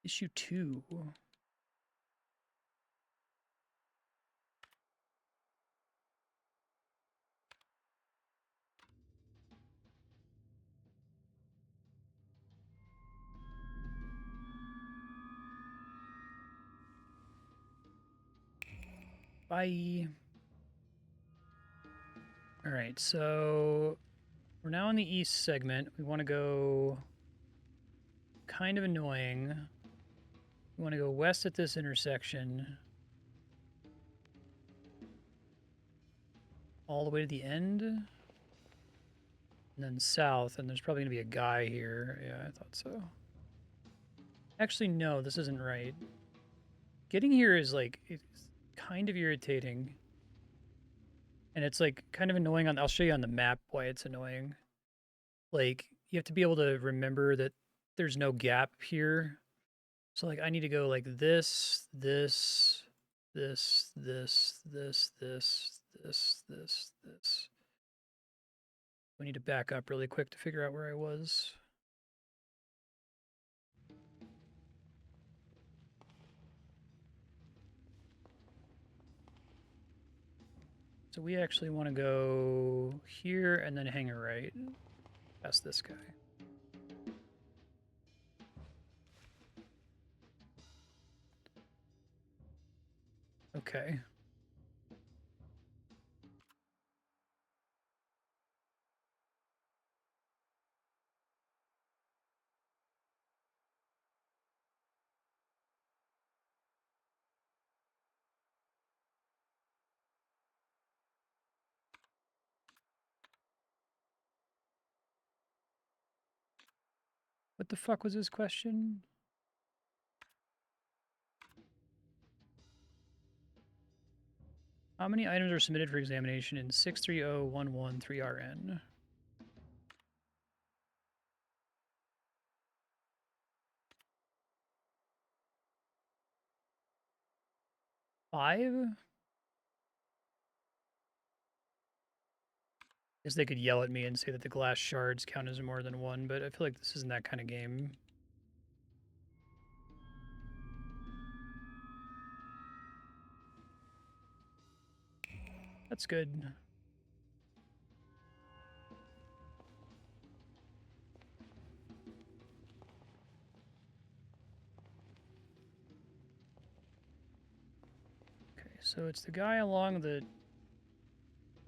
Issue 2. Bye. All right, so we're now in the east segment. We want to go kind of annoying. We want to go west at this intersection. All the way to the end. And then south, and there's probably going to be a guy here. Yeah, I thought so. Actually, no, this isn't right. Getting here is, like, it's kind of irritating. And it's, like, kind of annoying on... I'll show you on the map why it's annoying. Like, you have to be able to remember that there's no gap here. So, like, I need to go like this, this, this, this, this, this, this, this, this. We need to back up really quick to figure out where I was. So we actually want to go here and then hang a right past this guy. Okay. What the fuck was his question? How many items are submitted for examination in 630113RN? 5? Guess they could yell at me and say that the glass shards count as more than one, but I feel like this isn't that kind of game. That's good. Okay, so it's the guy along the...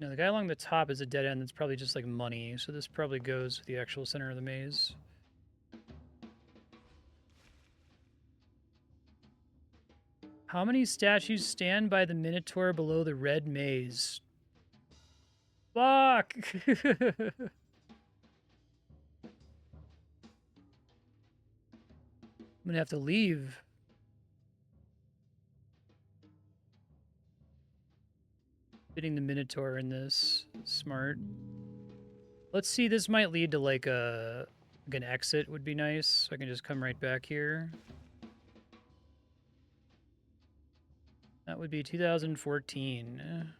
No, the guy along the top is a dead end that's probably just like money, so this probably goes to the actual center of the maze. How many statues stand by the Minotaur below the red maze? Fuck! I'm gonna have to leave. Fitting the Minotaur in this. Smart. Let's see, this might lead to like an exit would be nice. So I can just come right back here. That would be 2014.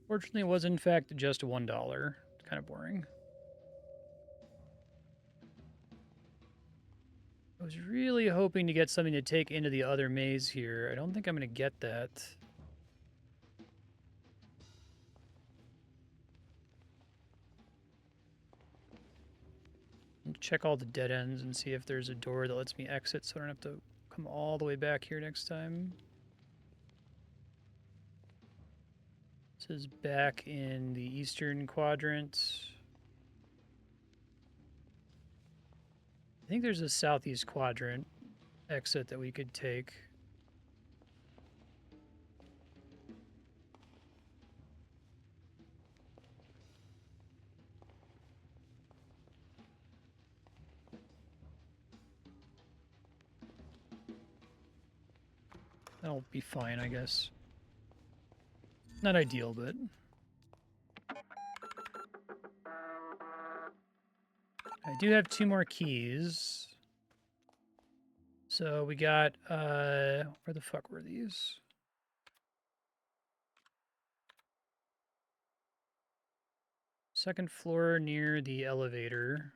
Fortunately, it was in fact just $1. Kind of boring. I was really hoping to get something to take into the other maze here. I don't think I'm going to get that. Check all the dead ends and see if there's a door that lets me exit so I don't have to come all the way back here next time. This is back in the eastern quadrant. I think there's a southeast quadrant exit that we could take. That'll be fine, I guess. Not ideal, but... I do have 2 more keys. So we got, where the fuck were these? Second floor near the elevator.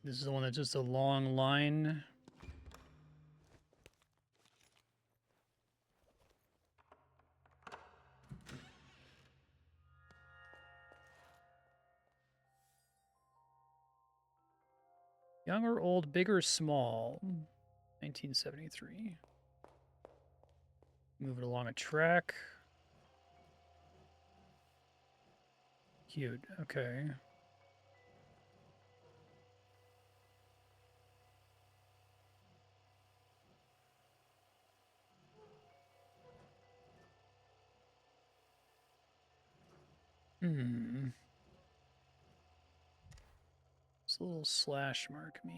This is the one that's just a long line. Young or old, big or small? 1973. Move it along a track. Cute, okay. What's a little slash mark mean?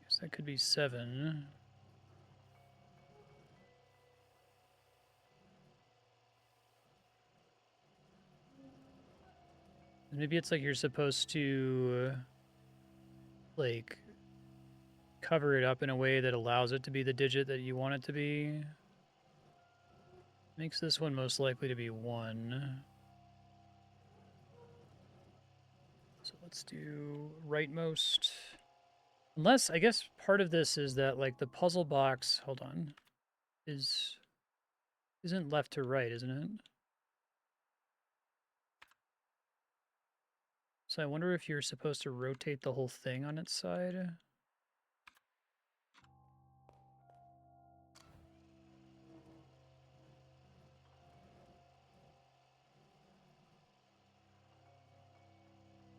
Guess that could be 7. Maybe it's like you're supposed to, like, cover it up in a way that allows it to be the digit that you want it to be. Makes this one most likely to be 1. So let's do rightmost. Unless, I guess part of this is that, like, the puzzle box, hold on, isn't left to right, isn't it? So I wonder if you're supposed to rotate the whole thing on its side.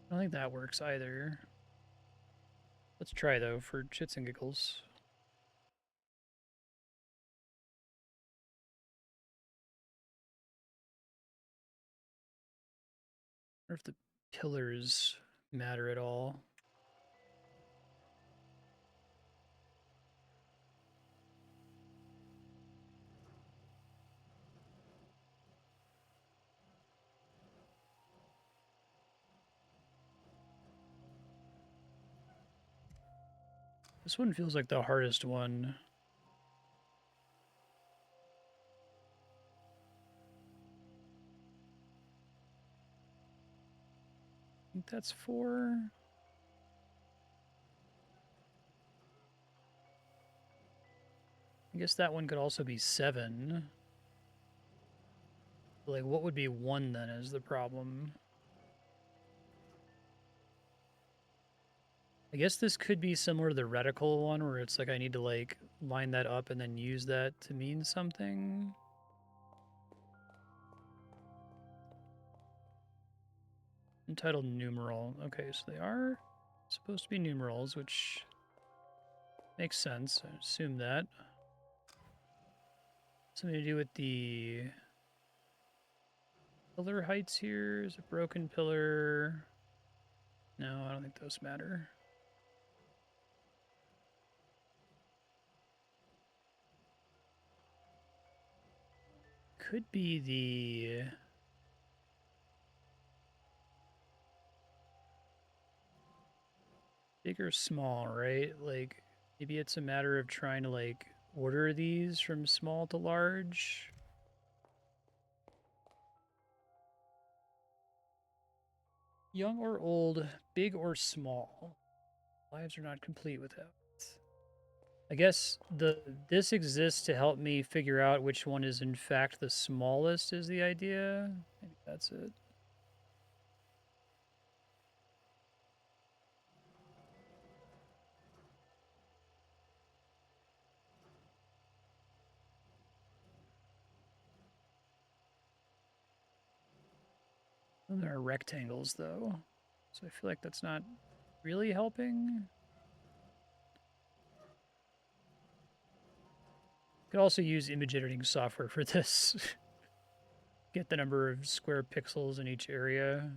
I don't think that works either. Let's try, though, for shits and giggles. I wonder if the pillars matter at all. This one feels like the hardest one. think that's 4. I guess that one could also be 7. Like, what would be 1 then is the problem. I guess this could be similar to the reticle one, where it's like I need to, like, line that up and then use that to mean something. Entitled numeral. Okay, so they are supposed to be numerals, which makes sense. I assume that. Something to do with the pillar heights here. Is a broken pillar. No, I don't think those matter. Could be the big or small, right? Like, maybe it's a matter of trying to, like, order these from small to large. Young or old, big or small. Lives are not complete without. I guess this exists to help me figure out which one is in fact the smallest is the idea. Maybe that's it. Well, there are rectangles though, so I feel like that's not really helping. Could also use image editing software for this. Get the number of square pixels in each area.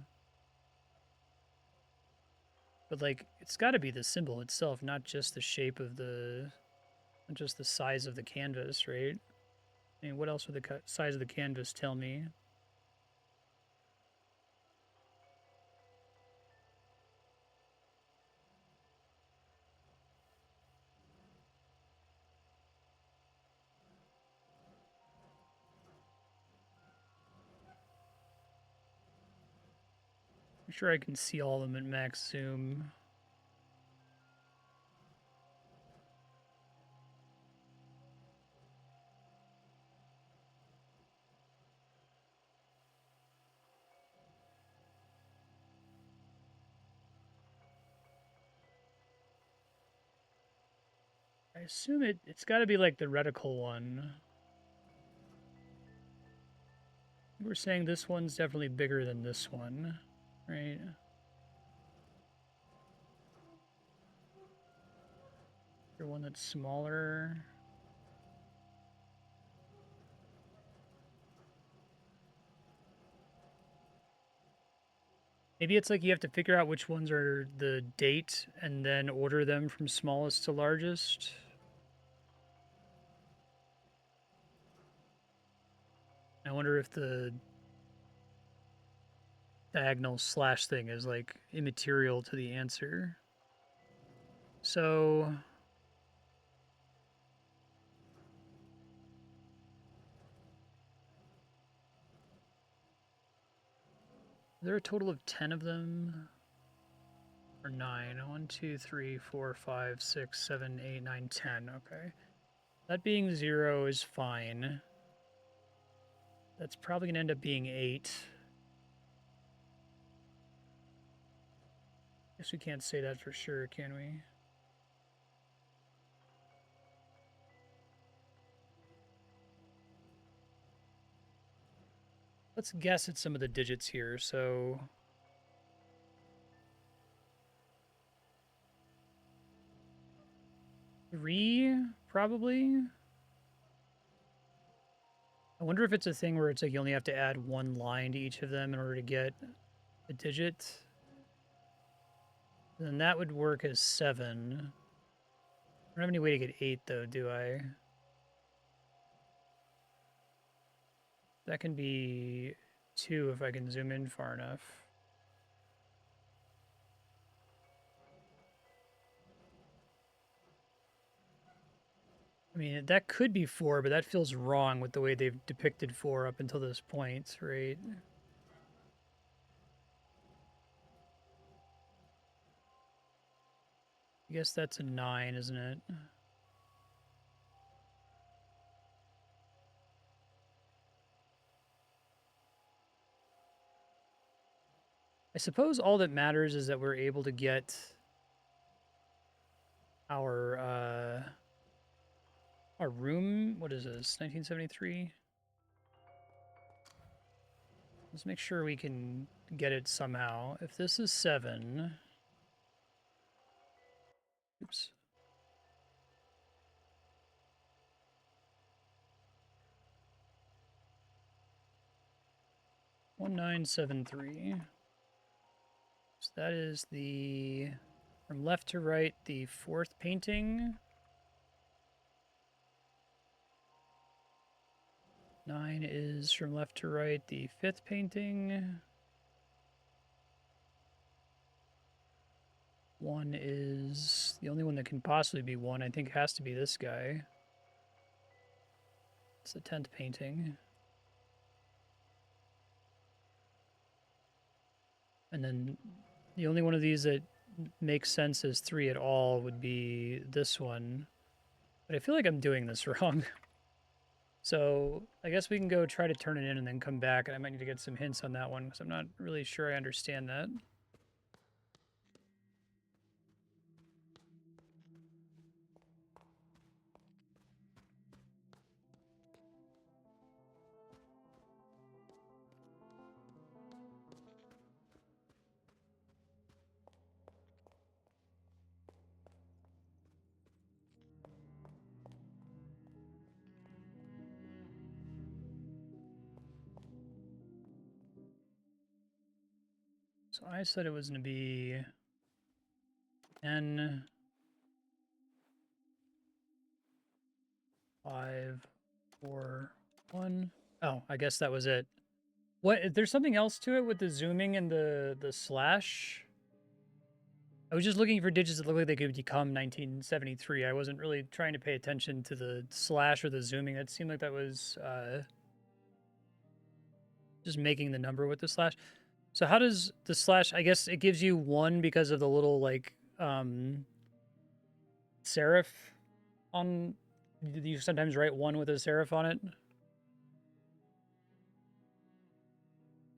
But, like, it's got to be the symbol itself, not just the shape of not just the size of the canvas, right? I mean, what else would the size of the canvas tell me? I'm sure I can see all of them at max zoom. I assume it's got to be like the reticle one. We're saying this one's definitely bigger than this one, right? Or one that's smaller. Maybe it's like you have to figure out which ones are the date and then order them from smallest to largest. I wonder if the diagonal slash thing is like immaterial to the answer. So is there a total of 10 of them? Or 9? 1, 2, 3, 4, 5, 6, 7, 8, 9, 10. Okay. That being 0 is fine. That's probably going to end up being 8. Guess we can't say that for sure, can we? Let's guess at some of the digits here. So 3, probably. I wonder if it's a thing where it's like you only have to add 1 line to each of them in order to get a digit. Then that would work as 7. I don't have any way to get 8 though, do I? That can be 2 if I can zoom in far enough. I mean, that could be 4, but that feels wrong with the way they've depicted 4 up until this point, right? I guess that's a 9, isn't it? I suppose all that matters is that we're able to get our room. What is this? 1973. Let's make sure we can get it somehow. If this is 7, oops. $1973. So that is the from left to right the 4th painting. 9 is from left to right the 5th painting. 1 is the only one that can possibly be 1. I think has to be this guy. It's the 10th painting. And then the only one of these that makes sense as 3 at all would be this one. But I feel like I'm doing this wrong. So I guess we can go try to turn it in and then come back. And I might need to get some hints on that one because I'm not really sure I understand that. So I said it was going to be N 5 4 1. Oh, I guess that was it. What? There's something else to it with the zooming and the slash. I was just looking for digits that look like they could become 1973. I wasn't really trying to pay attention to the slash or the zooming. That seemed like that was just making the number with the slash. So how does the slash, I guess it gives you 1 because of the little like serif on, you sometimes write 1 with a serif on it.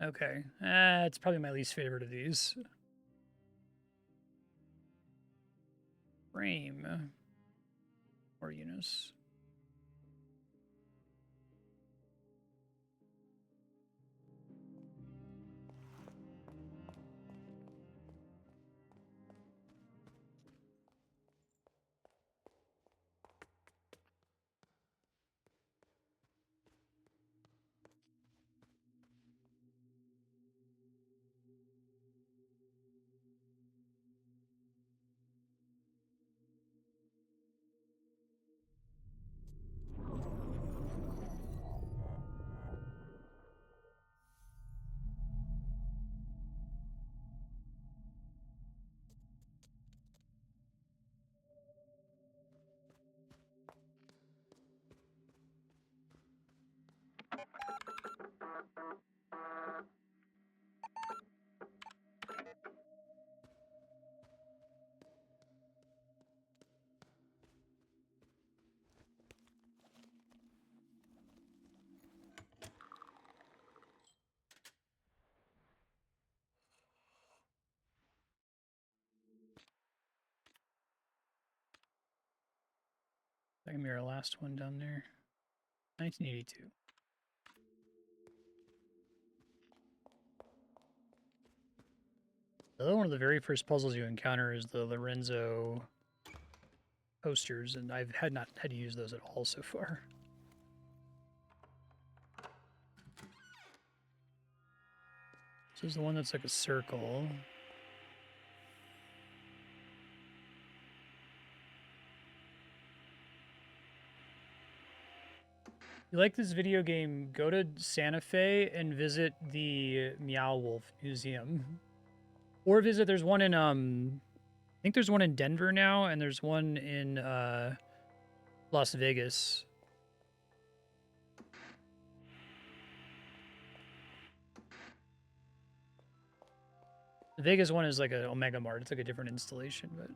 Okay, it's probably my least favorite of these. Frame or Eunice. That can be our last one down there. 1982. One of the very first puzzles you encounter is the Lorenzo posters, and I've not had to use those at all so far. This is the one that's like a circle. You like this video game, go to Santa Fe and visit the Meow Wolf Museum. Or visit, there's one in, I think there's one in Denver now, and there's one in Las Vegas. The Vegas one is like an Omega Mart. It's like a different installation, but...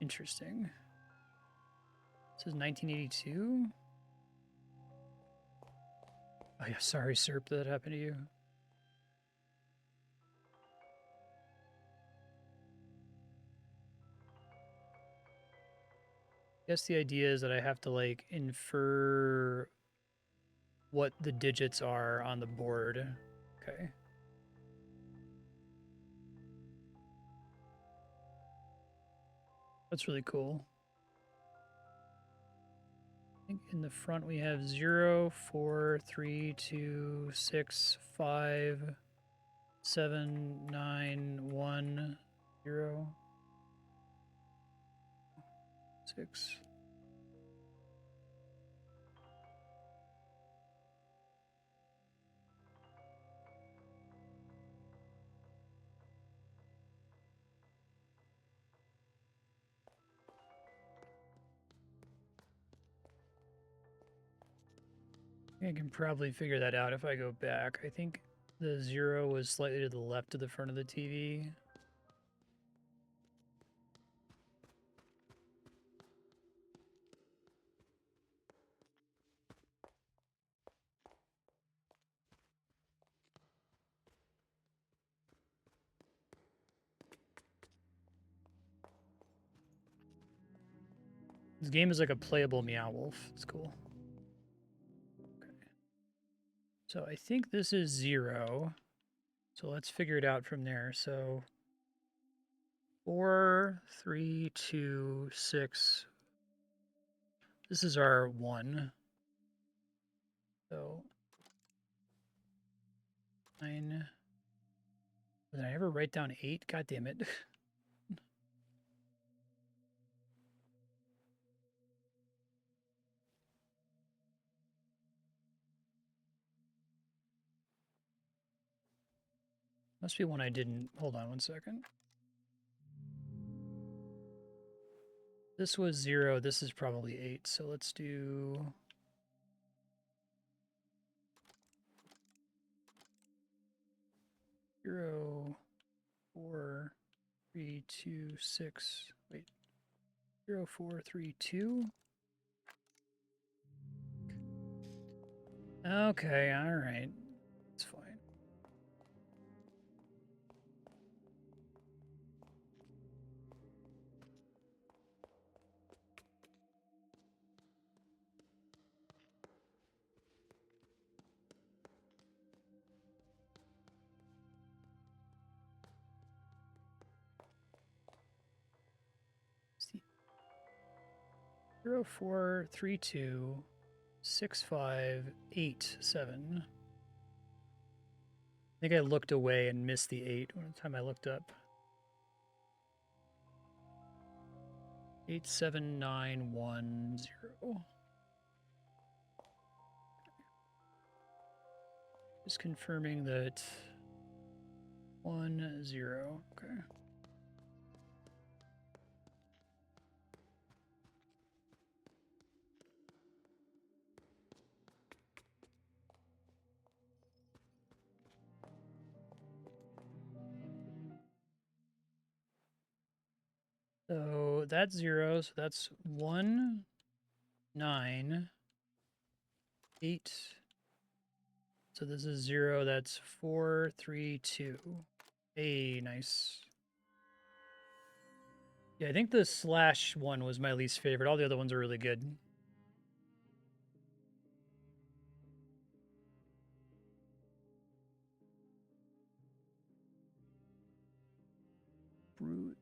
Interesting. This is 1982. Oh yeah, sorry, Serp, that happened to you. I guess the idea is that I have to like infer what the digits are on the board. Okay. That's really cool. I think in the front we have 0, 4, 3, 2, 6, 5, 7, 9, 1, 0, 6. I can probably figure that out if I go back. I think the 0 was slightly to the left of the front of the TV. This game is like a playable Meow Wolf. It's cool. Okay. So I think this is 0. So let's figure it out from there. So 4, 3, 2, 6. This is our 1. So 9. Did I ever write down 8? God damn it. Must be one I didn't. Hold on 1 second. This was 0. This is probably 8. So let's do 0, 4, 3, 2, 6. Wait. 0, 4, 3, 2. Okay, all right. It's fine. See. 0, 4, 3, 2, 6, 5, 8, 7. I think I looked away and missed the 8 one time I looked up. 8, 7, 9, 1, 0. Just confirming that 1, 0. Okay. So that's 0. So that's 1, 9, 8. So this is 0. That's 4, 3, 2. Hey, nice. Yeah, I think the slash one was my least favorite. All the other ones are really good. Brute.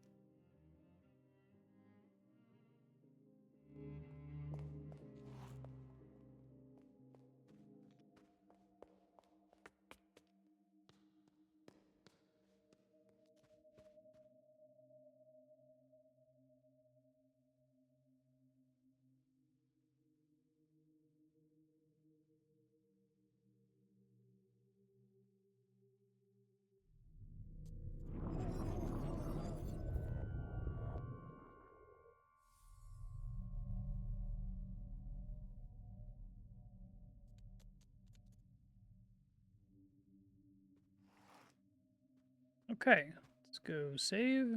Okay, let's go save.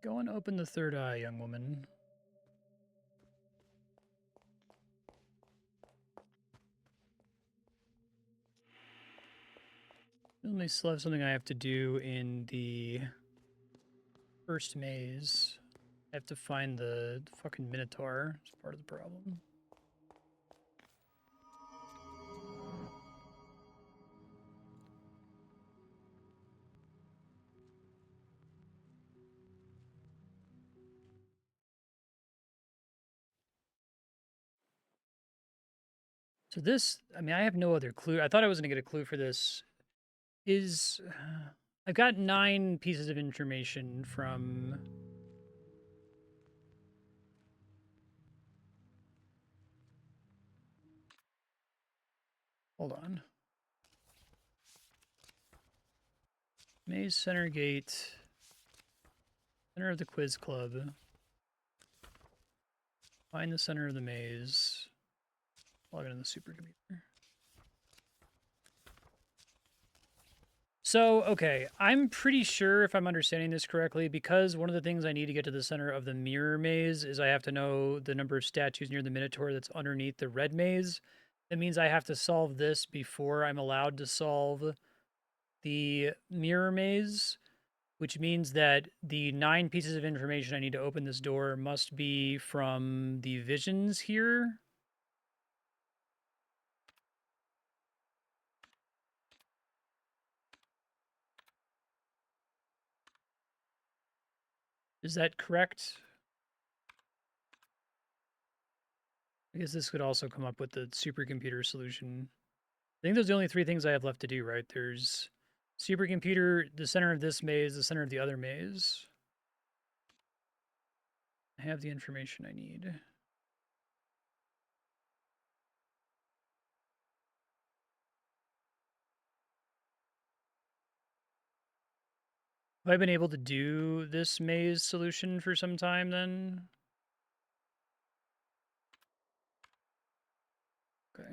Go and open the third eye, young woman. I still have something I have to do in the first maze. I have to find the fucking Minotaur. It's part of the problem. So this, I mean, I have no other clue. I thought I was going to get a clue for this. I've got 9 pieces of information from... Hold on. Maze Center Gate. Center of the Quiz Club. Find the center of the maze. Log into the supercomputer. So, okay, I'm pretty sure if I'm understanding this correctly, because one of the things I need to get to the center of the mirror maze is I have to know the number of statues near the Minotaur that's underneath the red maze. That means I have to solve this before I'm allowed to solve the mirror maze, which means that the 9 pieces of information I need to open this door must be from the visions here. Is that correct? I guess this could also come up with the supercomputer solution. I think those are the only 3 things I have left to do, right? There's supercomputer, the center of this maze, the center of the other maze. I have the information I need. Have I been able to do this maze solution for some time then? Okay.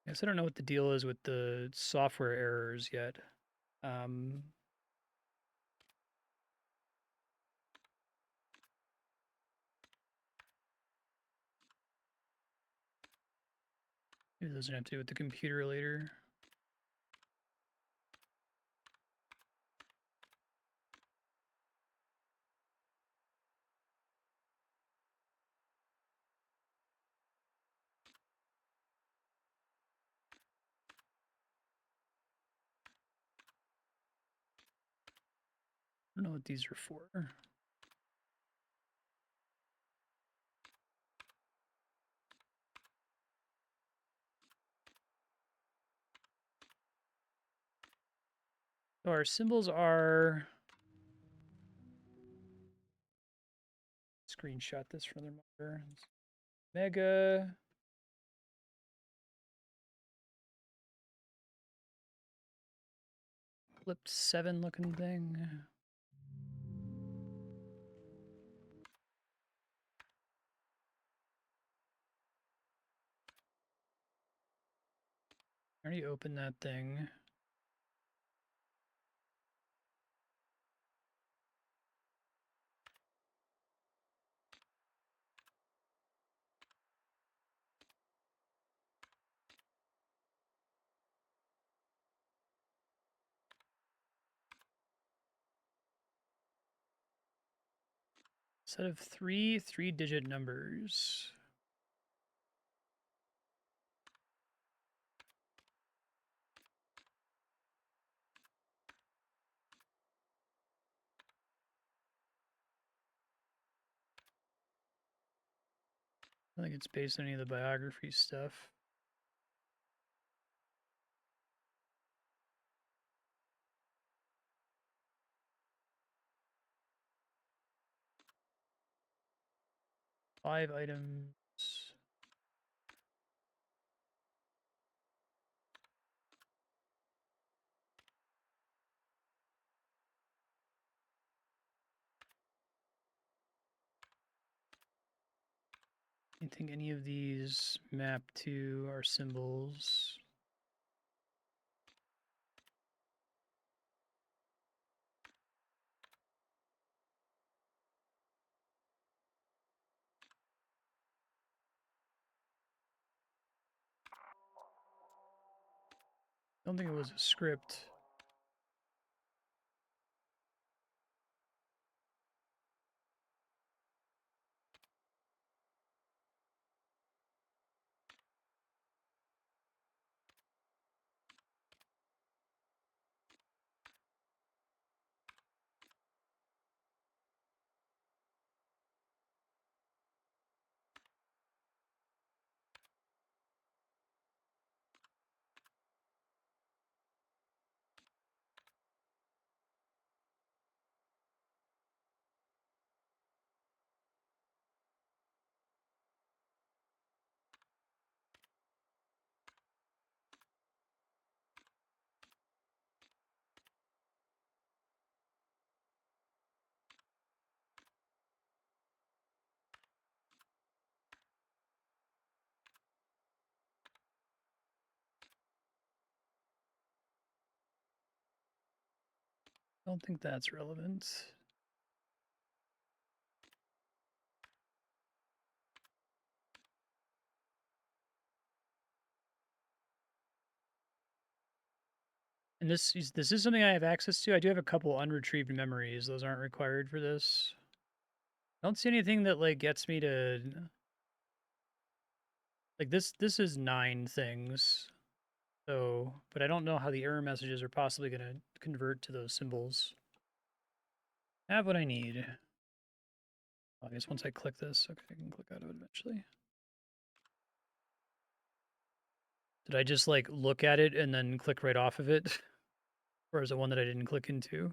I guess I don't know what the deal is with the software errors yet. Maybe those have to do with the computer later. I don't know what these are for. So our symbols are... Screenshot this from their monitor. Mega... Flipped 7 looking thing. I already opened that thing. Set of 3 3-digit numbers. I think it's based on any of the biography stuff. Five items. I think any of these map to our symbols. I don't think it was a script. I don't think that's relevant. And this is something I have access to. I do have a couple unretrieved memories. Those aren't required for this. I don't see anything that like gets me to like this is 9 things. So, but I don't know how the error messages are possibly going to convert to those symbols. I have what I need. Well, I guess once I click this, okay, I can click out of it eventually. Did I just like look at it and then click right off of it? Or is it one that I didn't click into?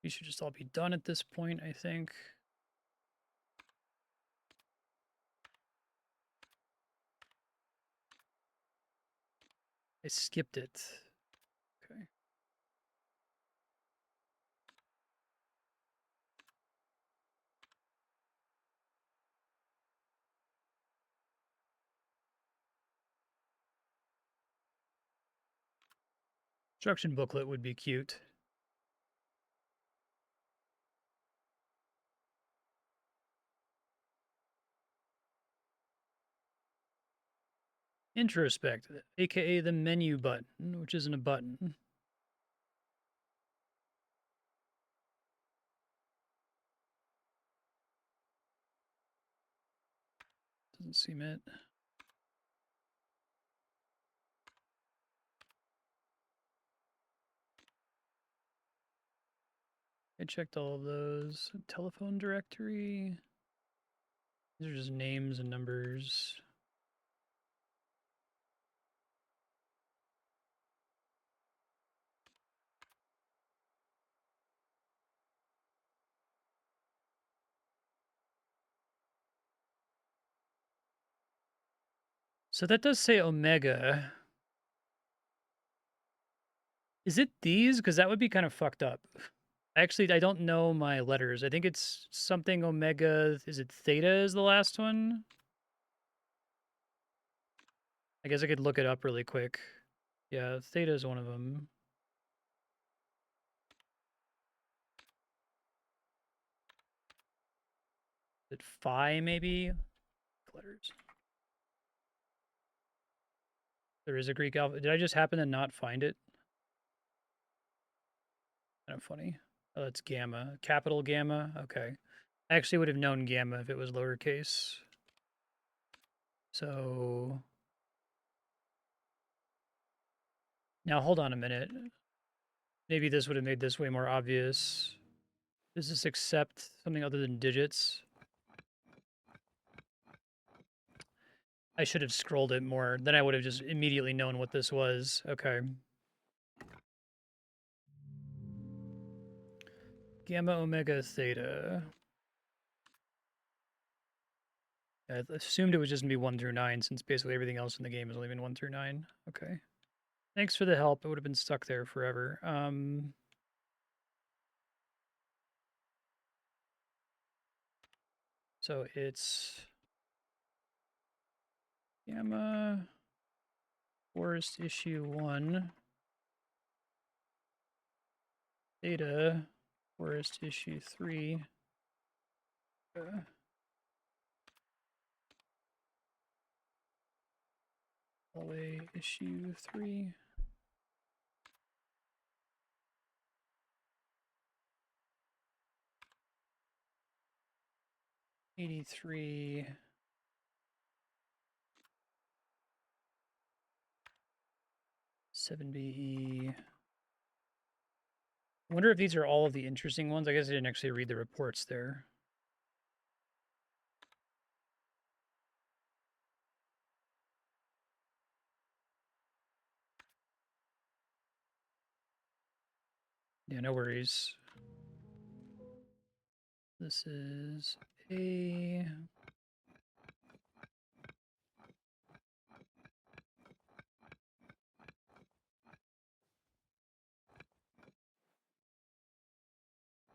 We should just all be done at this point, I think. I skipped it. Okay. Instruction booklet would be cute. Introspect, aka the menu button, which isn't a button. Doesn't seem it. I checked all of those. Telephone directory. These are just names and numbers. So that does say Omega. Is it these? Because that would be kind of fucked up. Actually, I don't know my letters. I think it's something Omega. Is it Theta is the last one? I guess I could look it up really quick. Yeah, Theta is one of them. Is it Phi, maybe? Letters. There is a Greek alphabet. Did I just happen to not find it? Kind of funny. Oh, that's Gamma. Capital Gamma? Okay. I actually would have known Gamma if it was lowercase. So... Now, hold on a minute. Maybe this would have made this way more obvious. Does this accept something other than digits? I should have scrolled it more. Then I would have just immediately known what this was. Okay. Gamma, Omega, Theta. I assumed it was just going to be 1 through 9, since basically everything else in the game has only been 1 through 9. Okay. Thanks for the help. I would have been stuck there forever. So it's Gamma, Forest issue 1, Theta, Forest issue 3. Uh, issue 3. '83. '70. I wonder if these are all of the interesting ones. I guess I didn't actually read the reports there. Yeah, no worries. This is a...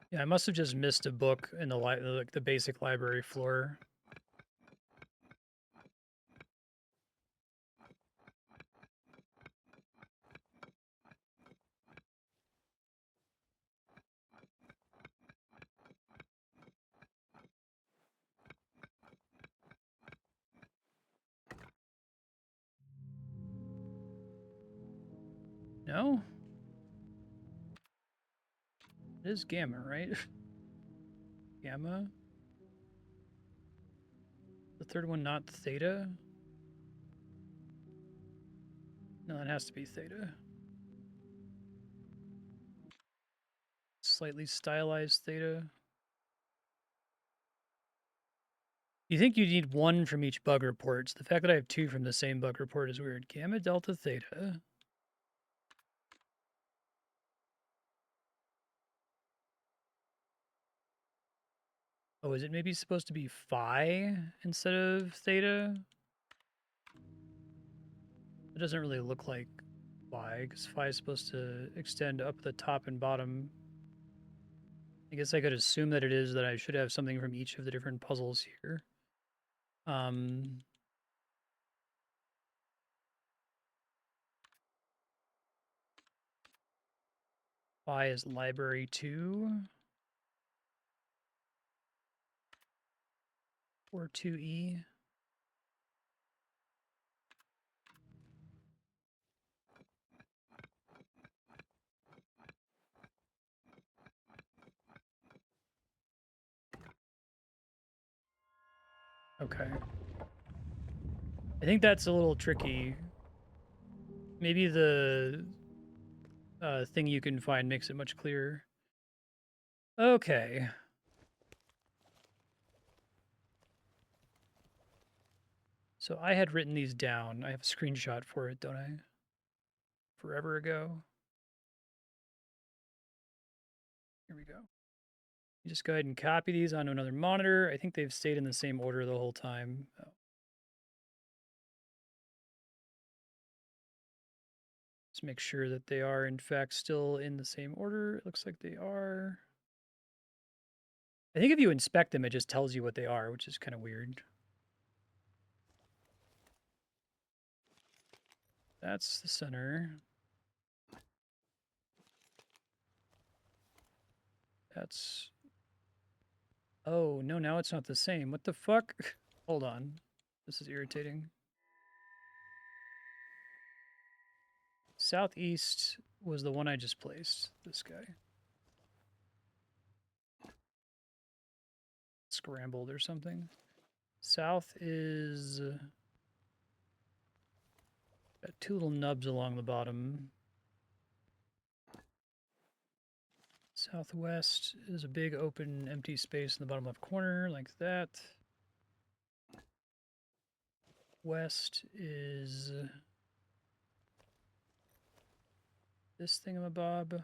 Yeah, I must have just missed a book in the basic library floor. No? It is gamma, right? Gamma? The third one not theta? No, it has to be theta. Slightly stylized theta. You think you need one from each bug report. So the fact that I have two from the same bug report is weird. Gamma, delta, theta. Oh, is it maybe supposed to be phi instead of theta? It doesn't really look like phi, because phi is supposed to extend up the top and bottom. I guess I could assume that it is that I should have something from each of the different puzzles here. Phi is library 2. Or 2E. Okay. I think that's a little tricky. Maybe the thing you can find makes it much clearer. Okay. So I had written these down. I have a screenshot for it, don't I? Forever ago. Here we go. You just go ahead and copy these onto another monitor. I think they've stayed in the same order the whole time. Oh. Let's make sure that they are, in fact, still in the same order. It looks like they are. I think if you inspect them, it just tells you what they are, which is kind of weird. That's the center. That's... Oh, no, now it's not the same. What the fuck? Hold on. This is irritating. Southeast was the one I just placed. This guy. Scrambled or something. South is... got two little nubs along the bottom. Southwest is a big open empty space in the bottom left corner, like that. West is this thingamabob.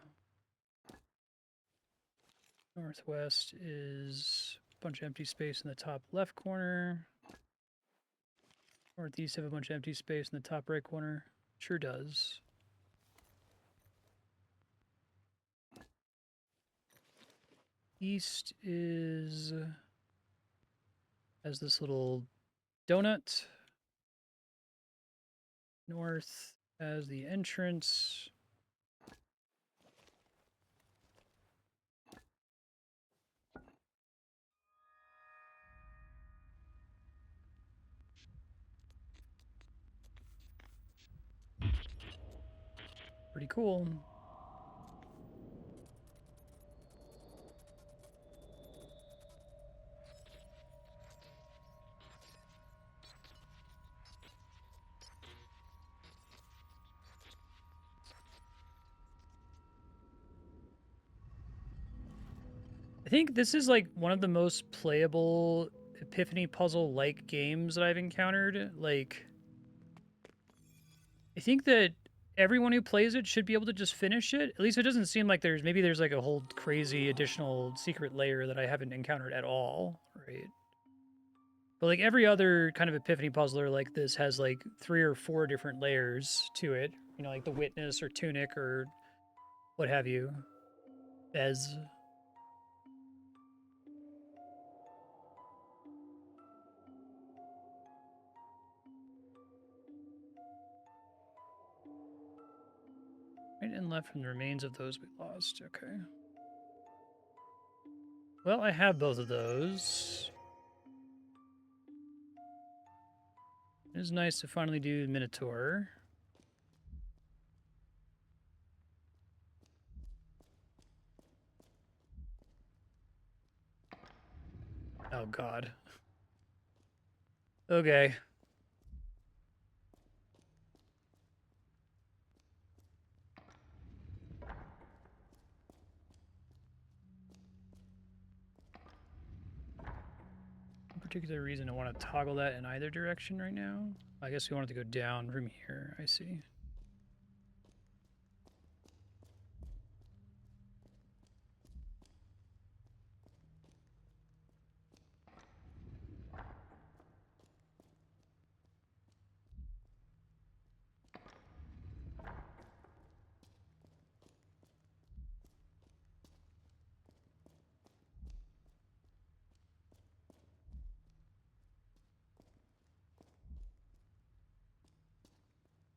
Northwest is a bunch of empty space in the top left corner. Northeast have a bunch of empty space in the top right corner. Sure does. East is... has this little donut. North has the entrance. Pretty cool. I think this is like one of the most playable Epiphany puzzle-like games that I've encountered. Like, I think that everyone who plays it should be able to just finish it. At least it doesn't seem like there's like a whole crazy additional secret layer that I haven't encountered at all, right? But like every other kind of Epiphany puzzler like this has like 3 or 4 different layers to it. You know, like the Witness or Tunic or what have you. Bez. Right and left from the remains of those we lost. Okay. Well, I have both of those. It is nice to finally do Minotaur. Oh, God. Okay. No particular reason to want to toggle that in either direction right now. I guess we want it to go down from here. I see.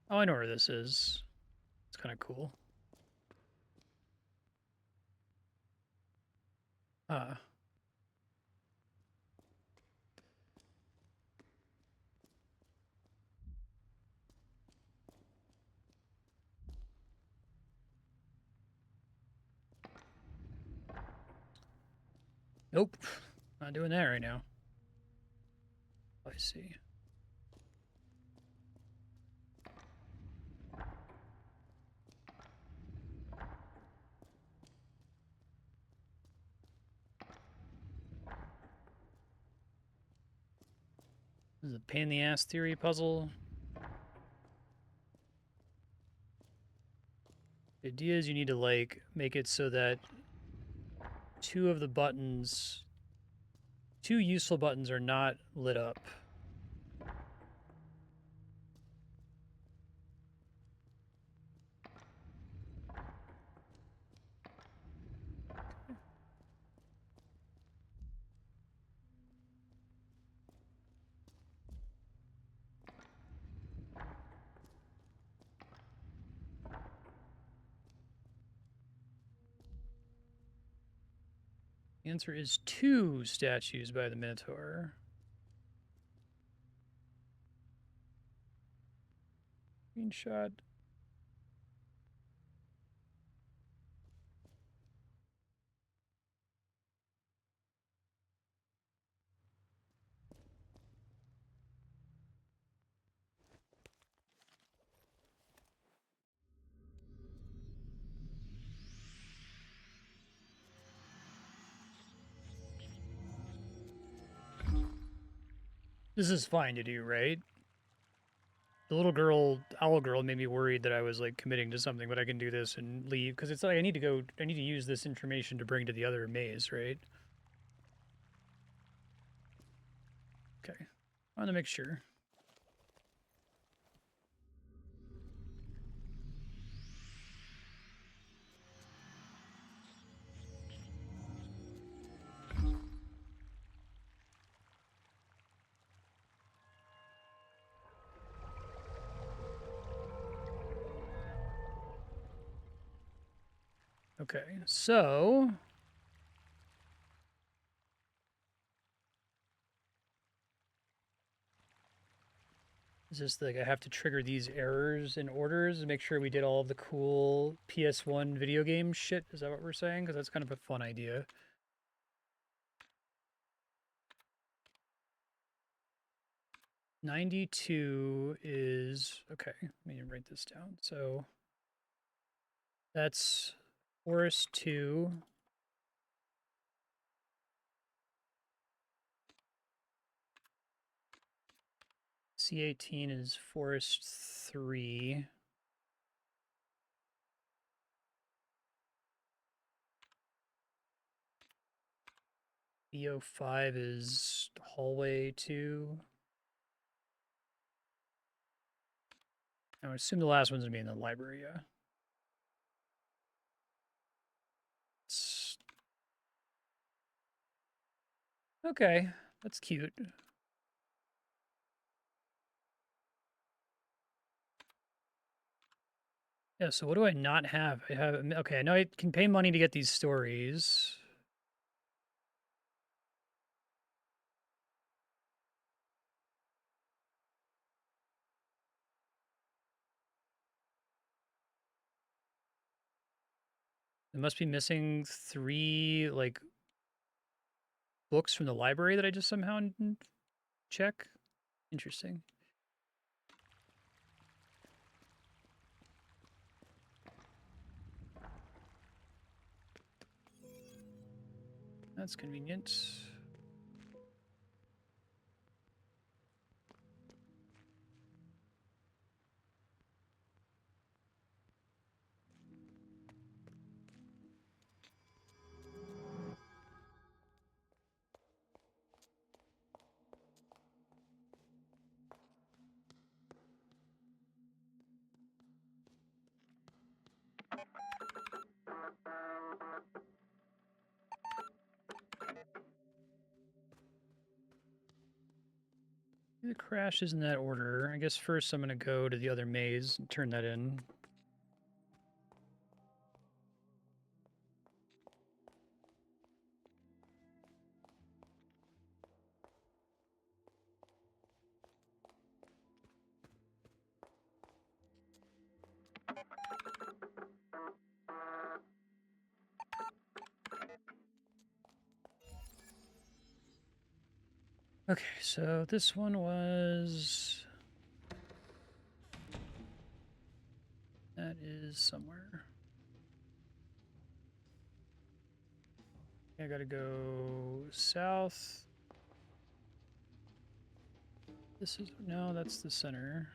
Oh, I know where this is. It's kind of cool. Ah. Nope. Not doing that right now. I see. This is a pain in the ass theory puzzle. The idea is you need to like make it so that two useful buttons are not lit up. The answer is 2 statues by the Minotaur. Screenshot. This is fine to do, right? The little girl, owl girl, made me worried that I was like committing to something, but I can do this and leave because it's like I need to use this information to bring to the other maze, right? Okay, I want to make sure. Okay, so Is this like I have to trigger these errors and orders and make sure we did all of the cool PS1 video game shit? Is that what we're saying? Because that's kind of a fun idea. 92 is, okay, let me write this down. So that's Forest 2. C18 is Forest 3. BO5 is Hallway 2. I would assume the last one's gonna be in the library, yeah. Okay, that's cute. Yeah, so what do I not have? I have, okay, I know I can pay money to get these stories. I must be missing 3, like, books from the library that I just somehow didn't check. Interesting. That's convenient. The crash is in that order. I guess first I'm going to go to the other maze and turn that in. Okay, so this one was... That is somewhere. I gotta go south. This is... No, that's the center.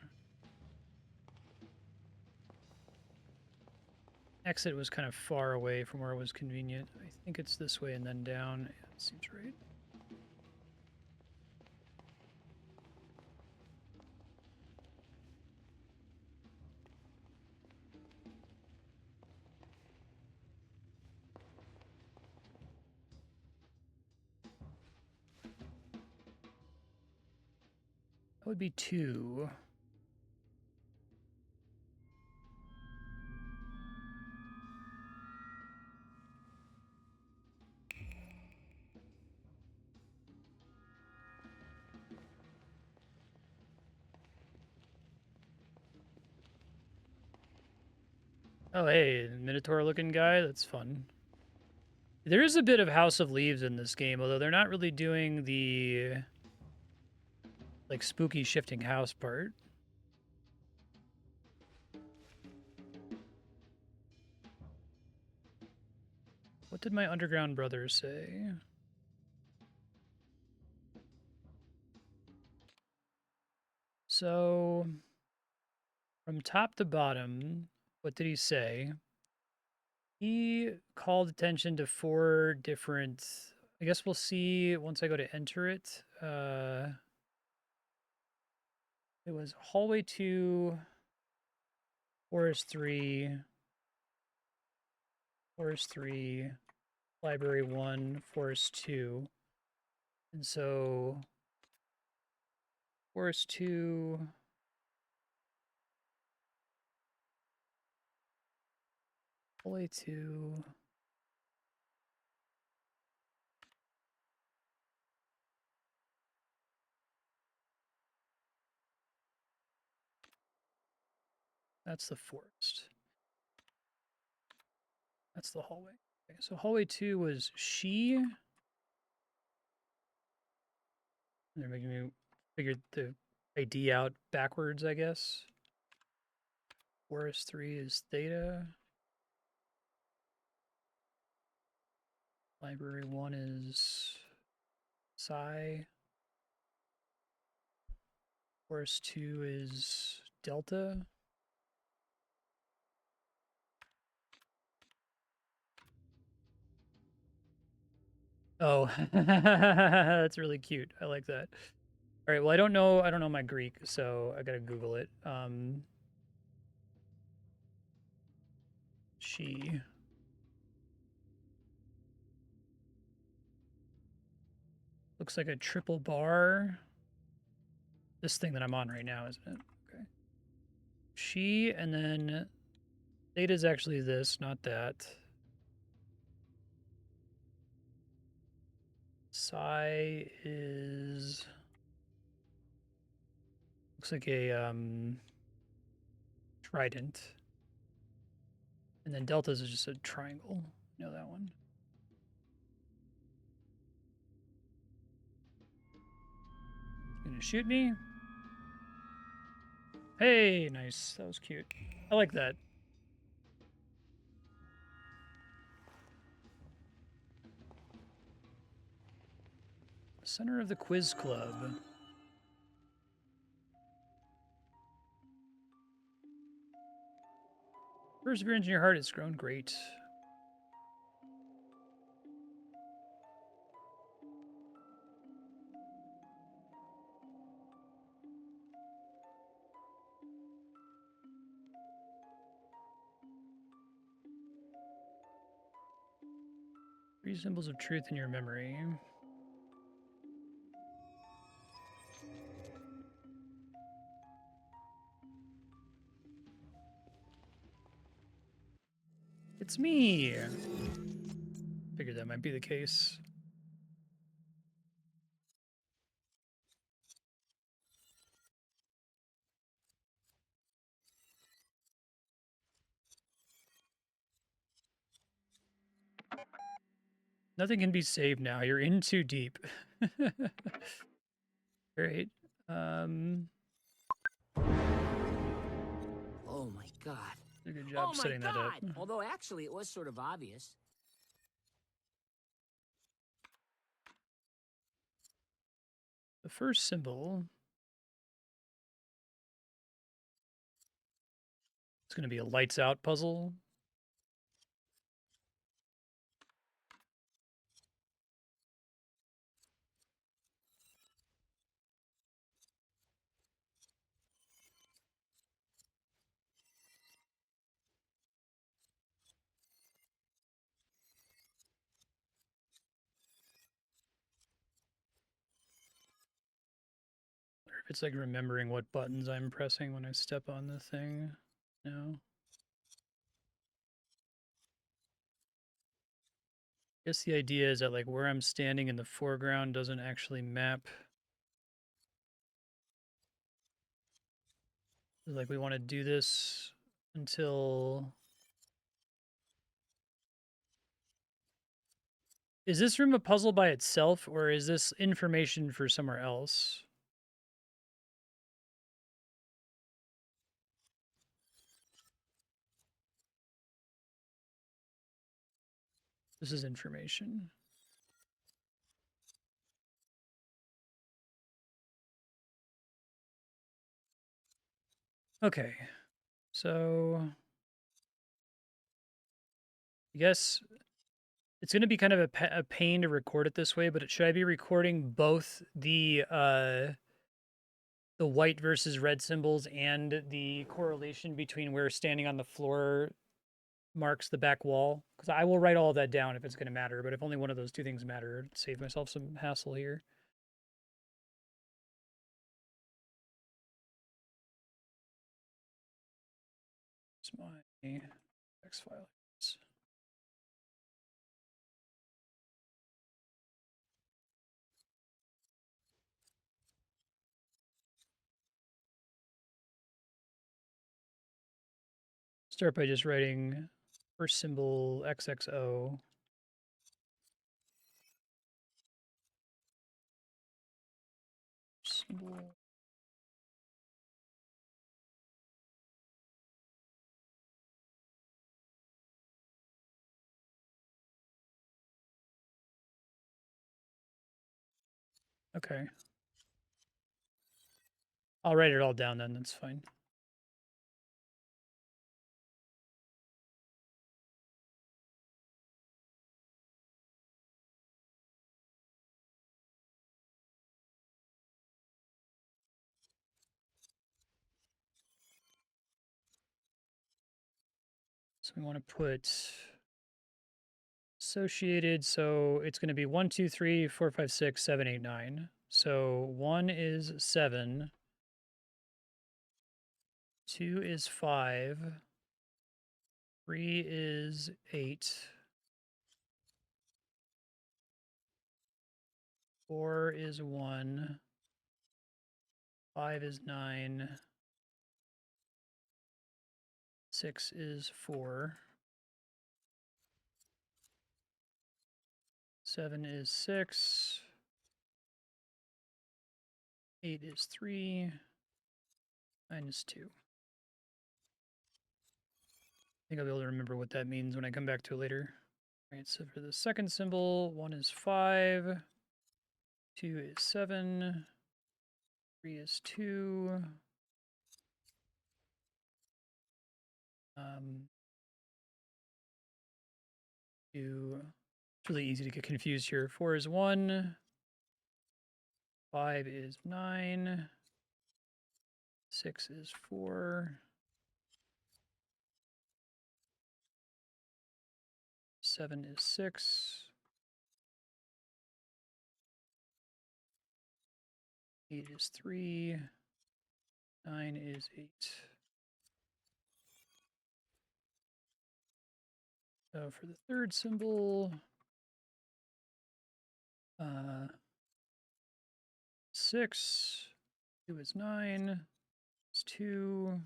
Exit was kind of far away from where it was convenient. I think it's this way and then down. Yeah, it seems right. That would be 2. Oh, hey, Minotaur-looking guy. That's fun. There is a bit of House of Leaves in this game, although they're not really doing the, like, spooky shifting house part. What did my underground brother say? So, from top to bottom, what did he say? He called attention to 4 different... I guess we'll see once I go to enter it. It was Hallway 2, Forest 3, Forest 3, Library 1, Forest 2. And so, Forest 2... Hallway 2... That's the forest. That's the hallway. Okay, so hallway 2 was she. They're making me figure the ID out backwards, I guess. Forest 3 is theta. Library 1 is psi. Forest 2 is delta. Oh, that's really cute. I like that. All right, well, I don't know my Greek, so I gotta Google it. She. Looks like a triple bar. This thing that I'm on right now, isn't it? Okay. She, and then theta is actually this, not that. Psi is... Looks like a trident. And then delta is just a triangle. You know that one. Gonna shoot me? Hey, nice. That was cute. I like that. Center of the quiz club. Perseverance in your heart has grown great. Three symbols of truth in your memory. It's me. Figured that might be the case. Nothing can be saved now. You're in too deep. Great. Oh my god. Did a good job setting that up. Although actually it was sort of obvious. The first symbol is going to be a lights out puzzle. Or if it's like remembering what buttons I'm pressing when I step on the thing. No. I guess the idea is that like where I'm standing in the foreground doesn't actually map. Like we want to do this until... Is this room a puzzle by itself, or is this information for somewhere else? This is information. Okay, so I guess it's going to be kind of a pain to record it this way, but should I be recording both the white versus red symbols and the correlation between where standing on the floor marks the back wall? Because I will write all of that down if it's going to matter, but if only one of those two things matter, I'd save myself some hassle here. It's my text file. start by just writing first symbol XXO. Symbol. Okay. I'll write it all down then, that's fine. So we want to put associated, so it's going to be 1, 2, 3, 4, 5, 6, 7, 8, 9. So 1 is 7, 2 is 5, 3 is 8, 4 is 1, 5 is 9, 6 is 4, 7 is 6, 8 is 3, 9 is 2. I think I'll be able to remember what that means when I come back to it later. All right, so for the second symbol, 1 is 5, 2 is 7, 3 is 2. It's really easy to get confused here. 4 is 1, 5 is 9, 6 is 4, 7 is 6, 8 is 3, 9 is 8. So for the third symbol, 6, 2 is 9, it's 2.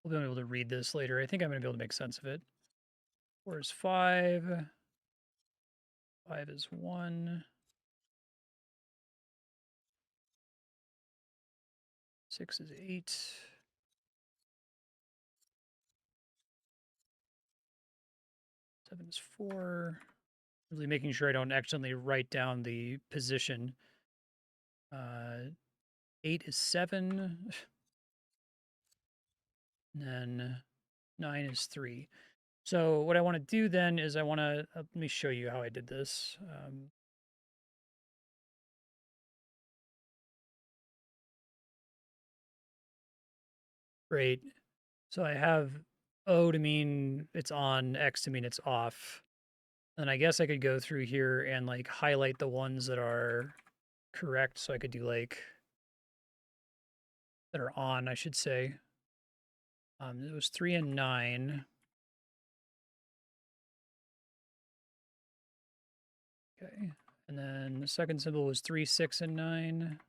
We'll be able to read this later. I think I'm going to be able to make sense of it. 4 is 5, 5 is 1, 6 is 8, 7 is 4. Really making sure I don't accidentally write down the position. 8 is 7. And then 9 is 3. So what I want to do then is I want to, let me show you how I did this. Great. So I have O to mean it's on, X to mean it's off. And I guess I could go through here and like highlight the ones that are correct. So I could do like, that are on, I should say. It was 3 and 9. Okay. And then the second symbol was 3, 6, and 9.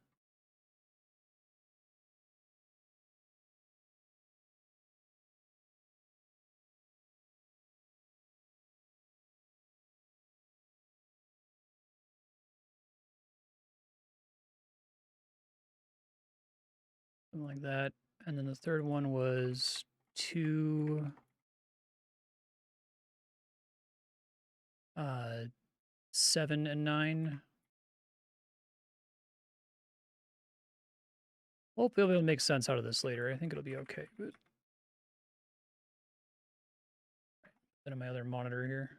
Something like that. And then the third one was 2, 7, and 9. Hopefully, we'll be able to make sense out of this later. I think it'll be okay. But then on my other monitor here.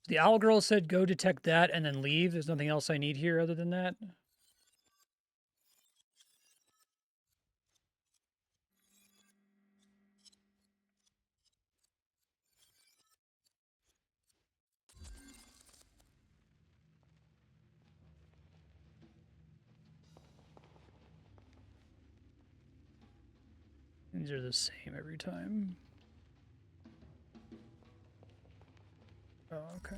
The owl girl said go detect that and then leave. There's nothing else I need here other than that. These are the same every time. Oh, okay.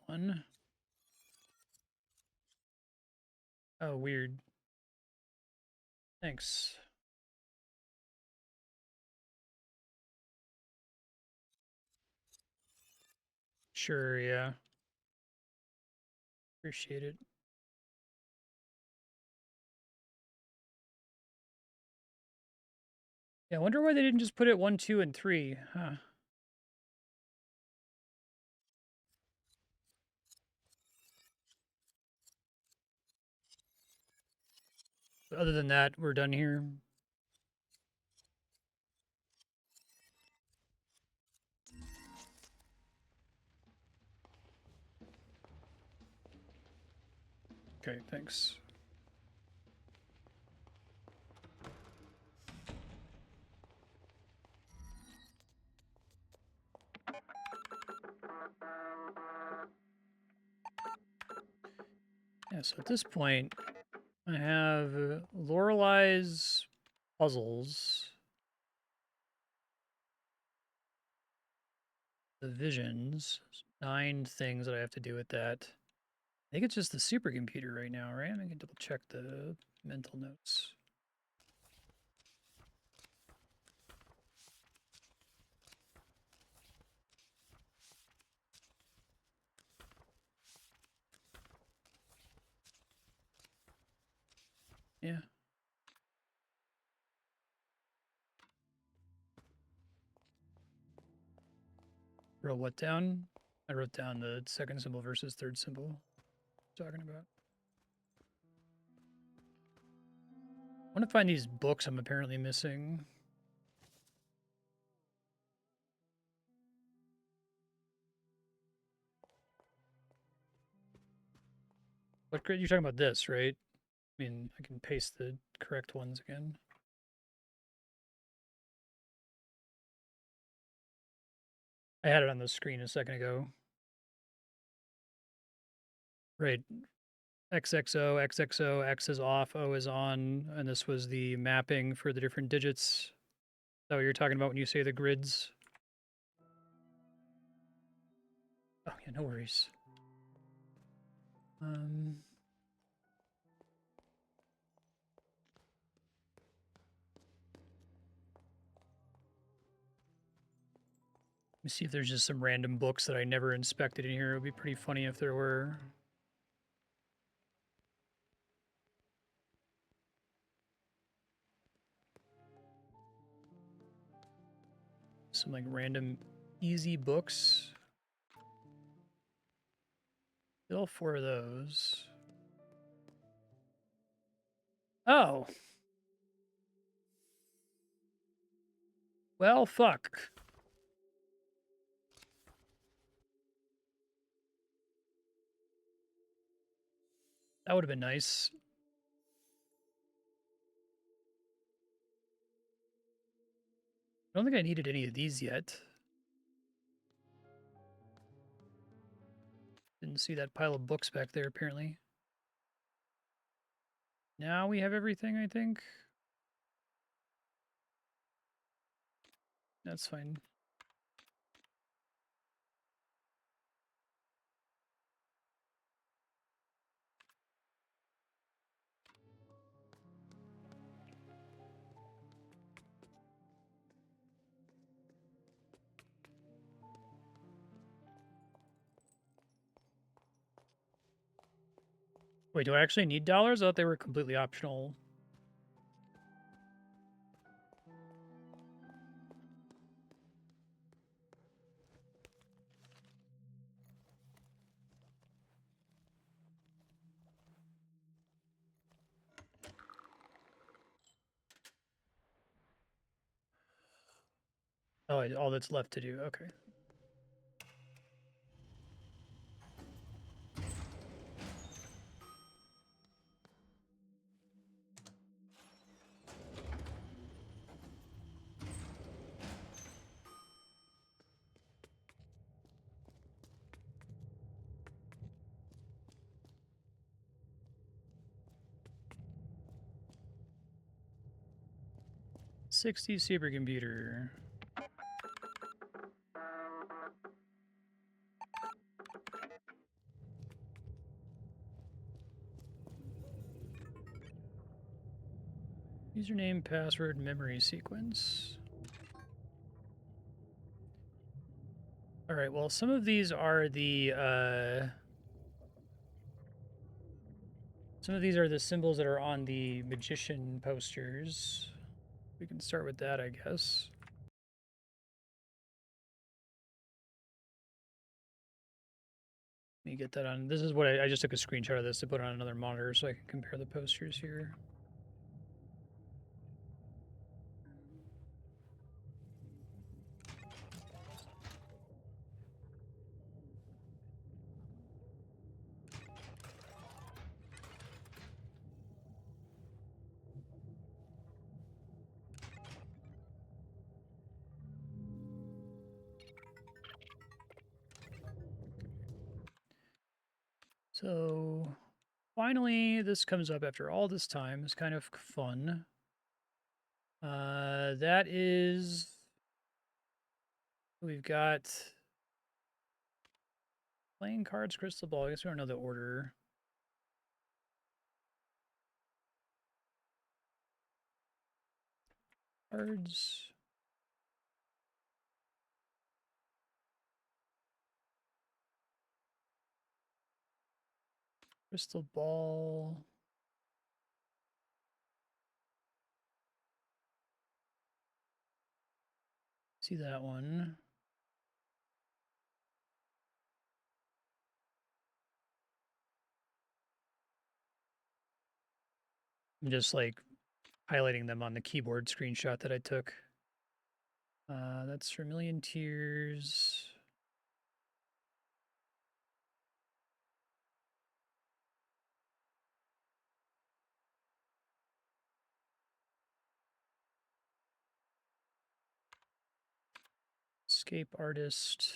one. Oh, weird. Thanks. Sure, yeah. Appreciate it. Yeah, I wonder why they didn't just put it 1, 2, and 3. Huh. But other than that, we're done here. Okay, thanks. Yeah, so at this point, I have Lorelei's puzzles, the visions, 9 things that I have to do with that. I think it's just the supercomputer right now, right? I can double check the mental notes. Yeah. Wrote what down? I wrote down the second symbol versus third symbol. Talking about. I want to find these books I'm apparently missing. What grid? You're talking about this, right? I mean, I can paste the correct ones again. I had it on the screen a second ago. Right. XXO, XXO, X is off, O is on, and this was the mapping for the different digits. Is that what you're talking about when you say the grids? Oh, yeah, no worries. Let me see if there's just some random books that I never inspected in here. It would be pretty funny if there were. Some like random easy books. All 4 of those. Oh. Well, fuck. That would have been nice. I don't think I needed any of these yet. Didn't see that pile of books back there, apparently. Now we have everything, I think. That's fine. Wait, do I actually need dollars? I thought they were completely optional. Oh, all that's left to do. Okay. $60 supercomputer. Username, password, memory sequence. All right, well, some of these are the symbols that are on the magician posters. We can start with that, I guess. Let me get that on. This is what I just took a screenshot of this to put on another monitor so I can compare the posters here. So finally, this comes up after all this time. It's kind of fun. That is, we've got playing cards, crystal ball. I guess we don't know the order. Cards. Crystal ball. See that one. I'm just like highlighting them on the keyboard screenshot that I took. That's Vermilion Tears. Escape Artist.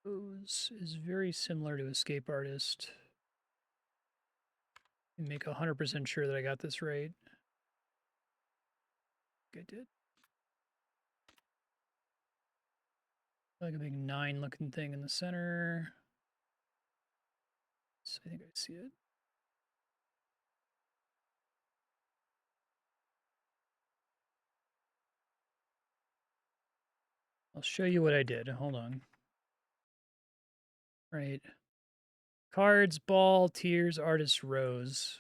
Pose is very similar to Escape Artist. Make 100% sure that I got this right. I did. Like a big 9 looking thing in the center. So I think I see it. I'll show you what I did. Hold on. Right. Cards, ball, tears, artist, rose.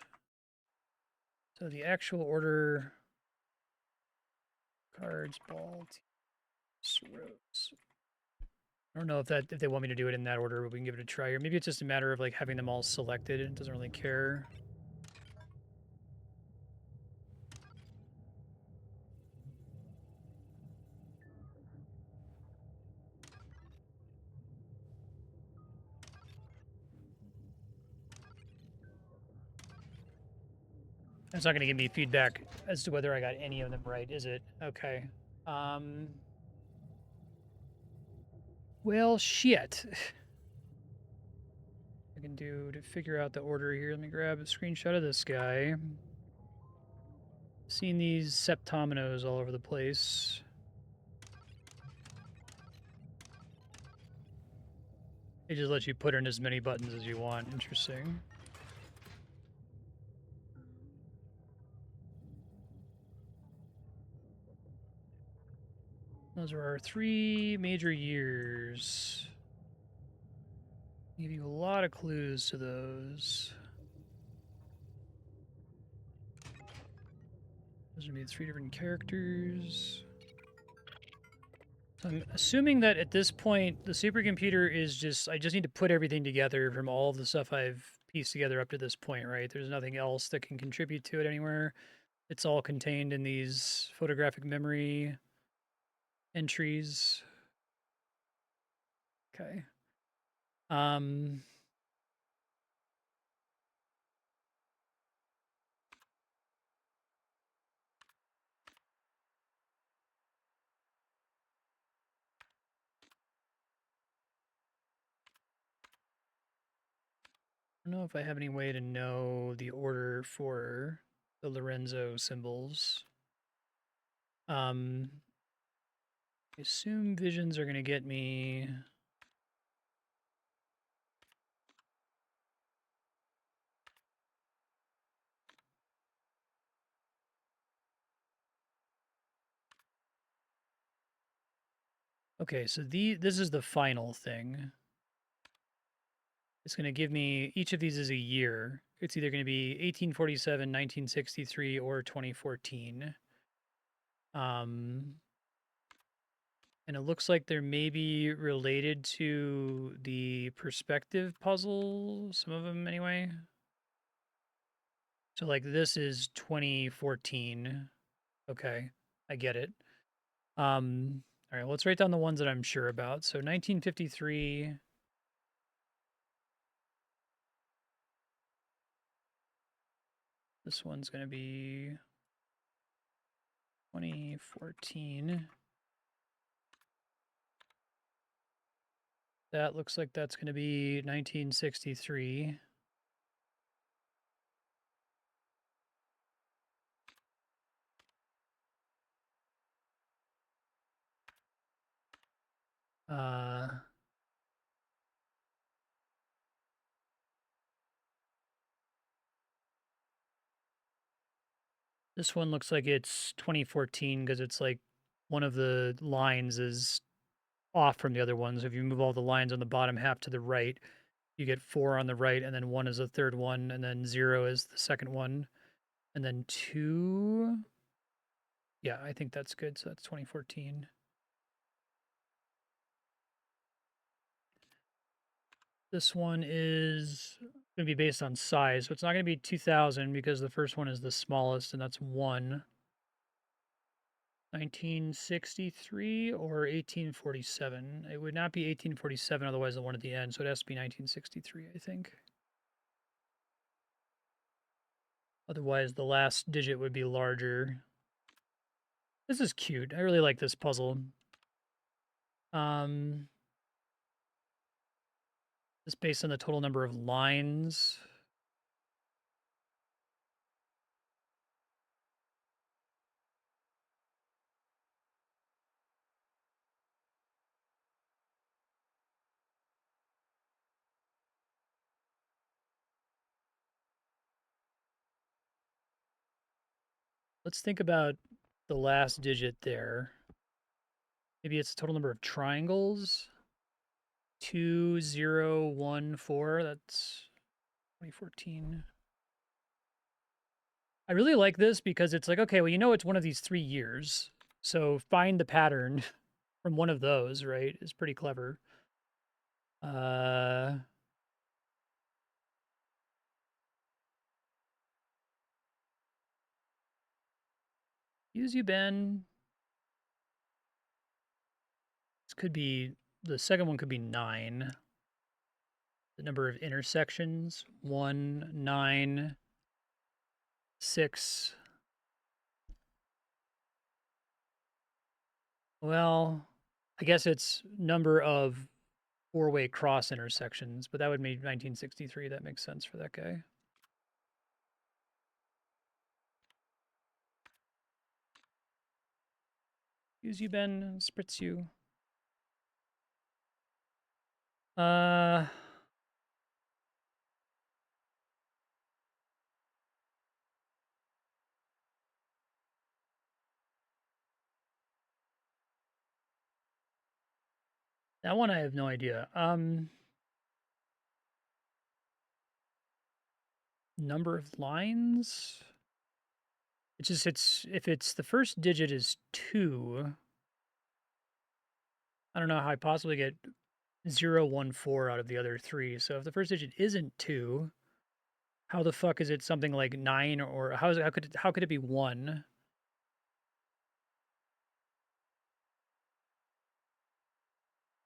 So the actual order, cards, ball, tears, rose. I don't know if they want me to do it in that order, but we can give it a try. Or maybe it's just a matter of like having them all selected. It doesn't really care. It's not going to give me feedback as to whether I got any of them right, is it? Okay. Well, shit. I can do to figure out the order here. Let me grab a screenshot of this guy. Seen these septominos all over the place. It just lets you put in as many buttons as you want. Interesting. Those are our 3 major years. Give you a lot of clues to those. Those would be 3 different characters. So I'm assuming that at this point, the supercomputer is just, I just need to put everything together from all of the stuff I've pieced together up to this point, right? There's nothing else that can contribute to it anywhere. It's all contained in these photographic memory entries. Okay. I don't know if I have any way to know the order for the Lorenzo symbols. I assume visions are going to get me... Okay, so this is the final thing. It's going to give me, each of these is a year. It's either going to be 1847, 1963, or 2014. And it looks like they're maybe related to the perspective puzzle, some of them anyway. So like this is 2014. Okay, I get it. All right, let's write down the ones that I'm sure about. So 1953. This one's going to be 2014. That looks like that's going to be 1963. This one looks like it's 2014 because it's like one of the lines is off from the other ones. If you move all the lines on the bottom half to the right, you get 4 on the right, and then 1 is the third one, and then 0 is the second one, and then 2. Yeah, I think that's good. So that's 2014. This one is going to be based on size. So it's not going to be 2000 because the first one is the smallest, and that's 1. 1963 or 1847? It would not be 1847, otherwise the one at the end, so it has to be 1963, I think. Otherwise, the last digit would be larger. This is cute. I really like this puzzle. It's based on the total number of lines. Let's think about the last digit there. Maybe it's the total number of triangles. 2014. That's 2014. I really like this because it's like, okay, well, you know, it's one of these 3 years. So find the pattern from one of those, right? Is pretty clever. Use you, Ben. This could be, the second one could be 9. The number of intersections, 1, 9, 6. Well, I guess it's number of 4-way cross intersections, but that would make 1963. That makes sense for that guy. Use you, Ben. Spritz you. That one I have no idea. Number of lines? If it's the first digit is 2, I don't know how I possibly get 0, 1, 4 out of the other 3. So if the first digit isn't 2, how the fuck is it something like 9, or how could it be 1?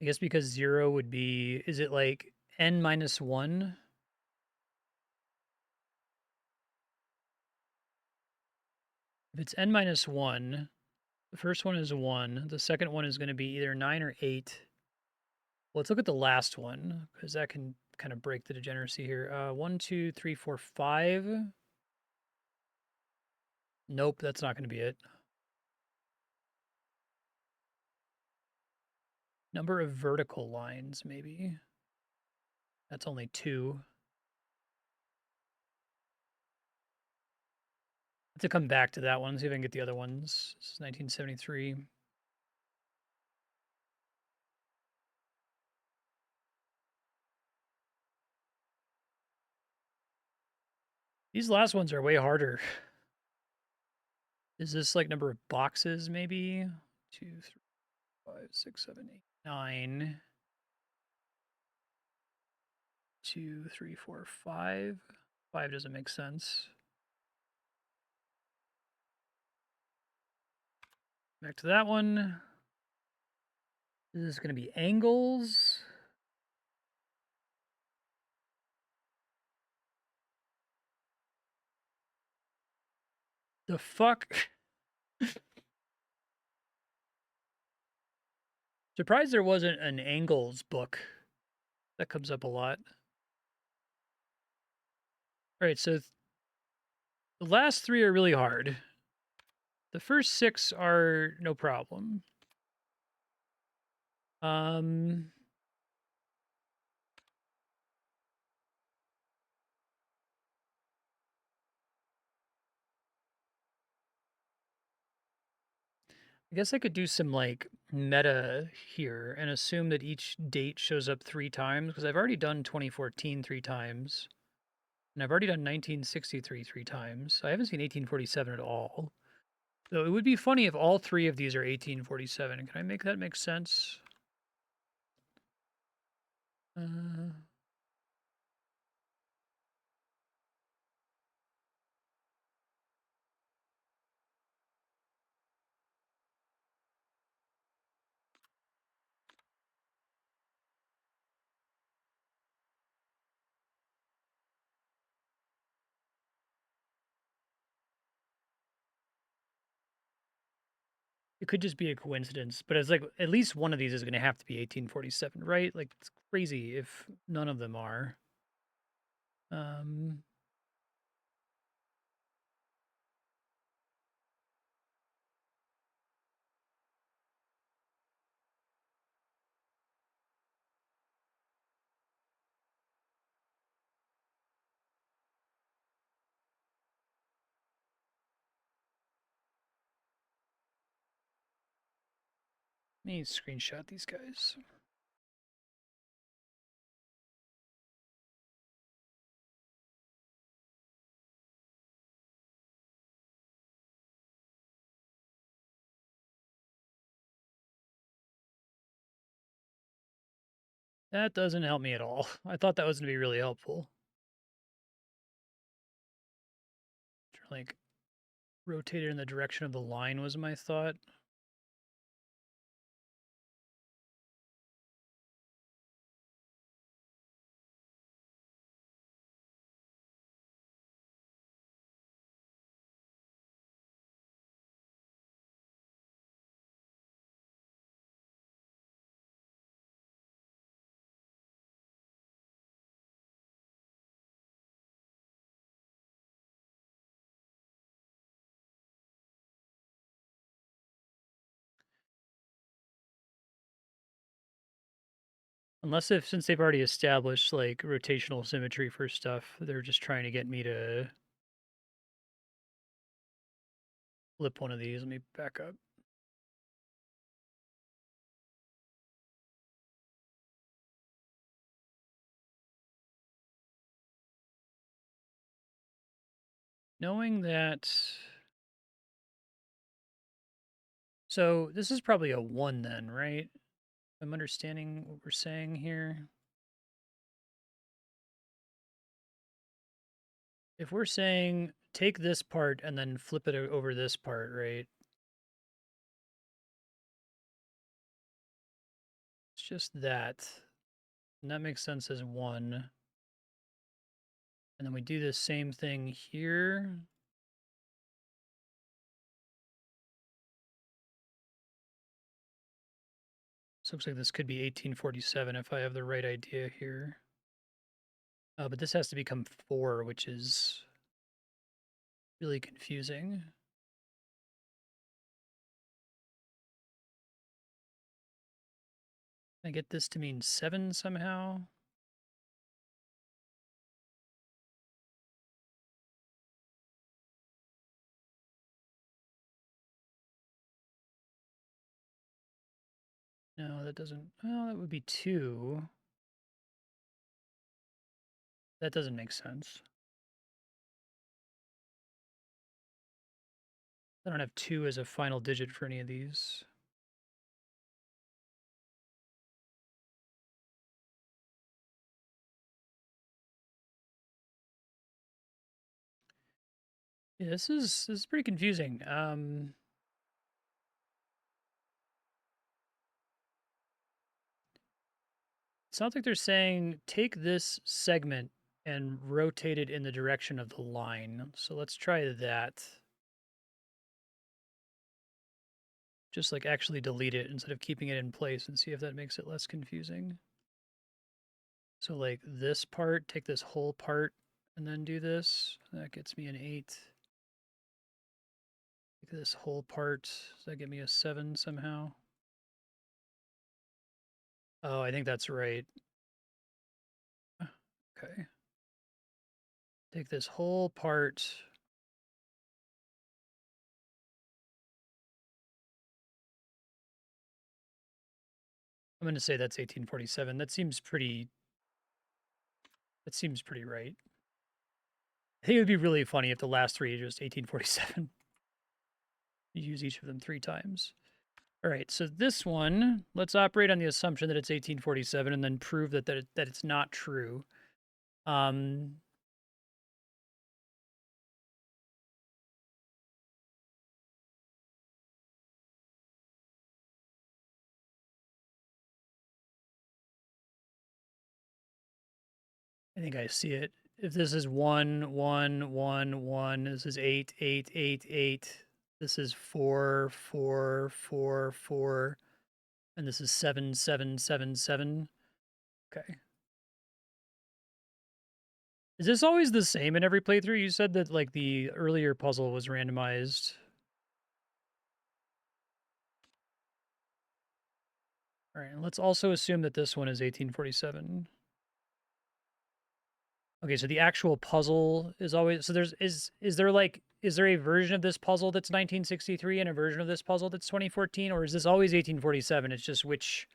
I guess because 0 would be, is it like n minus 1? If it's n minus 1, the first one is 1. The second one is going to be either 9 or 8. Well, let's look at the last one, because that can kind of break the degeneracy here. 1, 2, 3, 4, 5. Nope, that's not going to be it. Number of vertical lines, maybe. That's only 2. To come back to that one, see if I can get the other ones. This is 1973. These last ones are way harder. Is this like number of boxes, maybe? 2, 3, 5, 6, 7, 8, 9. 2, 3, 4, 5. 5 doesn't make sense. Back to that one. This is going to be angles. The fuck? Surprised there wasn't an angles book. That comes up a lot. All right, so the last 3 are really hard. The first 6 are no problem. I guess I could do some like meta here and assume that each date shows up 3 times because I've already done 2014 3 times. And I've already done 1963 3 times. I haven't seen 1847 at all. So it would be funny if all 3 of these are 1847. Can I make that make sense? Uh, it could just be a coincidence, but it's like at least one of these is going to have to be 1847, right? Like it's crazy if none of them are. Um, Let me screenshot these guys. That doesn't help me at all. I thought that was going to be really helpful. Like, rotate it in the direction of the line was my thought. Unless if since they've already established like rotational symmetry for stuff, they're just trying to get me to flip one of these. Let me back up. Knowing that, so this is probably a 1 then, right? I'm understanding what we're saying here. If we're saying take this part and then flip it over this part, right? It's just that. And that makes sense as 1. And then we do the same thing here. This looks like this could be 1847 if I have the right idea here. But this has to become 4, which is really confusing. I get this to mean 7 somehow? No, that doesn't. Well, that would be 2. That doesn't make sense. I don't have 2 as a final digit for any of these. Yeah, this is pretty confusing. It sounds like they're saying take this segment and rotate it in the direction of the line. So let's try that. Just like actually delete it instead of keeping it in place and see if that makes it less confusing. So like this part, take this whole part and then do this. That gets me an 8. Take this whole part. Does that get me a 7 somehow? Oh, I think that's right. Okay. Take this whole part. I'm going to say that's 1847. That seems pretty right. I think it would be really funny if the last 3 are just 1847. You use each of them 3 times. All right, so this one, let's operate on the assumption that it's 1847 and then prove that it's not true. Um, I think I see it. If this is 1, 1, 1, 1, this is 8, 8, 8, 8. This is 4, 4, 4, 4, and this is 7, 7, 7, 7. Okay. Is this always the same in every playthrough? You said that like the earlier puzzle was randomized. All right, and let's also assume that this one is 1847. Okay, so the actual puzzle is always so there's is there a version of this puzzle that's 1963 and a version of this puzzle that's 2014, or is this always 1847? It's just which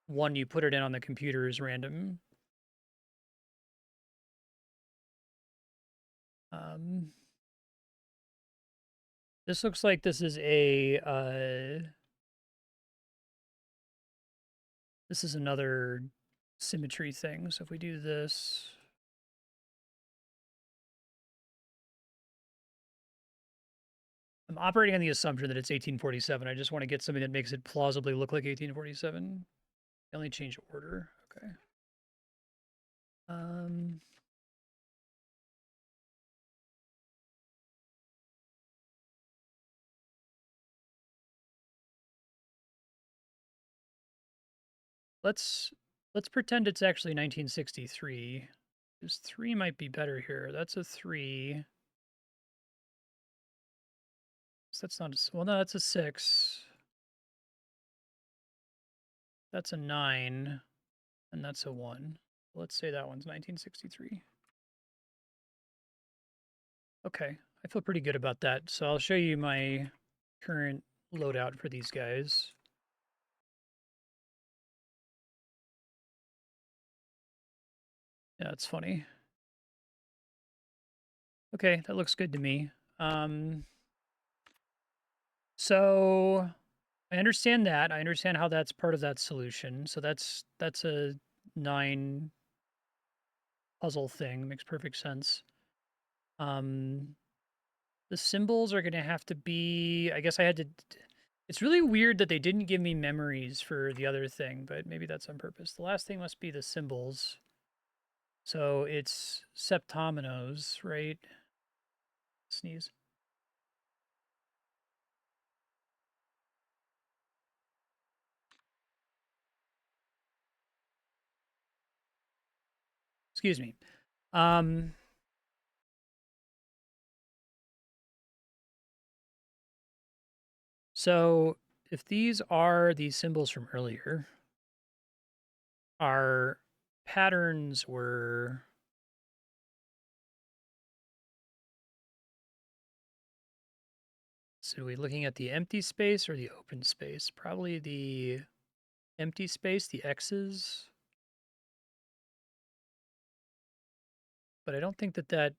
one you put it in on the computer is random. Um, this looks like this is a this is another symmetry thing. So if we do this, I'm operating on the assumption that it's 1847. I just want to get something that makes it plausibly look like 1847. I only change order. Okay. Um, let's pretend it's actually 1963. This 3 might be better here. That's a 3. So that's not a, well, no, that's a 6. That's a 9, and that's a 1. Let's say that one's 1963. Okay, I feel pretty good about that. So I'll show you my current loadout for these guys. Yeah, it's funny. Okay, that looks good to me. So I understand that. I understand how that's part of that solution. So that's a 9 puzzle thing. Makes perfect sense. Um, the symbols are gonna have to be. I guess I had to. It's really weird that they didn't give me memories for the other thing, but maybe that's on purpose. The last thing must be the symbols. So it's septominos, right? Sneeze. Excuse me. Um, so if these are the symbols from earlier, our patterns were... So are we looking at the empty space or the open space? Probably the empty space, the X's. But I don't think that that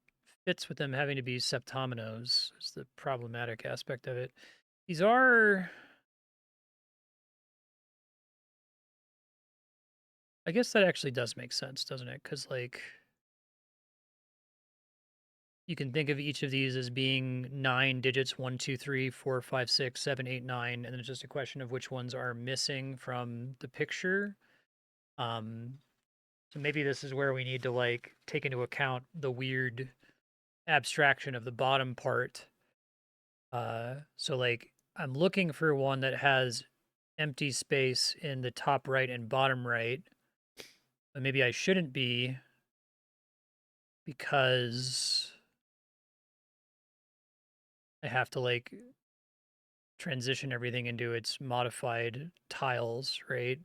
fits with them having to be septominos. Is the problematic aspect of it. These are... I guess that actually does make sense, doesn't it? Because, like, you can think of each of these as being 9 digits, 1, 2, 3, 4, 5, 6, 7, 8, 9, and then it's just a question of which ones are missing from the picture. So maybe this is where we need to, like, take into account the weird abstraction of the bottom part. So, like, I'm looking for one that has empty space in the top right and bottom right, but maybe I shouldn't be, because I have to, like, transition everything into its modified tiles, right?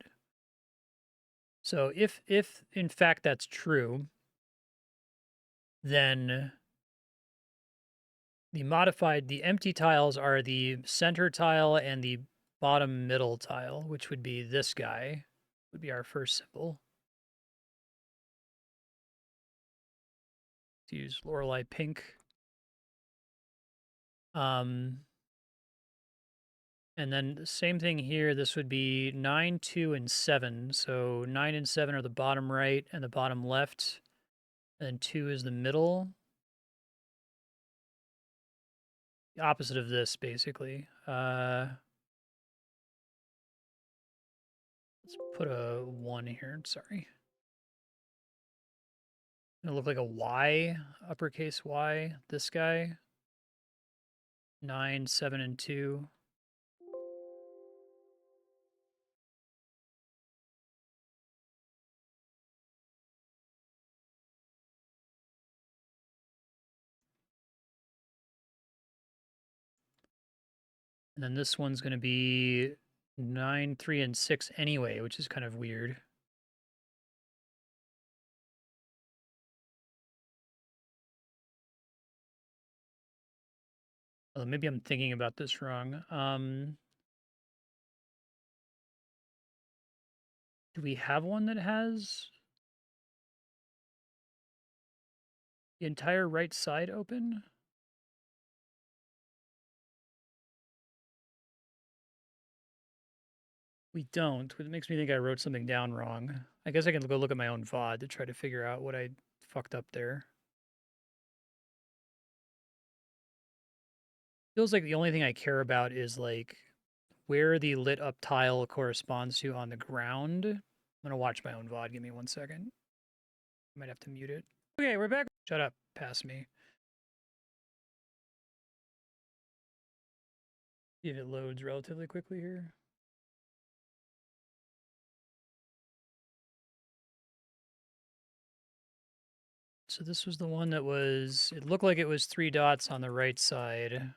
So if in fact that's true, then the empty tiles are the center tile and the bottom middle tile, which would be this guy, would be our first symbol. Let's use Lorelei pink. And then the same thing here. This would be 9, 2, and 7. So 9 and 7 are the bottom right and the bottom left. And 2 is the middle. The opposite of this, basically. Let's put a 1 here. Sorry. It'll look like a Y, uppercase Y. This guy. 9, 7, and 2. And then this one's going to be 9, 3, and 6 anyway, which is kind of weird. Well, maybe I'm thinking about this wrong. Do we have one that has the entire right side open? We don't, which makes me think I wrote something down wrong. I guess I can go look at my own VOD to try to figure out what I fucked up there. Feels like the only thing I care about is, like, where the lit up tile corresponds to on the ground. I'm gonna watch my own VOD. Give me 1 second. Might have to mute it. Okay, we're back. Shut up, pass me. See if it loads relatively quickly here. So this was the one that was, it looked like it was 3 dots on the right side.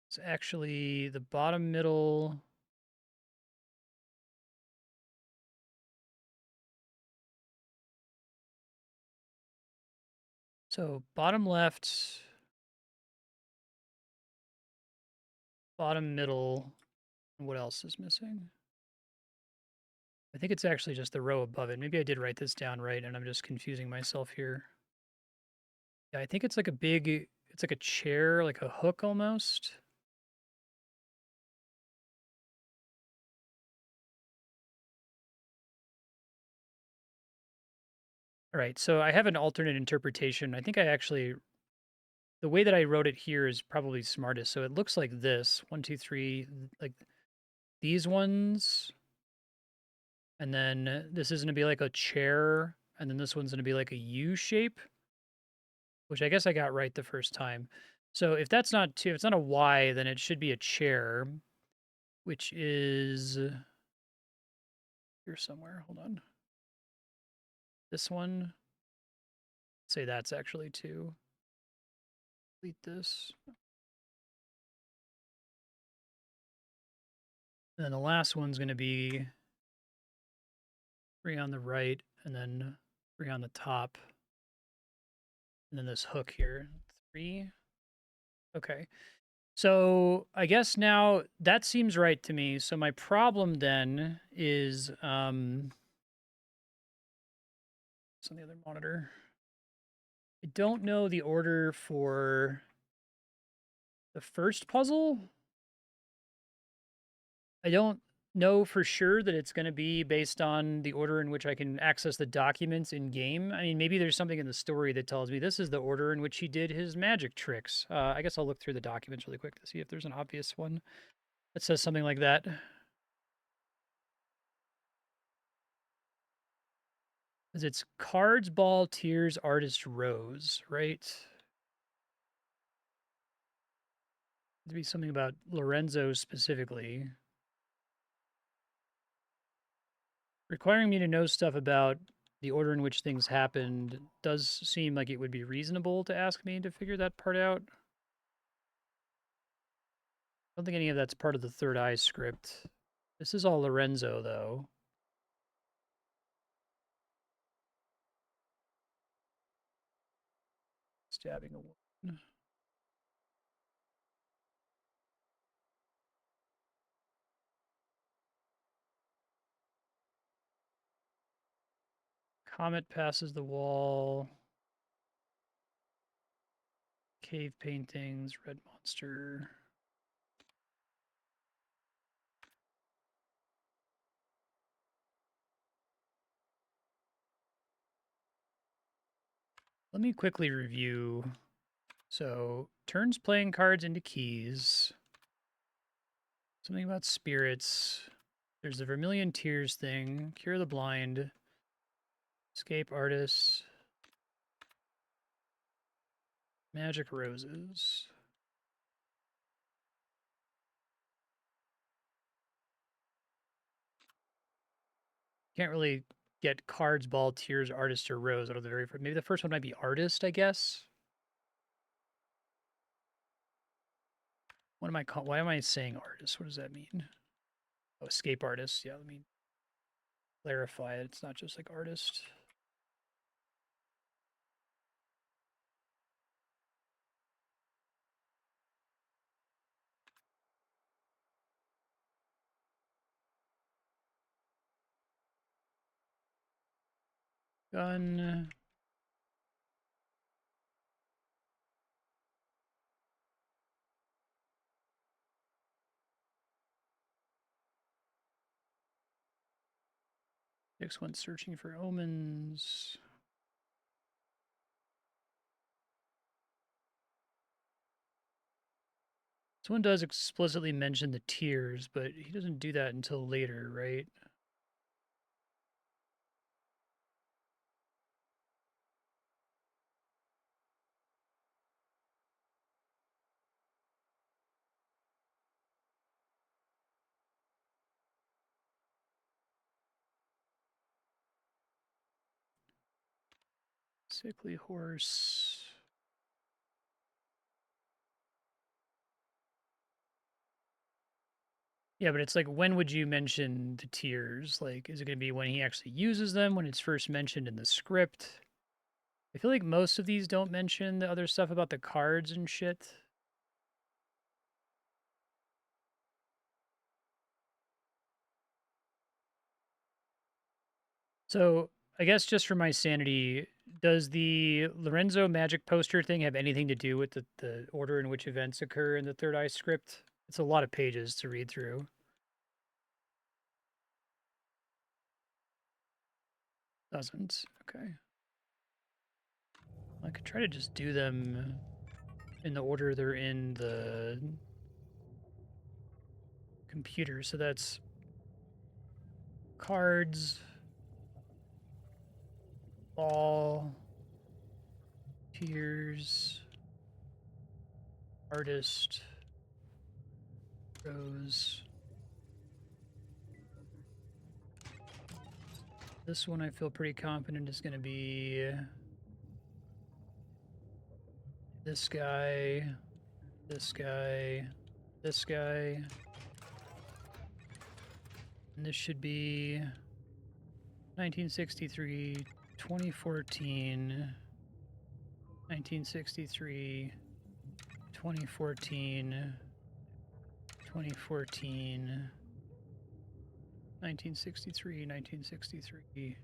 It's actually the bottom middle. So bottom left, bottom middle, and what else is missing? I think it's actually just the row above it. Maybe I did write this down right and I'm just confusing myself here. Yeah, I think it's like a big, it's like a chair, like a hook almost. All right, so I have an alternate interpretation. I think I actually, the way that I wrote it here is probably smartest. So it looks like this, 1, 2, 3, like these ones. And then this is going to be like a chair. And then this one's going to be like a U shape, which I guess I got right the first time. So if that's not two, if it's not a Y, then it should be a chair, which is here somewhere. Hold on. This one, say that's actually 2. Delete this. And then the last one's going to be 3 on the right, and then 3 on the top. And then this hook here. 3. Okay. So I guess now that seems right to me. So my problem then is it's on the other monitor. I don't know the order for the first puzzle. I don't know for sure that it's going to be based on the order in which I can access the documents in game. I mean, maybe there's something in the story that tells me this is the order in which he did his magic tricks. I guess I'll look through the documents really quick to see if there's an obvious one that says something like that. Because it's cards, ball, tears, artist, rose, right? To be something about Lorenzo specifically. Requiring me to know stuff about the order in which things happened does seem like it would be reasonable to ask me to figure that part out. I don't think any of that's part of the Third Eye script. This is all Lorenzo, though. Stabbing a woman. Comet passes the wall. Cave paintings, red monster. Let me quickly review. So, turns playing cards into keys. Something about spirits. There's the Vermilion Tears thing. Cure the blind. Escape artists. Magic roses. Can't really get cards, ball, tears, artist, or rose out of the very first. Maybe the first one might be artist, I guess. What am I call? Why am I saying artist? What does that mean? Oh, escape artist. Yeah, let me clarify it. It's not just like artist. Gun. Next one, searching for omens. This one does explicitly mention the tears, but he doesn't do that until later, right? Sickly horse. Yeah, but it's like, when would you mention the tears? Like, is it going to be when he actually uses them, when it's first mentioned in the script? I feel like most of these don't mention the other stuff about the cards and shit. So, I guess just for my sanity, does the Lorenzo magic poster thing have anything to do with the order in which events occur in the Third Eye script? It's a lot of pages to read through. Doesn't. Okay. I could try to just do them in the order they're in the computer. So that's cards, ball, tears, artist, rose. This one I feel pretty confident is going to be this guy, this guy, this guy. And this should be 1963, 2014, 1963, 2014, 2014, 1963, 1963.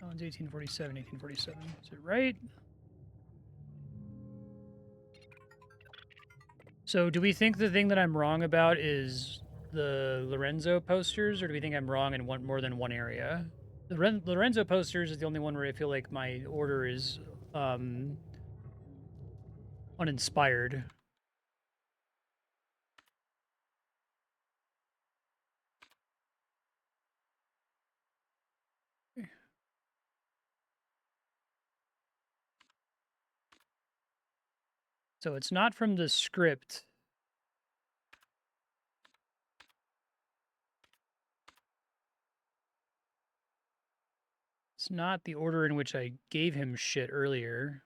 That one's 1847, 1847. Is it right? So do we think the thing that I'm wrong about is the Lorenzo posters, or do we think I'm wrong in more than one area? The Lorenzo posters is the only one where I feel like my order is uninspired. So it's not from the script. It's not the order in which I gave him shit earlier.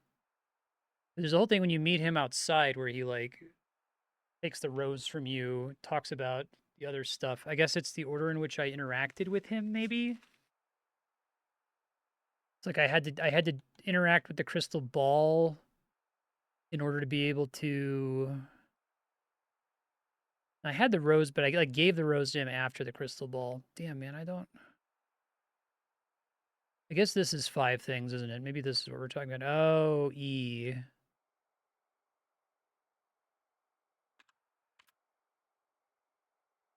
There's a whole thing when you meet him outside where he, like, takes the rose from you, talks about the other stuff. I guess it's the order in which I interacted with him, maybe? It's like I had to interact with the crystal ball in order to be able to... I had the rose, but I, like, gave the rose to him after the crystal ball. Damn, man, I don't... I guess this is 5 things, isn't it? Maybe this is what we're talking about. Oh, E.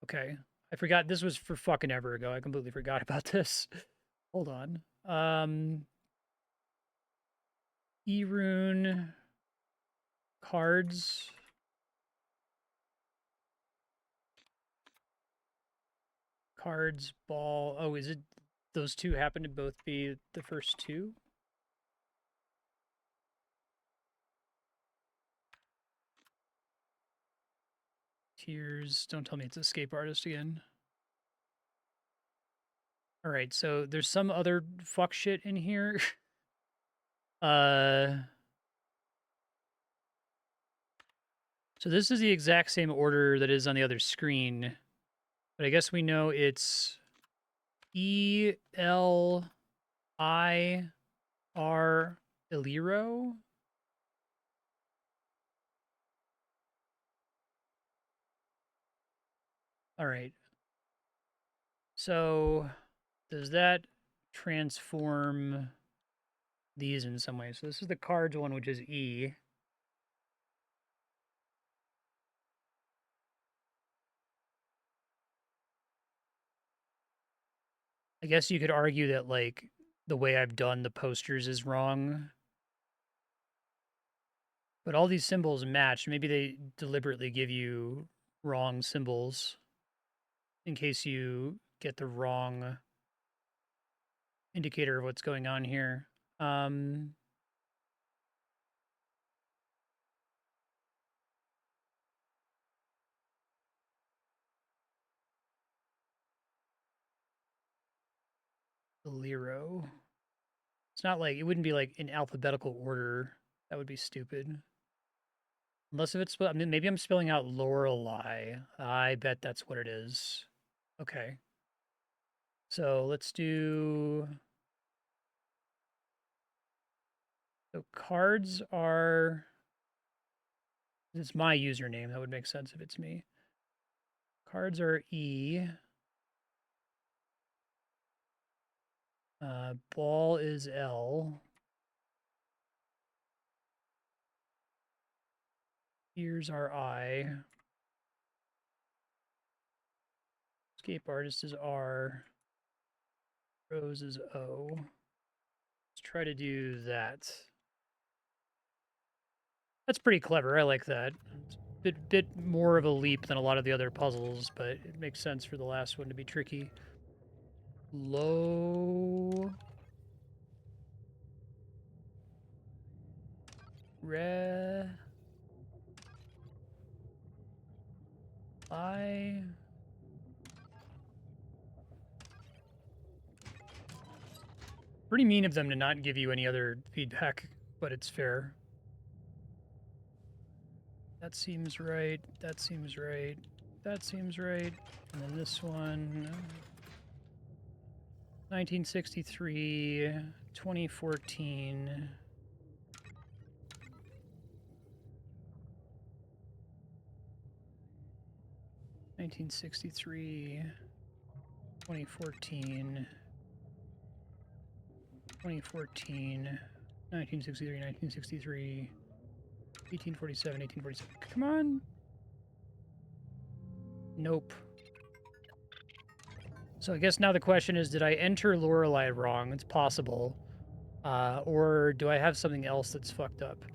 Okay. I forgot this was for fucking ever ago. I completely forgot about this. Hold on. E-rune cards. Cards, ball. Oh, is it those two happen to both be the first two? Tears. Don't tell me it's Escape Artist again. All right, so there's some other fuck shit in here. So this is the exact same order that is on the other screen, but I guess we know it's E-L-I-R Eliro. All right. So does that transform these in some way? So this is the cards one, which is E. I guess you could argue that, like, the way I've done the posters is wrong. But all these symbols match. Maybe they deliberately give you wrong symbols in case you get the wrong indicator of what's going on here. The Liro. It's not like, it wouldn't be like in alphabetical order. That would be stupid. Unless if it's, I mean, maybe I'm spelling out Lorelei. I bet that's what it is. Okay. So let's do... So cards are... It's my username. That would make sense if it's me. Cards are E. Ball is L. Ears are I. Escape artist is R. Rose is O. Let's try to do that. That's pretty clever. I like that. It's a bit more of a leap than a lot of the other puzzles, but it makes sense for the last one to be tricky. Low. Re. I. Pretty mean of them to not give you any other feedback, but it's fair. That seems right. That seems right. that seems right. And then this one, 1963, 2014. (1963, 2014, 2014, 1963, 1963, 1847, 1847. Come on. Nope. So I guess now the question is, did I enter Lorelei wrong? It's possible. Or do I have something else that's fucked up?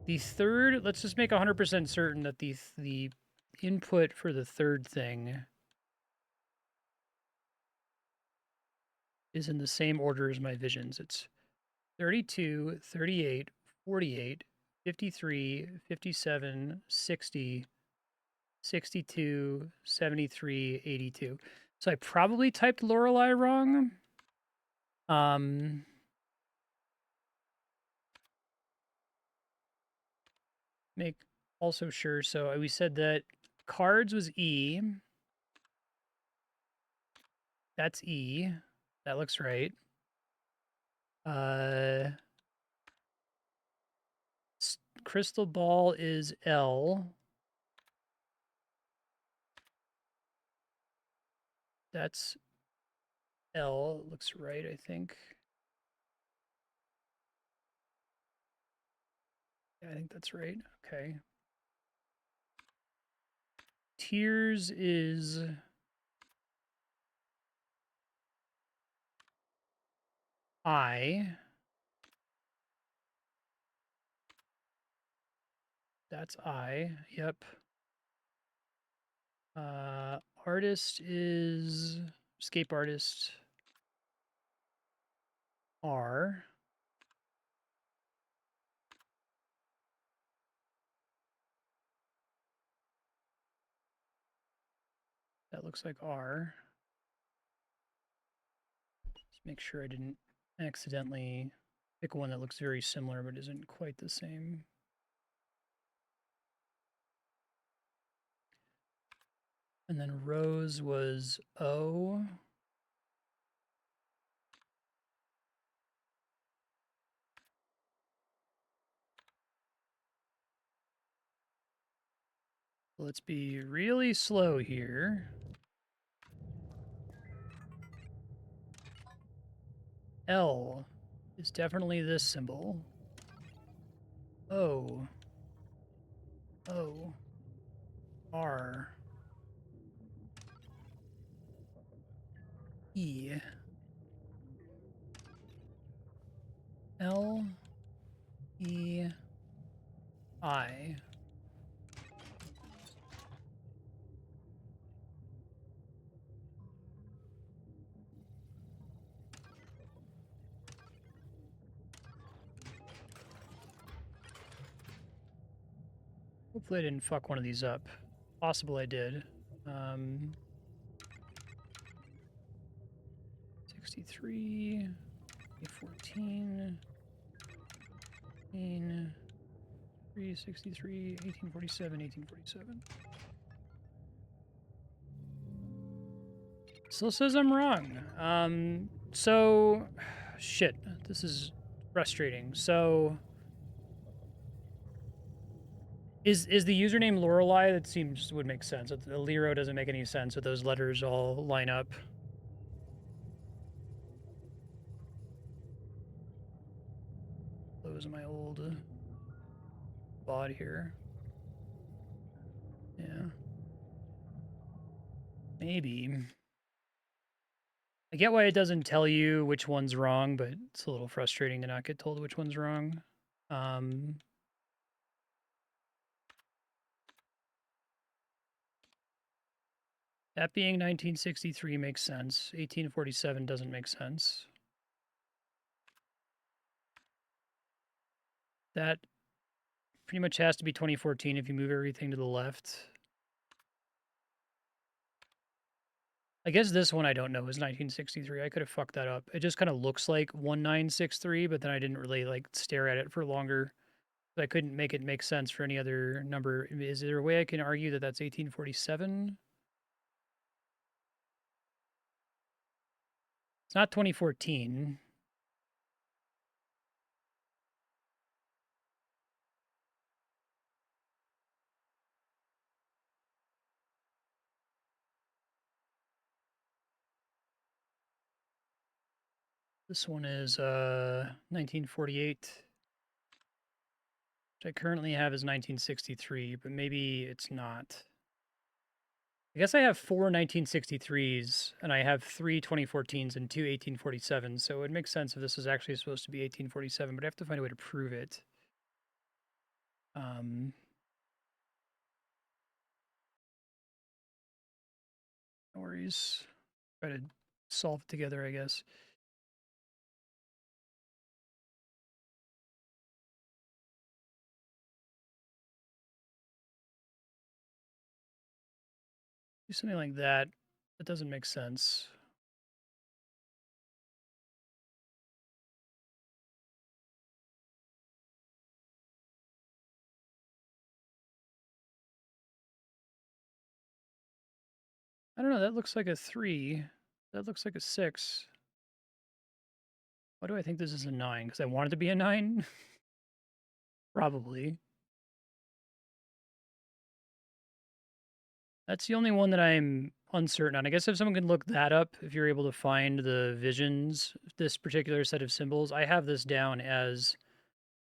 The third, let's just make 100% certain that the input for the third thing is in the same order as my visions. It's 32, 38, 48, 53, 57, 60, 62, 73, 82. So I probably typed Lorelei wrong. Make also sure. So we said that cards was E. That's E. That looks right. Crystal ball is L. That's L. It looks right, I think. Yeah, I think that's right. Okay. Tears is I. That's I. Yep. Artist is escape artist R. That looks like R. Just make sure I didn't accidentally pick one that looks very similar but isn't quite the same. And then Rose was O. Let's be really slow here. L is definitely this symbol. O. O. R. E. L. E. I. Hopefully I didn't fuck one of these up. Possible I did. 63, 14, 363, 1847, 1847. Still says I'm wrong. So, shit, this is frustrating. So, is the username Lorelei? That seems would make sense. The Lero doesn't make any sense, but those letters all line up. Those are my old bod here. Yeah. Maybe. I get why it doesn't tell you which one's wrong, but it's a little frustrating to not get told which one's wrong. That being 1963 makes sense. 1847 doesn't make sense. That pretty much has to be 2014 if you move everything to the left. I guess this one I don't know is 1963. I could have fucked that up. It just kind of looks like 1963, but then I didn't really like stare at it for longer. I couldn't make it make sense for any other number. Is there a way I can argue that that's 1847? It's not 2014. This one is 1948. Which I currently have is 1963, but maybe it's not. I guess I have 4 1963s, and I have 3 2014s and 2 1847s, so it would make sense if this was actually supposed to be 1847, but I have to find a way to prove it. No worries. Try to solve it together, I guess. Do something like that. That doesn't make sense. I don't know. That looks like a 3. That looks like a 6. Why do I think this is a 9? Because I want it to be a 9? Probably. That's the only one that I'm uncertain on. I guess if someone can look that up, if you're able to find the visions, this particular set of symbols, I have this down as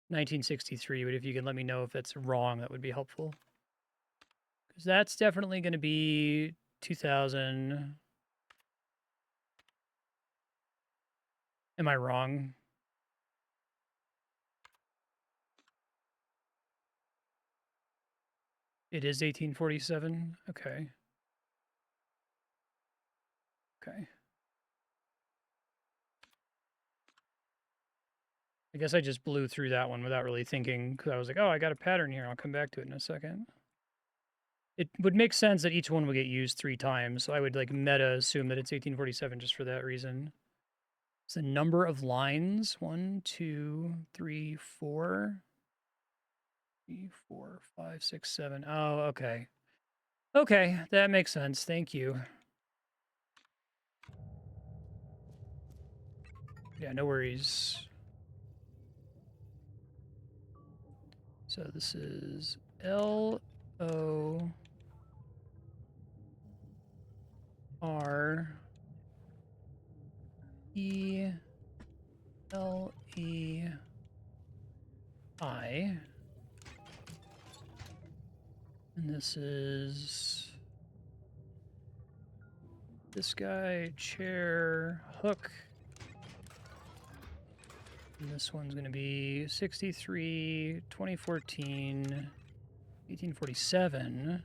1963, but if you can let me know if that's wrong, that would be helpful. Because that's definitely going to be 2000. Am I wrong? It is 1847? Okay. Okay. I guess I just blew through that one without really thinking, because I was like, oh, I got a pattern here. I'll come back to it in a second. It would make sense that each one would get used 3 times, so I would like meta assume that it's 1847 just for that reason. It's the number of lines. 1, 2, 3, 4. 3, 4, 5, 6, 7. Oh, okay. Okay, that makes sense. Thank you. Yeah, no worries. So this is Lorelei. And this is this guy, chair, hook. And this one's going to be 63, 2014, 1847,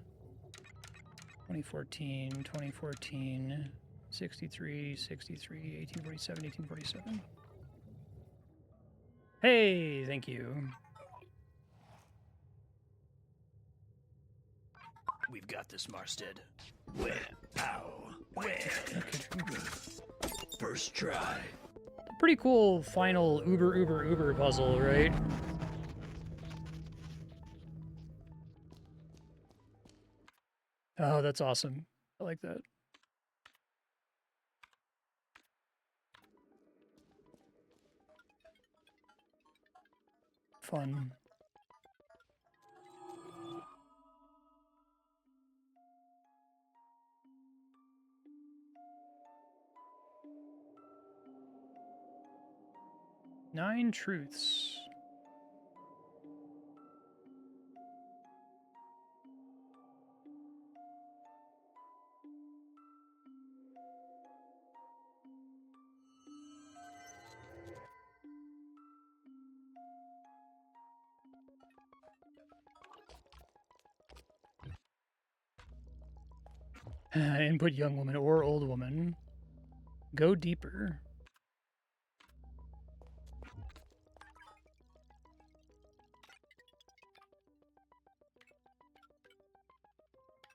2014, 2014, 63, 63, 1847, 1847. Hey, thank you. We've got this, Marstead. Where? Ow. Where? First try. Pretty cool final Uber puzzle, right? Oh, that's awesome. I like that. Fun. Nine truths. Input young woman or old woman. Go deeper.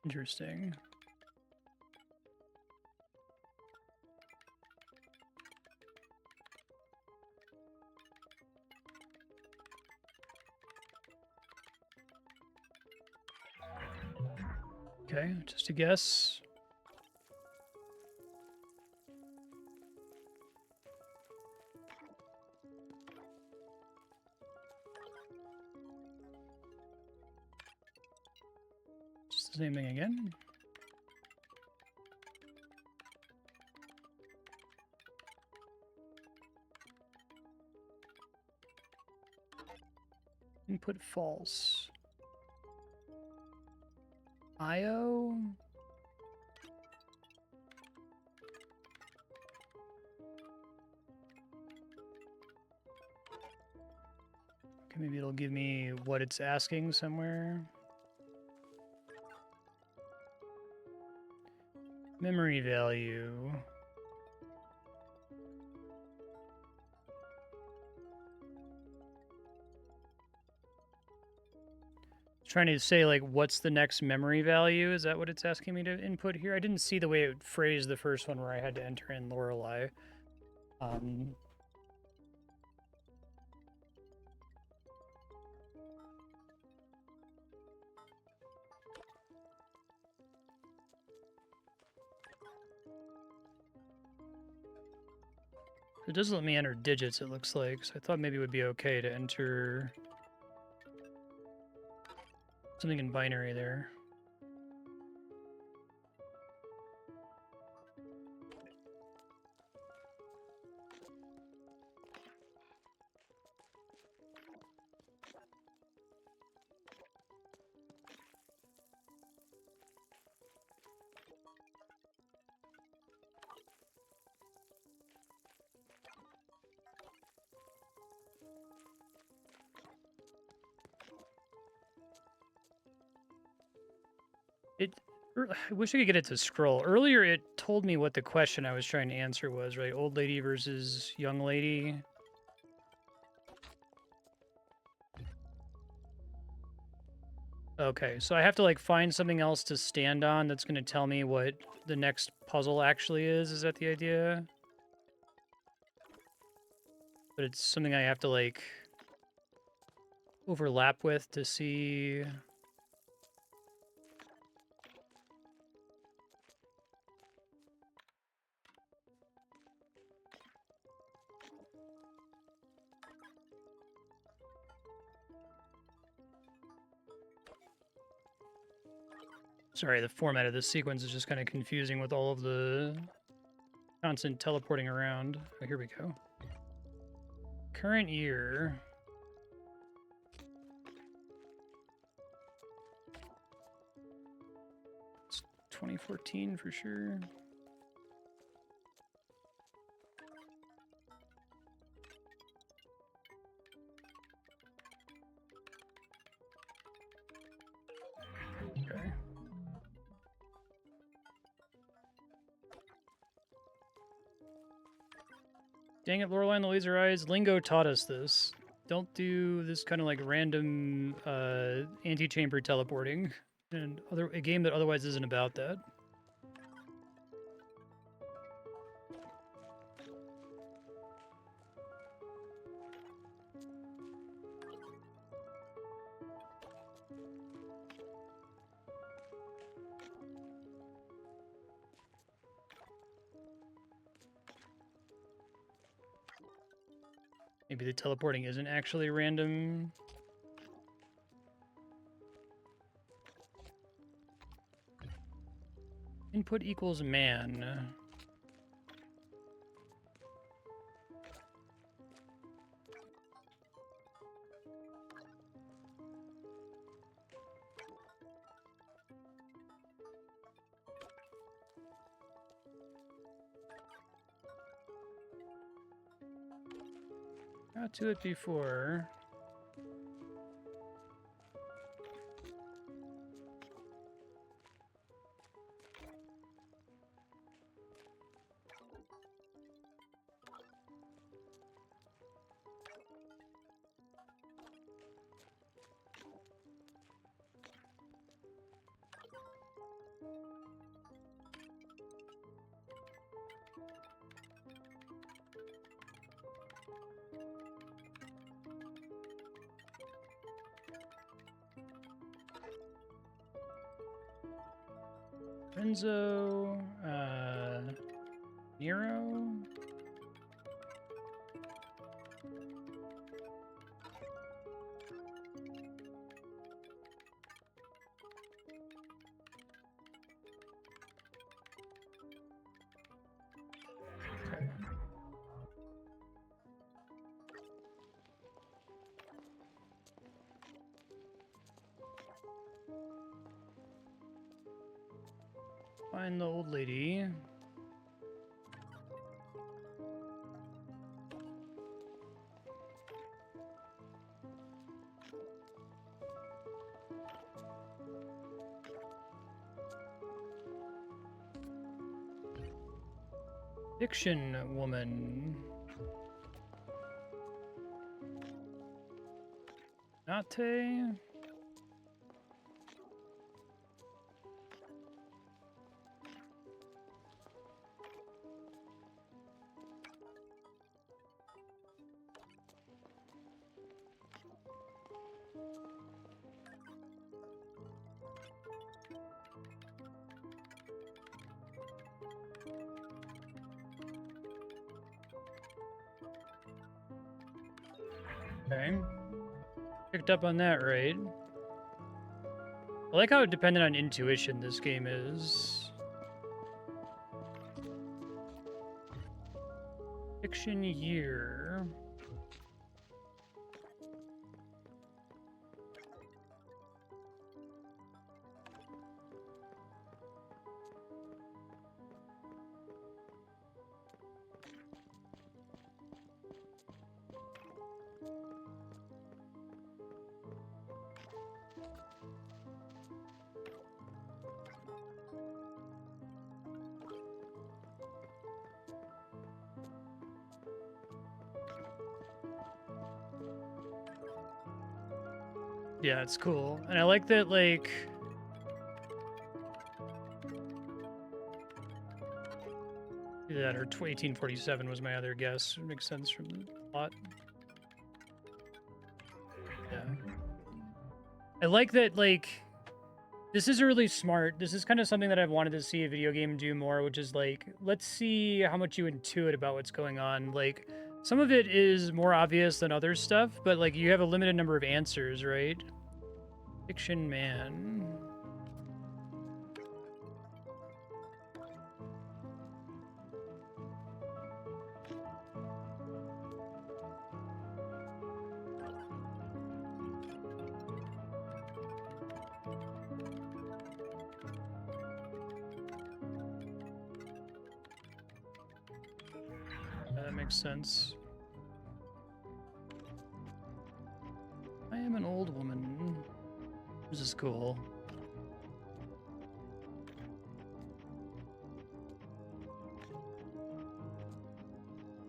Interesting. Okay, just a guess. the same thing again. Input false. IO. Okay, maybe it'll give me what it's asking somewhere. Memory value. Trying to say, like, what's the next memory value? Is that what it's asking me to input here? I didn't see the way it phrased the first one where I had to enter in Lorelei. It does let me enter digits, it looks like, so I thought maybe it would be okay to enter something in binary there. I wish I could get it to scroll. Earlier, it told me what the question I was trying to answer was, right? Old lady versus young lady. Okay, so I have to, like, find something else to stand on that's going to tell me what the next puzzle actually is. Is that the idea? But it's something I have to, like, overlap with to see... Sorry, the format of this sequence is just kind of confusing with all of the constant teleporting around. Oh, here we go. Current year. It's 2014 for sure. Okay. Dang it, Lorelei and the Laser Eyes. Lingo taught us this. Don't do this kind of like random anti-chamber teleporting. And a game that otherwise isn't about that. Maybe the teleporting isn't actually random. Input equals man. Got to it before. Renzo, Nero. Find the old lady. Fiction woman. Nate. Okay. Picked up on that, right? I like how dependent on intuition this game is. Fiction year. Yeah, it's cool. And I like that, like... That, or 1847 was my other guess. It makes sense from the plot. Yeah. I like that, like... This is really smart. This is kind of something that I've wanted to see a video game do more, which is, like, let's see how much you intuit about what's going on. Like, some of it is more obvious than other stuff, but, like, you have a limited number of answers, right? Fiction man. That makes sense. I am an old woman. This is cool.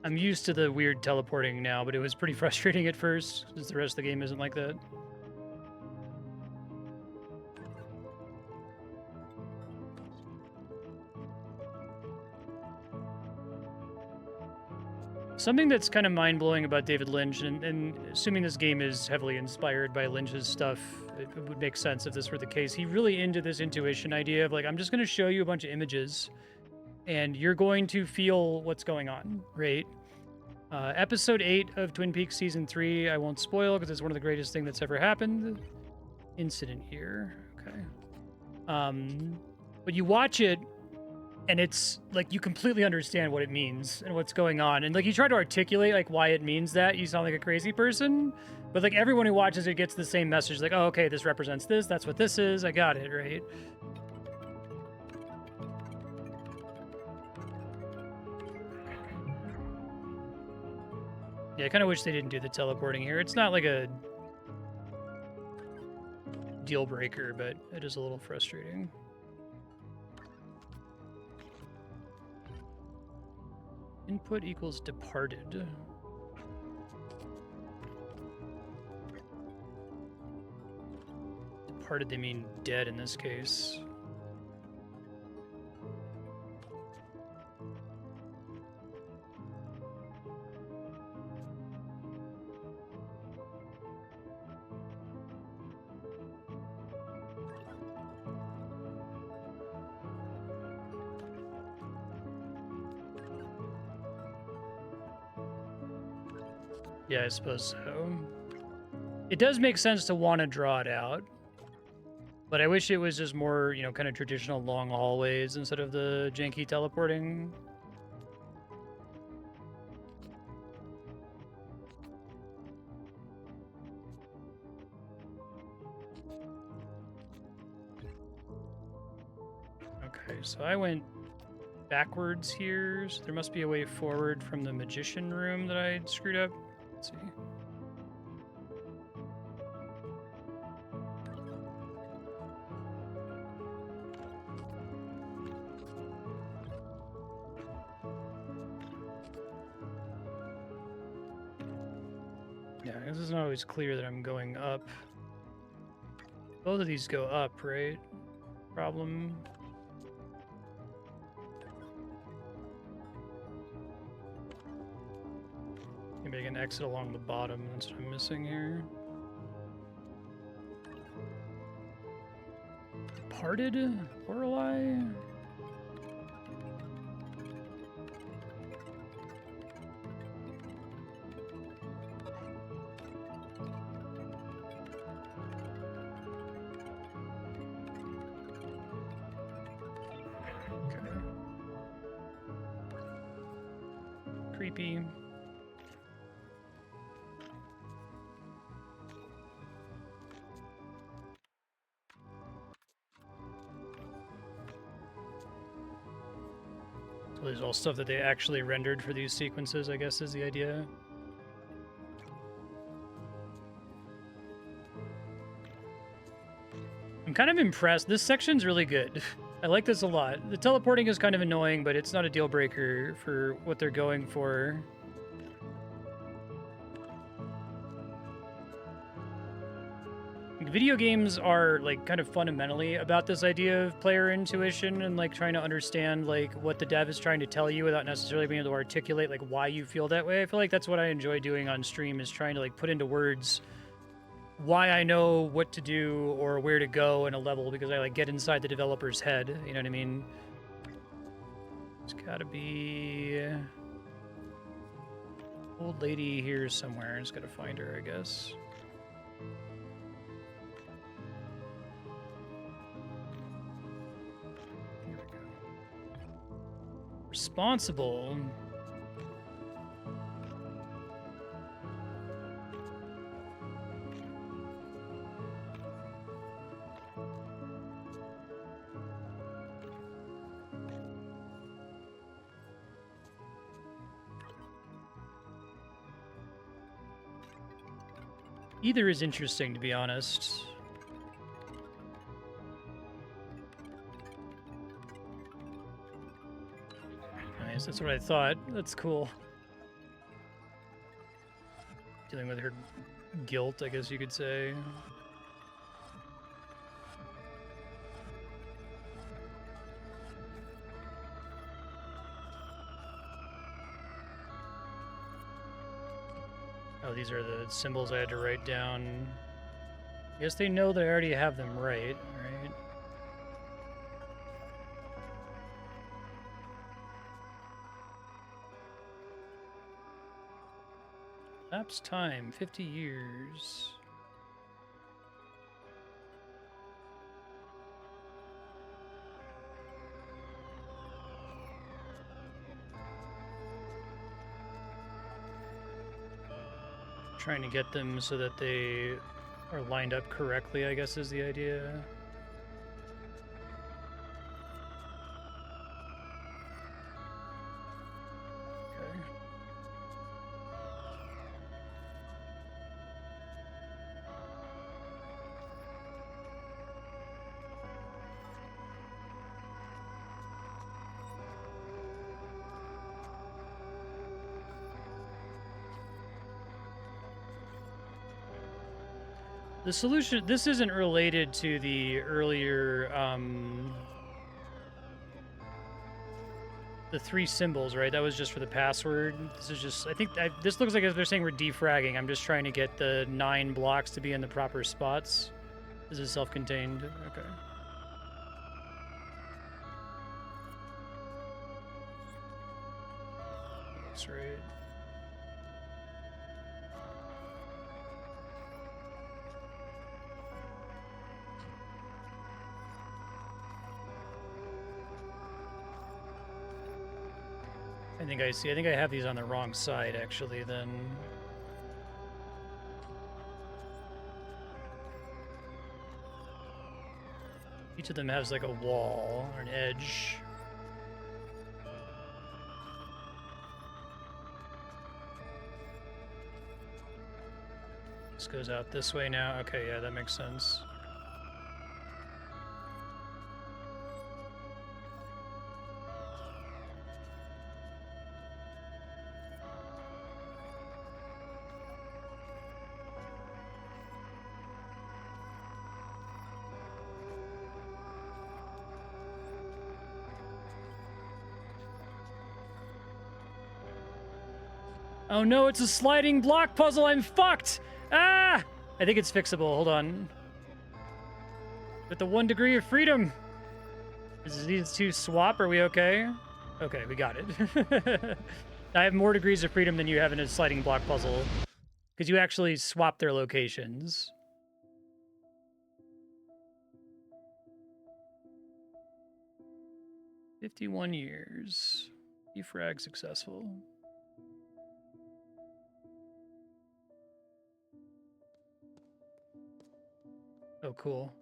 I'm used to the weird teleporting now, but it was pretty frustrating at first, because the rest of the game isn't like that. Something that's kind of mind-blowing about David Lynch, and assuming this game is heavily inspired by Lynch's stuff, it would make sense if this were the case. He really into this intuition idea of, like, I'm just going to show you a bunch of images, and you're going to feel what's going on, right? Episode 8 of Twin Peaks Season 3, I won't spoil because it's one of the greatest things that's ever happened. Incident here, okay. But you watch it, and it's like you completely understand what it means and what's going on, and like you try to articulate like why it means that. You sound like a crazy person, but like everyone who watches it gets the same message, like, oh, okay, this represents this, that's what this is, I got it, right? Yeah, I kind of wish they didn't do the teleporting here. It's not like a deal breaker, but it is a little frustrating. Input equals departed. Departed, they mean dead in this case. Yeah, I suppose so. It does make sense to want to draw it out, but I wish it was just more, you know, kind of traditional long hallways instead of the janky teleporting. Okay, so I went backwards here, so there must be a way forward from the magician room that I screwed up. Let's see. Yeah, this isn't always clear that I'm going up. Both of these go up, right? Problem. Maybe I can exit along the bottom. That's what I'm missing here. Parted? Lorelei? Okay. Creepy. So there's all stuff that they actually rendered for these sequences, I guess, is the idea. I'm kind of impressed. This section's really good. I like this a lot. The teleporting is kind of annoying, but it's not a deal breaker for what they're going for. Video games are like kind of fundamentally about this idea of player intuition and like trying to understand like what the dev is trying to tell you without necessarily being able to articulate like why you feel that way. I feel like that's what I enjoy doing on stream, is trying to like put into words why I know what to do or where to go in a level, because I like get inside the developer's head. You know what I mean? It's gotta be old lady here somewhere. I just gotta find her, I guess. Here we go. Responsible. Either is interesting, to be honest. Nice, that's what I thought. That's cool. Dealing with her guilt, I guess you could say. Oh, these are the symbols I had to write down. I guess they know that I already have them right, right? Lapse time, 50 years. Trying to get them so that they are lined up correctly, I guess, is the idea. Okay. The solution, this isn't related to the earlier, the 3 symbols, right? That was just for the password. This is just, I think, this looks like they're saying we're defragging. I'm just trying to get the 9 blocks to be in the proper spots. This is self-contained, okay. That's right. I think I see. I think I have these on the wrong side, actually, then. Each of them has like a wall or an edge. This goes out this way now. Okay, yeah, that makes sense. Oh no, it's a sliding block puzzle. I'm fucked. Ah! I think it's fixable. Hold on. With the 1 degree of freedom. Is these two swap? Are we okay? Okay, we got it. I have more degrees of freedom than you have in a sliding block puzzle. Because you actually swap their locations. "51 years. Defrag successful." Oh, cool.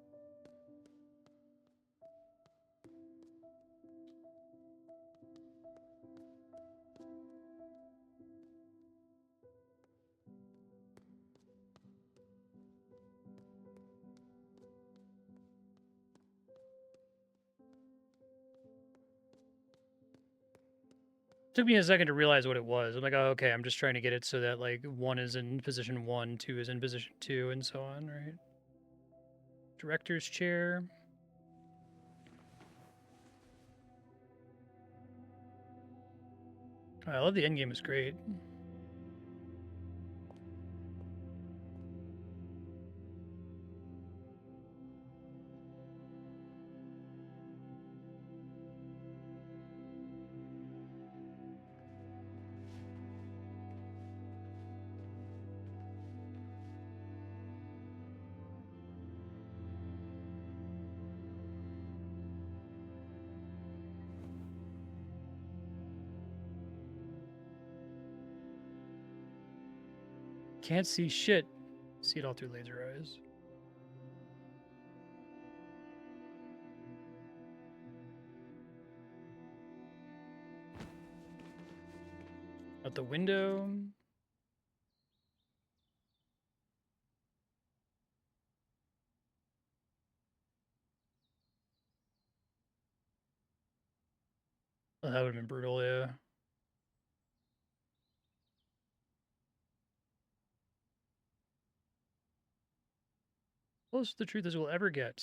Took me a second to realize what it was. I'm like, oh, okay, I'm just trying to get it so that, like, 1 is in position 1, 2 is in position 2, and so on, right? Director's chair. Oh, I love the endgame, it's great. Can't see shit. See it all through laser eyes. Out the window. Oh, that would have been brutal, yeah. Close to the truth as we'll ever get.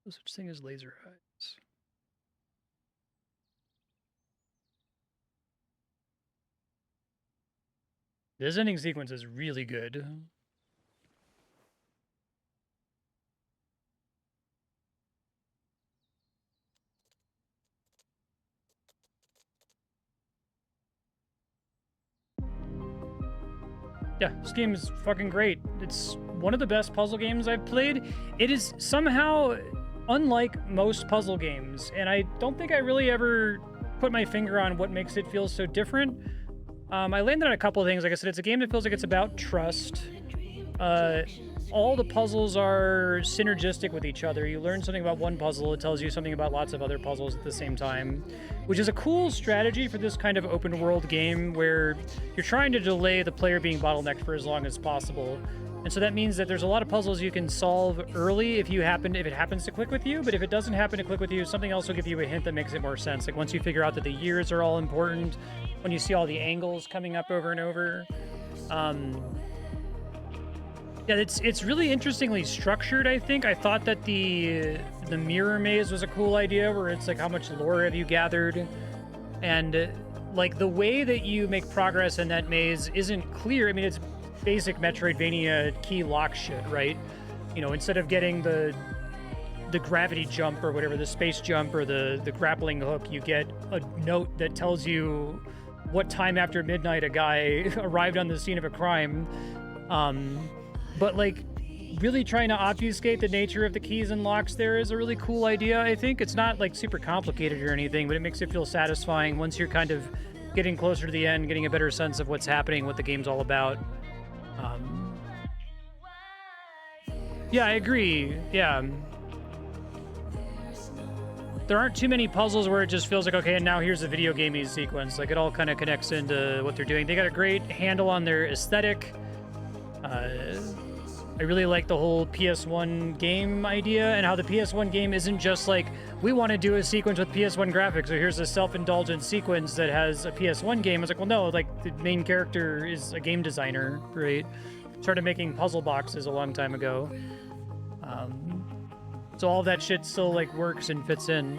No such thing as laser eyes. This ending sequence is really good. Yeah, this game is fucking great. It's one of the best puzzle games I've played. It is somehow unlike most puzzle games, and I don't think I really ever put my finger on what makes it feel so different. I landed on a couple of things. Like I said, it's a game that feels like it's about trust. All the puzzles are synergistic with each other. You learn something about one puzzle, it tells you something about lots of other puzzles at the same time, which is a cool strategy for this kind of open world game where you're trying to delay the player being bottlenecked for as long as possible. And so that means that there's a lot of puzzles you can solve early if it happens to click with you, but if it doesn't happen to click with you, something else will give you a hint that makes it more sense. Like once you figure out that the years are all important, when you see all the angles coming up over and over. Yeah, it's really interestingly structured, I think. I thought that the mirror maze was a cool idea, where it's like, how much lore have you gathered? And like the way that you make progress in that maze isn't clear. I mean, it's basic Metroidvania key lock shit, right? You know, instead of getting the gravity jump or whatever, the space jump or the grappling hook, you get a note that tells you what time after midnight a guy arrived on the scene of a crime. But like really trying to obfuscate the nature of the keys and locks there is a really cool idea, I think. It's not like super complicated or anything, but it makes it feel satisfying once you're kind of getting closer to the end, getting a better sense Yeah, I agree. Yeah. There aren't too many puzzles where it just feels like, okay, and now here's a video gamey sequence. Like, it all kind of connects into what they're doing. They got a great handle on their aesthetic. I really like the whole PS1 game idea and how the PS1 game isn't just like, we want to do a sequence with PS1 graphics, or here's a self-indulgent sequence that has a PS1 game. It's like, well, no, like, the main character is a game designer, right? Started making puzzle boxes a long time ago. So all that shit still, like, works and fits in.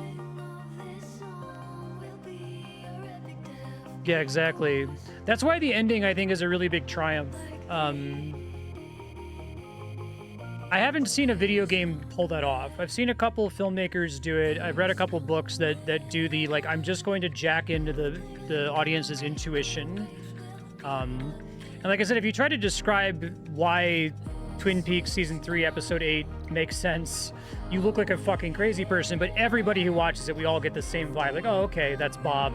Yeah, exactly. That's why the ending, I think, is a really big triumph. I haven't seen a video game pull that off. I've seen a couple of filmmakers do it. I've read a couple books that do the, like, I'm just going to jack into the audience's intuition. And like I said, if you try to describe why Twin Peaks Season 3, Episode 8 makes sense, you look like a fucking crazy person, but everybody who watches it, we all get the same vibe. Like, oh, okay, that's Bob,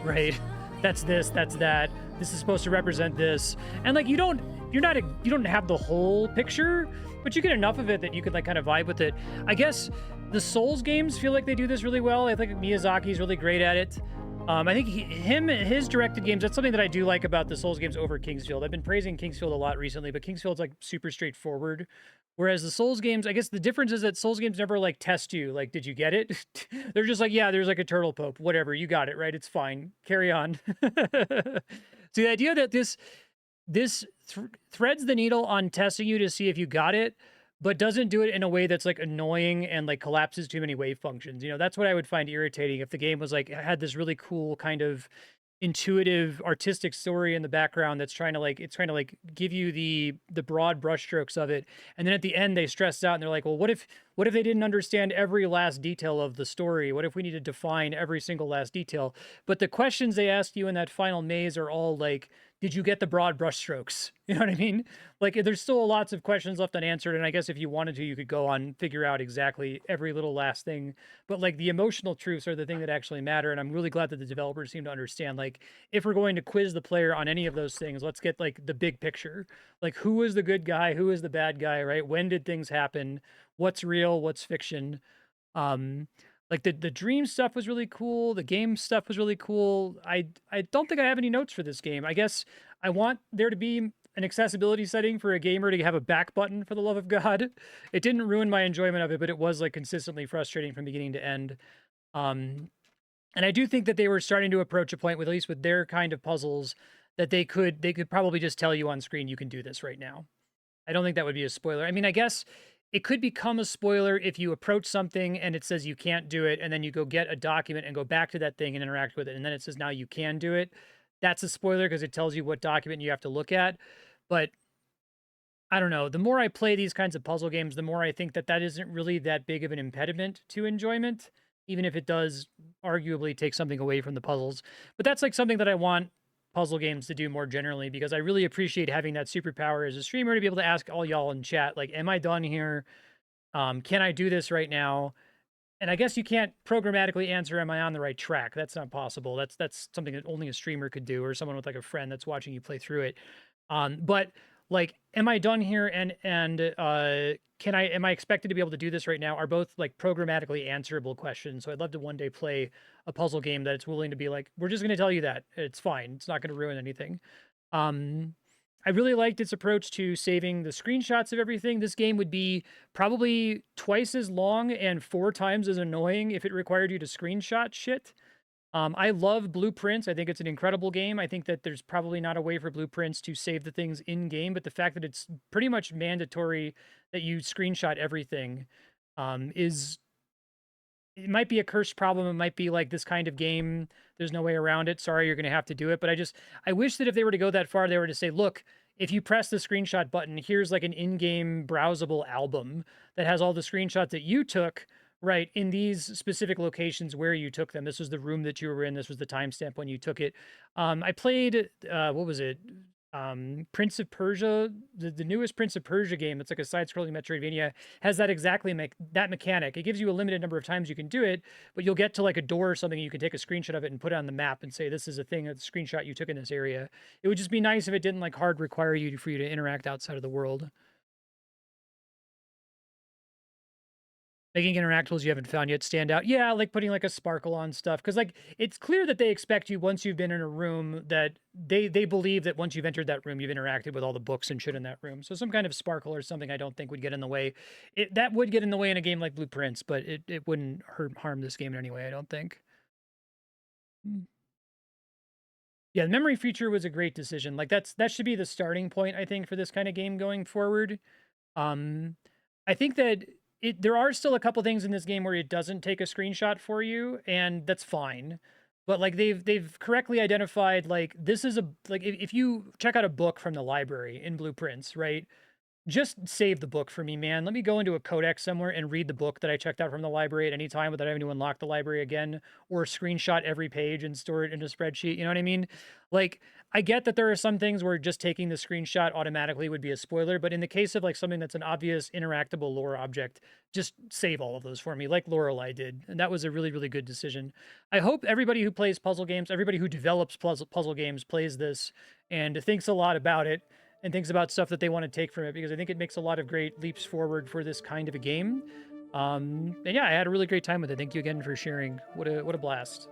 right? That's this, that's that. This is supposed to represent this. And like, you don't have the whole picture, but you get enough of it that you could like kind of vibe with it. I guess the Souls games feel like they do this really well. I think Miyazaki's really great at it. I think his directed games, that's something that I do like about the Souls games over Kingsfield. I've been praising Kingsfield a lot recently, but Kingsfield's like super straightforward. Whereas the Souls games, I guess the difference is that Souls games never like test you. Like, did you get it? They're just like, yeah, there's like a turtle pope, whatever, you got it, right? It's fine. Carry on. So the idea that this threads the needle on testing you to see if you got it, but doesn't do it in a way that's like annoying and like collapses too many wave functions. You know, that's what I would find irritating if the game was like, had this really cool kind of intuitive artistic story in the background that's trying to like, it's trying to like give you the broad brushstrokes of it, and then at the end they stress out and they're like, well, what if they didn't understand every last detail of the story? What if we need to define every single last detail? But the questions they ask you in that final maze are all like, did you get the broad brushstrokes? You know what I mean? Like, there's still lots of questions left unanswered, and I guess if you wanted to, you could go on, figure out exactly every little last thing. But like, the emotional truths are the thing that actually matter, and I'm really glad that the developers seem to understand, like, if we're going to quiz the player on any of those things, let's get like the big picture. Like, who is the good guy? Who is the bad guy, right? When did things happen? What's real? What's fiction? Like the dream stuff was really cool. The game stuff was really cool. I don't think I have any notes for this game. I guess I want there to be an accessibility setting for a gamer to have a back button, for the love of God. It didn't ruin my enjoyment of it, but it was like consistently frustrating from beginning to end. And I do think that they were starting to approach a point with, at least with their kind of puzzles, that they could probably just tell you on screen, you can do this right now. I don't think that would be a spoiler. I mean, I guess it could become a spoiler if you approach something and it says you can't do it, and then you go get a document and go back to that thing and interact with it, and then it says now you can do it. That's a spoiler because it tells you what document you have to look at. But I don't know. The more I play these kinds of puzzle games, the more I think that that isn't really that big of an impediment to enjoyment, even if it does arguably take something away from the puzzles. But that's like something that I want puzzle games to do more generally, because I really appreciate having that superpower as a streamer to be able to ask all y'all in chat, like, am I done here? Can I do this right now? And I guess you can't programmatically answer, am I on the right track? That's not possible. That's something that only a streamer could do, or someone with like a friend that's watching you play through it. But like, am I done here? And am I expected to be able to do this right now? Are both like programmatically answerable questions. So I'd love to one day play a puzzle game that it's willing to be like, we're just going to tell you that it's fine. It's not going to ruin anything. I really liked its approach to saving the screenshots of everything. This game would be probably twice as long and 4 times as annoying if it required you to screenshot shit. I love Blueprints. I think it's an incredible game. I think that there's probably not a way for Blueprints to save the things in game, but the fact that it's pretty much mandatory that you screenshot everything is, it might be a cursed problem. It might be like, this kind of game, there's no way around it. Sorry, you're going to have to do it. But I wish that if they were to go that far, they were to say, look, if you press the screenshot button, here's like an in-game browsable album that has all the screenshots that you took, right, in these specific locations where you took them. This was the room that you were in. This was the timestamp when you took it. I played, what was it? Prince of Persia, the newest Prince of Persia game. It's like a side-scrolling Metroidvania, has that exactly that mechanic. It gives you a limited number of times you can do it, but you'll get to like a door or something, you can take a screenshot of it and put it on the map and say, this is a thing, a screenshot you took in this area. It would just be nice if it didn't like hard require you for you to interact outside of the world. Making interactables you haven't found yet stand out. Yeah, like putting like a sparkle on stuff. Because like it's clear that they expect you once you've been in a room that they believe that once you've entered that room, you've interacted with all the books and shit in that room. So some kind of sparkle or something I don't think would get in the way. That would get in the way in a game like Blueprints, but it wouldn't harm this game in any way, I don't think. Mm. Yeah, the memory feature was a great decision. Like that should be the starting point, I think, for this kind of game going forward. Um, I think that there are still a couple things in this game where it doesn't take a screenshot for you, and that's fine. But like they've correctly identified like this is a like if you check out a book from the library in Blueprints, right? Just save the book for me, man. Let me go into a codex somewhere and read the book that I checked out from the library at any time without having to unlock the library again, or screenshot every page and store it in a spreadsheet. You know what I mean? Like, I get that there are some things where just taking the screenshot automatically would be a spoiler, but in the case of like something that's an obvious interactable lore object, just save all of those for me, like Lorelei did. And that was a really, really good decision. I hope everybody who plays puzzle games, everybody who develops puzzle games plays this and thinks a lot about it and thinks about stuff that they want to take from it, because I think it makes a lot of great leaps forward for this kind of a game. And yeah, I had a really great time with it. Thank you again for sharing. What a blast.